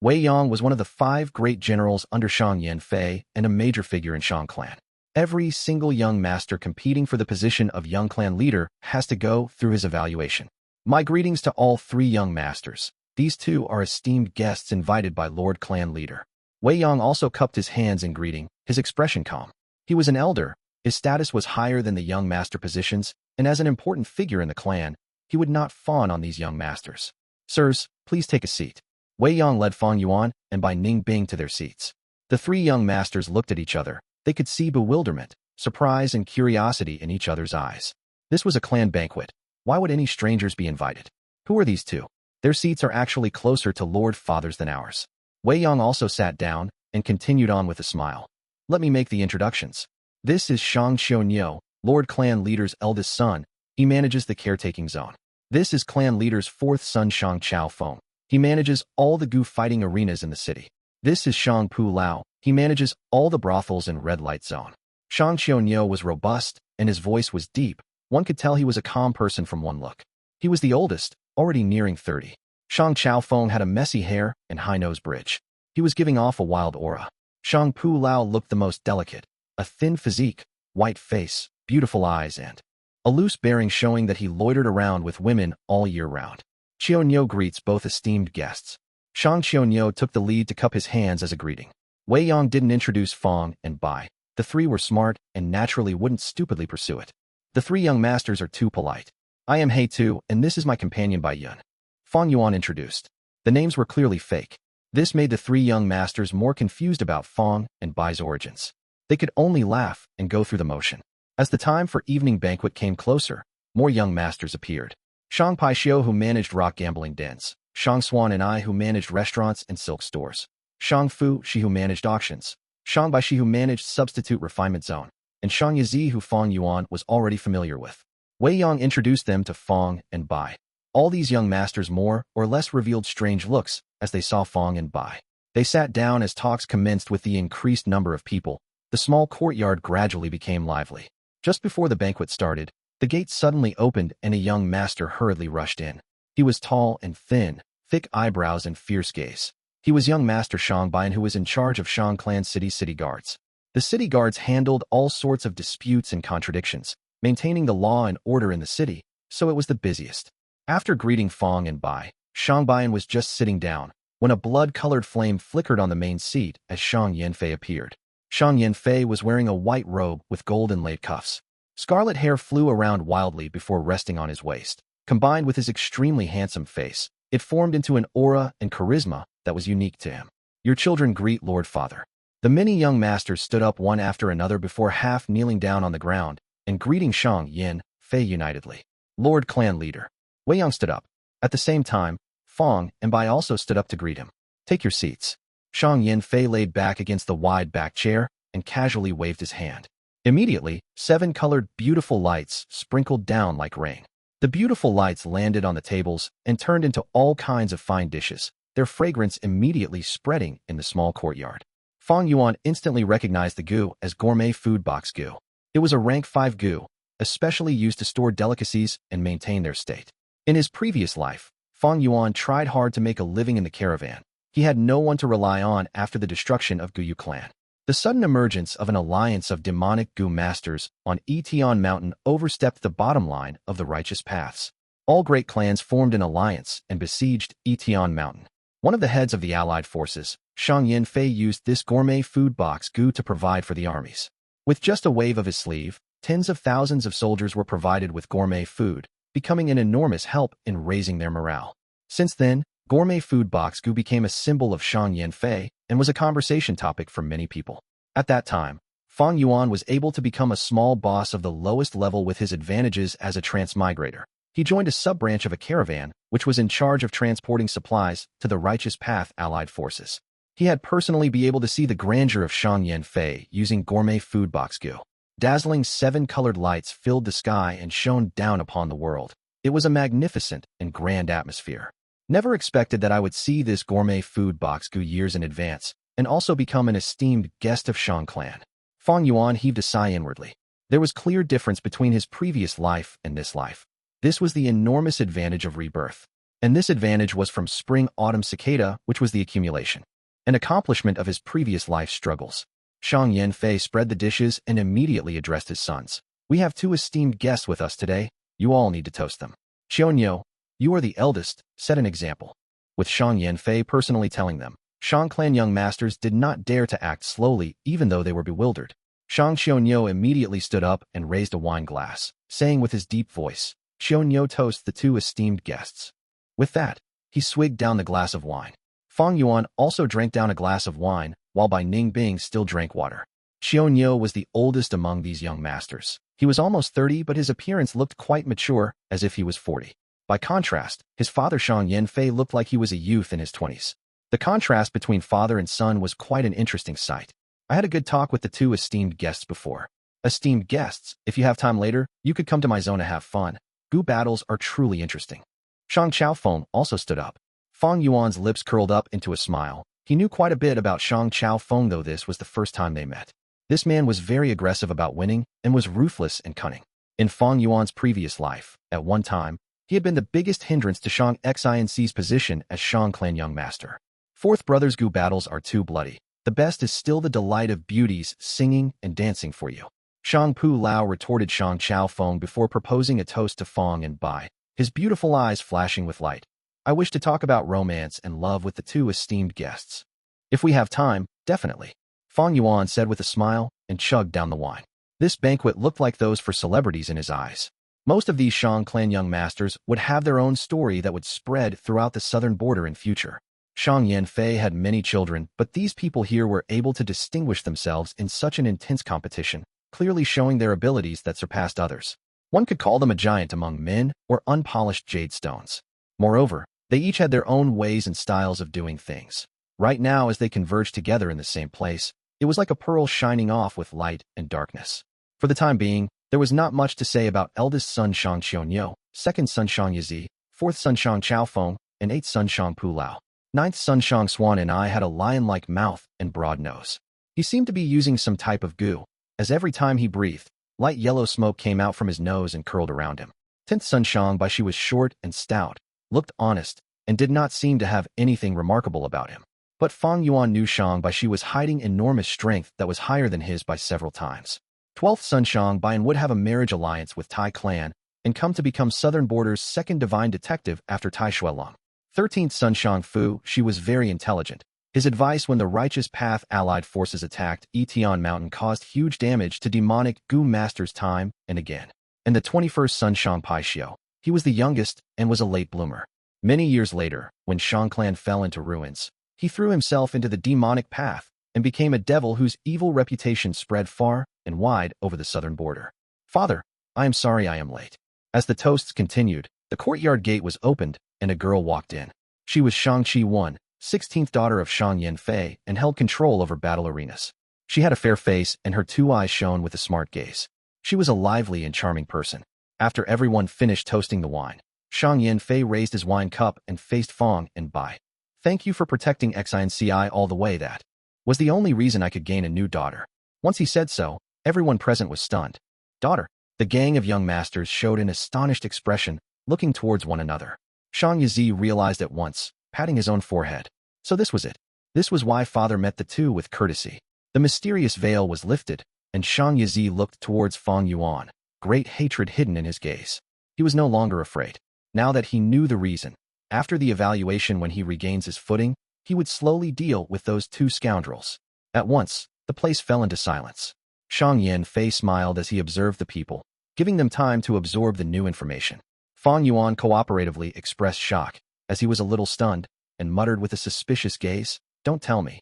Wei Yang was one of the 5 great generals under Shang Yin Fei and a major figure in Shang clan. Every single young master competing for the position of young clan leader has to go through his evaluation. My greetings to all 3 young masters. These 2 are esteemed guests invited by Lord Clan Leader. Wei Yang also cupped his hands in greeting, his expression calm. He was an elder, his status was higher than the young master positions, and as an important figure in the clan, he would not fawn on these young masters. Sirs, please take a seat. Wei Yang led Fang Yuan and Bai Ningbing to their seats. The 3 young masters looked at each other. They could see bewilderment, surprise, and curiosity in each other's eyes. This was a clan banquet. Why would any strangers be invited? Who are these 2? Their seats are actually closer to Lord Father's than ours. Wei Yang also sat down and continued on with a smile. Let me make the introductions. This is Shang Qiunyou, Lord Clan Leader's eldest son. He manages the caretaking zone. This is Clan Leader's 4th son, Shang Chaofeng. He manages all the Gu fighting arenas in the city. This is Shang Pu Lao. He manages all the brothels in red light zone. Shang Qiunyou was robust, and his voice was deep. One could tell he was a calm person from one look. He was the oldest, already nearing 30. Shang Chaofeng had a messy hair and high nose bridge. He was giving off a wild aura. Shang Pu Lao looked the most delicate, a thin physique, white face, beautiful eyes, and a loose bearing showing that he loitered around with women all year round. Qiunyou greets both esteemed guests. Shang Qiunyou took the lead to cup his hands as a greeting. Wei Yang didn't introduce Fang and Bai. The three were smart and naturally wouldn't stupidly pursue it. The three young masters are too polite. I am He Tu, and this is my companion Bai Yun. Fang Yuan introduced. The names were clearly fake. This made the three young masters more confused about Fang and Bai's origins. They could only laugh and go through the motion. As the time for evening banquet came closer, more young masters appeared. Shang Pai Xiu, who managed rock gambling dens. Shang Xuan and I, who managed restaurants and silk stores. Shang Fu, she who managed auctions. Shang Bai, she who managed substitute refinement zone. And Shang Yizi, who Fang Yuan was already familiar with. Wei Yang introduced them to Fang and Bai. All these young masters more or less revealed strange looks as they saw Fang and Bai. They sat down as talks commenced with the increased number of people. The small courtyard gradually became lively. Just before the banquet started, the gate suddenly opened and a young master hurriedly rushed in. He was tall and thin, thick eyebrows and fierce gaze. He was young Master Shang Bai, who was in charge of Shang Clan city guards. The city guards handled all sorts of disputes and contradictions, maintaining the law and order in the city, so it was the busiest. After greeting Fang and Bai, Shang Bai was just sitting down when a blood-colored flame flickered on the main seat as Shang Yanfei appeared. Shang Yanfei was wearing a white robe with gold inlaid cuffs. Scarlet hair flew around wildly before resting on his waist. Combined with his extremely handsome face, it formed into an aura and charisma that was unique to him. Your children greet Lord Father. The many young masters stood up one after another before half kneeling down on the ground and greeting Shang Yanfei unitedly. Lord Clan Leader. Wei Yang stood up. At the same time, Fang and Bai also stood up to greet him. Take your seats. Shang Yanfei laid back against the wide-back chair and casually waved his hand. Immediately, 7 colored beautiful lights sprinkled down like rain. The beautiful lights landed on the tables and turned into all kinds of fine dishes, their fragrance immediately spreading in the small courtyard. Fang Yuan instantly recognized the gu as gourmet food box gu. It was a rank 5 gu, especially used to store delicacies and maintain their state. In his previous life, Fang Yuan tried hard to make a living in the caravan. He had no one to rely on after the destruction of Guyu clan. The sudden emergence of an alliance of demonic Gu masters on Etion Mountain overstepped the bottom line of the righteous paths. All great clans formed an alliance and besieged Etion Mountain. One of the heads of the allied forces, Shang Yanfei, used this gourmet food box Gu to provide for the armies. With just a wave of his sleeve, tens of thousands of soldiers were provided with gourmet food, becoming an enormous help in raising their morale. Since then, gourmet food box Gu became a symbol of Shang Yanfei and was a conversation topic for many people. At that time, Fang Yuan was able to become a small boss of the lowest level with his advantages as a transmigrator. He joined a sub-branch of a caravan, which was in charge of transporting supplies to the Righteous Path allied forces. He had personally be able to see the grandeur of Shang Yanfei using gourmet food box Gu. Dazzling 7-colored lights filled the sky and shone down upon the world. It was a magnificent and grand atmosphere. Never expected that I would see this gourmet food box Gu years in advance, and also become an esteemed guest of Shang clan. Fang Yuan heaved a sigh inwardly. There was clear difference between his previous life and this life. This was the enormous advantage of rebirth. And this advantage was from spring Autumn Cicada, which was the accumulation. An accomplishment of his previous life struggles. Shang Yanfei spread the dishes and immediately addressed his sons. We have 2 esteemed guests with us today. You all need to toast them. Xiaonyo, you are the eldest, set an example. With Shang Yanfei personally telling them, Shang clan young masters did not dare to act slowly even though they were bewildered. Shang Xiaonyo immediately stood up and raised a wine glass, saying with his deep voice, Xiaonyo toasts the 2 esteemed guests. With that, he swigged down the glass of wine. Fang Yuan also drank down a glass of wine, while Bai Ningbing still drank water. Xiaonyo was the oldest among these young masters. He was almost 30, but his appearance looked quite mature, as if he was 40. By contrast, his father Shang Yanfei looked like he was a youth in his 20s. The contrast between father and son was quite an interesting sight. I had a good talk with the 2 esteemed guests before. Esteemed guests, if you have time later, you could come to my zone to have fun. Gu battles are truly interesting. Shang Chaofeng also stood up. Fang Yuan's lips curled up into a smile. He knew quite a bit about Shang Chaofeng, though this was the first time they met. This man was very aggressive about winning and was ruthless and cunning. In Fang Yuan's previous life, at one time, he had been the biggest hindrance to Shang Xinc's position as Shang clan young master. Fourth brothers Gu battles are too bloody. The best is still the delight of beauties singing and dancing for you. Shang Pu Lao retorted Shang Chaofeng before proposing a toast to Fang and Bai, his beautiful eyes flashing with light. I wish to talk about romance and love with the 2 esteemed guests. If we have time, definitely. Fang Yuan said with a smile, and chugged down the wine. This banquet looked like those for celebrities in his eyes. Most of these Shang clan young masters would have their own story that would spread throughout the southern border in future. Shang Yanfei had many children, but these people here were able to distinguish themselves in such an intense competition, clearly showing their abilities that surpassed others. One could call them a giant among men or unpolished jade stones. Moreover, they each had their own ways and styles of doing things. Right now, as they converged together in the same place, it was like a pearl shining off with light and darkness. For the time being, there was not much to say about eldest son Shang Xiongniu, second son Shang Yizi, fourth son Shang Chaofeng, and eighth son Shang Pulao. Ninth son Shang Swan and I had a lion-like mouth and broad nose. He seemed to be using some type of goo, as every time he breathed, light yellow smoke came out from his nose and curled around him. 10th son Shang Bai, she was short and stout, looked honest, and did not seem to have anything remarkable about him. But Fang Yuan knew Shang Bai, she was hiding enormous strength that was higher than his by several times. 12th son Shang Bai would have a marriage alliance with Tai clan and come to become Southern Border's second divine detective after Tai Shuelong. 13th son Shang Fu, she was very intelligent. His advice when the righteous path allied forces attacked Etian Mountain caused huge damage to demonic Gu masters time and again. And the 21st son Shang Pai Xiao, he was the youngest and was a late bloomer. Many years later, when Shang clan fell into ruins, he threw himself into the demonic path and became a devil whose evil reputation spread far and wide over the southern border. Father, I am sorry I am late. As the toasts continued, the courtyard gate was opened and a girl walked in. She was Shang Qi-1, 16th daughter of Shang Yanfei, and held control over battle arenas. She had a fair face and her two eyes shone with a smart gaze. She was a lively and charming person. After everyone finished toasting the wine, Shang Yanfei raised his wine cup and faced Fang and Bai. Thank you for protecting Xinci all the way. That was the only reason I could gain a new daughter. Once he said so, everyone present was stunned. Daughter. The gang of young masters showed an astonished expression, looking towards one another. Shang Yizi realized at once, patting his own forehead. So this was it. This was why father met the two with courtesy. The mysterious veil was lifted, and Shang Yizi looked towards Fang Yuan, great hatred hidden in his gaze. He was no longer afraid. Now that he knew the reason, after the evaluation when he regains his footing, he would slowly deal with those two scoundrels. At once, the place fell into silence. Shang Yanfei smiled as he observed the people, giving them time to absorb the new information. Fang Yuan cooperatively expressed shock, as he was a little stunned, and muttered with a suspicious gaze, "Don't tell me."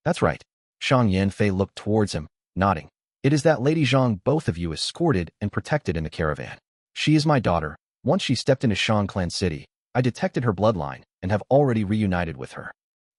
"That's right." Shang Yanfei looked towards him, nodding. "It is that Lady Zhang both of you escorted and protected in the caravan. She is my daughter. Once she stepped into Shang Clan City, I detected her bloodline and have already reunited with her."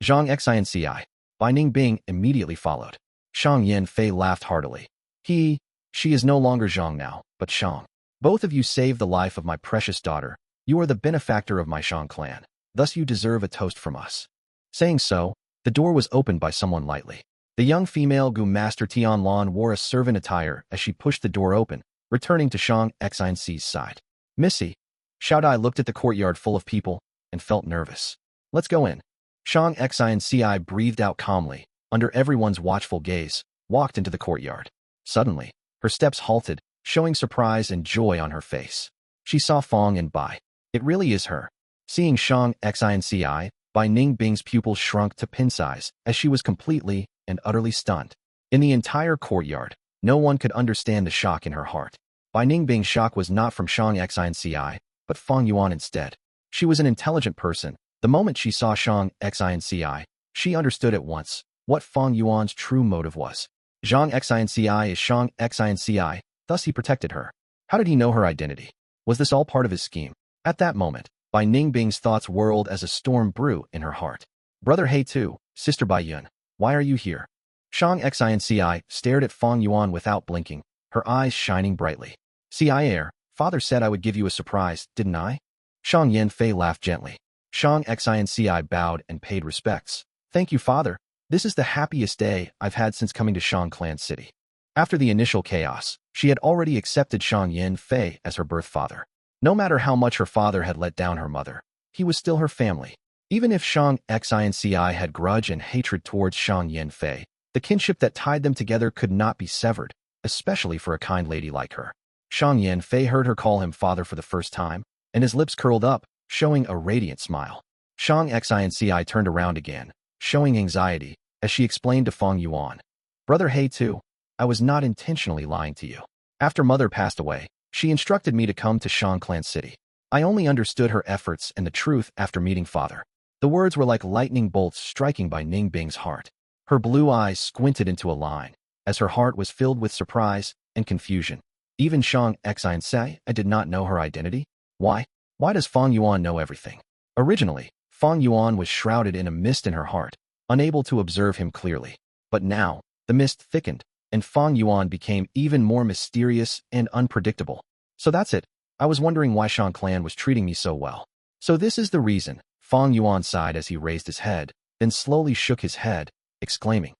Zhang Xinci, Bai Ningbing immediately followed. Shang Yanfei laughed heartily. She is no longer Zhang now, but Shang. Both of you saved the life of my precious daughter. You are the benefactor of my Shang clan. Thus you deserve a toast from us. Saying so, the door was opened by someone lightly. The young female Gu Master Tianlan wore a servant attire as she pushed the door open, returning to Shang Xinci's side. "Missy." Xiaodai looked at the courtyard full of people and felt nervous. "Let's go in." Shang Xinci breathed out calmly, under everyone's watchful gaze, walked into the courtyard. Suddenly, her steps halted, showing surprise and joy on her face. She saw Fang and Bai. It really is her. Seeing Shang Xinci, Bai Ningbing's pupils shrunk to pin size as she was completely and utterly stunned. In the entire courtyard, no one could understand the shock in her heart. Bai Ningbing's shock was not from Shang Xinci, but Fang Yuan instead. She was an intelligent person. The moment she saw Shang Xinci, she understood at once what Fang Yuan's true motive was. Zhang Xinci is Shang Xinci, thus he protected her. How did he know her identity? Was this all part of his scheme? At that moment, Bai Ningbing's thoughts whirled as a storm brew in her heart. "Brother He Tu, Sister Bai Yun, why are you here?" Shang Xinci stared at Fang Yuan without blinking, her eyes shining brightly. "Cier, father said I would give you a surprise, didn't I?" Shang Yanfei laughed gently. Shang Xinci bowed and paid respects. "Thank you, father. This is the happiest day I've had since coming to Shang Clan City." After the initial chaos, she had already accepted Shang Yanfei as her birth father. No matter how much her father had let down her mother, he was still her family. Even if Shang Xinci had grudge and hatred towards Shang Yanfei, the kinship that tied them together could not be severed, especially for a kind lady like her. Shang Yanfei heard her call him father for the first time, and his lips curled up, showing a radiant smile. Shang Xinci turned around again, showing anxiety, as she explained to Fang Yuan. "Brother He Tu, I was not intentionally lying to you. After Mother passed away, she instructed me to come to Shang Clan City. I only understood her efforts and the truth after meeting Father. The words were like lightning bolts striking by Ning Bing's heart. Her blue eyes squinted into a line, as her heart was filled with surprise and confusion. Even Shang Xin say I did not know her identity? Why? Why does Fang Yuan know everything? Originally, Fang Yuan was shrouded in a mist in her heart, unable to observe him clearly. But now, the mist thickened, and Fang Yuan became even more mysterious and unpredictable. So that's it. I was wondering why Shang Clan was treating me so well. So this is the reason, Fang Yuan sighed as he raised his head, then slowly shook his head, exclaiming,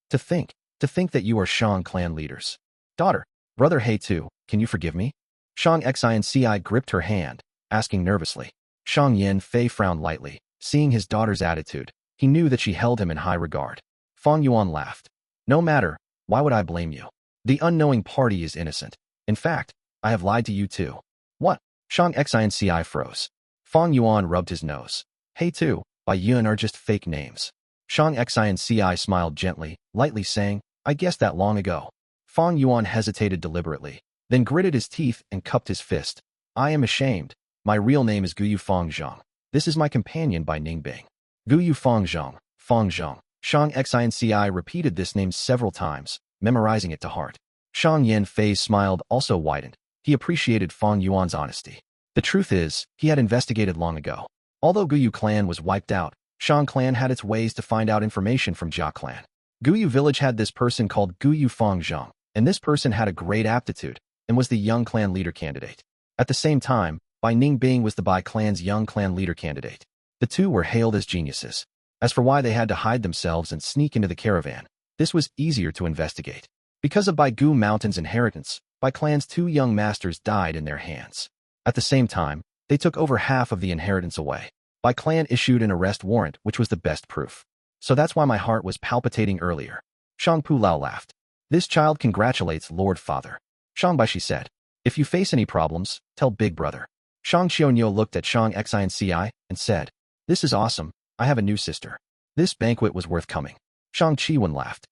To think that you are Shang Clan leaders. Daughter, brother He too, can you forgive me? Shang Xinci gripped her hand, asking nervously. Shang Yin Fei frowned lightly, seeing his daughter's attitude. He knew that she held him in high regard. Fang Yuan laughed. No matter, why would I blame you? The unknowing party is innocent. In fact, I have lied to you too. What? Shang Xinci froze. Fang Yuan rubbed his nose. He too, Bai Yun are just fake names. Shang Xinci smiled gently, lightly saying, I guessed that long ago. Fang Yuan hesitated deliberately, then gritted his teeth and cupped his fist. I am ashamed. My real name is Guyu Fang Zheng. This is my companion by Ning Bing. Guyu Fang Zheng, Fang Zheng. Shang Xinci repeated this name several times, memorizing it to heart. Shang Yin Fei's smiled also widened. He appreciated Fang Yuan's honesty. The truth is, he had investigated long ago. Although Guyu clan was wiped out, Shang clan had its ways to find out information from Jia clan. Guyu village had this person called Guyu Fang Zheng, and this person had a great aptitude and was the young clan leader candidate. At the same time, Bai Ning Bing was the Bai clan's young clan leader candidate. The two were hailed as geniuses. As for why they had to hide themselves and sneak into the caravan, this was easier to investigate. Because of Bai Gu Mountain's inheritance, Bai clan's two young masters died in their hands. At the same time, they took over half of the inheritance away. Bai clan issued an arrest warrant, which was the best proof. So that's why my heart was palpitating earlier. Shang Pulao laughed. This child congratulates Lord Father. Shang Baishi said, if you face any problems, tell Big Brother. Shang Xiaoniu looked at Shang Xinci and said, This is awesome. I have a new sister. This banquet was worth coming. Shang Qiwen laughed.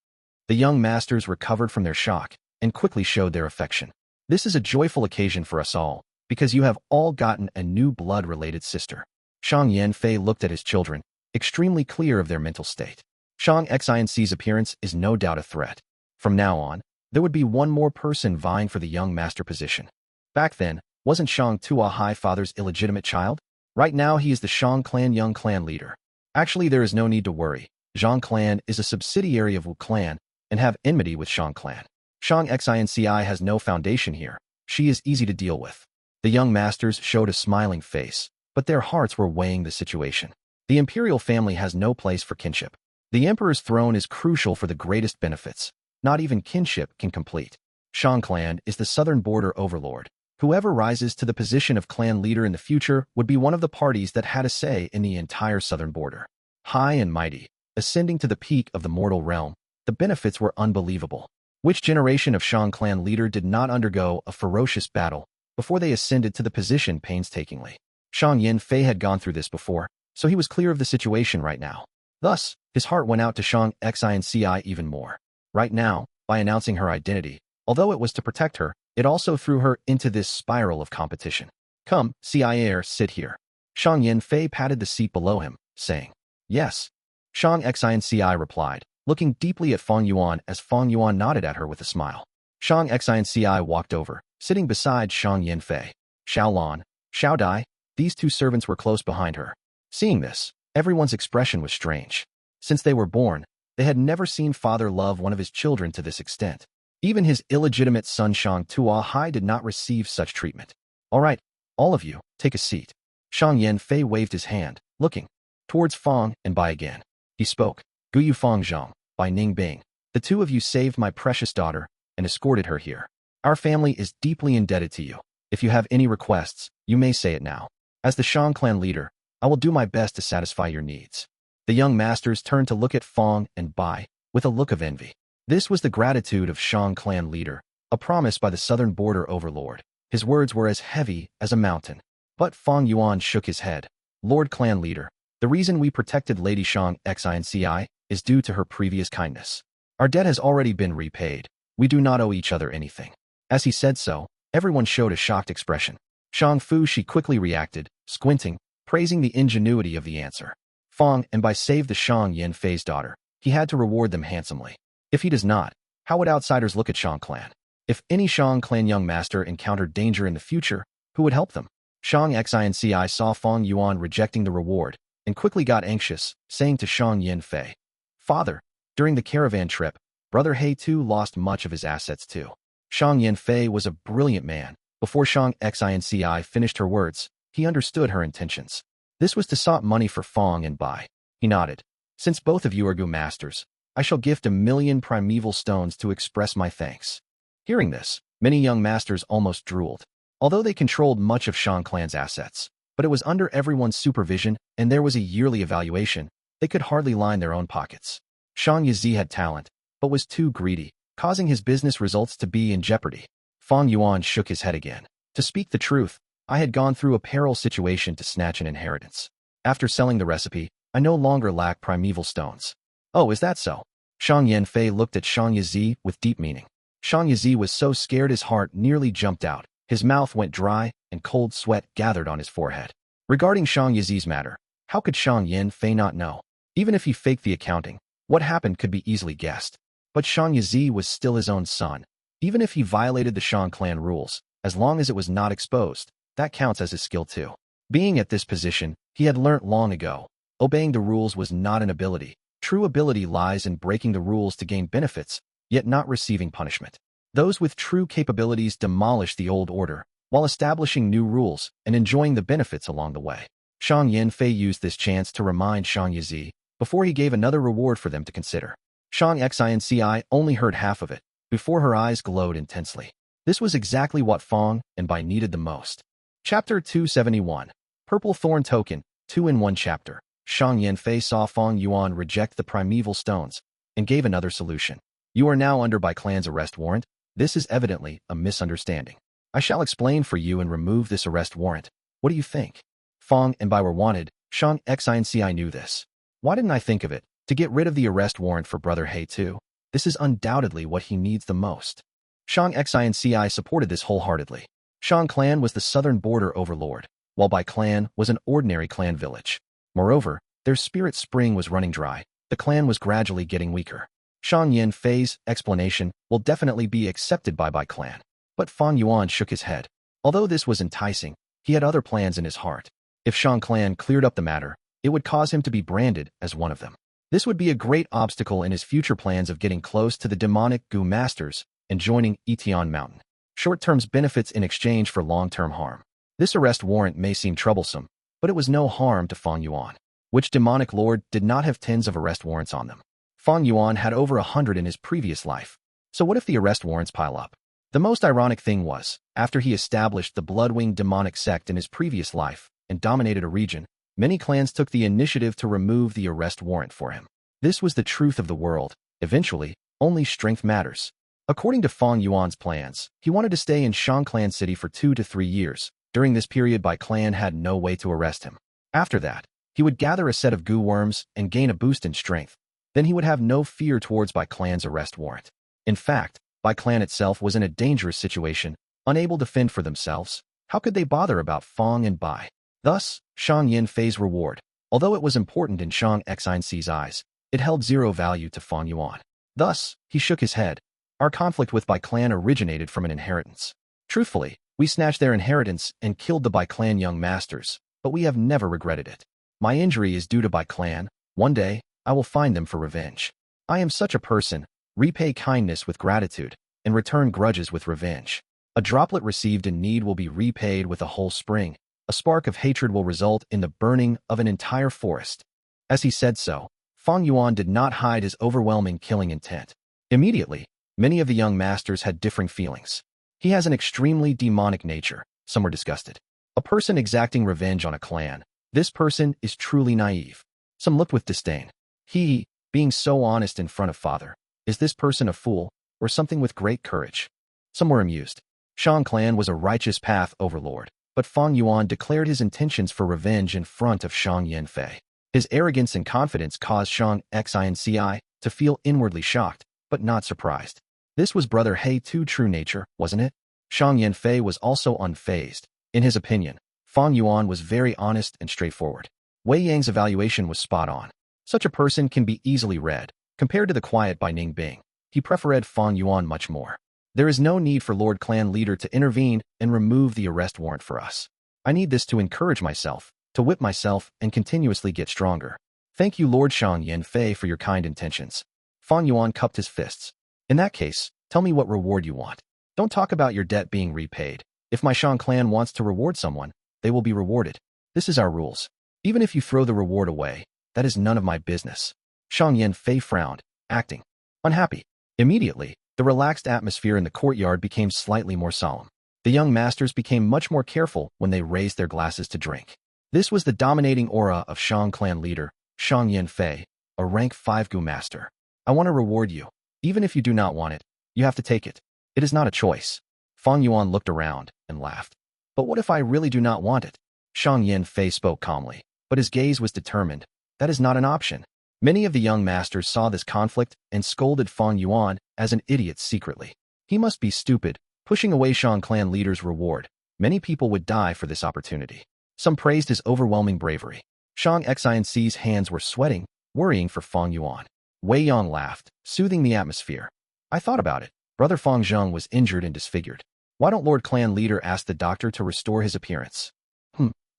The young masters recovered from their shock and quickly showed their affection. This is a joyful occasion for us all, because you have all gotten a new blood-related sister. Shang Yan Fei looked at his children, extremely clear of their mental state. Shang Xinc's appearance is no doubt a threat. From now on, there would be one more person vying for the young master position. Back then, wasn't Shang Tuahai father's illegitimate child? Right now he is the Shang clan young clan leader. Actually, there is no need to worry. Zhang clan is a subsidiary of Wu clan and have enmity with Shang clan. Shang Xinci has no foundation here. She is easy to deal with. The young masters showed a smiling face, but their hearts were weighing the situation. The imperial family has no place for kinship. The emperor's throne is crucial for the greatest benefits. Not even kinship can complete. Shang clan is the southern border overlord. Whoever rises to the position of clan leader in the future would be one of the parties that had a say in the entire southern border. High and mighty, ascending to the peak of the mortal realm, the benefits were unbelievable. Which generation of Shang clan leader did not undergo a ferocious battle before they ascended to the position painstakingly? Shang Yin Fei had gone through this before, so he was clear of the situation right now. Thus, his heart went out to Shang Xinci even more. Right now, by announcing her identity, although it was to protect her, it also threw her into this spiral of competition. Come, Cier, sit here. Shang Yin Fei patted the seat below him, saying, Yes. Shang Xinci replied, looking deeply at Fang Yuan as Fang Yuan nodded at her with a smile. Shang Xinci walked over, sitting beside Shang Yin Fei. Xiao Lan, Xiao Dai, these two servants were close behind her. Seeing this, everyone's expression was strange. Since they were born, they had never seen father love one of his children to this extent. Even his illegitimate son Shang Tuahai did not receive such treatment. All right, all of you, take a seat. Shang Yin Fei waved his hand, looking towards Fang and Bai again. He spoke, Guyu Fang Zheng, Bai Ning Bing. The two of you saved my precious daughter and escorted her here. Our family is deeply indebted to you. If you have any requests, you may say it now. As the Shang clan leader, I will do my best to satisfy your needs. The young masters turned to look at Fang and Bai with a look of envy. This was the gratitude of Shang clan leader, a promise by the southern border overlord. His words were as heavy as a mountain. But Fang Yuan shook his head. Lord clan leader, the reason we protected Lady Shang Xinci is due to her previous kindness. Our debt has already been repaid. We do not owe each other anything. As he said so, everyone showed a shocked expression. Shang Fu quickly reacted, squinting, praising the ingenuity of the answer. Fang and by save the Shang Yin Fei's daughter, he had to reward them handsomely. If he does not, how would outsiders look at Shang clan? If any Shang clan young master encountered danger in the future, who would help them? Shang Xinci saw Fang Yuan rejecting the reward, and quickly got anxious, saying to Shang Yin Fei, "Father, during the caravan trip, Brother He too lost much of his assets too." Shang Yin Fei was a brilliant man. Before Shang Xinci finished her words, he understood her intentions. This was to sought money for Fang and Bai. He nodded. "Since both of you are Gu masters, I shall gift 1,000,000 primeval stones to express my thanks." Hearing this, many young masters almost drooled. Although they controlled much of Shang clan's assets, but it was under everyone's supervision and there was a yearly evaluation, they could hardly line their own pockets. Shang Yizi had talent, but was too greedy, causing his business results to be in jeopardy. Fang Yuan shook his head again. "To speak the truth, I had gone through a peril situation to snatch an inheritance. After selling the recipe, I no longer lack primeval stones." "Oh, is that so?" Shang Yin Fei looked at Shang Yizi with deep meaning. Shang Yizi was so scared his heart nearly jumped out. His mouth went dry, and cold sweat gathered on his forehead. Regarding Shang Yizi's matter, how could Shang Yin Fei not know? Even if he faked the accounting, what happened could be easily guessed. But Shang Yizi was still his own son. Even if he violated the Shang clan rules, as long as it was not exposed, that counts as his skill too. Being at this position, he had learnt long ago, obeying the rules was not an ability. True ability lies in breaking the rules to gain benefits, yet not receiving punishment. Those with true capabilities demolish the old order, while establishing new rules and enjoying the benefits along the way. Shang Yin Fei used this chance to remind Shang Yizi, before he gave another reward for them to consider. Shang Xinci only heard half of it, before her eyes glowed intensely. This was exactly what Fang and Bai needed the most. Chapter 271. Purple Thorn Token, 2-in-1 chapter. Shang Yin Fei saw Fang Yuan reject the primeval stones, and gave another solution. "You are now under Bai clan's arrest warrant. This is evidently a misunderstanding. I shall explain for you and remove this arrest warrant. What do you think?" Fang and Bai were wanted. Shang Xinci knew this. "Why didn't I think of it? To get rid of the arrest warrant for Brother He too. This is undoubtedly what he needs the most." Shang Xinci supported this wholeheartedly. Shang clan was the southern border overlord, while Bai clan was an ordinary clan village. Moreover, their spirit spring was running dry. The clan was gradually getting weaker. Shang Yin Fei's explanation will definitely be accepted by Bai clan. But Fang Yuan shook his head. Although this was enticing, he had other plans in his heart. If Shang clan cleared up the matter, it would cause him to be branded as one of them. This would be a great obstacle in his future plans of getting close to the demonic Gu masters and joining Etian Mountain. Short-term benefits in exchange for long-term harm. This arrest warrant may seem troublesome, but it was no harm to Fang Yuan. Which demonic lord did not have tens of arrest warrants on them? Fang Yuan had over 100 in his previous life. So what if the arrest warrants pile up? The most ironic thing was, after he established the Bloodwing demonic sect in his previous life and dominated a region, many clans took the initiative to remove the arrest warrant for him. This was the truth of the world. Eventually, only strength matters. According to Fang Yuan's plans, he wanted to stay in Shang Clan City for 2 to 3 years. During this period, Bai clan had no way to arrest him. After that, he would gather a set of Gu worms and gain a boost in strength. Then he would have no fear towards Bai clan's arrest warrant. In fact, Bai clan itself was in a dangerous situation, unable to fend for themselves. How could they bother about Fang and Bai? Thus, Shang Yin Fei's reward, although it was important in Shang Xinci's eyes, it held zero value to Fang Yuan. Thus, he shook his head. "Our conflict with Bai clan originated from an inheritance. Truthfully, we snatched their inheritance and killed the Bai clan young masters, but we have never regretted it. My injury is due to Bai clan. One day, I will find them for revenge. I am such a person, repay kindness with gratitude, and return grudges with revenge. A droplet received in need will be repaid with a whole spring. A spark of hatred will result in the burning of an entire forest." As he said so, Fang Yuan did not hide his overwhelming killing intent. Immediately, many of the young masters had differing feelings. "He has an extremely demonic nature," some were disgusted. "A person exacting revenge on a clan. This person is truly naive." Some looked with disdain. He, being so honest in front of Father, is this person a fool, or something with great courage? Some were amused. Shang clan was a righteous path overlord, but Fang Yuan declared his intentions for revenge in front of Shang Yin Fei. His arrogance and confidence caused Shang Xinci to feel inwardly shocked, but not surprised. This was Brother He Tu true nature, wasn't it? Shang Yanfei was also unfazed. In his opinion, Fang Yuan was very honest and straightforward. Wei Yang's evaluation was spot on. Such a person can be easily read. Compared to the quiet by Ning Bing, he preferred Fang Yuan much more. There is no need for Lord Clan Leader to intervene and remove the arrest warrant for us. I need this to encourage myself, to whip myself, and continuously get stronger. Thank you, Lord Shang Yanfei, for your kind intentions. Fang Yuan cupped his fists. In that case, tell me what reward you want. Don't talk about your debt being repaid. If my Shang clan wants to reward someone, they will be rewarded. This is our rules. Even if you throw the reward away, that is none of my business. Shang Yanfei frowned, acting unhappy. Immediately, the relaxed atmosphere in the courtyard became slightly more solemn. The young masters became much more careful when they raised their glasses to drink. This was the dominating aura of Shang clan leader, Shang Yanfei, a rank 5 Gu master. I want to reward you. Even if you do not want it, you have to take it. It is not a choice. Fang Yuan looked around and laughed. But what if I really do not want it? Shang Yanfei spoke calmly, but his gaze was determined. That is not an option. Many of the young masters saw this conflict and scolded Fang Yuan as an idiot secretly. He must be stupid, pushing away Shang clan leader's reward. Many people would die for this opportunity. Some praised his overwhelming bravery. Shang Xinc's hands were sweating, worrying for Fang Yuan. Wei Yang laughed, soothing the atmosphere. I thought about it. Brother Fang Zheng was injured and disfigured. Why don't Lord Clan Leader ask the doctor to restore his appearance?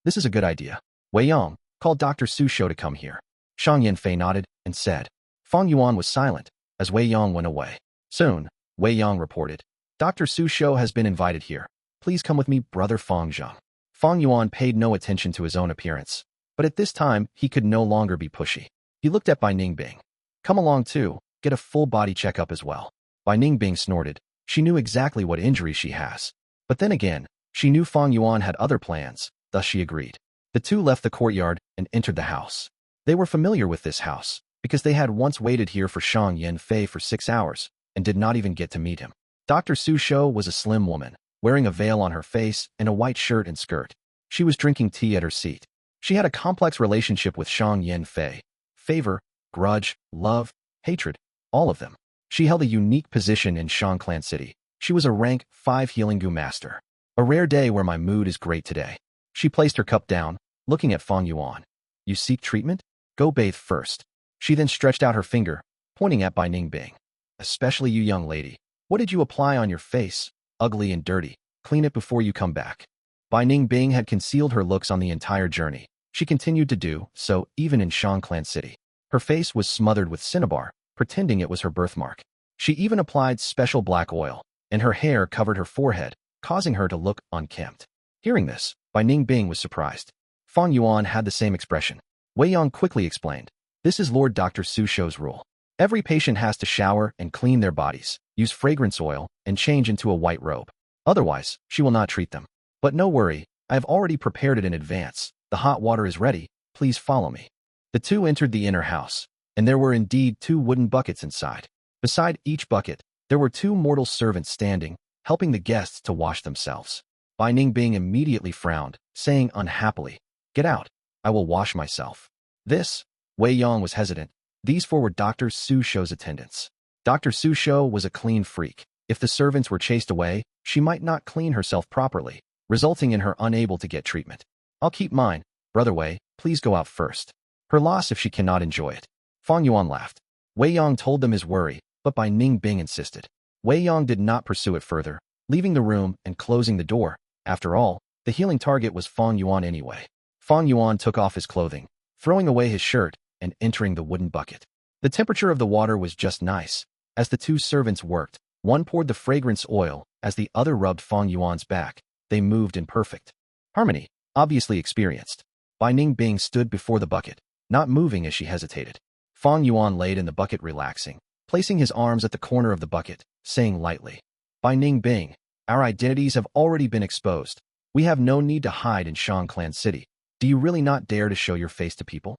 This is a good idea. Wei Yang, call Dr. Su Shou to come here. Shang Yanfei nodded and said. Fang Yuan was silent as Wei Yang went away. Soon, Wei Yang reported. Dr. Su Shou has been invited here. Please come with me, Brother Fang Zheng. Fang Yuan paid no attention to his own appearance, but at this time, he could no longer be pushy. He looked at Bai Ningbing. Come along too, get a full body checkup as well. Bai Ningbing snorted. She knew exactly what injury she has. But then again, she knew Fang Yuan had other plans, thus she agreed. The two left the courtyard and entered the house. They were familiar with this house, because they had once waited here for Shang Yanfei for 6 hours, and did not even get to meet him. Dr. Su Shou was a slim woman, wearing a veil on her face and a white shirt and skirt. She was drinking tea at her seat. She had a complex relationship with Shang Yanfei. Favor, grudge, love, hatred, all of them. She held a unique position in Shang Clan City. She was a rank 5 healing Gu master. A rare day where my mood is great today. She placed her cup down, looking at Fang Yuan. You seek treatment? Go bathe first. She then stretched out her finger, pointing at Bai Ningbing. Especially you, young lady. What did you apply on your face? Ugly and dirty. Clean it before you come back. Bai Ningbing had concealed her looks on the entire journey. She continued to do so even in Shang Clan City. Her face was smothered with cinnabar, pretending it was her birthmark. She even applied special black oil, and her hair covered her forehead, causing her to look unkempt. Hearing this, Bai Ningbing was surprised. Fang Yuan had the same expression. Wei Yang quickly explained. This is Lord Dr. Su Shou's rule. Every patient has to shower and clean their bodies, use fragrance oil, and change into a white robe. Otherwise, she will not treat them. But no worry, I have already prepared it in advance. The hot water is ready. Please follow me. The two entered the inner house, and there were indeed 2 wooden buckets inside. Beside each bucket, there were 2 mortal servants standing, helping the guests to wash themselves. Bai Ningbing immediately frowned, saying unhappily, Get out. I will wash myself. This? Wei Yang was hesitant. These 4 were Dr. Su Shou's attendants. Dr. Su Shou was a clean freak. If the servants were chased away, she might not clean herself properly, resulting in her unable to get treatment. I'll keep mine. Brother Wei, please go out first. Her loss if she cannot enjoy it. Fang Yuan laughed. Wei Yang told them his worry, but Bai Ningbing insisted. Wei Yang did not pursue it further, leaving the room and closing the door. After all, the healing target was Fang Yuan anyway. Fang Yuan took off his clothing, throwing away his shirt, and entering the wooden bucket. The temperature of the water was just nice. As the 2 servants worked, one poured the fragrance oil, as the other rubbed Fang Yuan's back. They moved in perfect harmony, obviously experienced. Bai Ningbing stood before the bucket, not moving as she hesitated. Fang Yuan laid in the bucket relaxing, placing his arms at the corner of the bucket, saying lightly, Bai Ningbing, our identities have already been exposed. We have no need to hide in Shang Clan City. Do you really not dare to show your face to people?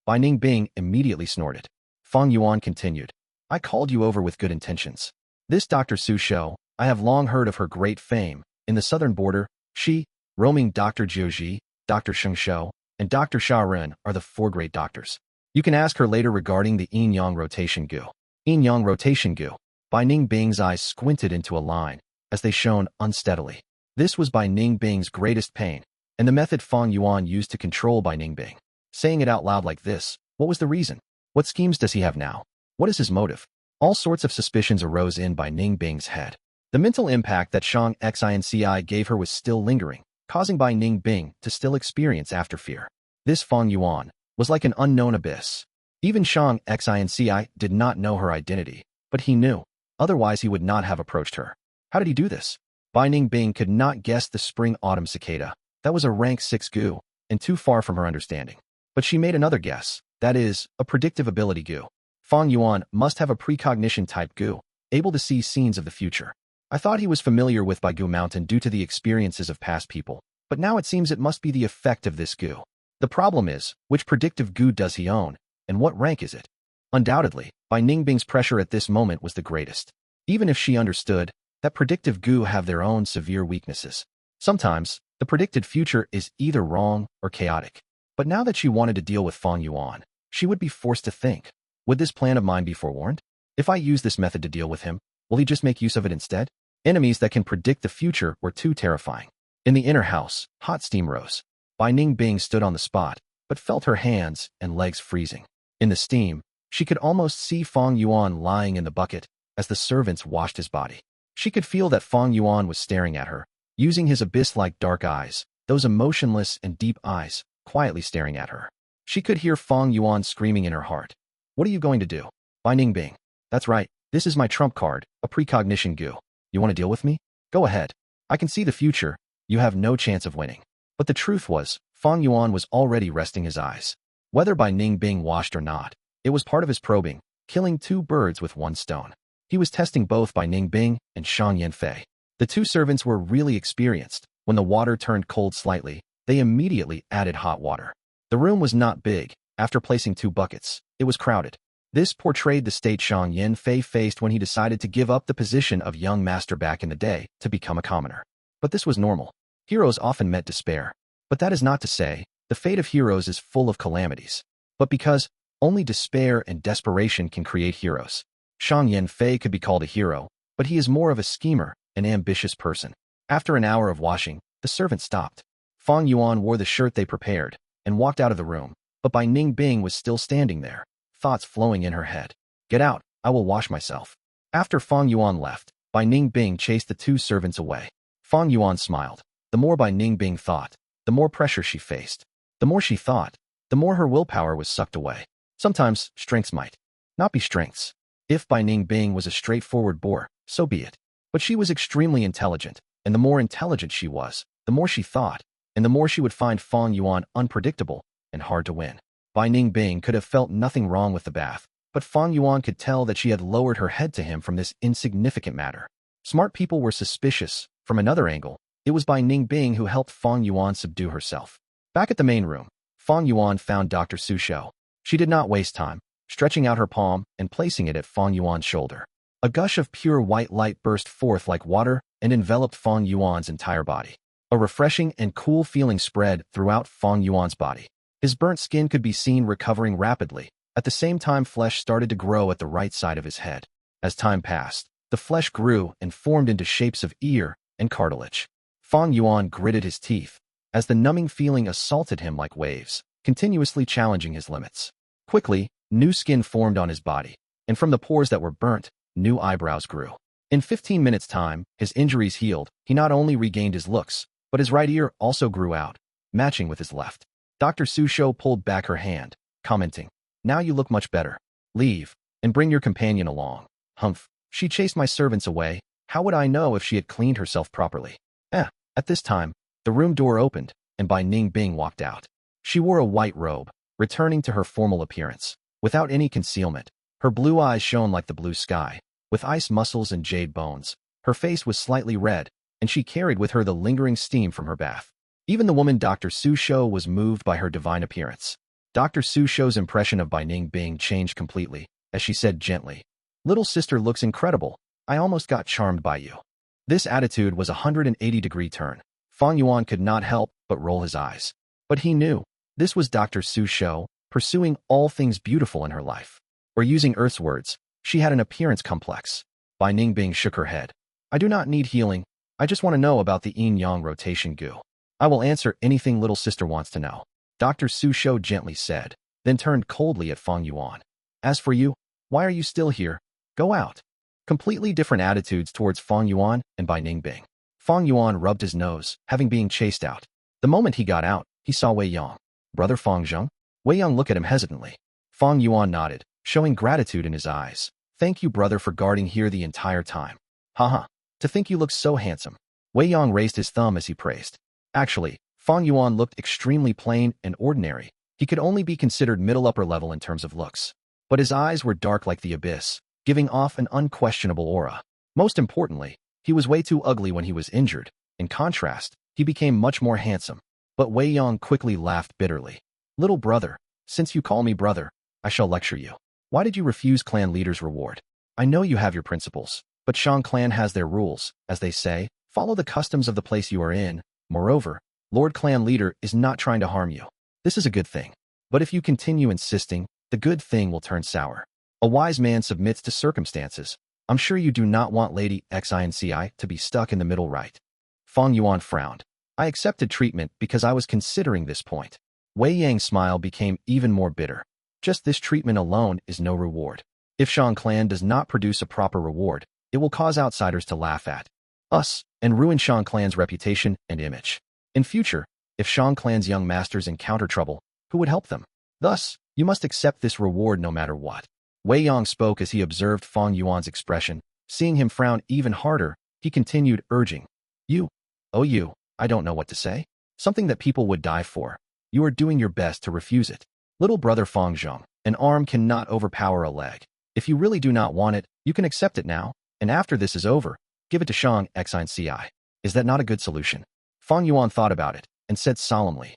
Bai Ningbing immediately snorted. Fang Yuan continued. I called you over with good intentions. This Dr. Su Shou, I have long heard of her great fame. In the southern border, she, roaming Dr. Jiuji, Dr. Sheng Shou, and Dr. Sha Ren are the 4 great doctors. You can ask her later regarding the Yin Yang Rotation Gu. Yin Yang Rotation Gu. Bai Ningbing's eyes squinted into a line, as they shone unsteadily. This was Bai Ningbing's greatest pain, and the method Fang Yuan used to control Bai Ningbing. Saying it out loud like this, what was the reason? What schemes does he have now? What is his motive? All sorts of suspicions arose in Bai Ningbing's head. The mental impact that Shang Xinci gave her was still lingering, causing Bai Ningbing to still experience afterfear. This Fang Yuan was like an unknown abyss. Even Shang Xinci did not know her identity, but he knew. Otherwise, he would not have approached her. How did he do this? Bai Ningbing could not guess the spring Autumn Cicada. That was a rank 6 Gu, and too far from her understanding. But she made another guess, that is, a predictive ability Gu. Fang Yuan must have a precognition type Gu, able to see scenes of the future. I thought he was familiar with Gu Mountain due to the experiences of past people, but now it seems it must be the effect of this Gu. The problem is, which predictive Gu does he own, and what rank is it? Undoubtedly, Bai Ningbing's pressure at this moment was the greatest. Even if she understood that predictive Gu have their own severe weaknesses. Sometimes, the predicted future is either wrong or chaotic. But now that she wanted to deal with Fang Yuan, she would be forced to think. Would this plan of mine be forewarned? If I use this method to deal with him, will he just make use of it instead? Enemies that can predict the future were too terrifying. In the inner house, hot steam rose. Bai Ningbing stood on the spot, but felt her hands and legs freezing. In the steam, she could almost see Fang Yuan lying in the bucket as the servants washed his body. She could feel that Fang Yuan was staring at her, using his abyss-like dark eyes, those emotionless and deep eyes, quietly staring at her. She could hear Fang Yuan screaming in her heart. What are you going to do? Bai Ningbing. That's right, this is my trump card, a precognition Gu. You want to deal with me? Go ahead. I can see the future. You have no chance of winning. But the truth was, Fang Yuan was already resting his eyes. Whether Bai Ningbing washed or not, it was part of his probing, killing 2 birds with 1 stone. He was testing both Bai Ningbing and Shang Yanfei. The 2 servants were really experienced. When the water turned cold slightly, they immediately added hot water. The room was not big. After placing 2 buckets, it was crowded. This portrayed the state Shang Yanfei faced when he decided to give up the position of young master back in the day to become a commoner. But this was normal. Heroes often met despair. But that is not to say, the fate of heroes is full of calamities. But because only despair and desperation can create heroes. Shang Yanfei could be called a hero, but he is more of a schemer, an ambitious person. After an hour of washing, the servant stopped. Fang Yuan wore the shirt they prepared and walked out of the room, but Bai Ningbing was still standing there, thoughts flowing in her head. Get out, I will wash myself. After Fang Yuan left, Bai Ningbing chased the 2 servants away. Fang Yuan smiled. The more Bai Ningbing thought, the more pressure she faced. The more she thought, the more her willpower was sucked away. Sometimes, strengths might not be strengths. If Bai Ningbing was a straightforward bore, so be it. But she was extremely intelligent, and the more intelligent she was, the more she thought, and the more she would find Fang Yuan unpredictable and hard to win. Bai Ningbing could have felt nothing wrong with the bath, but Fang Yuan could tell that she had lowered her head to him from this insignificant matter. Smart people were suspicious. From another angle, it was Bai Ningbing who helped Fang Yuan subdue herself. Back at the main room, Fang Yuan found Dr. Su Shou. She did not waste time, stretching out her palm and placing it at Fang Yuan's shoulder. A gush of pure white light burst forth like water and enveloped Fang Yuan's entire body. A refreshing and cool feeling spread throughout Fang Yuan's body. His burnt skin could be seen recovering rapidly. At the same time, flesh started to grow at the right side of his head. As time passed, the flesh grew and formed into shapes of ear and cartilage. Fang Yuan gritted his teeth as the numbing feeling assaulted him like waves, continuously challenging his limits. Quickly, new skin formed on his body, and from the pores that were burnt, new eyebrows grew. In 15 minutes' time, his injuries healed. He not only regained his looks, but his right ear also grew out, matching with his left. Dr. Su Shou pulled back her hand, commenting, "Now you look much better. Leave, and bring your companion along." Humph. She chased my servants away. How would I know if she had cleaned herself properly? At this time, the room door opened, and Bai Ningbing walked out. She wore a white robe, returning to her formal appearance. Without any concealment, her blue eyes shone like the blue sky, with ice muscles and jade bones. Her face was slightly red, and she carried with her the lingering steam from her bath. Even the woman Dr. Su Shou was moved by her divine appearance. Dr. Su Shou's impression of Bai Ningbing changed completely, as she said gently, "Little sister looks incredible. I almost got charmed by you." This attitude was a 180-degree turn. Fang Yuan could not help but roll his eyes. But he knew, this was Dr. Su Shou, pursuing all things beautiful in her life. Or using Earth's words, she had an appearance complex. Bai Ningbing shook her head. I do not need healing. I just want to know about the yin-yang rotation Gu. I will answer anything little sister wants to know. Dr. Su Shou gently said, then turned coldly at Fang Yuan. As for you, why are you still here? Go out. Completely different attitudes towards Fang Yuan and Bai Ningbing. Fang Yuan rubbed his nose, having been chased out. The moment he got out, he saw Wei Yang. Brother Fang Zheng? Wei Yang looked at him hesitantly. Fang Yuan nodded, showing gratitude in his eyes. Thank you, brother, for guarding here the entire time. Haha. To think you look so handsome. Wei Yang raised his thumb as he praised. Actually, Fang Yuan looked extremely plain and ordinary. He could only be considered middle-upper level in terms of looks. But his eyes were dark like the abyss, giving off an unquestionable aura. Most importantly, he was way too ugly when he was injured. In contrast, he became much more handsome. But Wei Yang quickly laughed bitterly. Little brother, since you call me brother, I shall lecture you. Why did you refuse clan leader's reward? I know you have your principles, but Shang clan has their rules, as they say, follow the customs of the place you are in. Moreover, Lord Clan Leader is not trying to harm you. This is a good thing. But if you continue insisting, the good thing will turn sour. A wise man submits to circumstances. I'm sure you do not want Lady Xinci to be stuck in the middle, right? Fang Yuan frowned. I accepted treatment because I was considering this point. Wei Yang's smile became even more bitter. Just this treatment alone is no reward. If Shang clan does not produce a proper reward, it will cause outsiders to laugh at us and ruin Shang clan's reputation and image. In future, if Shang clan's young masters encounter trouble, who would help them? Thus, you must accept this reward no matter what. Wei Yang spoke as he observed Fang Yuan's expression. Seeing him frown even harder, he continued urging. You. Oh you, I don't know what to say. Something that people would die for. You are doing your best to refuse it. Little brother Fang Zheng, an arm cannot overpower a leg. If you really do not want it, you can accept it now, and after this is over, give it to Shang Xinci. Is that not a good solution? Fang Yuan thought about it, and said solemnly,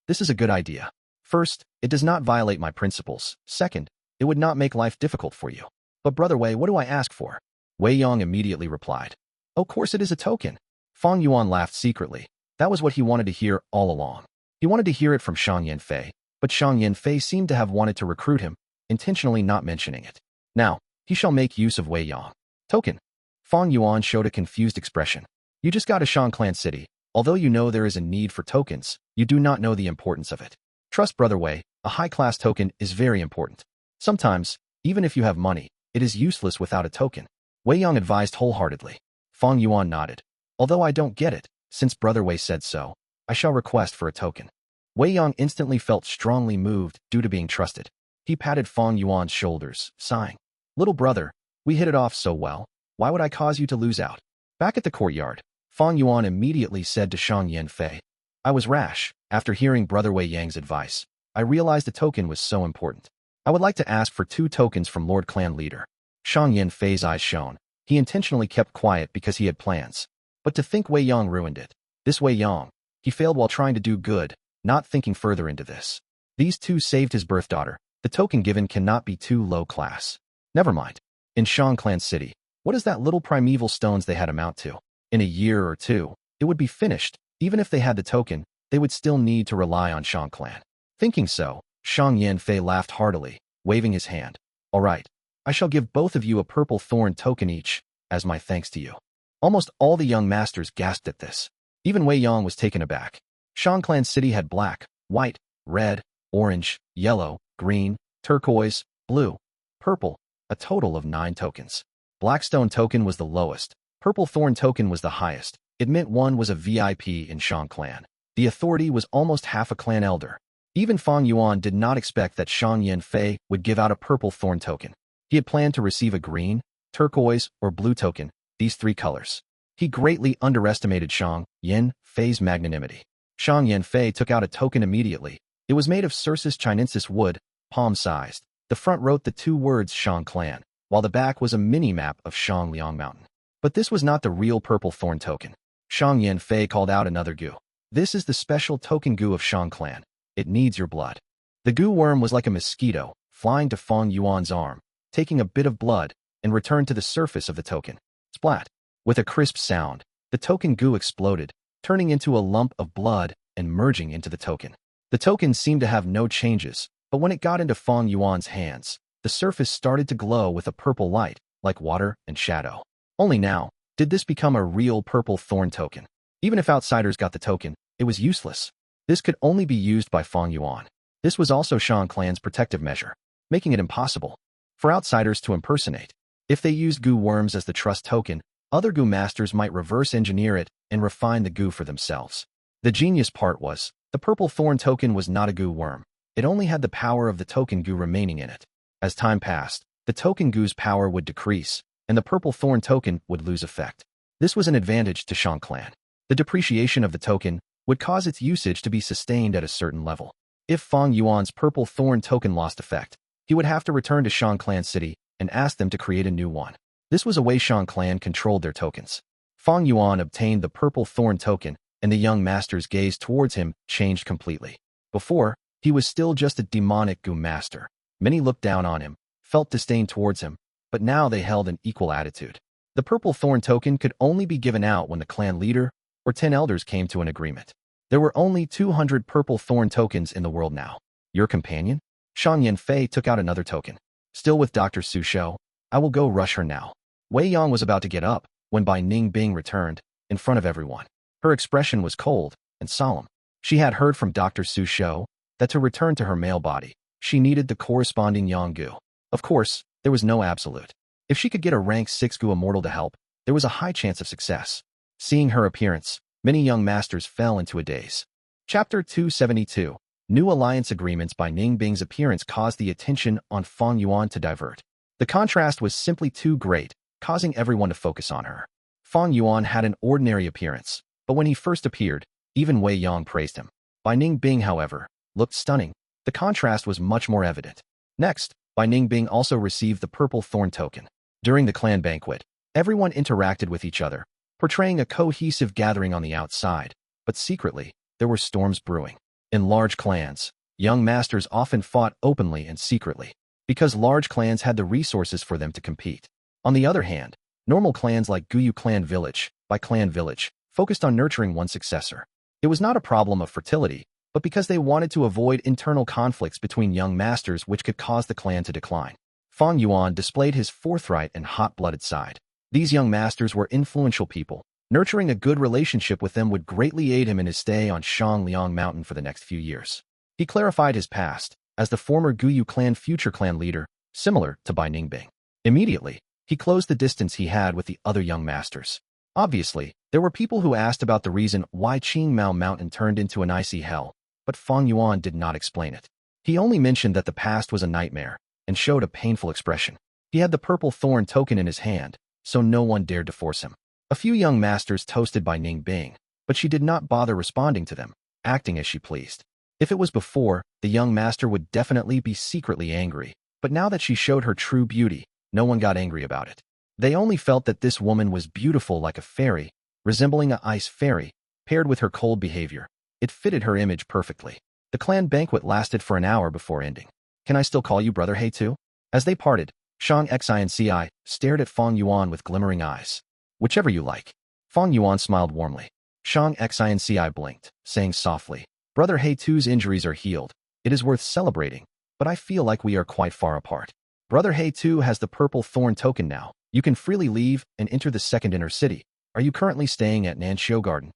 this is a good idea. First, it does not violate my principles. Second, it would not make life difficult for you. But brother Wei, what do I ask for? Wei Yang immediately replied. Of course it is a token. Fang Yuan laughed secretly. That was what he wanted to hear all along. He wanted to hear it from Shang Yanfei, but Shang Yanfei seemed to have wanted to recruit him, intentionally not mentioning it. Now, he shall make use of Wei Yang. Token. Fang Yuan showed a confused expression. You just got a Shang clan city. Although you know there is a need for tokens, you do not know the importance of it. Trust brother Wei, a high-class token is very important. Sometimes, even if you have money, it is useless without a token. Wei Yang advised wholeheartedly. Fang Yuan nodded. Although I don't get it, since brother Wei said so, I shall request for a token. Wei Yang instantly felt strongly moved due to being trusted. He patted Fang Yuan's shoulders, sighing. Little brother, we hit it off so well. Why would I cause you to lose out? Back at the courtyard, Fang Yuan immediately said to Shang Yanfei, I was rash. After hearing brother Wei Yang's advice, I realized the token was so important. I would like to ask for 2 tokens from Lord Clan Leader. Shang Yanfei's eyes shone. He intentionally kept quiet because he had plans. But to think Wei Yang ruined it. This Wei Yang, he failed while trying to do good, not thinking further into this. These 2 saved his birth daughter. The token given cannot be too low class. Never mind. In Shang Clan City, what is that little primeval stones they had amount to? In a year or 2, it would be finished. Even if they had the token, they would still need to rely on Shang Clan. Thinking so, Shang Yanfei laughed heartily, waving his hand. All right, I shall give both of you a purple thorn token each, as my thanks to you. Almost all the young masters gasped at this. Even Wei Yang was taken aback. Shang Clan City had black, white, red, orange, yellow, green, turquoise, blue, purple, a total of 9 tokens. Blackstone token was the lowest. Purple thorn token was the highest. It meant one was a VIP in Shang Clan. The authority was almost half a clan elder. Even Fang Yuan did not expect that Shang Yanfei would give out a purple thorn token. He had planned to receive a green, turquoise, or blue token, these 3 colors. He greatly underestimated Shang Yanfei's magnanimity. Shang Yanfei took out a token immediately. It was made of Cirsus chinensis wood, palm-sized. The front wrote the 2 words Shang Clan, while the back was a mini-map of Shangliang Mountain. But this was not the real purple thorn token. Shang Yanfei called out another Gu. This is the special token Gu of Shang Clan. It needs your blood. The Gu worm was like a mosquito, flying to Fang Yuan's arm, taking a bit of blood, and returned to the surface of the token. Splat. With a crisp sound, the token Gu exploded, turning into a lump of blood and merging into the token. The token seemed to have no changes, but when it got into Fang Yuan's hands, the surface started to glow with a purple light, like water and shadow. Only now did this become a real purple thorn token. Even if outsiders got the token, it was useless. This could only be used by Fang Yuan. This was also Shang clan's protective measure, making it impossible for outsiders to impersonate. If they used Gu worms as the trust token, other Gu masters might reverse engineer it and refine the Gu for themselves. The genius part was, the purple thorn token was not a Gu worm. It only had the power of the token Gu remaining in it. As time passed, the token Gu's power would decrease, and the purple thorn token would lose effect. This was an advantage to Shang clan. The depreciation of the token would cause its usage to be sustained at a certain level. If Fang Yuan's purple thorn token lost effect, he would have to return to Shang clan city and ask them to create a new one. This was a way Shang clan controlled their tokens. Fang Yuan obtained the purple thorn token, and the young master's gaze towards him changed completely. Before, he was still just a demonic Gu master. Many looked down on him, felt disdain towards him, but now they held an equal attitude. The purple thorn token could only be given out when the clan leader or 10 elders came to an agreement. There were only 200 purple thorn tokens in the world now. Your companion? Shang Yanfei took out another token. Still with Dr. Su Shou, I will go rush her now. Wei Yang was about to get up when Bai Ningbing returned, in front of everyone. Her expression was cold and solemn. She had heard from Dr. Su Shou that to return to her male body, she needed the corresponding Yang Gu. Of course, there was no absolute. If she could get a rank 6 Gu immortal to help, there was a high chance of success. Seeing her appearance, many young masters fell into a daze. Chapter 272. New alliance agreements. By Ningbing's appearance caused the attention on Fang Yuan to divert. The contrast was simply too great, causing everyone to focus on her. Fang Yuan had an ordinary appearance, but when he first appeared, even Wei Yang praised him. Bai Ningbing, however, looked stunning. The contrast was much more evident. Next, Bai Ningbing also received the purple thorn token. During the clan banquet, everyone interacted with each other, portraying a cohesive gathering on the outside, but secretly, there were storms brewing. In large clans, young masters often fought openly and secretly, because large clans had the resources for them to compete. On the other hand, normal clans like Guyu Clan Village, by Clan Village, focused on nurturing one successor. It was not a problem of fertility, but because they wanted to avoid internal conflicts between young masters which could cause the clan to decline. Fang Yuan displayed his forthright and hot-blooded side. These young masters were influential people. Nurturing a good relationship with them would greatly aid him in his stay on Shangliang Mountain for the next few years. He clarified his past as the former Guyu clan future clan leader, similar to Bai Ningbing. Immediately, he closed the distance he had with the other young masters. Obviously, there were people who asked about the reason why Qingmao Mountain turned into an icy hell, but Fang Yuan did not explain it. He only mentioned that the past was a nightmare and showed a painful expression. He had the purple thorn token in his hand, so no one dared to force him. A few young masters toasted Bai Ningbing, but she did not bother responding to them, acting as she pleased. If it was before, the young master would definitely be secretly angry, but now that she showed her true beauty, no one got angry about it. They only felt that this woman was beautiful like a fairy, resembling an ice fairy, paired with her cold behavior. It fitted her image perfectly. The clan banquet lasted for an hour before ending. Can I still call you Brother He too? As they parted, Shang Xinci stared at Fang Yuan with glimmering eyes. Whichever you like. Fang Yuan smiled warmly. Shang Xinci blinked, saying softly, Brother He Tu's injuries are healed. It is worth celebrating, but I feel like we are quite far apart. Brother He Tu has the purple thorn token now. You can freely leave and enter the second inner city. Are you currently staying at Nanxiu Garden?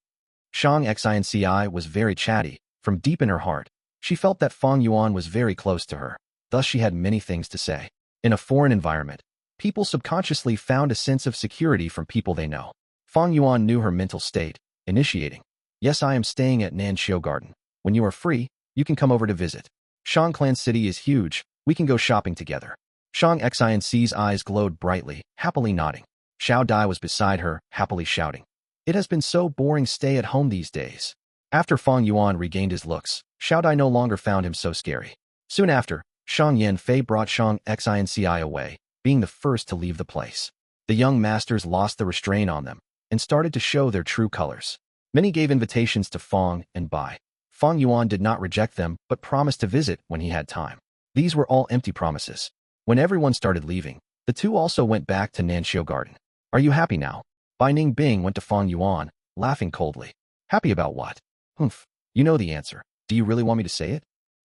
Shang Xinci was very chatty. From deep in her heart, she felt that Fang Yuan was very close to her. Thus she had many things to say. In a foreign environment, people subconsciously found a sense of security from people they know. Fang Yuan knew her mental state, initiating. Yes, I am staying at Nanxiu Garden. When you are free, you can come over to visit. Shang Clan City is huge. We can go shopping together. Shang Xinci's eyes glowed brightly, happily nodding. Xiao Dai was beside her, happily shouting. It has been so boring stay at home these days. After Fang Yuan regained his looks, Xiao Dai no longer found him so scary. Soon after, Shang Yanfei brought Shang Xinci away, being the first to leave the place. The young masters lost the restraint on them and started to show their true colors. Many gave invitations to Fang and Bai. Fang Yuan did not reject them but promised to visit when he had time. These were all empty promises. When everyone started leaving, the two also went back to Nanxiu Garden. Are you happy now? Bai Ningbing went to Fang Yuan, laughing coldly. Happy about what? Humph. You know the answer. Do you really want me to say it?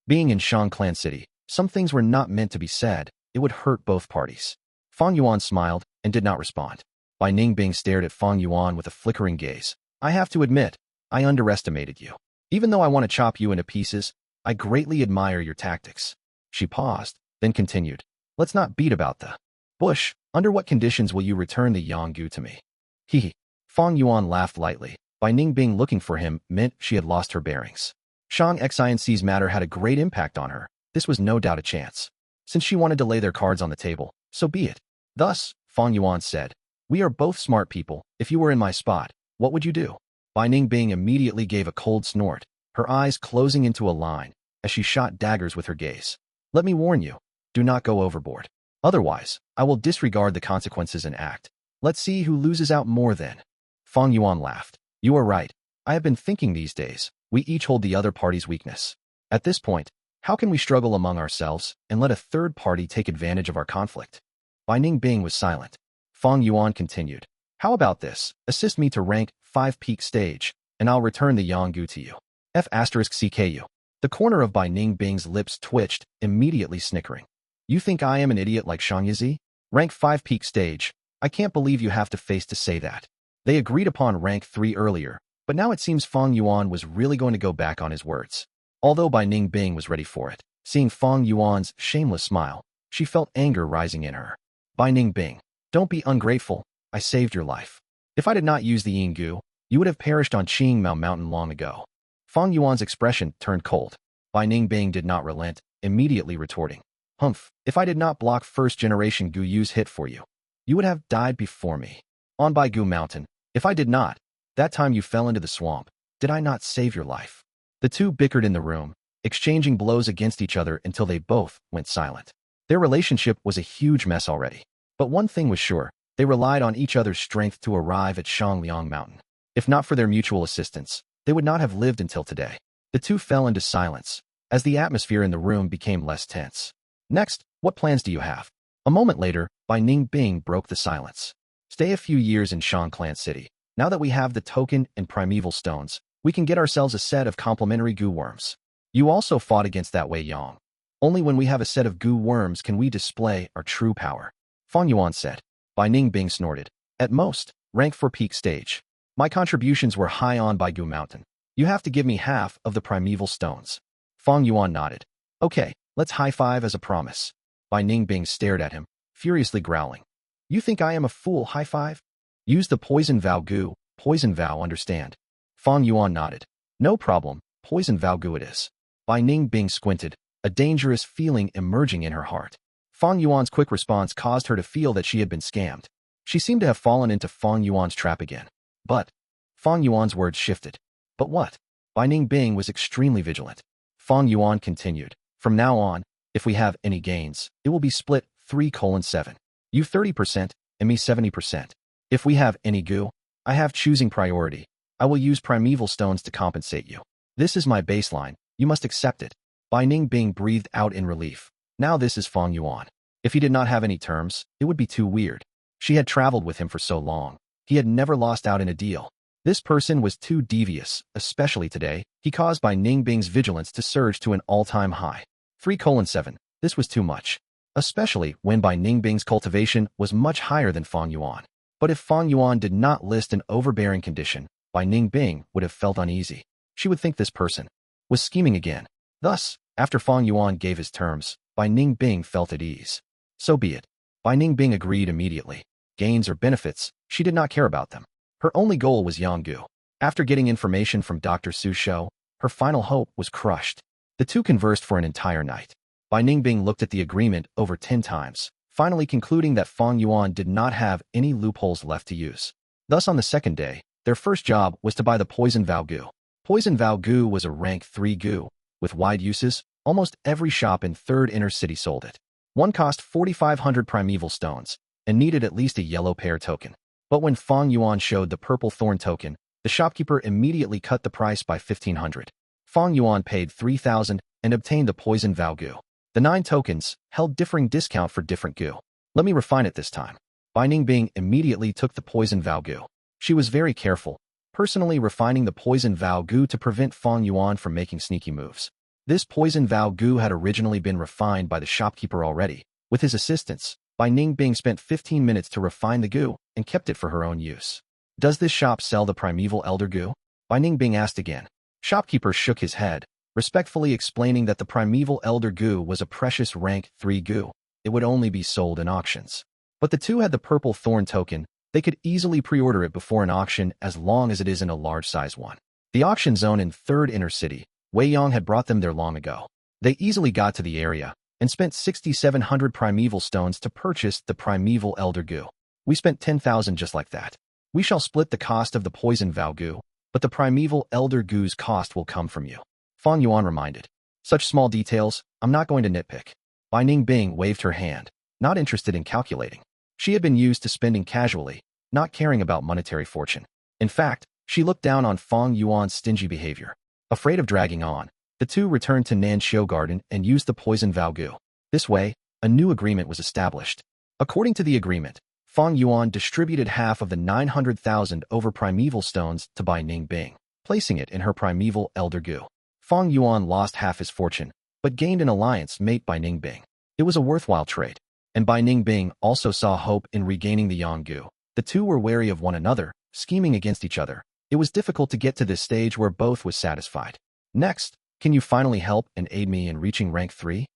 Being in Shang Clan City, some things were not meant to be said. It would hurt both parties. Fang Yuan smiled, and did not respond. Bai Ningbing stared at Fang Yuan with a flickering gaze. I have to admit, I underestimated you. Even though I want to chop you into pieces, I greatly admire your tactics. She paused, then continued. Let's not beat about the bush. Under what conditions will you return the Yang Gu to me? He. Fang Yuan laughed lightly. Bai Ningbing looking for him meant she had lost her bearings. Shang Xinc's matter had a great impact on her. This was no doubt a chance. Since she wanted to lay their cards on the table, so be it. Thus, Fang Yuan said, we are both smart people. If you were in my spot, what would you do? Bai Ningbing immediately gave a cold snort, her eyes closing into a line, as she shot daggers with her gaze. Let me warn you, do not go overboard. Otherwise, I will disregard the consequences and act. Let's see who loses out more then. Fang Yuan laughed. You are right. I have been thinking these days, we each hold the other party's weakness. At this point, how can we struggle among ourselves and let a third party take advantage of our conflict? Bai Ningbing was silent. Fang Yuan continued. How about this? Assist me to rank 5 peak stage, and I'll return the Yang Gu to you. F***CKU. The corner of Bai Ningbing's lips twitched, immediately snickering. You think I am an idiot like Shang Yi? Rank 5 peak stage. I can't believe you have to face to say that. They agreed upon rank 3 earlier, but now it seems Fang Yuan was really going to go back on his words. Although Bai Ningbing was ready for it, seeing Fang Yuan's shameless smile, she felt anger rising in her. Bai Ningbing, don't be ungrateful. I saved your life. If I did not use the Yang Gu, you would have perished on Qingmao Mountain long ago. Fang Yuan's expression turned cold. Bai Ningbing did not relent, immediately retorting. Humph, if I did not block first-generation Gu Yu's hit for you, you would have died before me. On Bai Gu Mountain, if I did not, that time you fell into the swamp, did I not save your life? The two bickered in the room, exchanging blows against each other until they both went silent. Their relationship was a huge mess already. But one thing was sure, they relied on each other's strength to arrive at Shangliang Mountain. If not for their mutual assistance, they would not have lived until today. The two fell into silence, as the atmosphere in the room became less tense. Next, what plans do you have? A moment later, Bai Ningbing broke the silence. Stay a few years in Shang Clan City. Now that we have the token and primeval stones, we can get ourselves a set of complementary Gu worms. You also fought against that Wei Yang. Only when we have a set of Gu worms can we display our true power. Fang Yuan said. Bai Ningbing snorted. At most, rank for peak stage. My contributions were high on Bai Gu Mountain. You have to give me half of the primeval stones. Fang Yuan nodded. Okay, let's high-five as a promise. Bai Ningbing stared at him, furiously growling. You think I am a fool, high-five? Use the poison vow Gu, poison vow, understand? Fang Yuan nodded. No problem, poison vow Gu it is. Bai Ningbing squinted, a dangerous feeling emerging in her heart. Fang Yuan's quick response caused her to feel that she had been scammed. She seemed to have fallen into Fang Yuan's trap again. But, Fang Yuan's words shifted. But what? Bai Ningbing was extremely vigilant. Fang Yuan continued. From now on, if we have any gains, it will be split 3:7. You 30%, and me 70%. If we have any Gu, I have choosing priority. I will use primeval stones to compensate you. This is my baseline, you must accept it. Bai Ningbing breathed out in relief. Now this is Fang Yuan. If he did not have any terms, it would be too weird. She had traveled with him for so long. He had never lost out in a deal. This person was too devious, especially today. He caused Bai Ningbing's vigilance to surge to an all-time high. 3:7. This was too much. Especially when Bai Ningbing's cultivation was much higher than Fang Yuan. But if Fang Yuan did not list an overbearing condition, Bai Ningbing would have felt uneasy. She would think this person was scheming again. Thus, after Fang Yuan gave his terms, Bai Ningbing felt at ease. So be it. Bai Ningbing agreed immediately. Gains or benefits, she did not care about them. Her only goal was Yang Gu. After getting information from Dr. Su Shou, her final hope was crushed. The two conversed for an entire night. Bai Ningbing looked at the agreement over 10 times, finally concluding that Fang Yuan did not have any loopholes left to use. Thus on the second day, their first job was to buy the Poison Vow Gu. Poison Vow Gu was a rank 3 Gu. With wide uses, almost every shop in third inner city sold it. One cost 4,500 primeval stones, and needed at least a yellow pair token. But when Fang Yuan showed the purple thorn token, the shopkeeper immediately cut the price by 1,500. Fang Yuan paid 3,000 and obtained the Poison Vow Gu. The 9 tokens held differing discount for different Gu. Let me refine it this time. Bai Ningbing immediately took the Poison Vow Gu. She was very careful, personally refining the Poison Vow Gu to prevent Fang Yuan from making sneaky moves. This Poison Vow Gu had originally been refined by the shopkeeper already. With his assistance, Bai Ningbing spent 15 minutes to refine the Gu and kept it for her own use. Does this shop sell the primeval elder Gu? Bai Ningbing asked again. Shopkeeper shook his head, respectfully explaining that the primeval elder Gu was a precious rank 3 Gu. It would only be sold in auctions. But the two had the purple Thorn token. They could easily pre-order it before an auction as long as it isn't a large-size one. The auction zone in 3rd Inner City, Wei Yong had brought them there long ago. They easily got to the area and spent 6,700 primeval stones to purchase the primeval elder Gu. We spent 10,000 just like that. We shall split the cost of the poison vow Gu, but the primeval elder Gu's cost will come from you. Fang Yuan reminded. Such small details, I'm not going to nitpick. Bai Ningbing waved her hand, not interested in calculating. She had been used to spending casually, not caring about monetary fortune. In fact, she looked down on Fang Yuan's stingy behavior. Afraid of dragging on, the two returned to Nanxiu Garden and used the poison vow Gu. This way, a new agreement was established. According to the agreement, Fang Yuan distributed half of the 900,000 over primeval stones to Bai Ningbing, placing it in her primeval elder Gu. Fang Yuan lost half his fortune, but gained an alliance mate Bai Ningbing. It was a worthwhile trade, and Bai Ningbing also saw hope in regaining the Yang Gu. The two were wary of one another, scheming against each other. It was difficult to get to this stage where both was satisfied. Next, can you finally help and aid me in reaching rank 3?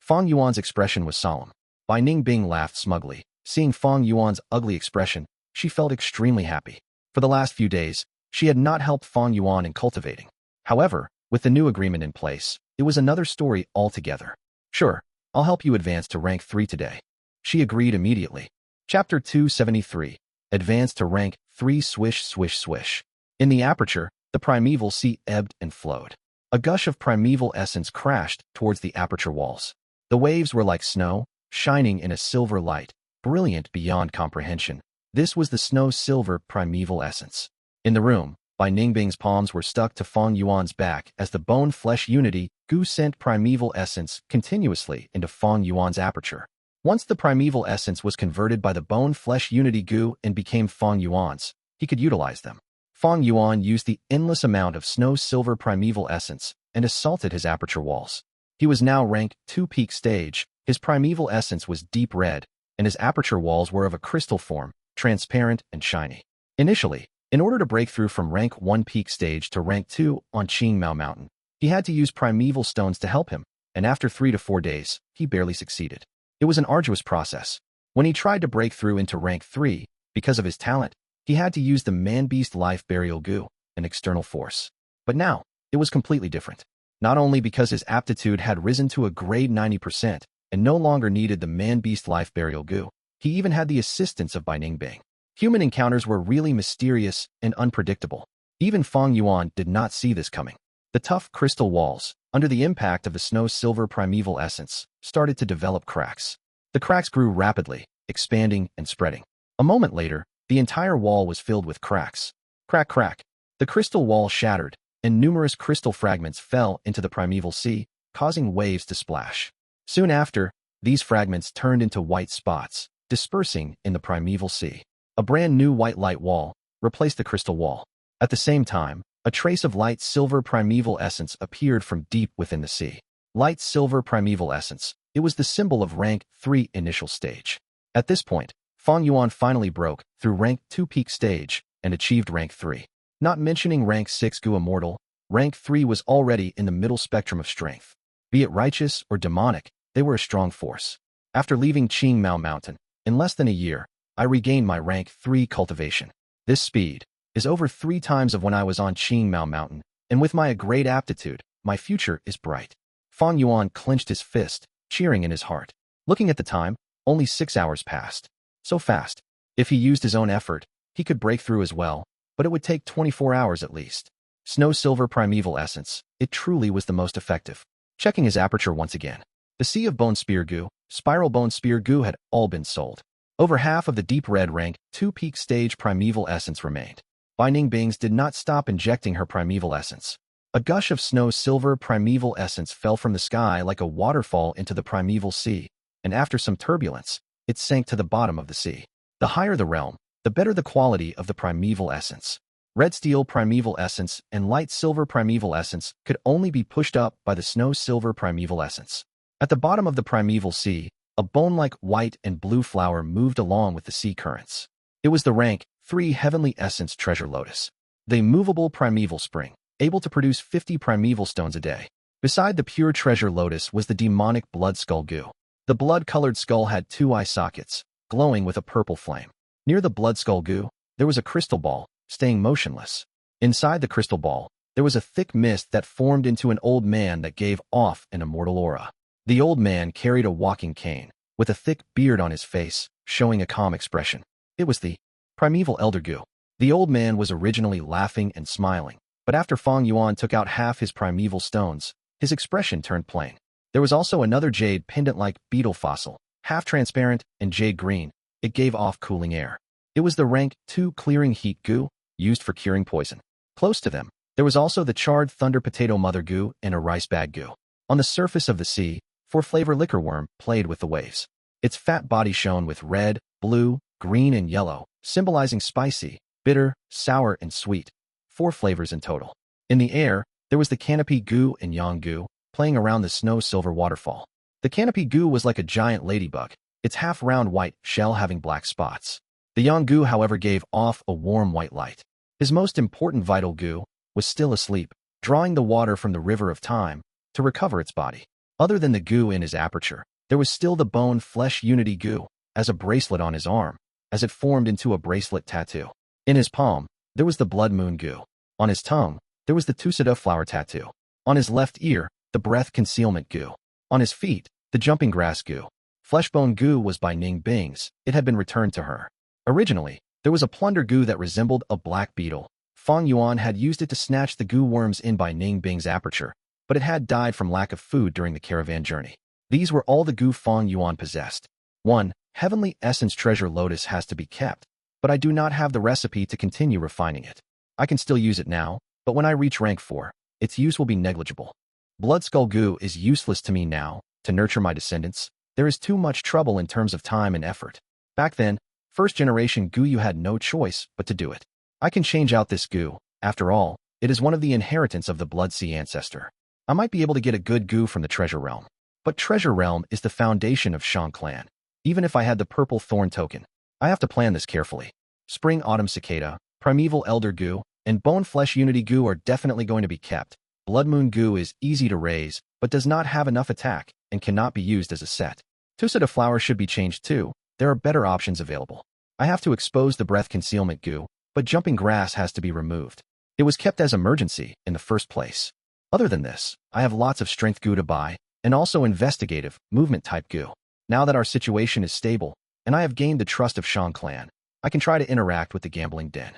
Fang Yuan's expression was solemn. Bai Ningbing laughed smugly. Seeing Fang Yuan's ugly expression, she felt extremely happy. For the last few days, she had not helped Fang Yuan in cultivating. However, with the new agreement in place, it was another story altogether. Sure, I'll help you advance to rank 3 today. She agreed immediately. Chapter 273. Advance to rank 3. Swish, swish, swish. In the aperture, the primeval sea ebbed and flowed. A gush of primeval essence crashed towards the aperture walls. The waves were like snow, shining in a silver light, brilliant beyond comprehension. This was the snow-silver primeval essence. In the room, Bai Ningbing's palms were stuck to Fang Yuan's back as the bone-flesh unity Gu sent primeval essence continuously into Fang Yuan's aperture. Once the primeval essence was converted by the bone-flesh unity Gu and became Fang Yuan's, he could utilize them. Fang Yuan used the endless amount of snow-silver primeval essence and assaulted his aperture walls. He was now ranked 2 peak stage. His primeval essence was deep red, and his aperture walls were of a crystal form, transparent and shiny. Initially, in order to break through from rank 1 peak stage to rank 2 on Qingmao Mountain, he had to use primeval stones to help him, and after 3 to 4 days, he barely succeeded. It was an arduous process. When he tried to break through into rank 3, because of his talent, he had to use the man-beast life burial Gu, an external force. But now, it was completely different. Not only because his aptitude had risen to a grade 90% and no longer needed the man-beast life burial Gu, he even had the assistance of Bai Ningbing. Human encounters were really mysterious and unpredictable. Even Fang Yuan did not see this coming. The tough crystal walls, under the impact of the snow-silver primeval essence, started to develop cracks. The cracks grew rapidly, expanding and spreading. A moment later, the entire wall was filled with cracks. Crack, crack. The crystal wall shattered, and numerous crystal fragments fell into the primeval sea, causing waves to splash. Soon after, these fragments turned into white spots, dispersing in the primeval sea. A brand new white light wall replaced the crystal wall. At the same time, a trace of light silver primeval essence appeared from deep within the sea. Light silver primeval essence. It was the symbol of rank 3 initial stage. At this point, Fang Yuan finally broke through rank 2 peak stage and achieved rank 3. Not mentioning rank 6 Gu immortal, rank 3 was already in the middle spectrum of strength. Be it righteous or demonic, they were a strong force. After leaving Qingmao Mountain, in less than a year, I regained my rank 3 cultivation. This speed is over 3 times of when I was on Qingmao Mountain, and with my great aptitude, my future is bright. Fang Yuan clenched his fist, cheering in his heart. Looking at the time, only 6 hours passed. So fast. If he used his own effort, he could break through as well, but it would take 24 hours at least. Snow-silver primeval essence. It truly was the most effective. Checking his aperture once again. The Sea of Bone Spear Gu, Spiral Bone Spear Gu had all been sold. Over half of the deep red rank 2 peak stage primeval essence remained. Bai Ningbing did not stop injecting her primeval essence. A gush of snow-silver primeval essence fell from the sky like a waterfall into the primeval sea, and after some turbulence, it sank to the bottom of the sea. The higher the realm, the better the quality of the primeval essence. Red steel primeval essence and light silver primeval essence could only be pushed up by the snow-silver primeval essence. At the bottom of the primeval sea, A bone-like white and blue flower moved along with the sea currents. It was the rank 3 heavenly essence treasure lotus, the movable primeval spring, able to produce 50 primeval stones a day. Beside the pure treasure lotus was the demonic blood skull Gu. The blood-colored skull had 2 eye sockets, glowing with a purple flame. Near the blood skull Gu, there was a crystal ball, staying motionless. Inside the crystal ball, there was a thick mist that formed into an old man that gave off an immortal aura. The old man carried a walking cane, with a thick beard on his face, showing a calm expression. It was the primeval elder Gu. The old man was originally laughing and smiling, but after Fang Yuan took out half his primeval stones, his expression turned plain. There was also another jade pendant-like beetle fossil, half transparent and jade green. It gave off cooling air. It was the rank 2 clearing heat Gu, used for curing poison. Close to them, there was also the charred thunder potato mother Gu and a rice bag Gu. On the surface of the sea, 4-flavor liquor worm played with the waves. Its fat body shone with red, blue, green, and yellow, symbolizing spicy, bitter, sour, and sweet. 4 flavors in total. In the air, there was the canopy Gu and yang Gu, playing around the snow-silver waterfall. The canopy Gu was like a giant ladybug, its half-round white shell having black spots. The yang Gu, however, gave off a warm white light. His most important vital Gu was still asleep, drawing the water from the river of time to recover its body. Other than the Gu in his aperture, there was still the bone-flesh unity Gu, as a bracelet on his arm, as it formed into a bracelet tattoo. In his palm, there was the blood moon Gu. On his tongue, there was the Tusada flower tattoo. On his left ear, the breath concealment Gu. On his feet, the jumping grass Gu. Fleshbone Gu was by Ning Bing's. It had been returned to her. Originally, there was a plunder Gu that resembled a black beetle. Fang Yuan had used it to snatch the Gu worms in by Ning Bing's aperture, but it had died from lack of food during the caravan journey. These were all the Gu Fang Yuan possessed. 1. Heavenly Essence Treasure Lotus has to be kept, but I do not have the recipe to continue refining it. I can still use it now, but when I reach rank 4, its use will be negligible. Blood Skull Gu is useless to me now. To nurture my descendants, there is too much trouble in terms of time and effort. Back then, first generation Gu, you had no choice but to do it. I can change out this Gu. After all, it is one of the inheritance of the Blood Sea ancestor. I might be able to get a good Gu from the Treasure Realm. But Treasure Realm is the foundation of Shang clan. Even if I had the purple Thorn token, I have to plan this carefully. Spring Autumn Cicada, Primeval Elder Gu, and Bone Flesh Unity Gu are definitely going to be kept. Blood Moon Gu is easy to raise, but does not have enough attack, and cannot be used as a set. Tusada flower should be changed too. There are better options available. I have to expose the breath concealment Gu, but jumping grass has to be removed. It was kept as emergency in the first place. Other than this, I have lots of strength Gu to buy, and also investigative, movement type Gu. Now that our situation is stable, and I have gained the trust of Shang clan, I can try to interact with the gambling den.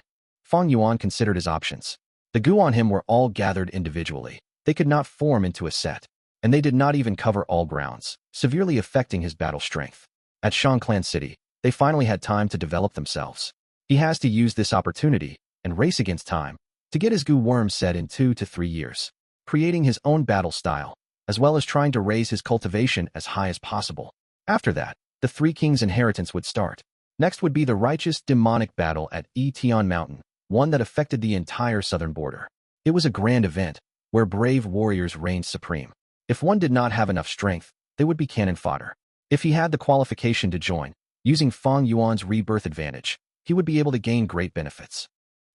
Fang Yuan considered his options. The Gu on him were all gathered individually. They could not form into a set, and they did not even cover all grounds, severely affecting his battle strength. At Shang clan city, they finally had time to develop themselves. He has to use this opportunity and race against time to get his Gu worm set in 2 to 3 years, creating his own battle style, as well as trying to raise his cultivation as high as possible. After that, the 3 kings' inheritance would start. Next would be the righteous demonic battle at Tian Mountain, one that affected the entire southern border. It was a grand event, where brave warriors reigned supreme. If one did not have enough strength, they would be cannon fodder. If he had the qualification to join, using Fang Yuan's rebirth advantage, he would be able to gain great benefits.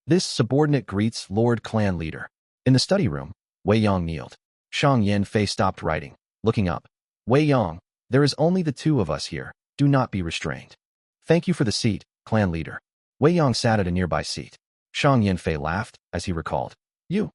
This subordinate greets Lord Clan Leader. In the study room, Wei Yang kneeled. Shang Yanfei stopped writing, looking up. Wei Yang, there is only the 2 of us here. Do not be restrained. Thank you for the seat, Clan Leader. Wei Yang sat at a nearby seat. Shang Yanfei laughed as he recalled. You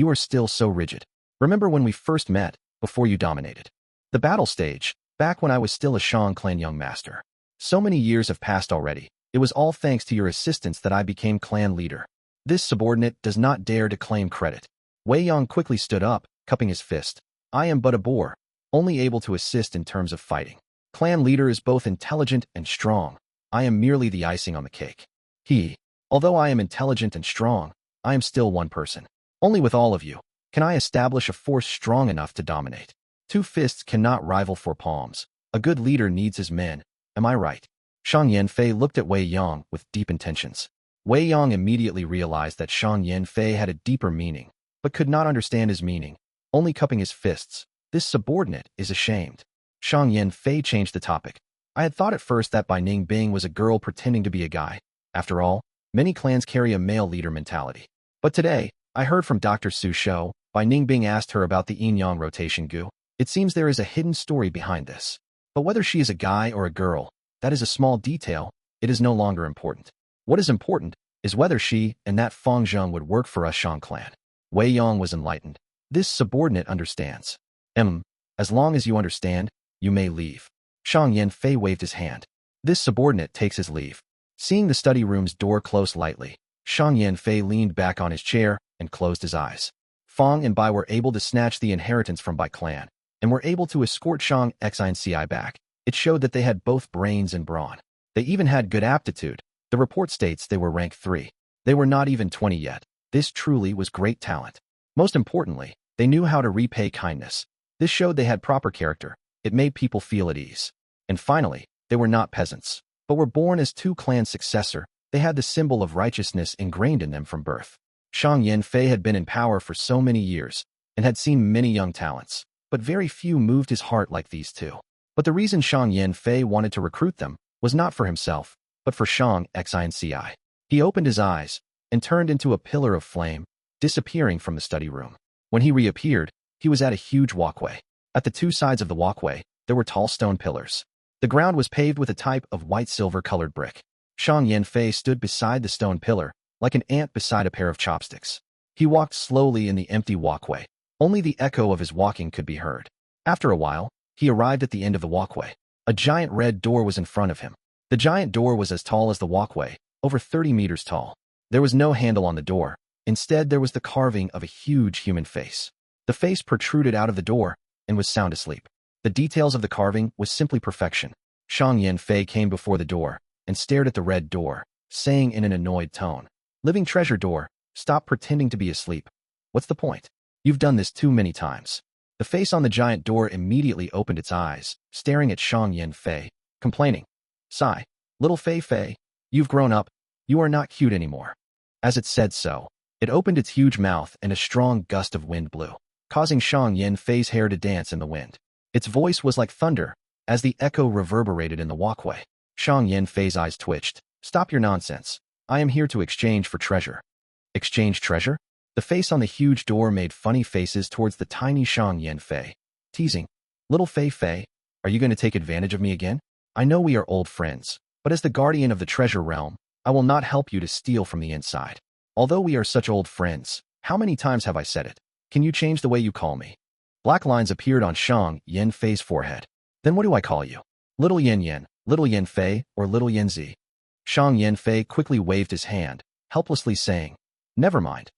are still so rigid. Remember when we first met, before you dominated the battle stage, back when I was still a Shang clan young master. So many years have passed already. It was all thanks to your assistance that I became clan leader. This subordinate does not dare to claim credit. Wei Yang quickly stood up, cupping his fist. I am but a boor, only able to assist in terms of fighting. Clan leader is both intelligent and strong. I am merely the icing on the cake. Although I am intelligent and strong, I am still one person. Only with all of you can I establish a force strong enough to dominate. 2 fists cannot rival 4 palms. A good leader needs his men. Am I right? Shang Yanfei looked at Wei Yang with deep intentions. Wei Yang immediately realized that Shang Yanfei had a deeper meaning, but could not understand his meaning, only cupping his fists. This subordinate is ashamed. Shang Yanfei changed the topic. I had thought at first that Bai Ningbing was a girl pretending to be a guy. After all, many clans carry a male leader mentality. But today, I heard from Dr. Su Shou. Bai Ningbing asked her about the yin-yang rotation Gu. It seems there is a hidden story behind this. But whether she is a guy or a girl, that is a small detail. It is no longer important. What is important is whether she and that Fang Zheng would work for us Shang clan. Wei Yong was enlightened. This subordinate understands. As long as you understand, you may leave. Shang Yanfei waved his hand. This subordinate takes his leave. Seeing the study room's door close lightly, Shang Yanfei leaned back on his chair and closed his eyes. Fang and Bai were able to snatch the inheritance from Bai clan, and were able to escort Shang Xinci back. It showed that they had both brains and brawn. They even had good aptitude. The report states they were rank 3. They were not even 20 yet. This truly was great talent. Most importantly, they knew how to repay kindness. This showed they had proper character. It made people feel at ease. And finally, they were not peasants, but were born as 2 clan successor. They had the symbol of righteousness ingrained in them from birth. Shang Yanfei had been in power for so many years and had seen many young talents, but very few moved his heart like these 2. But the reason Shang Yanfei wanted to recruit them was not for himself, but for Shang Xinci. He opened his eyes and turned into a pillar of flame, disappearing from the study room. When he reappeared, he was at a huge walkway. At the 2 sides of the walkway, there were tall stone pillars. The ground was paved with a type of white-silver-colored brick. Shang Yanfei stood beside the stone pillar, like an ant beside a pair of chopsticks. He walked slowly in the empty walkway. Only the echo of his walking could be heard. After a while, he arrived at the end of the walkway. A giant red door was in front of him. The giant door was as tall as the walkway, over 30 meters tall. There was no handle on the door. Instead, there was the carving of a huge human face. The face protruded out of the door and was sound asleep. The details of the carving was simply perfection. Shang Yanfei came before the door and stared at the red door, saying in an annoyed tone, "Living treasure door, stop pretending to be asleep. What's the point? You've done this too many times." The face on the giant door immediately opened its eyes, staring at Shang Yanfei, complaining, "Sigh, little Fei Fei, you've grown up. You are not cute anymore." As it said so, it opened its huge mouth and a strong gust of wind blew, causing Shang Yanfei's hair to dance in the wind. Its voice was like thunder, as the echo reverberated in the walkway. Shang Yanfei's eyes twitched. "Stop your nonsense. I am here to exchange for treasure." "Exchange treasure?" The face on the huge door made funny faces towards the tiny Shang Yanfei, teasing, "Little Fei Fei, are you going to take advantage of me again? I know we are old friends, but as the guardian of the treasure realm, I will not help you to steal from the inside. Although we are such old friends, how many times have I said it? Can you change the way you call me?" Black lines appeared on Shang Yanfei's forehead. "Then what do I call you? Little Yan Yan, Little Yanfei, or Little Yanzi?" Shang Yanfei quickly waved his hand, helplessly saying, Never mind.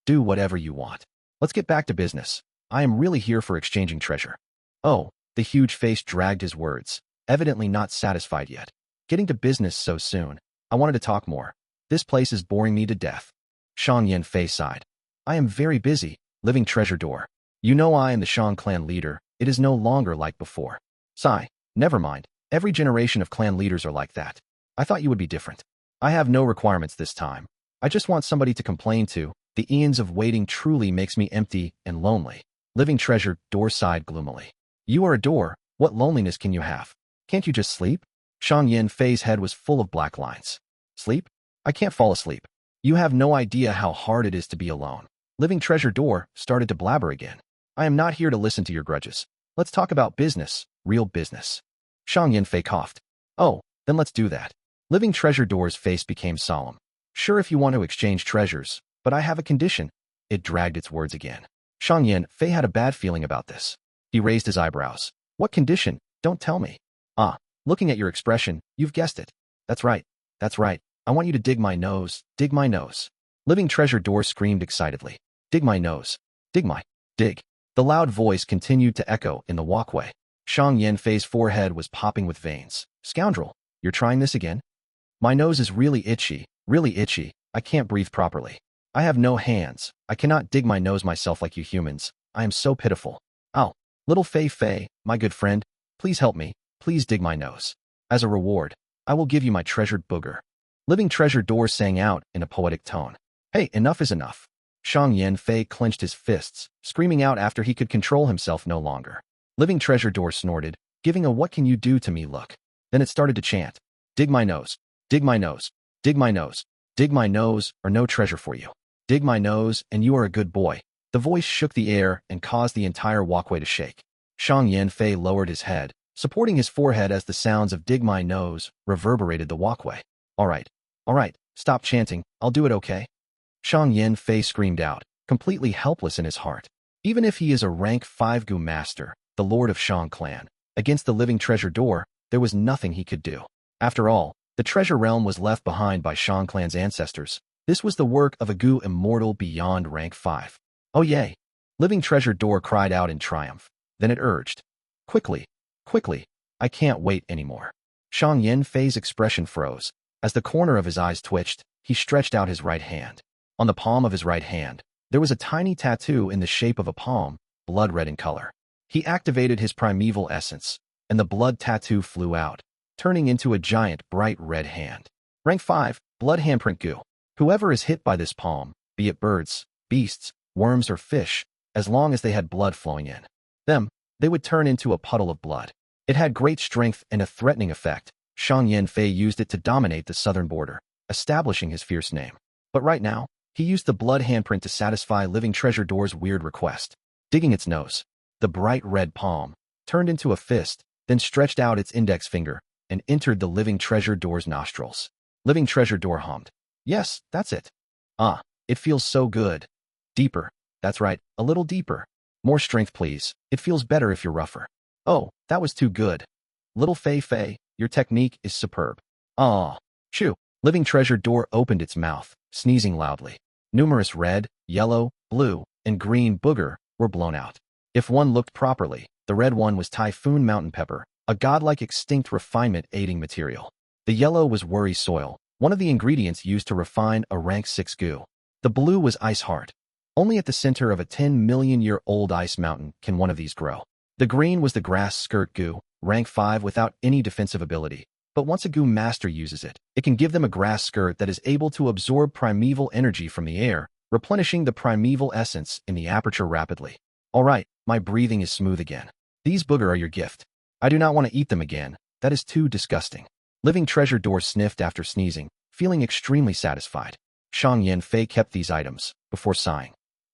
Do whatever you want. Let's get back to business. I am really here for exchanging treasure." "Oh," the huge face dragged his words, evidently not satisfied yet. "Getting to business so soon. I wanted to talk more. This place is boring me to death." Shang Yanfei sighed. "I am very busy, living treasure door. You know I am the Shang clan leader. It is no longer like before." "Sigh, never mind. Every generation of clan leaders are like that. I thought you would be different. I have no requirements this time. I just want somebody to complain to. The eons of waiting truly makes me empty and lonely." Living treasure door sighed gloomily. "You are a door. What loneliness can you have? Can't you just sleep?" Shang Yanfei's head was full of black lines. "Sleep? I can't fall asleep. You have no idea how hard it is to be alone." Living treasure door started to blabber again. "I am not here to listen to your grudges. Let's talk about business, real business." Shang Yanfei coughed. "Oh, then let's do that." Living treasure door's face became solemn. "Sure, if you want to exchange treasures, but I have a condition." It dragged its words again. Shang Yanfei had a bad feeling about this. He raised his eyebrows. "What condition? Don't tell me." "Ah, looking at your expression, you've guessed it. That's right. I want you to dig my nose, dig my nose." Living treasure door screamed excitedly. "Dig my nose. Dig." The loud voice continued to echo in the walkway. Shang Yanfei's forehead was popping with veins. "Scoundrel, you're trying this again?" "My nose is really itchy. I can't breathe properly. I have no hands. I cannot dig my nose myself like you humans. I am so pitiful. Ow, little Fei Fei, my good friend, please help me. Please dig my nose. As a reward, I will give you my treasured booger." Living treasure door sang out in a poetic tone. "Hey, enough is enough." Shang Yanfei clenched his fists, screaming out after he could control himself no longer. Living treasure door snorted, giving a what can you do to me look. Then it started to chant. Dig my nose. Dig my nose. Dig my nose. Dig my nose, or no treasure for you. Dig my nose, and you are a good boy. The voice shook the air and caused the entire walkway to shake. Shang Yanfei lowered his head, supporting his forehead as the sounds of dig my nose reverberated the walkway. All right, stop chanting, I'll do it okay? Shang Yanfei screamed out, completely helpless in his heart. Even if he is a rank 5 Gu master, the lord of Shang clan, against the living treasure door, there was nothing he could do. After all, the treasure realm was left behind by Shang clan's ancestors. This was the work of a Gu immortal beyond rank 5. Oh yay! Living treasure door cried out in triumph. Then it urged. Quickly, quickly, I can't wait anymore. Shang Yanfei's expression froze. As the corner of his eyes twitched, he stretched out his right hand. On the palm of his right hand, there was a tiny tattoo in the shape of a palm, blood red in color. He activated his primeval essence, and the blood tattoo flew out, turning into a giant bright red hand. Rank 5, blood handprint Gu. Whoever is hit by this palm, be it birds, beasts, worms or fish, as long as they had blood flowing in them, they would turn into a puddle of blood. It had great strength and a threatening effect. Shang Yanfei used it to dominate the southern border, establishing his fierce name. But right now, he used the blood handprint to satisfy Living Treasure Door's weird request. Digging its nose, the bright red palm turned into a fist, then stretched out its index finger and entered the Living Treasure Door's nostrils. Living Treasure Door hummed. Yes, that's it. Ah, it feels so good. Deeper. That's right, a little deeper. More strength, please. It feels better if you're rougher. Oh, that was too good. Little Fei, your technique is superb. Ah, chew. Living Treasure Door opened its mouth, sneezing loudly. Numerous red, yellow, blue, and green booger were blown out. If one looked properly, the red one was Typhoon Mountain Pepper, a godlike extinct refinement aiding material. The yellow was Worry Soil, one of the ingredients used to refine a rank 6 Gu. The blue was Ice Heart. Only at the center of a 10-million-year-old ice mountain can one of these grow. The green was the Grass Skirt Gu, rank 5 without any defensive ability. But once a Gu master uses it, it can give them a grass skirt that is able to absorb primeval energy from the air, replenishing the primeval essence in the aperture rapidly. All right, my breathing is smooth again. These booger are your gift. I do not want to eat them again. That is too disgusting. Living Treasure Door sniffed after sneezing, feeling extremely satisfied. Shang Yanfei kept these items, before sighing.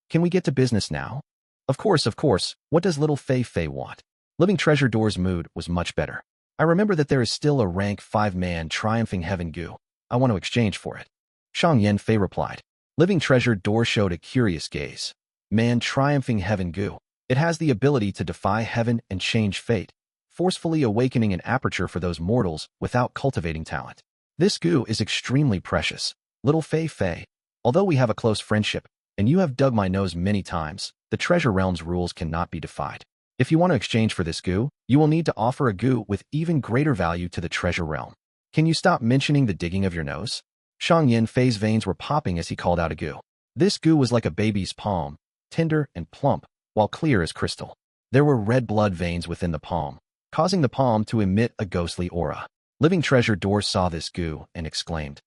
Can we get to business now? Of course. What does little Fei want? Living Treasure Door's mood was much better. I remember that there is still a rank 5-man triumphing heaven Gu. I want to exchange for it. Shang Yanfei replied. Living Treasure Door showed a curious gaze. Man triumphing heaven Gu. It has the ability to defy heaven and change fate, forcefully awakening an aperture for those mortals without cultivating talent. This Gu is extremely precious. Little Fei, although we have a close friendship, and you have dug my nose many times, the treasure realm's rules cannot be defied. If you want to exchange for this Gu, you will need to offer a Gu with even greater value to the treasure realm. Can you stop mentioning the digging of your nose? Shang Yanfei's veins were popping as he called out a Gu. This Gu was like a baby's palm, tender and plump, while clear as crystal. There were red blood veins within the palm, causing the palm to emit a ghostly aura. Living Treasure Door saw this Gu and exclaimed,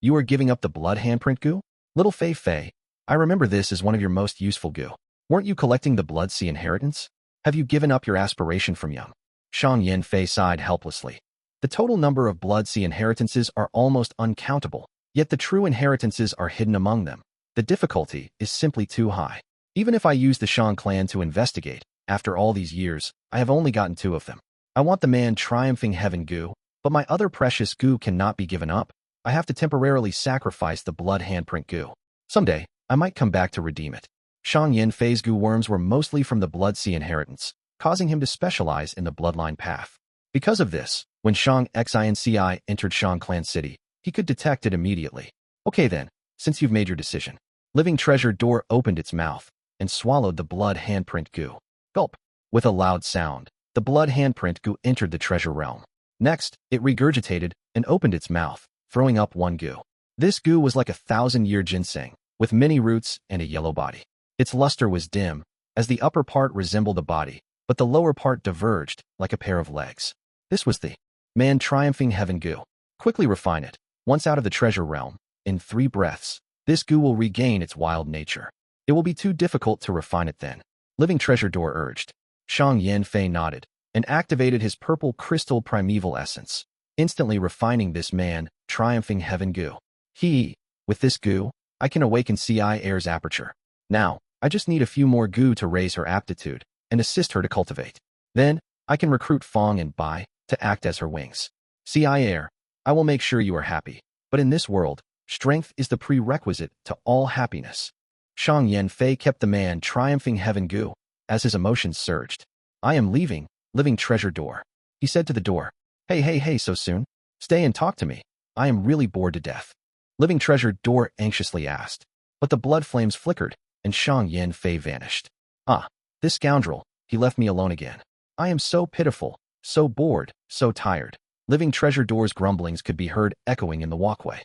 you are giving up the blood handprint Gu? Little Fei, I remember this as one of your most useful Gu. Weren't you collecting the Blood Sea inheritance? Have you given up your aspiration from young? Shang Yanfei sighed helplessly. The total number of Blood Sea inheritances are almost uncountable, yet the true inheritances are hidden among them. The difficulty is simply too high. Even if I use the Shang clan to investigate, after all these years, I have only gotten 2 of them. I want the man triumphing heaven Gu, but my other precious Gu cannot be given up. I have to temporarily sacrifice the blood handprint Gu. Someday, I might come back to redeem it. Shang Yanfei's Gu worms were mostly from the Blood Sea inheritance, causing him to specialize in the bloodline path. Because of this, when Shang Xinci entered Shang Clan City, he could detect it immediately. Okay then, since you've made your decision. Living Treasure Door opened its mouth and swallowed the blood handprint Gu. Gulp. With a loud sound, the blood handprint Gu entered the treasure realm. Next, it regurgitated and opened its mouth, throwing up 1 Gu. This Gu was like a 1,000-year ginseng, with many roots and a yellow body. Its luster was dim, as the upper part resembled a body, but the lower part diverged, like a pair of legs. This was the man triumphing heaven Gu. Quickly refine it. Once out of the treasure realm, in 3 breaths, this Gu will regain its wild nature. It will be too difficult to refine it then. Living Treasure Door urged. Shang Yanfei nodded and activated his purple crystal primeval essence, instantly refining this man, triumphing heaven Gu. With this Gu, I can awaken Ci Air's aperture. Now, I just need a few more Gu to raise her aptitude and assist her to cultivate. Then, I can recruit Fang and Bai to act as her wings. Ci Air, I will make sure you are happy. But in this world, strength is the prerequisite to all happiness. Shang Yanfei kept the man triumphing heaven Gu as his emotions surged. I am leaving, living treasure door. He said to the door. Hey, so soon? Stay and talk to me. I am really bored to death. Living treasure door anxiously asked. But the blood flames flickered, and Shang Yanfei vanished. This scoundrel, he left me alone again. I am so pitiful, so bored, so tired. Living treasure door's grumblings could be heard echoing in the walkway.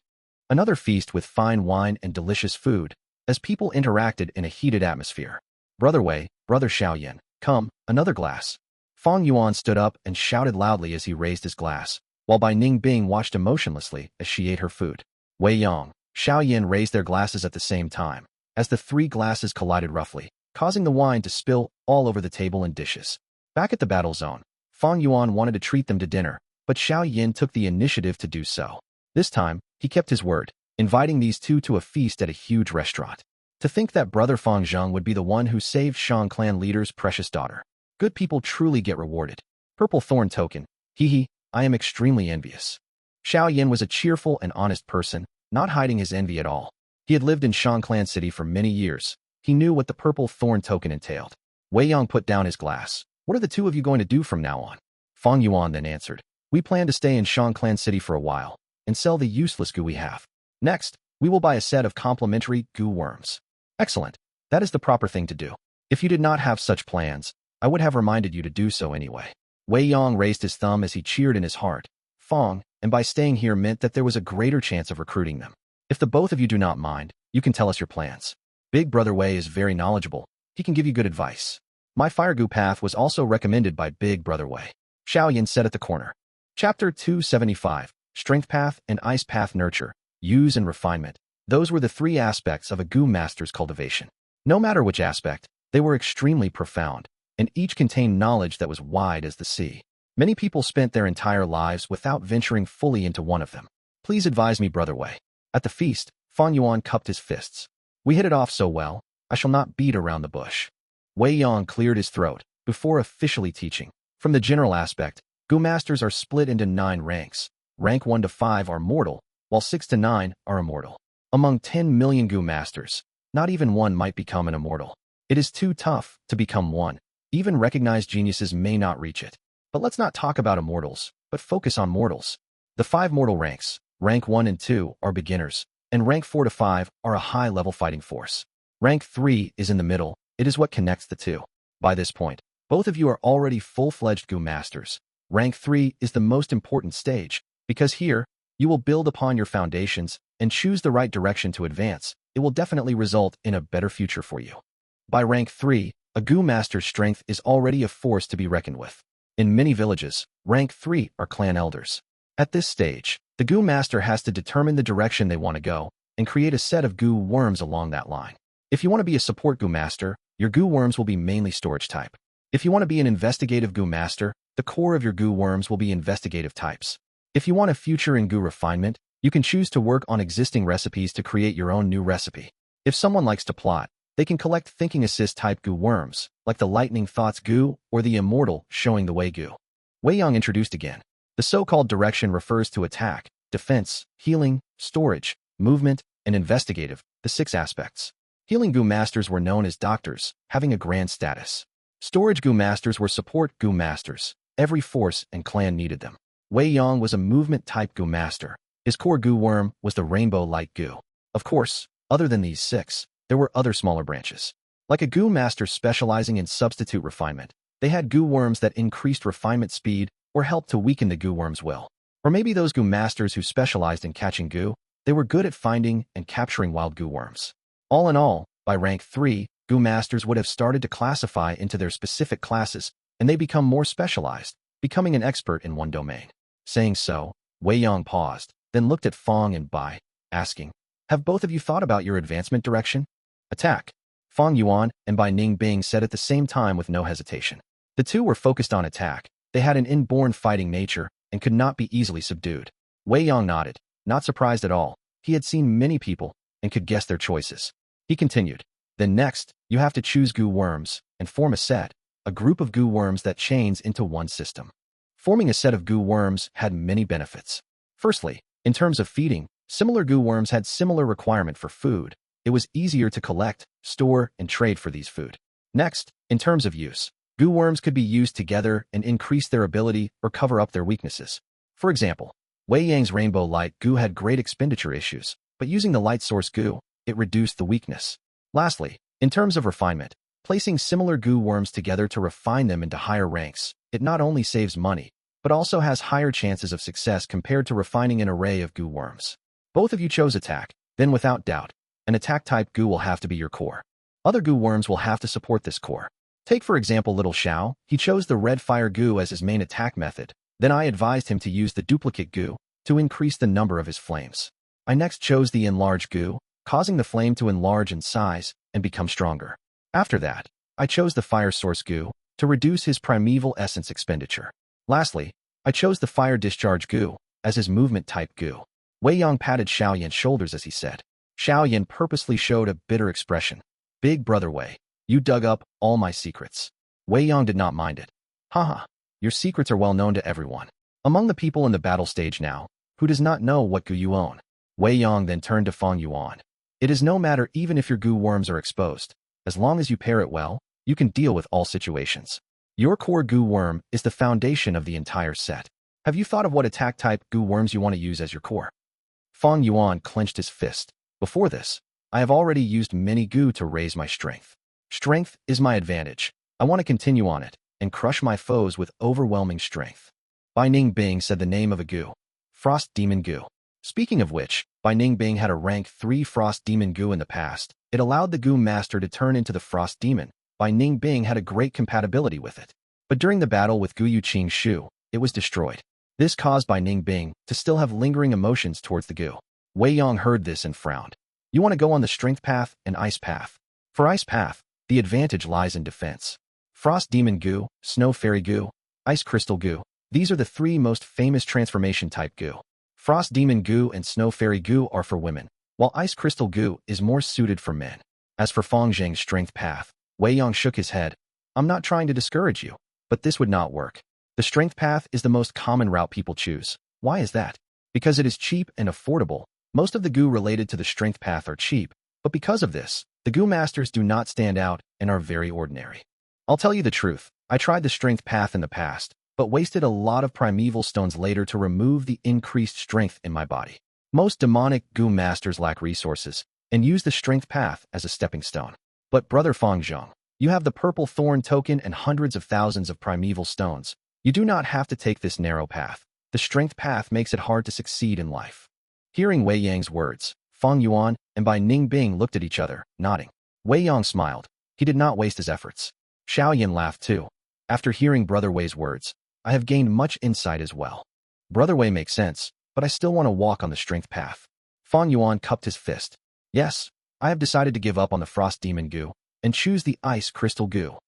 Another feast with fine wine and delicious food, as people interacted in a heated atmosphere. Brother Wei, Brother Xiaoyan, come, another glass. Fang Yuan stood up and shouted loudly as he raised his glass, while Bai Ningbing watched emotionlessly as she ate her food. Wei Yang, Xiaoyan raised their glasses at the same time, as the three glasses collided roughly, causing the wine to spill all over the table and dishes. Back at the battle zone, Fang Yuan wanted to treat them to dinner, but Xiaoyan took the initiative to do so. This time, he kept his word, inviting these two to a feast at a huge restaurant. To think that Brother Fang Zheng would be the one who saved Shang clan leader's precious daughter. Good people truly get rewarded. Purple Thorn token. I am extremely envious. Xiaoyan was a cheerful and honest person, not hiding his envy at all. He had lived in Shang clan city for many years. He knew what the purple thorn token entailed. Wei Yang put down his glass. What are the two of you going to do from now on? Fang Yuan then answered. We plan to stay in Shang clan city for a while and sell the useless Gu we have. Next, we will buy a set of complimentary Gu worms. Excellent. That is the proper thing to do. If you did not have such plans, I would have reminded you to do so anyway. Wei Yang raised his thumb as he cheered in his heart. Fang, and by staying here meant that there was a greater chance of recruiting them. If the both of you do not mind, you can tell us your plans. Big Brother Wei is very knowledgeable. He can give you good advice. My Fire Gu path was also recommended by Big Brother Wei. Xiaoyan said at the corner. Chapter 275, Strength Path and Ice Path Nurture, Use and Refinement. Those were the three aspects of a Gu master's cultivation. No matter which aspect, they were extremely profound, and each contained knowledge that was wide as the sea. Many people spent their entire lives without venturing fully into one of them. Please advise me, Brother Wei. At the feast, Fang Yuan cupped his fists. We hit it off so well, I shall not beat around the bush. Wei Yang cleared his throat before officially teaching. From the general aspect, Gu masters are split into 9 ranks. Rank 1 to 5 are mortal, while 6 to 9 are immortal. Among 10 million Gu masters, not even one might become an immortal. It is too tough to become one. Even recognized geniuses may not reach it. But let's not talk about immortals, but focus on mortals. The 5 mortal ranks, rank 1 and 2, are beginners, and rank 4 to 5 are a high-level fighting force. Rank 3 is in the middle. It is what connects the two. By this point, both of you are already full-fledged Gu masters. Rank 3 is the most important stage, because here, you will build upon your foundations and choose the right direction to advance. It will definitely result in a better future for you. By rank 3, a Gu master's strength is already a force to be reckoned with. In many villages, rank 3 are clan elders. At this stage, the Gu master has to determine the direction they want to go and create a set of Gu worms along that line. If you want to be a support Gu master, your Gu worms will be mainly storage type. If you want to be an investigative Gu master, the core of your Gu worms will be investigative types. If you want a future in Gu refinement, you can choose to work on existing recipes to create your own new recipe. If someone likes to plot, they can collect thinking assist type Gu worms, like the Lightning Thoughts Gu or the Immortal Showing the Way Gu. Wei Yang introduced again. The so-called direction refers to attack, defense, healing, storage, movement, and investigative, the 6 aspects. Healing Gu masters were known as doctors, having a grand status. Storage Gu masters were support Gu masters. Every force and clan needed them. Wei Yang was a movement-type Gu master. His core Gu worm was the Rainbow Light Gu. Of course, other than these 6, there were other smaller branches. Like a Gu master specializing in substitute refinement, they had Gu worms that increased refinement speed or helped to weaken the Gu worm's will. Or maybe those Gu masters who specialized in catching Gu, they were good at finding and capturing wild Gu worms. All in all, by rank 3, Gu masters would have started to classify into their specific classes, and they become more specialized, becoming an expert in one domain. Saying so, Wei Yang paused, then looked at Fang and Bai, asking, have both of you thought about your advancement direction? Attack. Fang Yuan and Bai Ningbing said at the same time with no hesitation. The two were focused on attack. They had an inborn fighting nature and could not be easily subdued. Wei Yang nodded, not surprised at all. He had seen many people and could guess their choices. He continued, then next, you have to choose Gu worms and form a set, a group of Gu worms that chains into one system. Forming a set of Gu worms had many benefits. Firstly, in terms of feeding, similar Gu worms had similar requirement for food. It was easier to collect, store, and trade for these food. Next, in terms of use, Gu worms could be used together and increase their ability or cover up their weaknesses. For example, Wei Yang's Rainbow Light Gu had great expenditure issues, but using the Light Source Gu, it reduced the weakness. Lastly, in terms of refinement, placing similar Gu worms together to refine them into higher ranks, it not only saves money, but also has higher chances of success compared to refining an array of Gu worms. Both of you chose attack, then without doubt, an attack-type Gu will have to be your core. Other Gu worms will have to support this core. Take for example little Xiao, he chose the Red Fire Gu as his main attack method, then I advised him to use the duplicate Gu to increase the number of his flames. I next chose the Enlarge Gu, causing the flame to enlarge in size and become stronger. After that, I chose the Fire Source Gu to reduce his primeval essence expenditure. Lastly, I chose the Fire Discharge Gu as his movement-type Gu. Wei Yang patted Xiaoyan's shoulders as he said. Xiaoyan purposely showed a bitter expression. Big brother Wei, you dug up all my secrets. Wei Yang did not mind it. Haha, your secrets are well known to everyone. Among the people in the battle stage now, who does not know what Gu you own? Wei Yang then turned to Fang Yuan. It is no matter even if your Gu worms are exposed. As long as you pair it well, you can deal with all situations. Your core Gu worm is the foundation of the entire set. Have you thought of what attack-type Gu worms you want to use as your core? Fang Yuan clenched his fist. Before this, I have already used many Gu to raise my strength. Strength is my advantage. I want to continue on it and crush my foes with overwhelming strength. Bai Ning Bing said the name of a Gu. Frost Demon Gu. Speaking of which, Bai Ning Bing had a rank 3 Frost Demon Gu in the past. It allowed the Gu Master to turn into the Frost Demon. Bai Ning Bing had a great compatibility with it. But during the battle with Gu Yuqing Shu, it was destroyed. This caused Bai Ning Bing to still have lingering emotions towards the Gu. Wei Yang heard this and frowned. You want to go on the Strength Path and Ice Path. For Ice Path, the advantage lies in defense. Frost Demon Gu, Snow Fairy Gu, Ice Crystal Gu. These are the three most famous transformation-type Gu. Frost Demon Gu and Snow Fairy Gu are for women, while Ice Crystal Gu is more suited for men. As for Fang Zheng's Strength Path, Wei Yang shook his head. I'm not trying to discourage you, but this would not work. The Strength Path is the most common route people choose. Why is that? Because it is cheap and affordable. Most of the Gu related to the Strength Path are cheap, but because of this, the Gu Masters do not stand out and are very ordinary. I'll tell you the truth, I tried the Strength Path in the past, but wasted a lot of primeval stones later to remove the increased strength in my body. Most demonic Gu Masters lack resources and use the Strength Path as a stepping stone. But Brother Fang Zheng, you have the purple Thorn token and hundreds of thousands of primeval stones. You do not have to take this narrow path. The Strength Path makes it hard to succeed in life. Hearing Wei Yang's words, Fang Yuan and Bai Ning Bing looked at each other, nodding. Wei Yang smiled. He did not waste his efforts. Xiaoyan laughed too. After hearing Brother Wei's words, I have gained much insight as well. Brother Wei makes sense, but I still want to walk on the Strength Path. Fang Yuan cupped his fist. Yes, I have decided to give up on the Frost Demon Gu and choose the Ice Crystal Gu.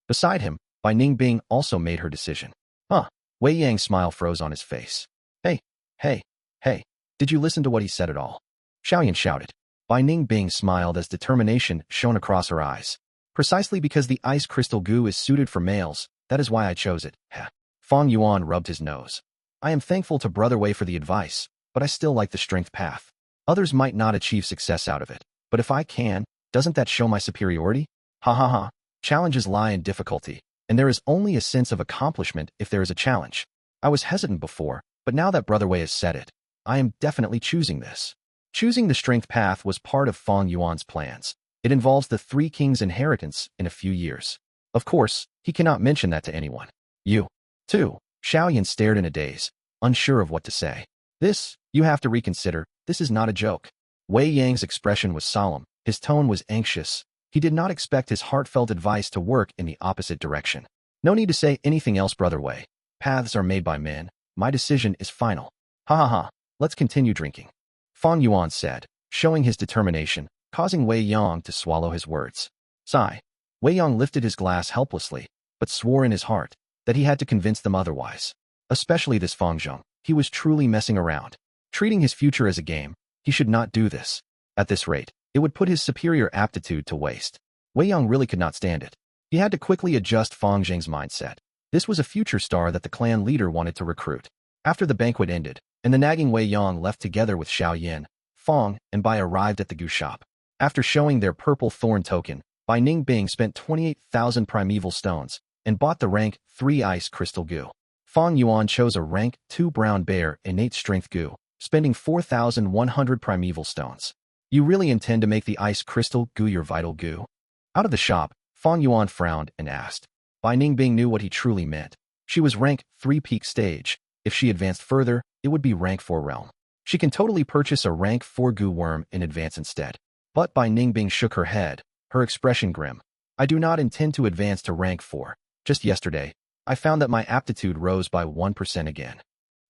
Beside him, Bai Ning Bing also made her decision. Huh. Wei Yang's smile froze on his face. Hey, did you listen to what he said at all? Xiaoyan shouted. Bai Ning Bing smiled as determination shone across her eyes. Precisely because the Ice Crystal Gu is suited for males, that is why I chose it. Heh. Fang Yuan rubbed his nose. I am thankful to Brother Wei for the advice, but I still like the Strength Path. Others might not achieve success out of it, but if I can, doesn't that show my superiority? Ha ha ha. Challenges lie in difficulty, and there is only a sense of accomplishment if there is a challenge. I was hesitant before, but now that Brother Wei has said it, I am definitely choosing this. Choosing the Strength Path was part of Fang Yuan's plans. It involves the Three Kings' inheritance in a few years. Of course, he cannot mention that to anyone. You, too. Xiaoyan stared in a daze, unsure of what to say. This, you have to reconsider, this is not a joke. Wei Yang's expression was solemn, his tone was anxious. He did not expect his heartfelt advice to work in the opposite direction. No need to say anything else, Brother Wei. Paths are made by men. My decision is final. Ha ha ha. Let's continue drinking. Fang Yuan said, showing his determination, causing Wei Yang to swallow his words. Sigh. Wei Yang lifted his glass helplessly. but swore in his heart that he had to convince them otherwise. Especially this Fang Zheng. He was truly messing around. Treating his future as a game, he should not do this. At this rate, it would put his superior aptitude to waste. Wei Yang really could not stand it. He had to quickly adjust Fang Zheng's mindset. This was a future star that the clan leader wanted to recruit. After the banquet ended, and the nagging Wei Yang left together with Xiao Yin, Fang and Bai arrived at the Gu shop. After showing their purple thorn token, Bai Ningbing spent 28,000 primeval stones and bought the rank 3 ice crystal Gu. Fang Yuan chose a rank 2 brown bear innate strength Gu, spending 4,100 primeval stones. You really intend to make the ice crystal Gu your vital Gu? Out of the shop, Fang Yuan frowned and asked. Bai Ningbing knew what he truly meant. She was rank 3 peak stage. If she advanced further, it would be rank 4 realm. She can totally purchase a rank 4 Gu worm in advance instead. But Bai Ningbing shook her head, her expression grim. I do not intend to advance to rank 4. Just yesterday, I found that my aptitude rose by 1% again.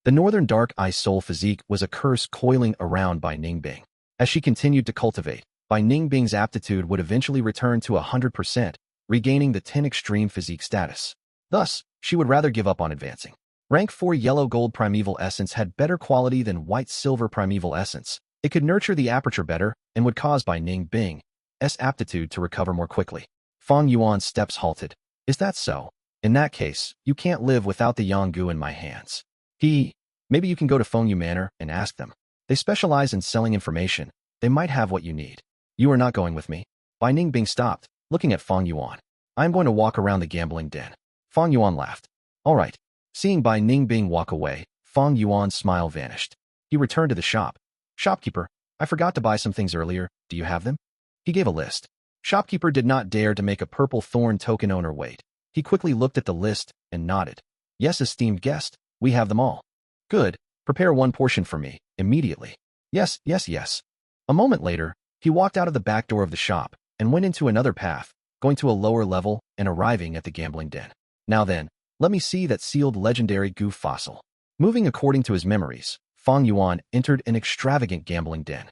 The northern dark ice soul physique was a curse coiling around Bai Ningbing. As she continued to cultivate, Bai Ningbing's aptitude would eventually return to 100%, regaining the 10 extreme physique status. Thus, she would rather give up on advancing. Rank 4 yellow gold primeval essence had better quality than white silver primeval essence. It could nurture the aperture better and would cause Bai Ningbing's aptitude to recover more quickly. Fang Yuan's steps halted. Is that so? In that case, you can't live without the Yang Gu in my hands. Maybe you can go to Feng Yu Manor and ask them. They specialize in selling information. They might have what you need. You are not going with me. Bai Ningbing stopped, looking at Fang Yuan. I am going to walk around the gambling den. Fang Yuan laughed. All right. Seeing Bai Ningbing walk away, Fang Yuan's smile vanished. He returned to the shop. Shopkeeper, I forgot to buy some things earlier. Do you have them? He gave a list. Shopkeeper did not dare to make a purple thorn token owner wait. He quickly looked at the list and nodded. Yes, esteemed guest, we have them all. Good. Prepare 1 portion for me, immediately. Yes. A moment later, he walked out of the back door of the shop and went into another path, going to a lower level and arriving at the gambling den. Now then, let me see that sealed legendary Gu fossil. Moving according to his memories, Fang Yuan entered an extravagant gambling den.